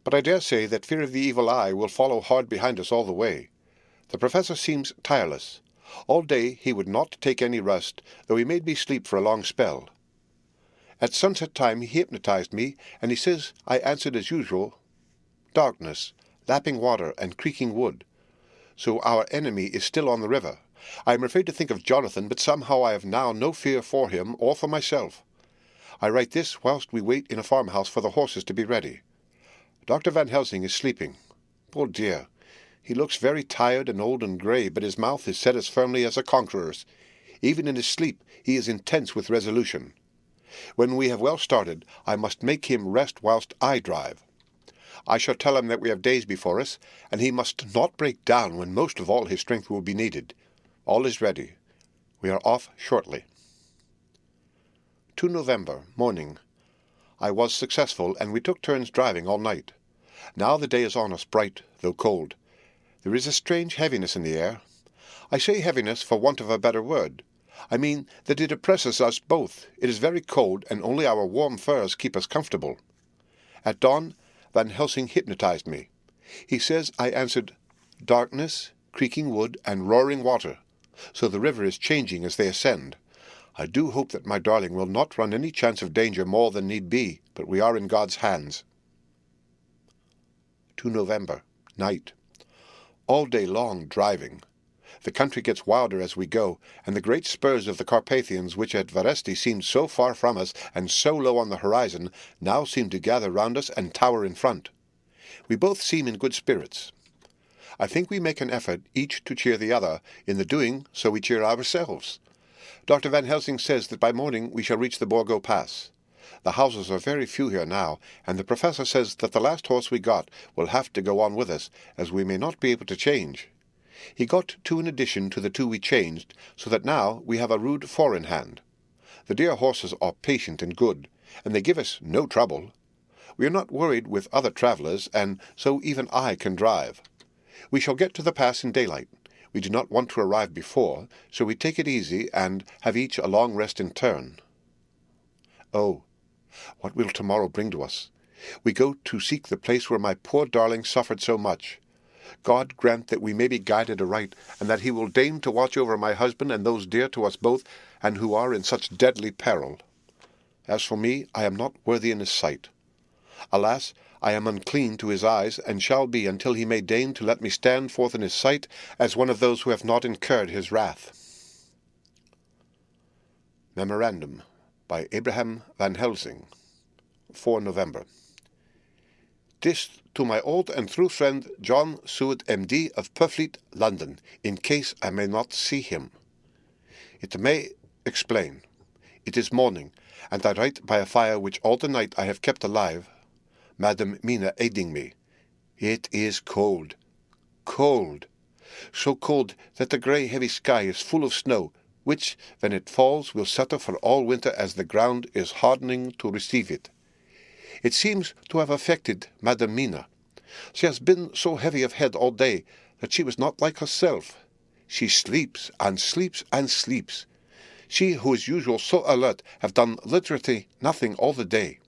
But I dare say that fear of the evil eye will follow hard behind us all the way. The professor seems tireless. All day he would not take any rest, though he made me sleep for a long spell. At sunset time he hypnotized me, and he says I answered as usual, darkness, lapping water, and creaking wood. So our enemy is still on the river. I am afraid to think of Jonathan, but somehow I have now no fear for him or for myself. I write this whilst we wait in a farmhouse for the horses to be ready. Dr. Van Helsing is sleeping. Poor dear, he looks very tired and old and grey, but his mouth is set as firmly as a conqueror's. Even in his sleep he is intense with resolution. When we have well started, I must make him rest whilst I drive. I shall tell him that we have days before us, and he must not break down when most of all his strength will be needed. All is ready. We are off shortly. 2 November, morning. I was successful, and we took turns driving all night. Now the day is on us, bright, though cold. There is a strange heaviness in the air. I say heaviness for want of a better word. I mean that it oppresses us both. It is very cold, and only our warm furs keep us comfortable. At dawn, Van Helsing hypnotized me. He says I answered darkness, creaking wood, and roaring water, so the river is changing as they ascend. I do hope that my darling will not run any chance of danger more than need be, but we are in God's hands. 2 November, night. All day long driving. The country gets wilder as we go, and the great spurs of the Carpathians, which at Varesti seemed so far from us and so low on the horizon, now seem to gather round us and tower in front. We both seem in good spirits. I think we make an effort each to cheer the other. In the doing, so we cheer ourselves. Dr. Van Helsing says that by morning we shall reach the Borgo Pass. The houses are very few here now, and the professor says that the last horse we got will have to go on with us, as we may not be able to change. He got 2 in addition to the 2 we changed, so that now we have a rude 4 in hand. The dear horses are patient and good, and they give us no trouble. We are not worried with other travellers, and so even I can drive. We shall get to the pass in daylight. We do not want to arrive before, so we take it easy and have each a long rest in turn. Oh, what will tomorrow bring to us? We go to seek the place where my poor darling suffered so much. God grant that we may be guided aright, and that he will deign to watch over my husband and those dear to us both, and who are in such deadly peril. As for me, I am not worthy in his sight. Alas, I am unclean to his eyes, and shall be until he may deign to let me stand forth in his sight as one of those who have not incurred his wrath. Memorandum by Abraham Van Helsing, 4 November. This to my old and true friend John Seward, M.D. of Purfleet, London, in case I may not see him. It may explain. It is morning, and I write by a fire which all the night I have kept alive, Madam Mina aiding me. It is cold, cold, so cold that the grey heavy sky is full of snow, which, when it falls, will settle for all winter as the ground is hardening to receive it. It seems to have affected Madam Mina. She has been so heavy of head all day that she was not like herself. She sleeps and sleeps and sleeps. She, who is usual so alert, have done literally nothing all the day.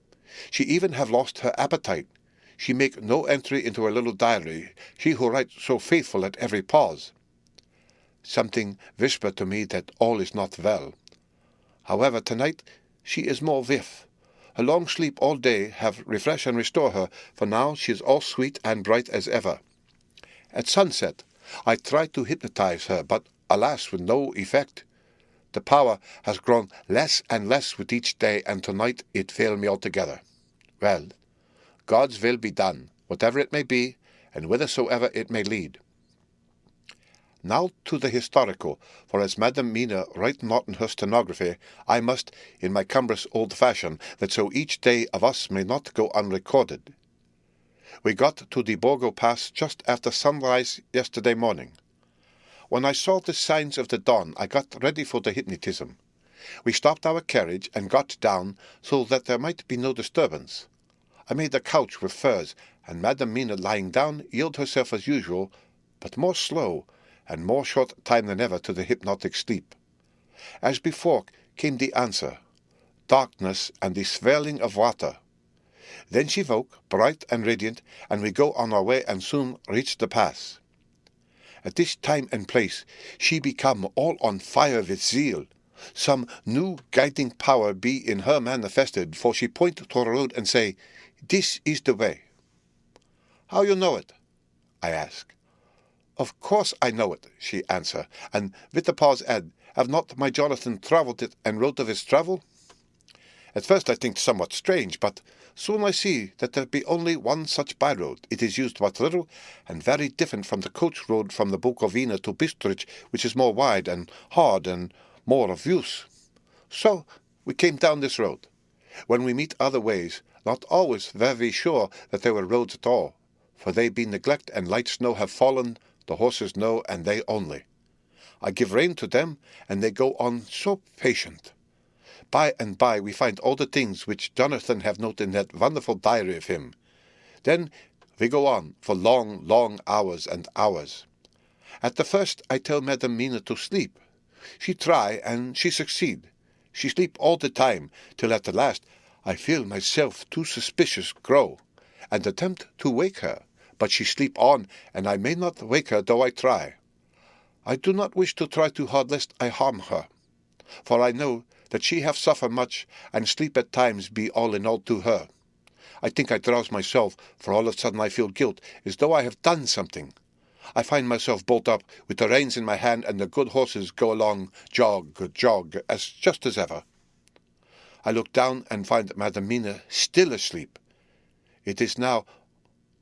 She even have lost her appetite. She make no entry into her little diary, she who writes so faithful at every pause. Something whisper to me that all is not well. However, tonight she is more vif. Her long sleep all day have refresh and restore her, for now she is all sweet and bright as ever. At sunset I tried to hypnotize her, but alas, with no effect. The power has grown less and less with each day, and tonight it failed me altogether. Well, God's will be done, whatever it may be, and whithersoever it may lead. Now to the historical, for as Madam Mina write not in her stenography, I must, in my cumbrous old fashion, that so each day of us may not go unrecorded. We got to the Borgo Pass just after sunrise yesterday morning. When I saw the signs of the dawn, I got ready for the hypnotism. We stopped our carriage and got down so that there might be no disturbance. I made a couch with furs, and Madam Mina, lying down, yielded herself as usual, but more slow, and more short time than ever, to the hypnotic sleep. As before came the answer, darkness and the swirling of water. Then she woke, bright and radiant, and we go on our way and soon reached the pass. At this time and place she become all on fire with zeal. Some new guiding power be in her manifested, for she point to the road and say, "This is the way." "How you know it?" I ask. "Of course I know it," she answer, and with a pause add, "Have not my Jonathan travelled it and wrote of his travel?" At first I think somewhat strange, but soon I see that there be only one such by-road. It is used but little, and very different from the coach road from the Bukovina to Bistritz, which is more wide and hard and more of use. So we came down this road. When we meet other ways, not always very sure that they were roads at all, for they be neglect and light snow have fallen, the horses know, and they only. I give rein to them, and they go on so patient. By and by we find all the things which Jonathan have noted in that wonderful diary of him. Then we go on for long, long hours and hours. At the first I tell Madam Mina to sleep. She try, and she succeed. She sleep all the time, till at the last I feel myself too suspicious grow, and attempt to wake her, but she sleep on, and I may not wake her though I try. I do not wish to try too hard lest I harm her, for I know that she have suffered much, and sleep at times be all in all to her. I think I drowse myself, for all of a sudden I feel guilt, as though I have done something. I find myself bolt up, with the reins in my hand, and the good horses go along, jog, jog, just as ever. I look down and find Madam Mina still asleep. It is now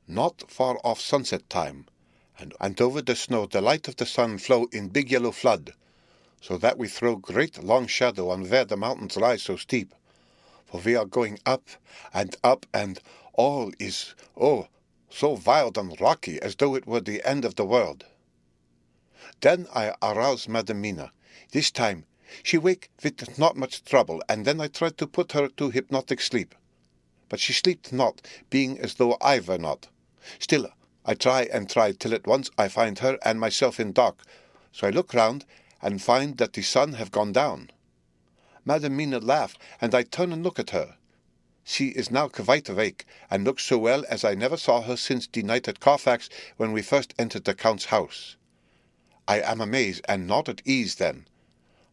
not far off sunset time, and over the snow the light of the sun flow in big yellow flood, so that we throw great long shadow on where the mountains rise so steep, for we are going up, and all is, so wild and rocky, as though it were the end of the world. Then I arouse Madam Mina. This time she wake with not much trouble, and then I try to put her to hypnotic sleep. But she sleeps not, being as though I were not. Still I try and try, till at once I find her and myself in dark, so I look round, and find that the sun have gone down. Madam Mina laugh, and I turn and look at her. She is now quite awake, and looks so well as I never saw her since the night at Carfax, when we first entered the Count's house. I am amazed and not at ease then,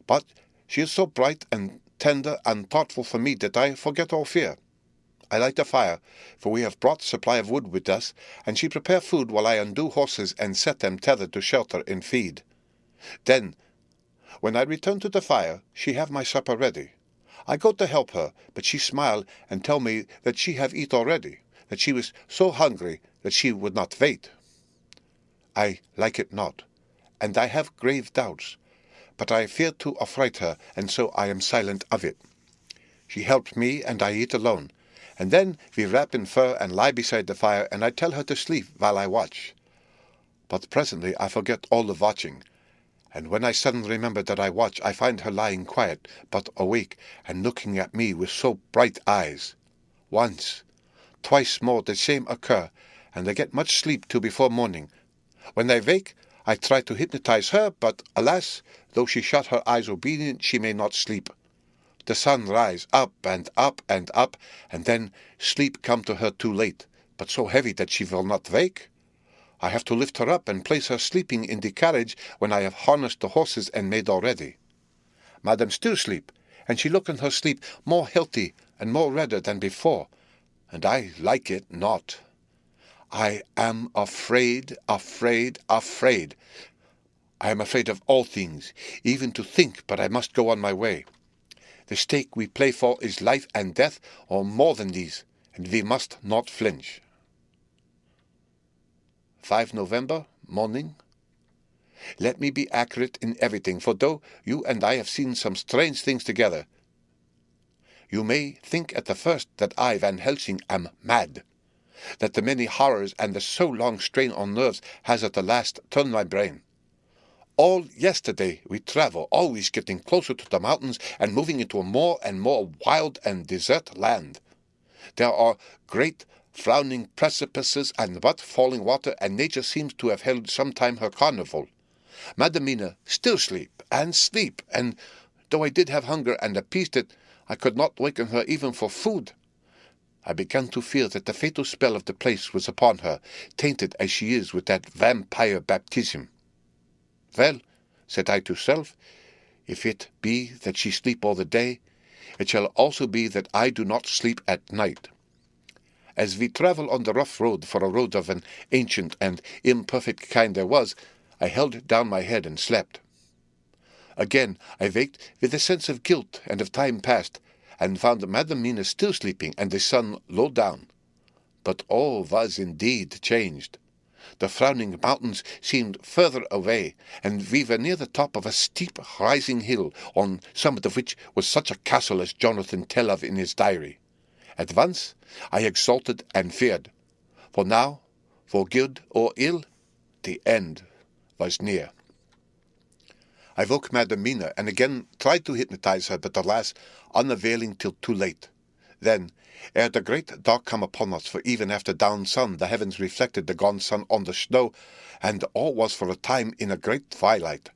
but she is so bright and tender and thoughtful for me that I forget all fear. I light a fire, for we have brought supply of wood with us, and she prepare food while I undo horses and set them tethered to shelter and feed. Then, when I return to the fire, she have my supper ready. I go to help her, but she smile and tell me that she have eat already, that she was so hungry that she would not wait. I like it not, and I have grave doubts, but I fear to affright her, and so I am silent of it. She helps me, and I eat alone, and then we wrap in fur and lie beside the fire, and I tell her to sleep while I watch. But presently I forget all the watching, and when I suddenly remember that I watch, I find her lying quiet, but awake, and looking at me with so bright eyes. Once, twice more the same occur, and I get much sleep till before morning. When I wake, I try to hypnotize her, but alas, though she shut her eyes obedient, she may not sleep. The sun rise up and up and up, and then sleep come to her too late, but so heavy that she will not wake. I have to lift her up and place her sleeping in the carriage when I have harnessed the horses and made all ready. Madam still sleep, and she look in her sleep more healthy and more redder than before, and I like it not. I am afraid, afraid, afraid. I am afraid of all things, even to think, but I must go on my way. The stake we play for is life and death, or more than these, and we must not flinch. 5 November, morning. Let me be accurate in everything, for though you and I have seen some strange things together, you may think at the first that I, Van Helsing, am mad, that the many horrors and the so long strain on nerves has at the last turned my brain. All yesterday we travel, always getting closer to the mountains and moving into a more and more wild and desert land. There are great frowning precipices and wet falling water, and nature seems to have held sometime her carnival. Madamina still sleep, and though I did have hunger and appeased it, I could not waken her even for food. I began to fear that the fatal spell of the place was upon her, tainted as she is with that vampire baptism. Well, said I to self, if it be that she sleep all the day, it shall also be that I do not sleep at night. As we travel on the rough road, for a road of an ancient and imperfect kind there was, I held down my head and slept. Again I waked with a sense of guilt and of time past, and found Madamina still sleeping and the sun low down. But all was indeed changed. The frowning mountains seemed further away, and we were near the top of a steep rising hill, on summit of which was such a castle as Jonathan tell of in his diary. At once I exulted and feared, for now, for good or ill, the end was near. I woke Madamina and again tried to hypnotize her, but alas, unavailing till too late. Then, ere the great dark come upon us, for even after down sun the heavens reflected the gone sun on the snow, and all was for a time in a great twilight.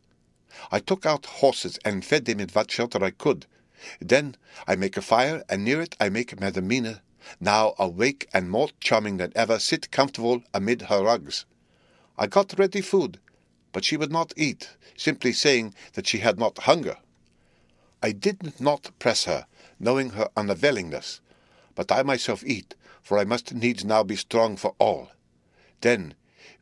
I took out horses and fed them in what shelter I could. Then I make a fire, and near it I make Madamina, now awake and more charming than ever, sit comfortable amid her rugs. I got ready food, but she would not eat, simply saying that she had not hunger. I did not press her, knowing her unavailingness, but I myself eat, for I must needs now be strong for all. Then,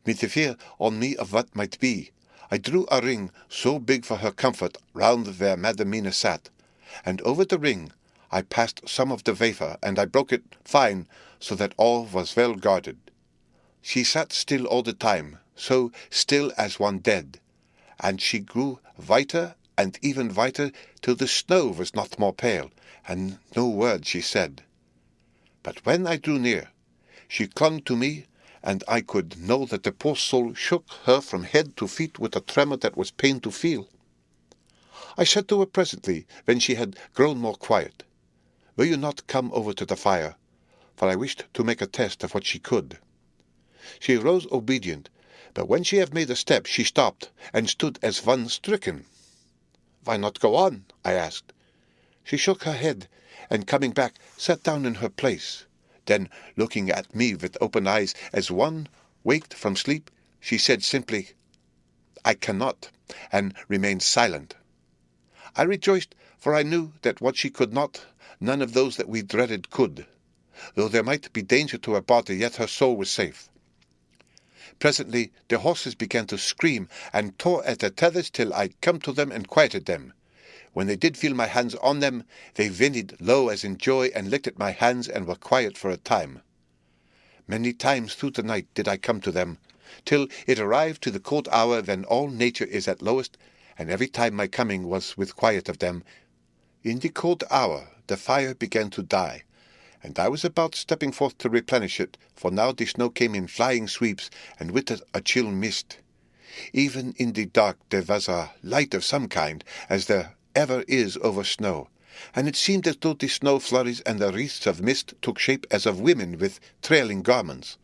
with the fear on me of what might be, I drew a ring so big for her comfort round where Madamina sat, and over the ring I passed some of the wafer, and I broke it fine, so that all was well guarded. She sat still all the time, so still as one dead, and she grew whiter and even whiter, till the snow was not more pale, and no word she said. But when I drew near, she clung to me, and I could know that the poor soul shook her from head to feet with a tremor that was pain to feel. I said to her presently, when she had grown more quiet, "Will you not come over to the fire?" For I wished to make a test of what she could. She rose obedient, but when she had made a step she stopped, and stood as one stricken. "Why not go on?" I asked. She shook her head, and coming back, sat down in her place. Then, looking at me with open eyes, as one waked from sleep, she said simply, "I cannot," and remained silent. I rejoiced, for I knew that what she could not, none of those that we dreaded could. Though there might be danger to her body, yet her soul was safe. Presently the horses began to scream, and tore at their tethers till I come to them and quieted them. When they did feel my hands on them, they whinnied low as in joy, and licked at my hands, and were quiet for a time. Many times through the night did I come to them, till it arrived to the cold hour when all nature is at lowest, and every time my coming was with quiet of them. In the cold hour the fire began to die, and I was about stepping forth to replenish it, for now the snow came in flying sweeps, and with it a chill mist. Even in the dark there was a light of some kind, as there ever is over snow, and it seemed as though the snow flurries and the wreaths of mist took shape as of women with trailing garments.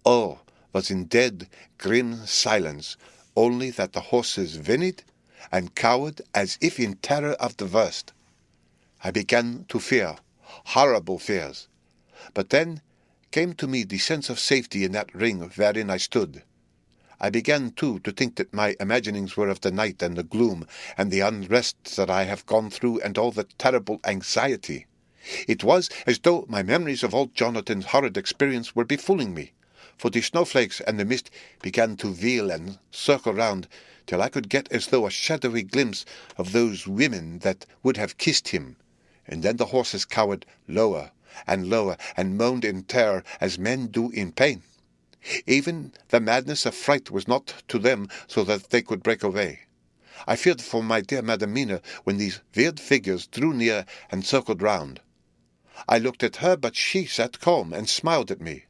All was in dead, grim silence, only that the horses whinnied and cowered as if in terror of the worst. I began to fear, horrible fears. But then came to me the sense of safety in that ring wherein I stood. I began, too, to think that my imaginings were of the night and the gloom, and the unrest that I have gone through, and all the terrible anxiety. It was as though my memories of old Jonathan's horrid experience were befooling me, for the snowflakes and the mist began to wheel and circle round, till I could get as though a shadowy glimpse of those women that would have kissed him, and then the horses cowered lower, and moaned in terror as men do in pain. Even the madness of fright was not to them so that they could break away. I feared for my dear Madamina when these weird figures drew near and circled round. I looked at her, but she sat calm and smiled at me.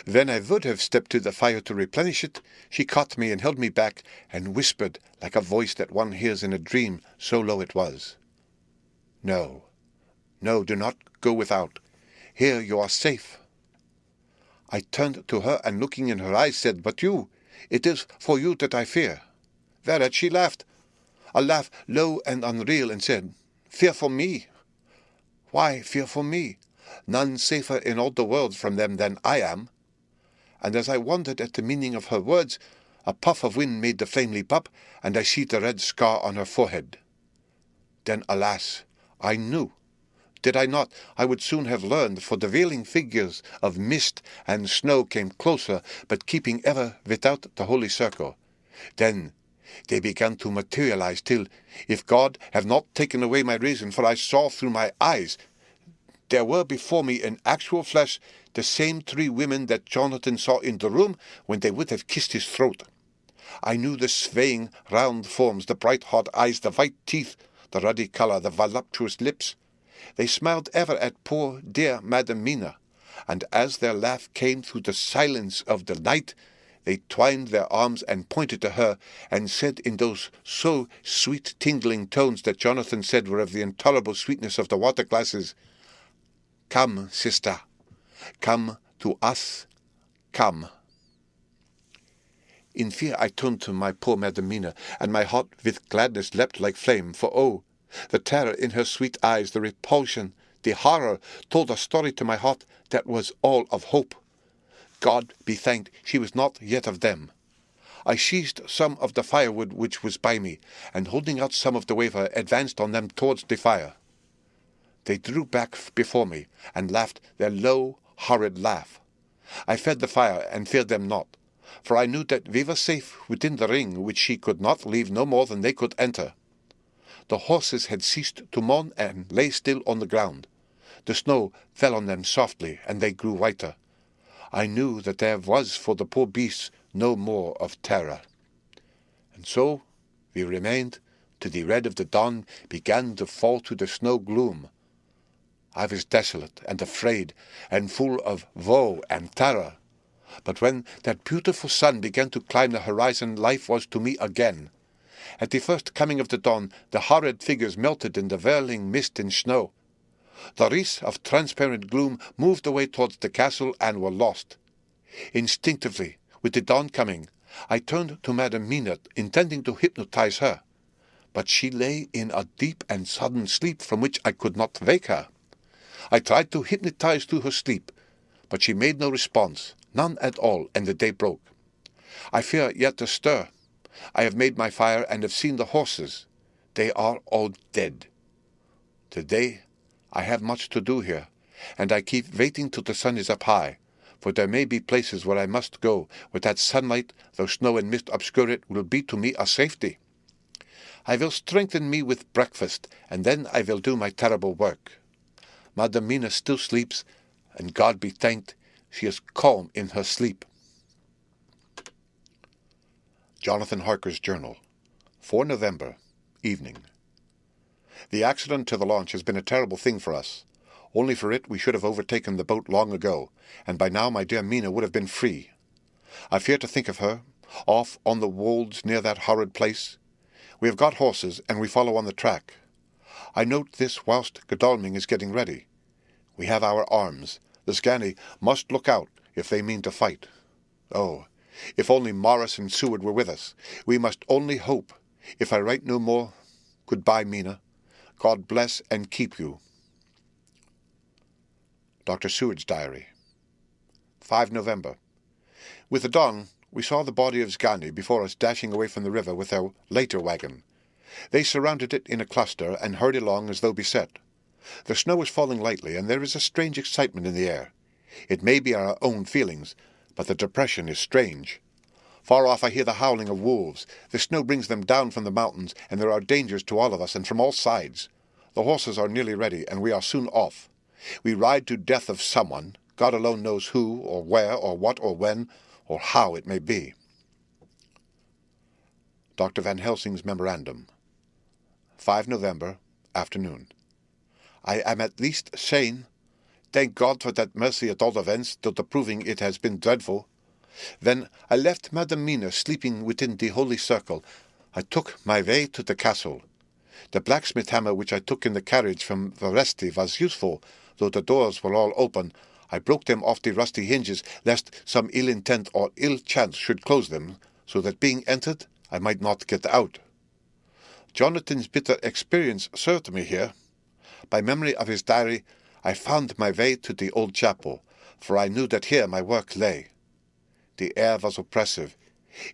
When I would have stepped to the fire to replenish it, she caught me and held me back and whispered like a voice that one hears in a dream, so low it was. No, no, do not go without. Here you are safe. I turned to her and looking in her eyes said, But you, it is for you that I fear. Whereat she laughed, a laugh low and unreal, and said, Fear for me? Why fear for me? None safer in all the world from them than I am. And as I wondered at the meaning of her words, a puff of wind made the flame leap up, and I see the red scar on her forehead. Then, alas, I knew. Did I not, I would soon have learned, for the veiling figures of mist and snow came closer, but keeping ever without the holy circle. Then they began to materialize till, if God have not taken away my reason, for I saw through my eyes, there were before me in actual flesh the same 3 women that Jonathan saw in the room when they would have kissed his throat. I knew the swaying round forms, the bright hot eyes, the white teeth, the ruddy colour, the voluptuous lips. They smiled ever at poor dear Madam Mina, and as their laugh came through the silence of the night, they twined their arms and pointed to her, and said in those so sweet tingling tones that Jonathan said were of the intolerable sweetness of the water glasses, Come, sister, come to us, come. In fear I turned to my poor Madam Mina, and my heart with gladness leapt like flame, for oh, the terror in her sweet eyes, the repulsion, the horror, told a story to my heart that was all of hope. God be thanked, she was not yet of them. I seized some of the firewood which was by me, and holding out some of the wafer, advanced on them towards the fire. They drew back before me, and laughed their low, horrid laugh. I fed the fire, and feared them not, for I knew that we were safe within the ring which she could not leave no more than they could enter. The horses had ceased to mourn, and lay still on the ground. The snow fell on them softly, and they grew whiter. I knew that there was for the poor beasts no more of terror. And so we remained, till the red of the dawn began to fall to the snow gloom. I was desolate and afraid, and full of woe and terror. But when that beautiful sun began to climb the horizon, life was to me again. At the first coming of the dawn, the horrid figures melted in the whirling mist and snow. The wreaths of transparent gloom moved away towards the castle and were lost. Instinctively, with the dawn coming, I turned to Madam Mina, intending to hypnotize her. But she lay in a deep and sudden sleep from which I could not wake her. I tried to hypnotize through her sleep, but she made no response, none at all, and the day broke. I fear yet to stir. I have made my fire and have seen the horses. They are all dead. Today I have much to do here, and I keep waiting till the sun is up high, for there may be places where I must go, where that sunlight, though snow and mist obscure it, will be to me a safety. I will strengthen me with breakfast, and then I will do my terrible work. Madam Mina still sleeps, and God be thanked, she is calm in her sleep. Jonathan Harker's Journal, 4 November, evening. The accident to the launch has been a terrible thing for us. Only for it we should have overtaken the boat long ago, and by now my dear Mina would have been free. I fear to think of her, off on the wolds near that horrid place. We have got horses, and we follow on the track. I note this whilst Godalming is getting ready. We have our arms. The Scani must look out if they mean to fight. Oh, if only Morris and Seward were with us. We must only hope. If I write no more, goodbye, Mina. God bless and keep you. Dr. Seward's Diary, 5 November. With the dawn, we saw the body of Scani before us dashing away from the river with their later wagon. They surrounded it in a cluster and hurried along as though beset. The snow is falling lightly, and there is a strange excitement in the air. It may be our own feelings, but the depression is strange. Far off I hear the howling of wolves. The snow brings them down from the mountains, and there are dangers to all of us, and from all sides. The horses are nearly ready, and we are soon off. We ride to death of someone. God alone knows who, or where, or what, or when, or how it may be. Dr. Van Helsing's Memorandum, 5 November, afternoon. I am at least sane. Thank God for that mercy at all events, though the proving it has been dreadful. Then I left Madam Mina sleeping within the holy circle. I took my way to the castle. The blacksmith hammer which I took in the carriage from Veresti was useful, though the doors were all open. I broke them off the rusty hinges, lest some ill intent or ill chance should close them, so that being entered, I might not get out. Jonathan's bitter experience served me here. By memory of his diary, I found my way to the old chapel, for I knew that here my work lay. The air was oppressive.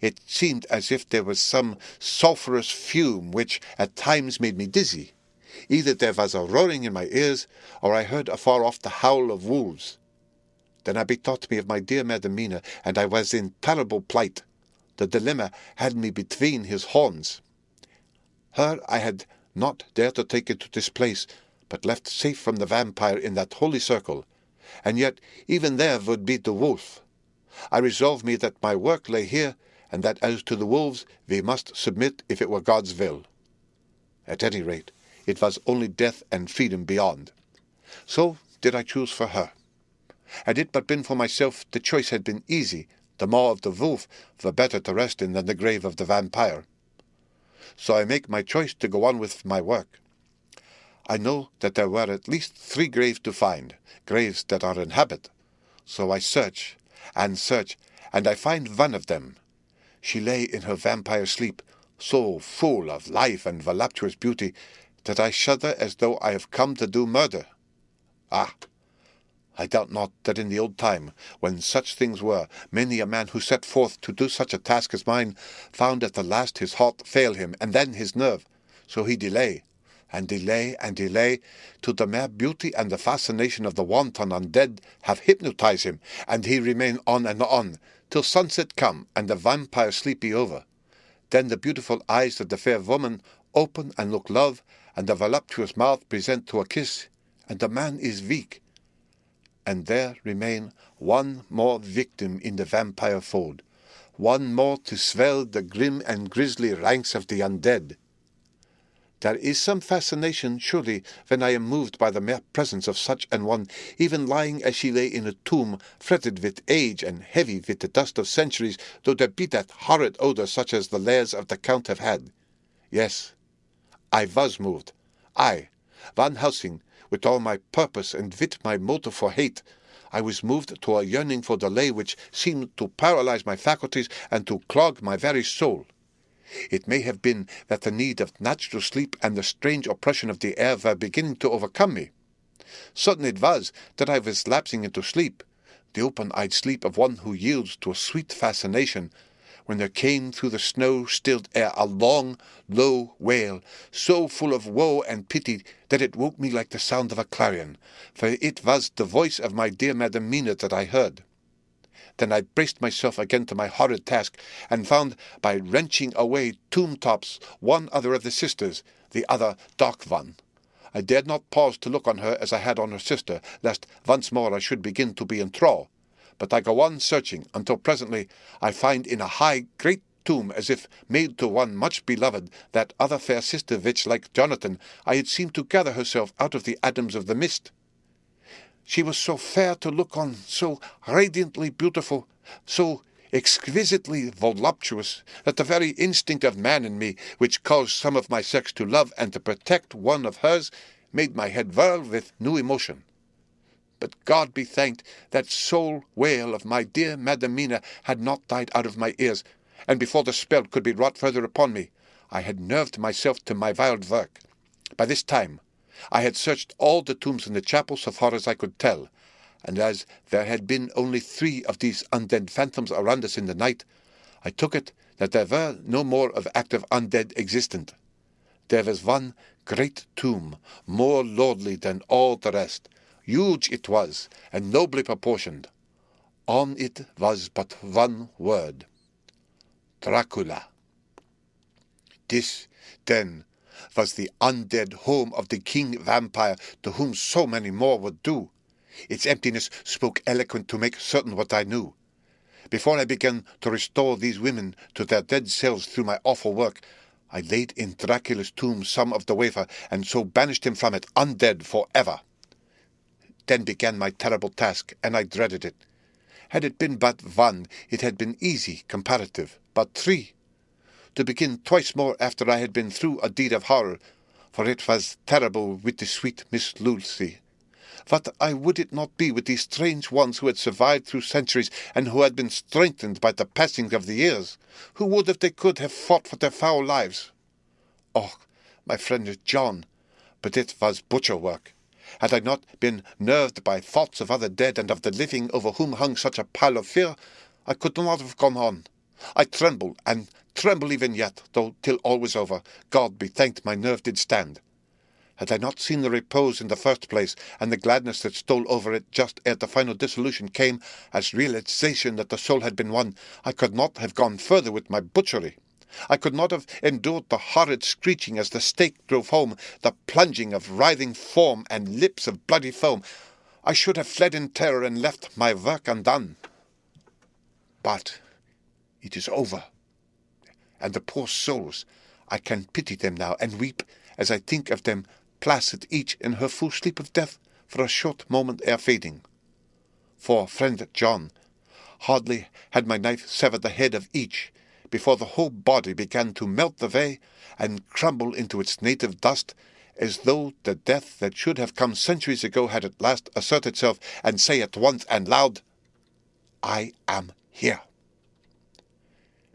It seemed as if there was some sulphurous fume which at times made me dizzy. Either there was a roaring in my ears, or I heard afar off the howl of wolves. Then I bethought me of my dear Madam Mina, and I was in terrible plight. The dilemma had me between his horns. Her I had not dared to take into this place, but left safe from the vampire in that holy circle, and yet even there would be the wolf. I resolved me that my work lay here, and that as to the wolves we must submit if it were God's will. At any rate, it was only death and freedom beyond. So did I choose for her. Had it but been for myself, the choice had been easy. The maw of the wolf were better to rest in than the grave of the vampire. So I make my choice to go on with my work. I know that there were at least 3 graves to find, graves that are inhabited. So I search, and I find one of them. She lay in her vampire sleep, so full of life and voluptuous beauty, that I shudder as though I have come to do murder. Ah! I doubt not that in the old time, when such things were, many a man who set forth to do such a task as mine found at the last his heart fail him, and then his nerve. So he delay, and delay, and delay, till the mere beauty and the fascination of the wanton undead have hypnotized him, and he remain on and on, till sunset come, and the vampire sleep be over. Then the beautiful eyes of the fair woman open and look love, and the voluptuous mouth present to a kiss, and the man is weak. And there remain one more victim in the vampire fold, one more to swell the grim and grisly ranks of the undead. There is some fascination, surely, when I am moved by the mere presence of such an one, even lying as she lay in a tomb, fretted with age and heavy with the dust of centuries, though there be that horrid odour such as the lairs of the Count have had. Yes, I was moved. I, Van Helsing, with all my purpose and with my motive for hate, I was moved to a yearning for delay which seemed to paralyze my faculties and to clog my very soul. It may have been that the need of natural sleep and the strange oppression of the air were beginning to overcome me. Certain it was that I was lapsing into sleep, the open-eyed sleep of one who yields to a sweet fascination, when there came through the snow-stilled air a long, low wail, so full of woe and pity that it woke me like the sound of a clarion, for it was the voice of my dear Madam Mina that I heard. Then I braced myself again to my horrid task, and found, by wrenching away tomb-tops, one other of the sisters, the other dark one. I dared not pause to look on her as I had on her sister, lest once more I should begin to be in thrall. But I go on searching, until presently I find in a high, great tomb, as if made to one much beloved, that other fair sister which, like Jonathan, I had seemed to gather herself out of the atoms of the mist. She was so fair to look on, so radiantly beautiful, so exquisitely voluptuous, that the very instinct of man in me, which caused some of my sex to love and to protect one of hers, made my head whirl with new emotion. But God be thanked, that soul wail of my dear Madam Mina had not died out of my ears, and before the spell could be wrought further upon me, I had nerved myself to my wild work. By this time I had searched all the tombs in the chapel so far as I could tell, and as there had been only 3 of these undead phantoms around us in the night, I took it that there were no more of active undead existent. There was one great tomb, more lordly than all the rest. Huge it was, and nobly proportioned. On it was but one word: Dracula. This, then, was the undead home of the king vampire to whom so many more would do. Its emptiness spoke eloquent to make certain what I knew. Before I began to restore these women to their dead selves through my awful work, I laid in Dracula's tomb some of the wafer, and so banished him from it undead for ever. Then began my terrible task, and I dreaded it. Had it been but one, it had been easy, comparative, but three. To begin twice more after I had been through a deed of horror, for it was terrible with the sweet Miss Lucy. What I would it not be with these strange ones who had survived through centuries, and who had been strengthened by the passing of the years, who would, if they could, have fought for their foul lives? Oh, my friend John, but it was butcher work. Had I not been nerved by thoughts of other dead and of the living over whom hung such a pall of fear, I could not have gone on. I tremble, and tremble even yet, though till all was over, God be thanked, my nerve did stand. Had I not seen the repose in the first place, and the gladness that stole over it just ere the final dissolution came, as realization that the soul had been won, I could not have gone further with my butchery. I could not have endured the horrid screeching as the stake drove home, the plunging of writhing form and lips of bloody foam. I should have fled in terror and left my work undone. But it is over. And the poor souls, I can pity them now, and weep as I think of them placid each in her full sleep of death for a short moment ere fading. For, friend John, hardly had my knife severed the head of each, before the whole body began to melt away and crumble into its native dust, as though the death that should have come centuries ago had at last assert itself and say at once and loud, I am here.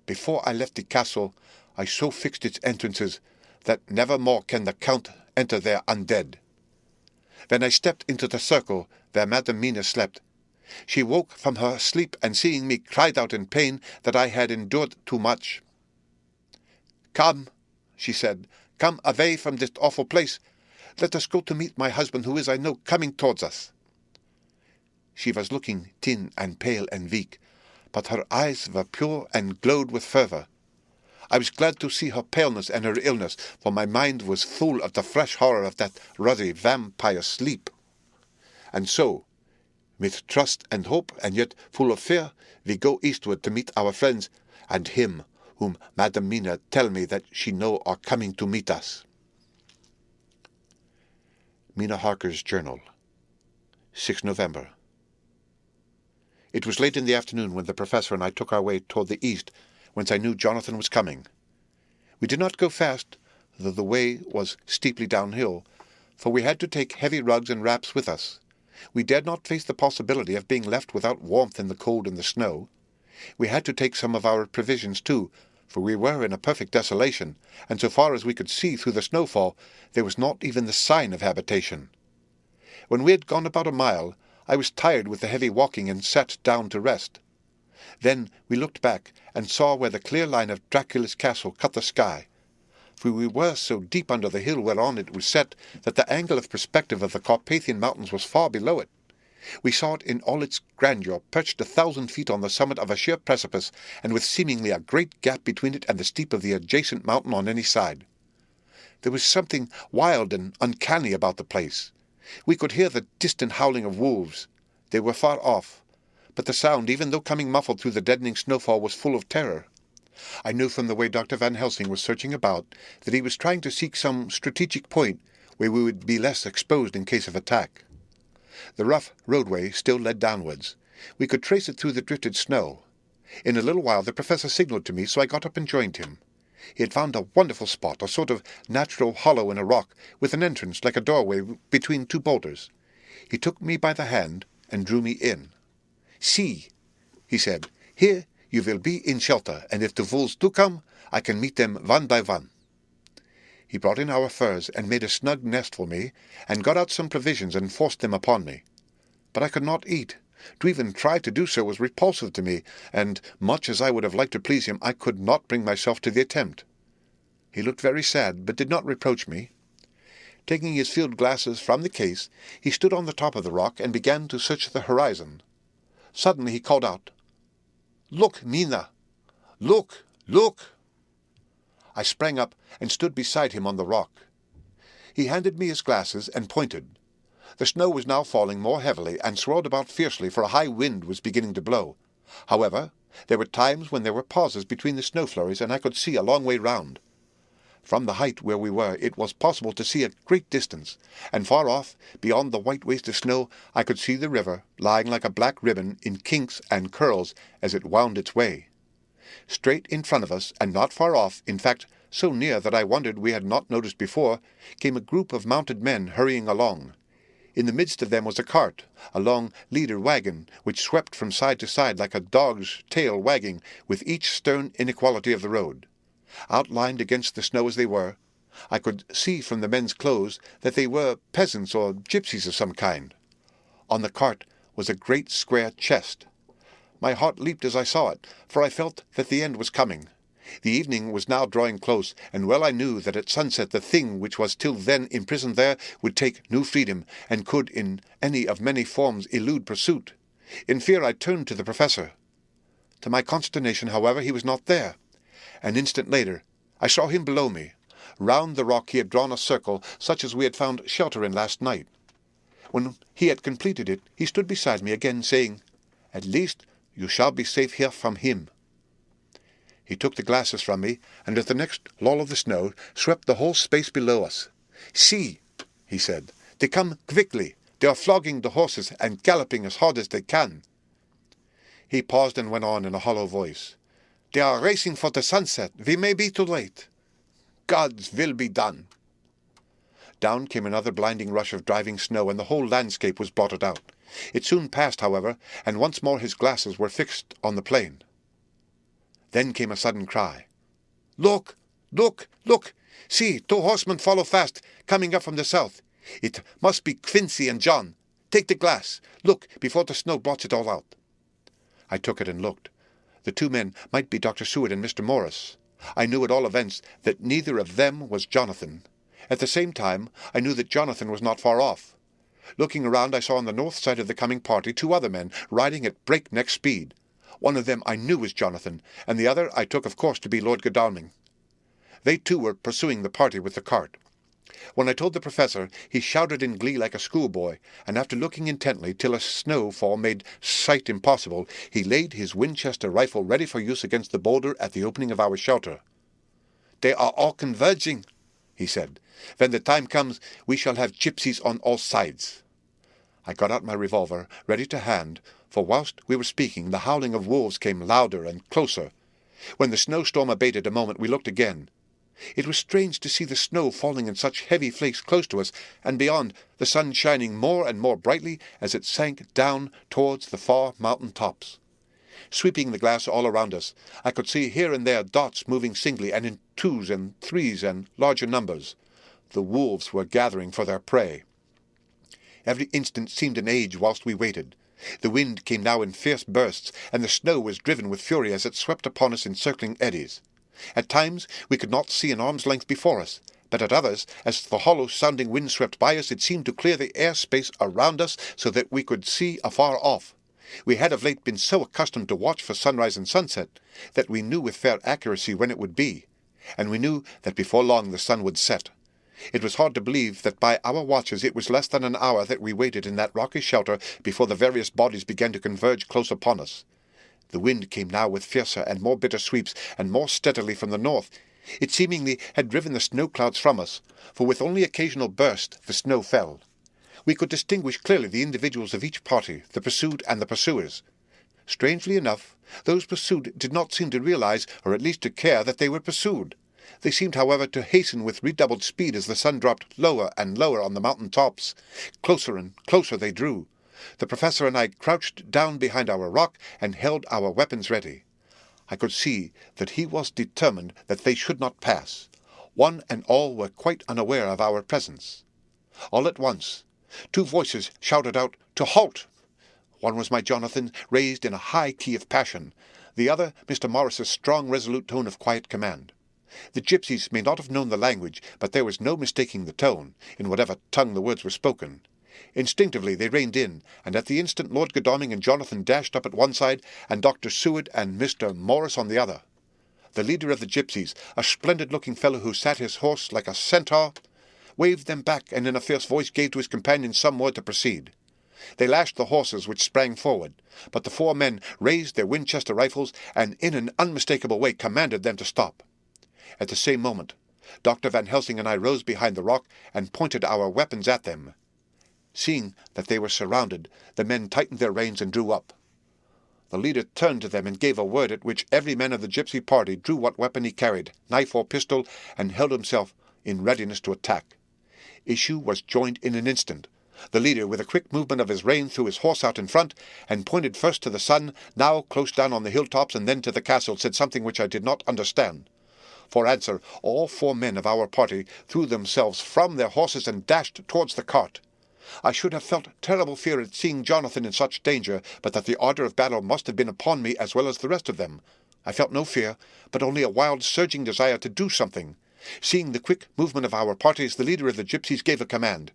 Before I left the castle, I so fixed its entrances that never more can the Count enter there undead. When I stepped into the circle where Madam Mina slept, she woke from her sleep, and seeing me cried out in pain that I had endured too much. Come, she said, come away from this awful place. Let us go to meet my husband, who is, I know, coming towards us. She was looking thin and pale and weak, but her eyes were pure and glowed with fervour. I was glad to see her paleness and her illness, for my mind was full of the fresh horror of that ruddy vampire sleep. And so, with trust and hope, and yet full of fear, we go eastward to meet our friends, and him whom Madam Mina tell me that she know are coming to meet us. Mina Harker's Journal, 6 November. It was late in the afternoon when the professor and I took our way toward the east, whence I knew Jonathan was coming. We did not go fast, though the way was steeply downhill, for we had to take heavy rugs and wraps with us. We dared not face the possibility of being left without warmth in the cold and the snow. We had to take some of our provisions too, for we were in a perfect desolation, and so far as we could see through the snowfall, there was not even the sign of habitation. When we had gone about a mile, I was tired with the heavy walking and sat down to rest. Then we looked back and saw where the clear line of Dracula's castle cut the sky, for we were so deep under the hill whereon it was set that the angle of perspective of the Carpathian mountains was far below it. We saw it in all its grandeur, perched 1,000 feet on the summit of a sheer precipice, and with seemingly a great gap between it and the steep of the adjacent mountain on any side. There was something wild and uncanny about the place. We could hear the distant howling of wolves. They were far off, but the sound, even though coming muffled through the deadening snowfall, was full of terror. I knew from the way Dr. Van Helsing was searching about that he was trying to seek some strategic point where we would be less exposed in case of attack. The rough roadway still led downwards. We could trace it through the drifted snow. In a little while the professor signalled to me, so I got up and joined him. He had found a wonderful spot, a sort of natural hollow in a rock, with an entrance like a doorway between two boulders. He took me by the hand and drew me in. "See," he said, "here you will be in shelter, and if the wolves do come, I can meet them one by one." He brought in our furs and made a snug nest for me, and got out some provisions and forced them upon me. But I could not eat. To even try to do so was repulsive to me, and, much as I would have liked to please him, I could not bring myself to the attempt. He looked very sad, but did not reproach me. Taking his field glasses from the case, he stood on the top of the rock and began to search the horizon. Suddenly he called out, "Look, Mina! Look! Look!" I sprang up and stood beside him on the rock. He handed me his glasses and pointed. The snow was now falling more heavily and swirled about fiercely, for a high wind was beginning to blow. However, there were times when there were pauses between the snow flurries, and I could see a long way round. From the height where we were, it was possible to see a great distance, and far off, beyond the white waste of snow, I could see the river, lying like a black ribbon in kinks and curls as it wound its way. Straight in front of us, and not far off, in fact, so near that I wondered we had not noticed before, came a group of mounted men hurrying along. In the midst of them was a cart, a long leader wagon, which swept from side to side like a dog's tail wagging with each stern inequality of the road. Outlined against the snow as they were, I could see from the men's clothes that they were peasants or gypsies of some kind. On the cart was a great square chest. My heart leaped as I saw it, for I felt that the end was coming. The evening was now drawing close, and well I knew that at sunset the thing which was till then imprisoned there would take new freedom, and could in any of many forms elude pursuit. In fear I turned to the professor. To my consternation, however, he was not there. An instant later I saw him below me. Round the rock he had drawn a circle, such as we had found shelter in last night. When he had completed it, he stood beside me again, saying, "At least you shall be safe here from him." He took the glasses from me, and at the next lull of the snow swept the whole space below us. "See," he said, "they come quickly. They are flogging the horses and galloping as hard as they can." He paused and went on in a hollow voice. "They are racing for the sunset. We may be too late. God's will be done." Down came another blinding rush of driving snow, and the whole landscape was blotted out. It soon passed, however, and once more his glasses were fixed on the plain. Then came a sudden cry. "Look! Look! Look! See, 2 horsemen follow fast, coming up from the south. It must be Quincy and John. Take the glass. Look, before the snow blots it all out." I took it and looked. The 2 men might be Dr. Seward and Mr. Morris. I knew at all events that neither of them was Jonathan. At the same time, I knew that Jonathan was not far off. Looking around, I saw on the north side of the coming party 2 other men riding at breakneck speed. One of them I knew was Jonathan, and the other I took of course to be Lord Godalming. They too were pursuing the party with the cart. When I told the professor, he shouted in glee like a schoolboy, and after looking intently till a snowfall made sight impossible, he laid his Winchester rifle ready for use against the boulder at the opening of our shelter. "They are all converging," he said. "When the time comes, we shall have gypsies on all sides." I got out my revolver, ready to hand, for whilst we were speaking, the howling of wolves came louder and closer. When the snowstorm abated a moment, we looked again. It was strange to see the snow falling in such heavy flakes close to us, and beyond, the sun shining more and more brightly as it sank down towards the far mountain tops. Sweeping the glass all around us, I could see here and there dots moving singly and in 2s and 3s and larger numbers. The wolves were gathering for their prey. Every instant seemed an age whilst we waited. The wind came now in fierce bursts, and the snow was driven with fury as it swept upon us in circling eddies. At times we could not see an arm's length before us, but at others, as the hollow-sounding wind swept by us, it seemed to clear the air-space around us so that we could see afar off. We had of late been so accustomed to watch for sunrise and sunset that we knew with fair accuracy when it would be, and we knew that before long the sun would set. It was hard to believe that by our watches it was less than an hour that we waited in that rocky shelter before the various bodies began to converge close upon us. The wind came now with fiercer and more bitter sweeps, and more steadily from the north. It seemingly had driven the snow clouds from us, for with only occasional bursts the snow fell. We could distinguish clearly the individuals of each party, the pursued and the pursuers. Strangely enough, those pursued did not seem to realize, or at least to care, that they were pursued. They seemed, however, to hasten with redoubled speed as the sun dropped lower and lower on the mountain tops. Closer and closer they drew. The professor and I crouched down behind our rock and held our weapons ready. I could see that he was determined that they should not pass. One and all were quite unaware of our presence. All at once, 2 voices shouted out, "To halt!" One was my Jonathan, raised in a high key of passion. The other, Mr. Morris's strong, resolute tone of quiet command. The gypsies may not have known the language, but there was no mistaking the tone, in whatever tongue the words were spoken. Instinctively they reined in, and at the instant Lord Godalming and Jonathan dashed up at one side, and Dr. Seward and Mr. Morris on the other. The leader of the gypsies, a splendid-looking fellow who sat his horse like a centaur, waved them back, and in a fierce voice gave to his companions some word to proceed. They lashed the horses, which sprang forward, but the 4 men raised their Winchester rifles, and in an unmistakable way commanded them to stop. At the same moment, Dr. Van Helsing and I rose behind the rock and pointed our weapons at them. Seeing that they were surrounded, the men tightened their reins and drew up. The leader turned to them and gave a word at which every man of the gypsy party drew what weapon he carried, knife or pistol, and held himself in readiness to attack. Issue was joined in an instant. The leader, with a quick movement of his rein, threw his horse out in front, and pointed first to the sun, now close down on the hilltops, and then to the castle, said something which I did not understand. For answer, all 4 men of our party threw themselves from their horses and dashed towards the cart. I should have felt terrible fear at seeing Jonathan in such danger, but that the ardour of battle must have been upon me as well as the rest of them. I felt no fear, but only a wild surging desire to do something. Seeing the quick movement of our parties, the leader of the gypsies gave a command.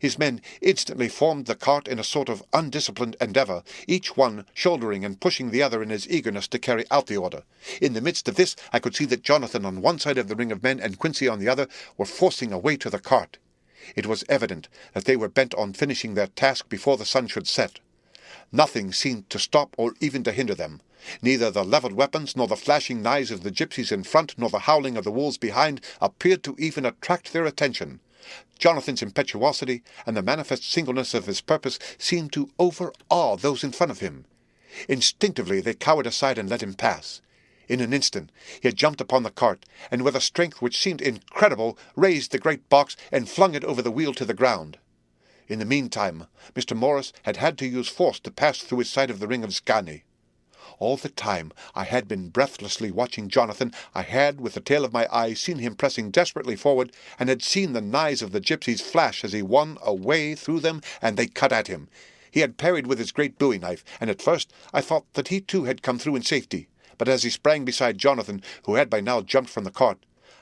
His men instantly formed the cart in a sort of undisciplined endeavour, each one shouldering and pushing the other in his eagerness to carry out the order. In the midst of this, I could see that Jonathan on one side of the ring of men and Quincy on the other were forcing a way to the cart. It was evident that they were bent on finishing their task before the sun should set. Nothing seemed to stop or even to hinder them. Neither the levelled weapons, nor the flashing knives of the gypsies in front, nor the howling of the wolves behind, appeared to even attract their attention. Jonathan's impetuosity and the manifest singleness of his purpose seemed to overawe those in front of him. Instinctively they cowered aside and let him pass. In an instant he had jumped upon the cart, and with a strength which seemed incredible, raised the great box and flung it over the wheel to the ground. In the meantime, Mr. Morris had had to use force to pass through his side of the ring of Skani. All the time I had been breathlessly watching Jonathan. I had, with the tail of my eye, seen him pressing desperately forward, and had seen the knives of the gypsies flash as he won a way through them, and they cut at him. He had parried with his great bowie knife, and at first I thought that he too had come through in safety. But as he sprang beside Jonathan, who had by now jumped from the cart,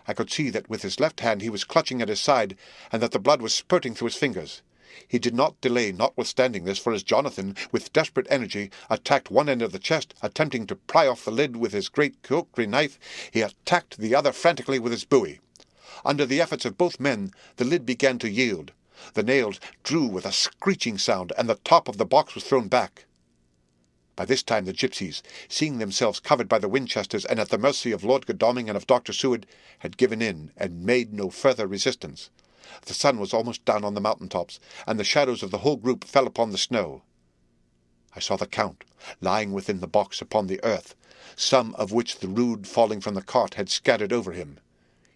I could see that with his left hand he was clutching at his side, and that the blood was spurting through his fingers. He did not delay notwithstanding this, for as Jonathan, with desperate energy, attacked one end of the chest, attempting to pry off the lid with his great kukri knife, he attacked the other frantically with his bowie. Under the efforts of both men, the lid began to yield. The nails drew with a screeching sound, and the top of the box was thrown back. By this time the gypsies, seeing themselves covered by the Winchesters and at the mercy of Lord Godalming and of Dr. Seward, had given in and made no further resistance. The sun was almost down on the mountain-tops, and the shadows of the whole group fell upon the snow. I saw the Count lying within the box upon the earth, some of which the rood falling from the cart had scattered over him.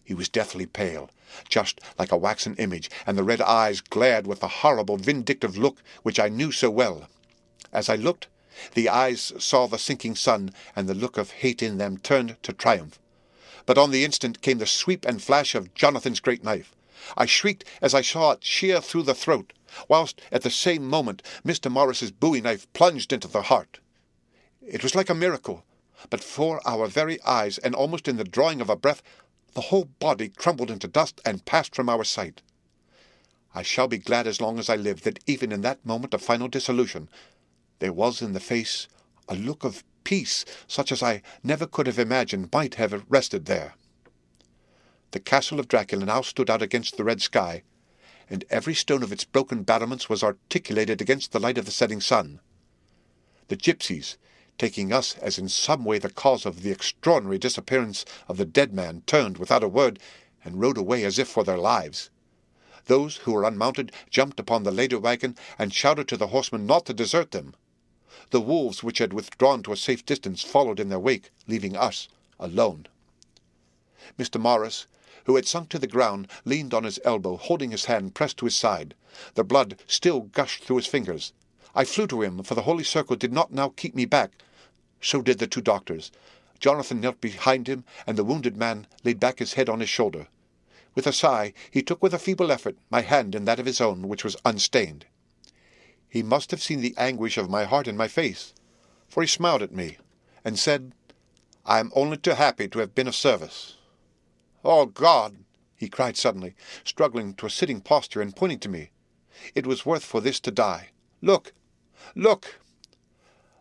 He was deathly pale, just like a waxen image, and the red eyes glared with the horrible vindictive look which I knew so well. As I looked, the eyes saw the sinking sun, and the look of hate in them turned to triumph. But on the instant came the sweep and flash of Jonathan's great knife. I shrieked as I saw it shear through the throat, whilst at the same moment Mr. Morris's bowie knife plunged into the heart. It was like a miracle, but before our very eyes, and almost in the drawing of a breath, the whole body crumbled into dust and passed from our sight. I shall be glad as long as I live that even in that moment of final dissolution there was in the face a look of peace such as I never could have imagined might have rested there. The castle of Dracula now stood out against the red sky, and every stone of its broken battlements was articulated against the light of the setting sun. The gypsies, taking us as in some way the cause of the extraordinary disappearance of the dead man, turned without a word and rode away as if for their lives. Those who were unmounted jumped upon the ladder wagon and shouted to the horsemen not to desert them. The wolves, which had withdrawn to a safe distance, followed in their wake, leaving us alone. Mr. Morris, who had sunk to the ground, leaned on his elbow, holding his hand pressed to his side. The blood still gushed through his fingers. I flew to him, for the holy circle did not now keep me back. So did the two doctors. Jonathan knelt behind him, and the wounded man laid back his head on his shoulder. With a sigh, he took with a feeble effort my hand in that of his own, which was unstained. He must have seen the anguish of my heart in my face, for he smiled at me, and said, "I am only too happy to have been of service." "Oh, God!" he cried suddenly, struggling to a sitting posture and pointing to me. "It was worth for this to die. Look! Look!"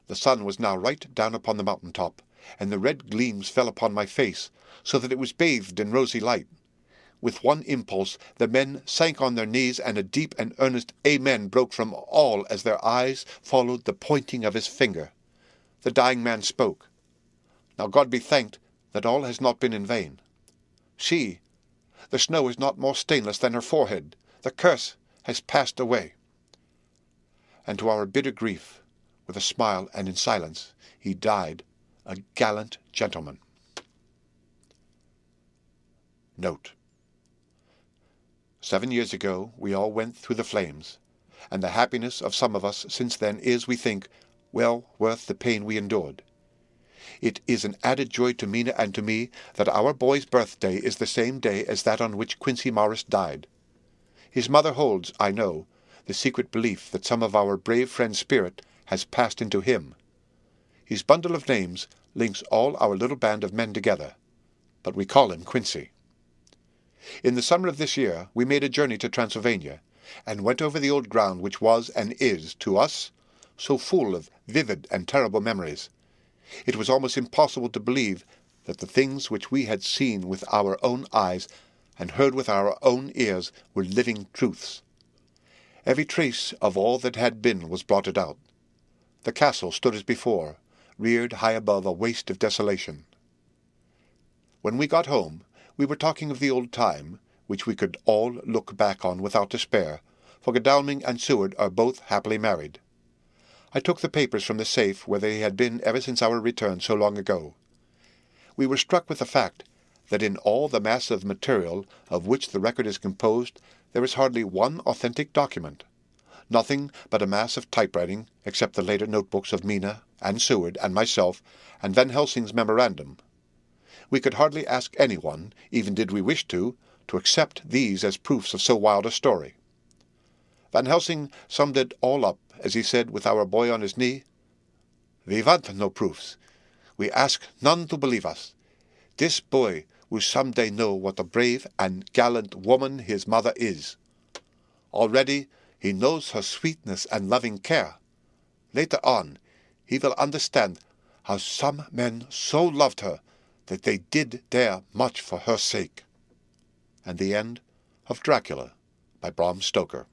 The sun was now right down upon the mountain-top, and the red gleams fell upon my face, so that it was bathed in rosy light. With one impulse the men sank on their knees, and a deep and earnest amen broke from all as their eyes followed the pointing of his finger. The dying man spoke. "Now God be thanked that all has not been in vain. See, The snow is not more stainless than her forehead. The curse has passed away. And to our bitter grief, with a smile and in silence, he died, a gallant gentleman. Note: 7 years ago we all went through the flames, and the happiness of some of us since then is, we think, well worth the pain we endured. It is an added joy to Mina and to me that our boy's birthday is the same day as that on which Quincy Morris died. His mother holds, I know, the secret belief that some of our brave friend's spirit has passed into him. His bundle of names links all our little band of men together, but we call him Quincy. In the summer of this year we made a journey to Transylvania, and went over the old ground which was and is, to us, so full of vivid and terrible memories. It was almost impossible to believe that the things which we had seen with our own eyes and heard with our own ears were living truths. Every trace of all that had been was blotted out. The castle stood as before, reared high above a waste of desolation. When we got home, we were talking of the old time, which we could all look back on without despair, for Godalming and Seward are both happily married. I took the papers from the safe where they had been ever since our return so long ago. We were struck with the fact that in all the mass of material of which the record is composed there is hardly one authentic document, nothing but a mass of typewriting, except the later notebooks of Mina and Seward and myself and Van Helsing's memorandum. We could hardly ask anyone, even did we wish to accept these as proofs of so wild a story. Van Helsing summed it all up as he said, with our boy on his knee, "We want no proofs. We ask none to believe us. This boy will some day know what a brave and gallant woman his mother is. Already he knows her sweetness and loving care. Later on he will understand how some men so loved her that they did dare much for her sake." And the end of Dracula by Bram Stoker.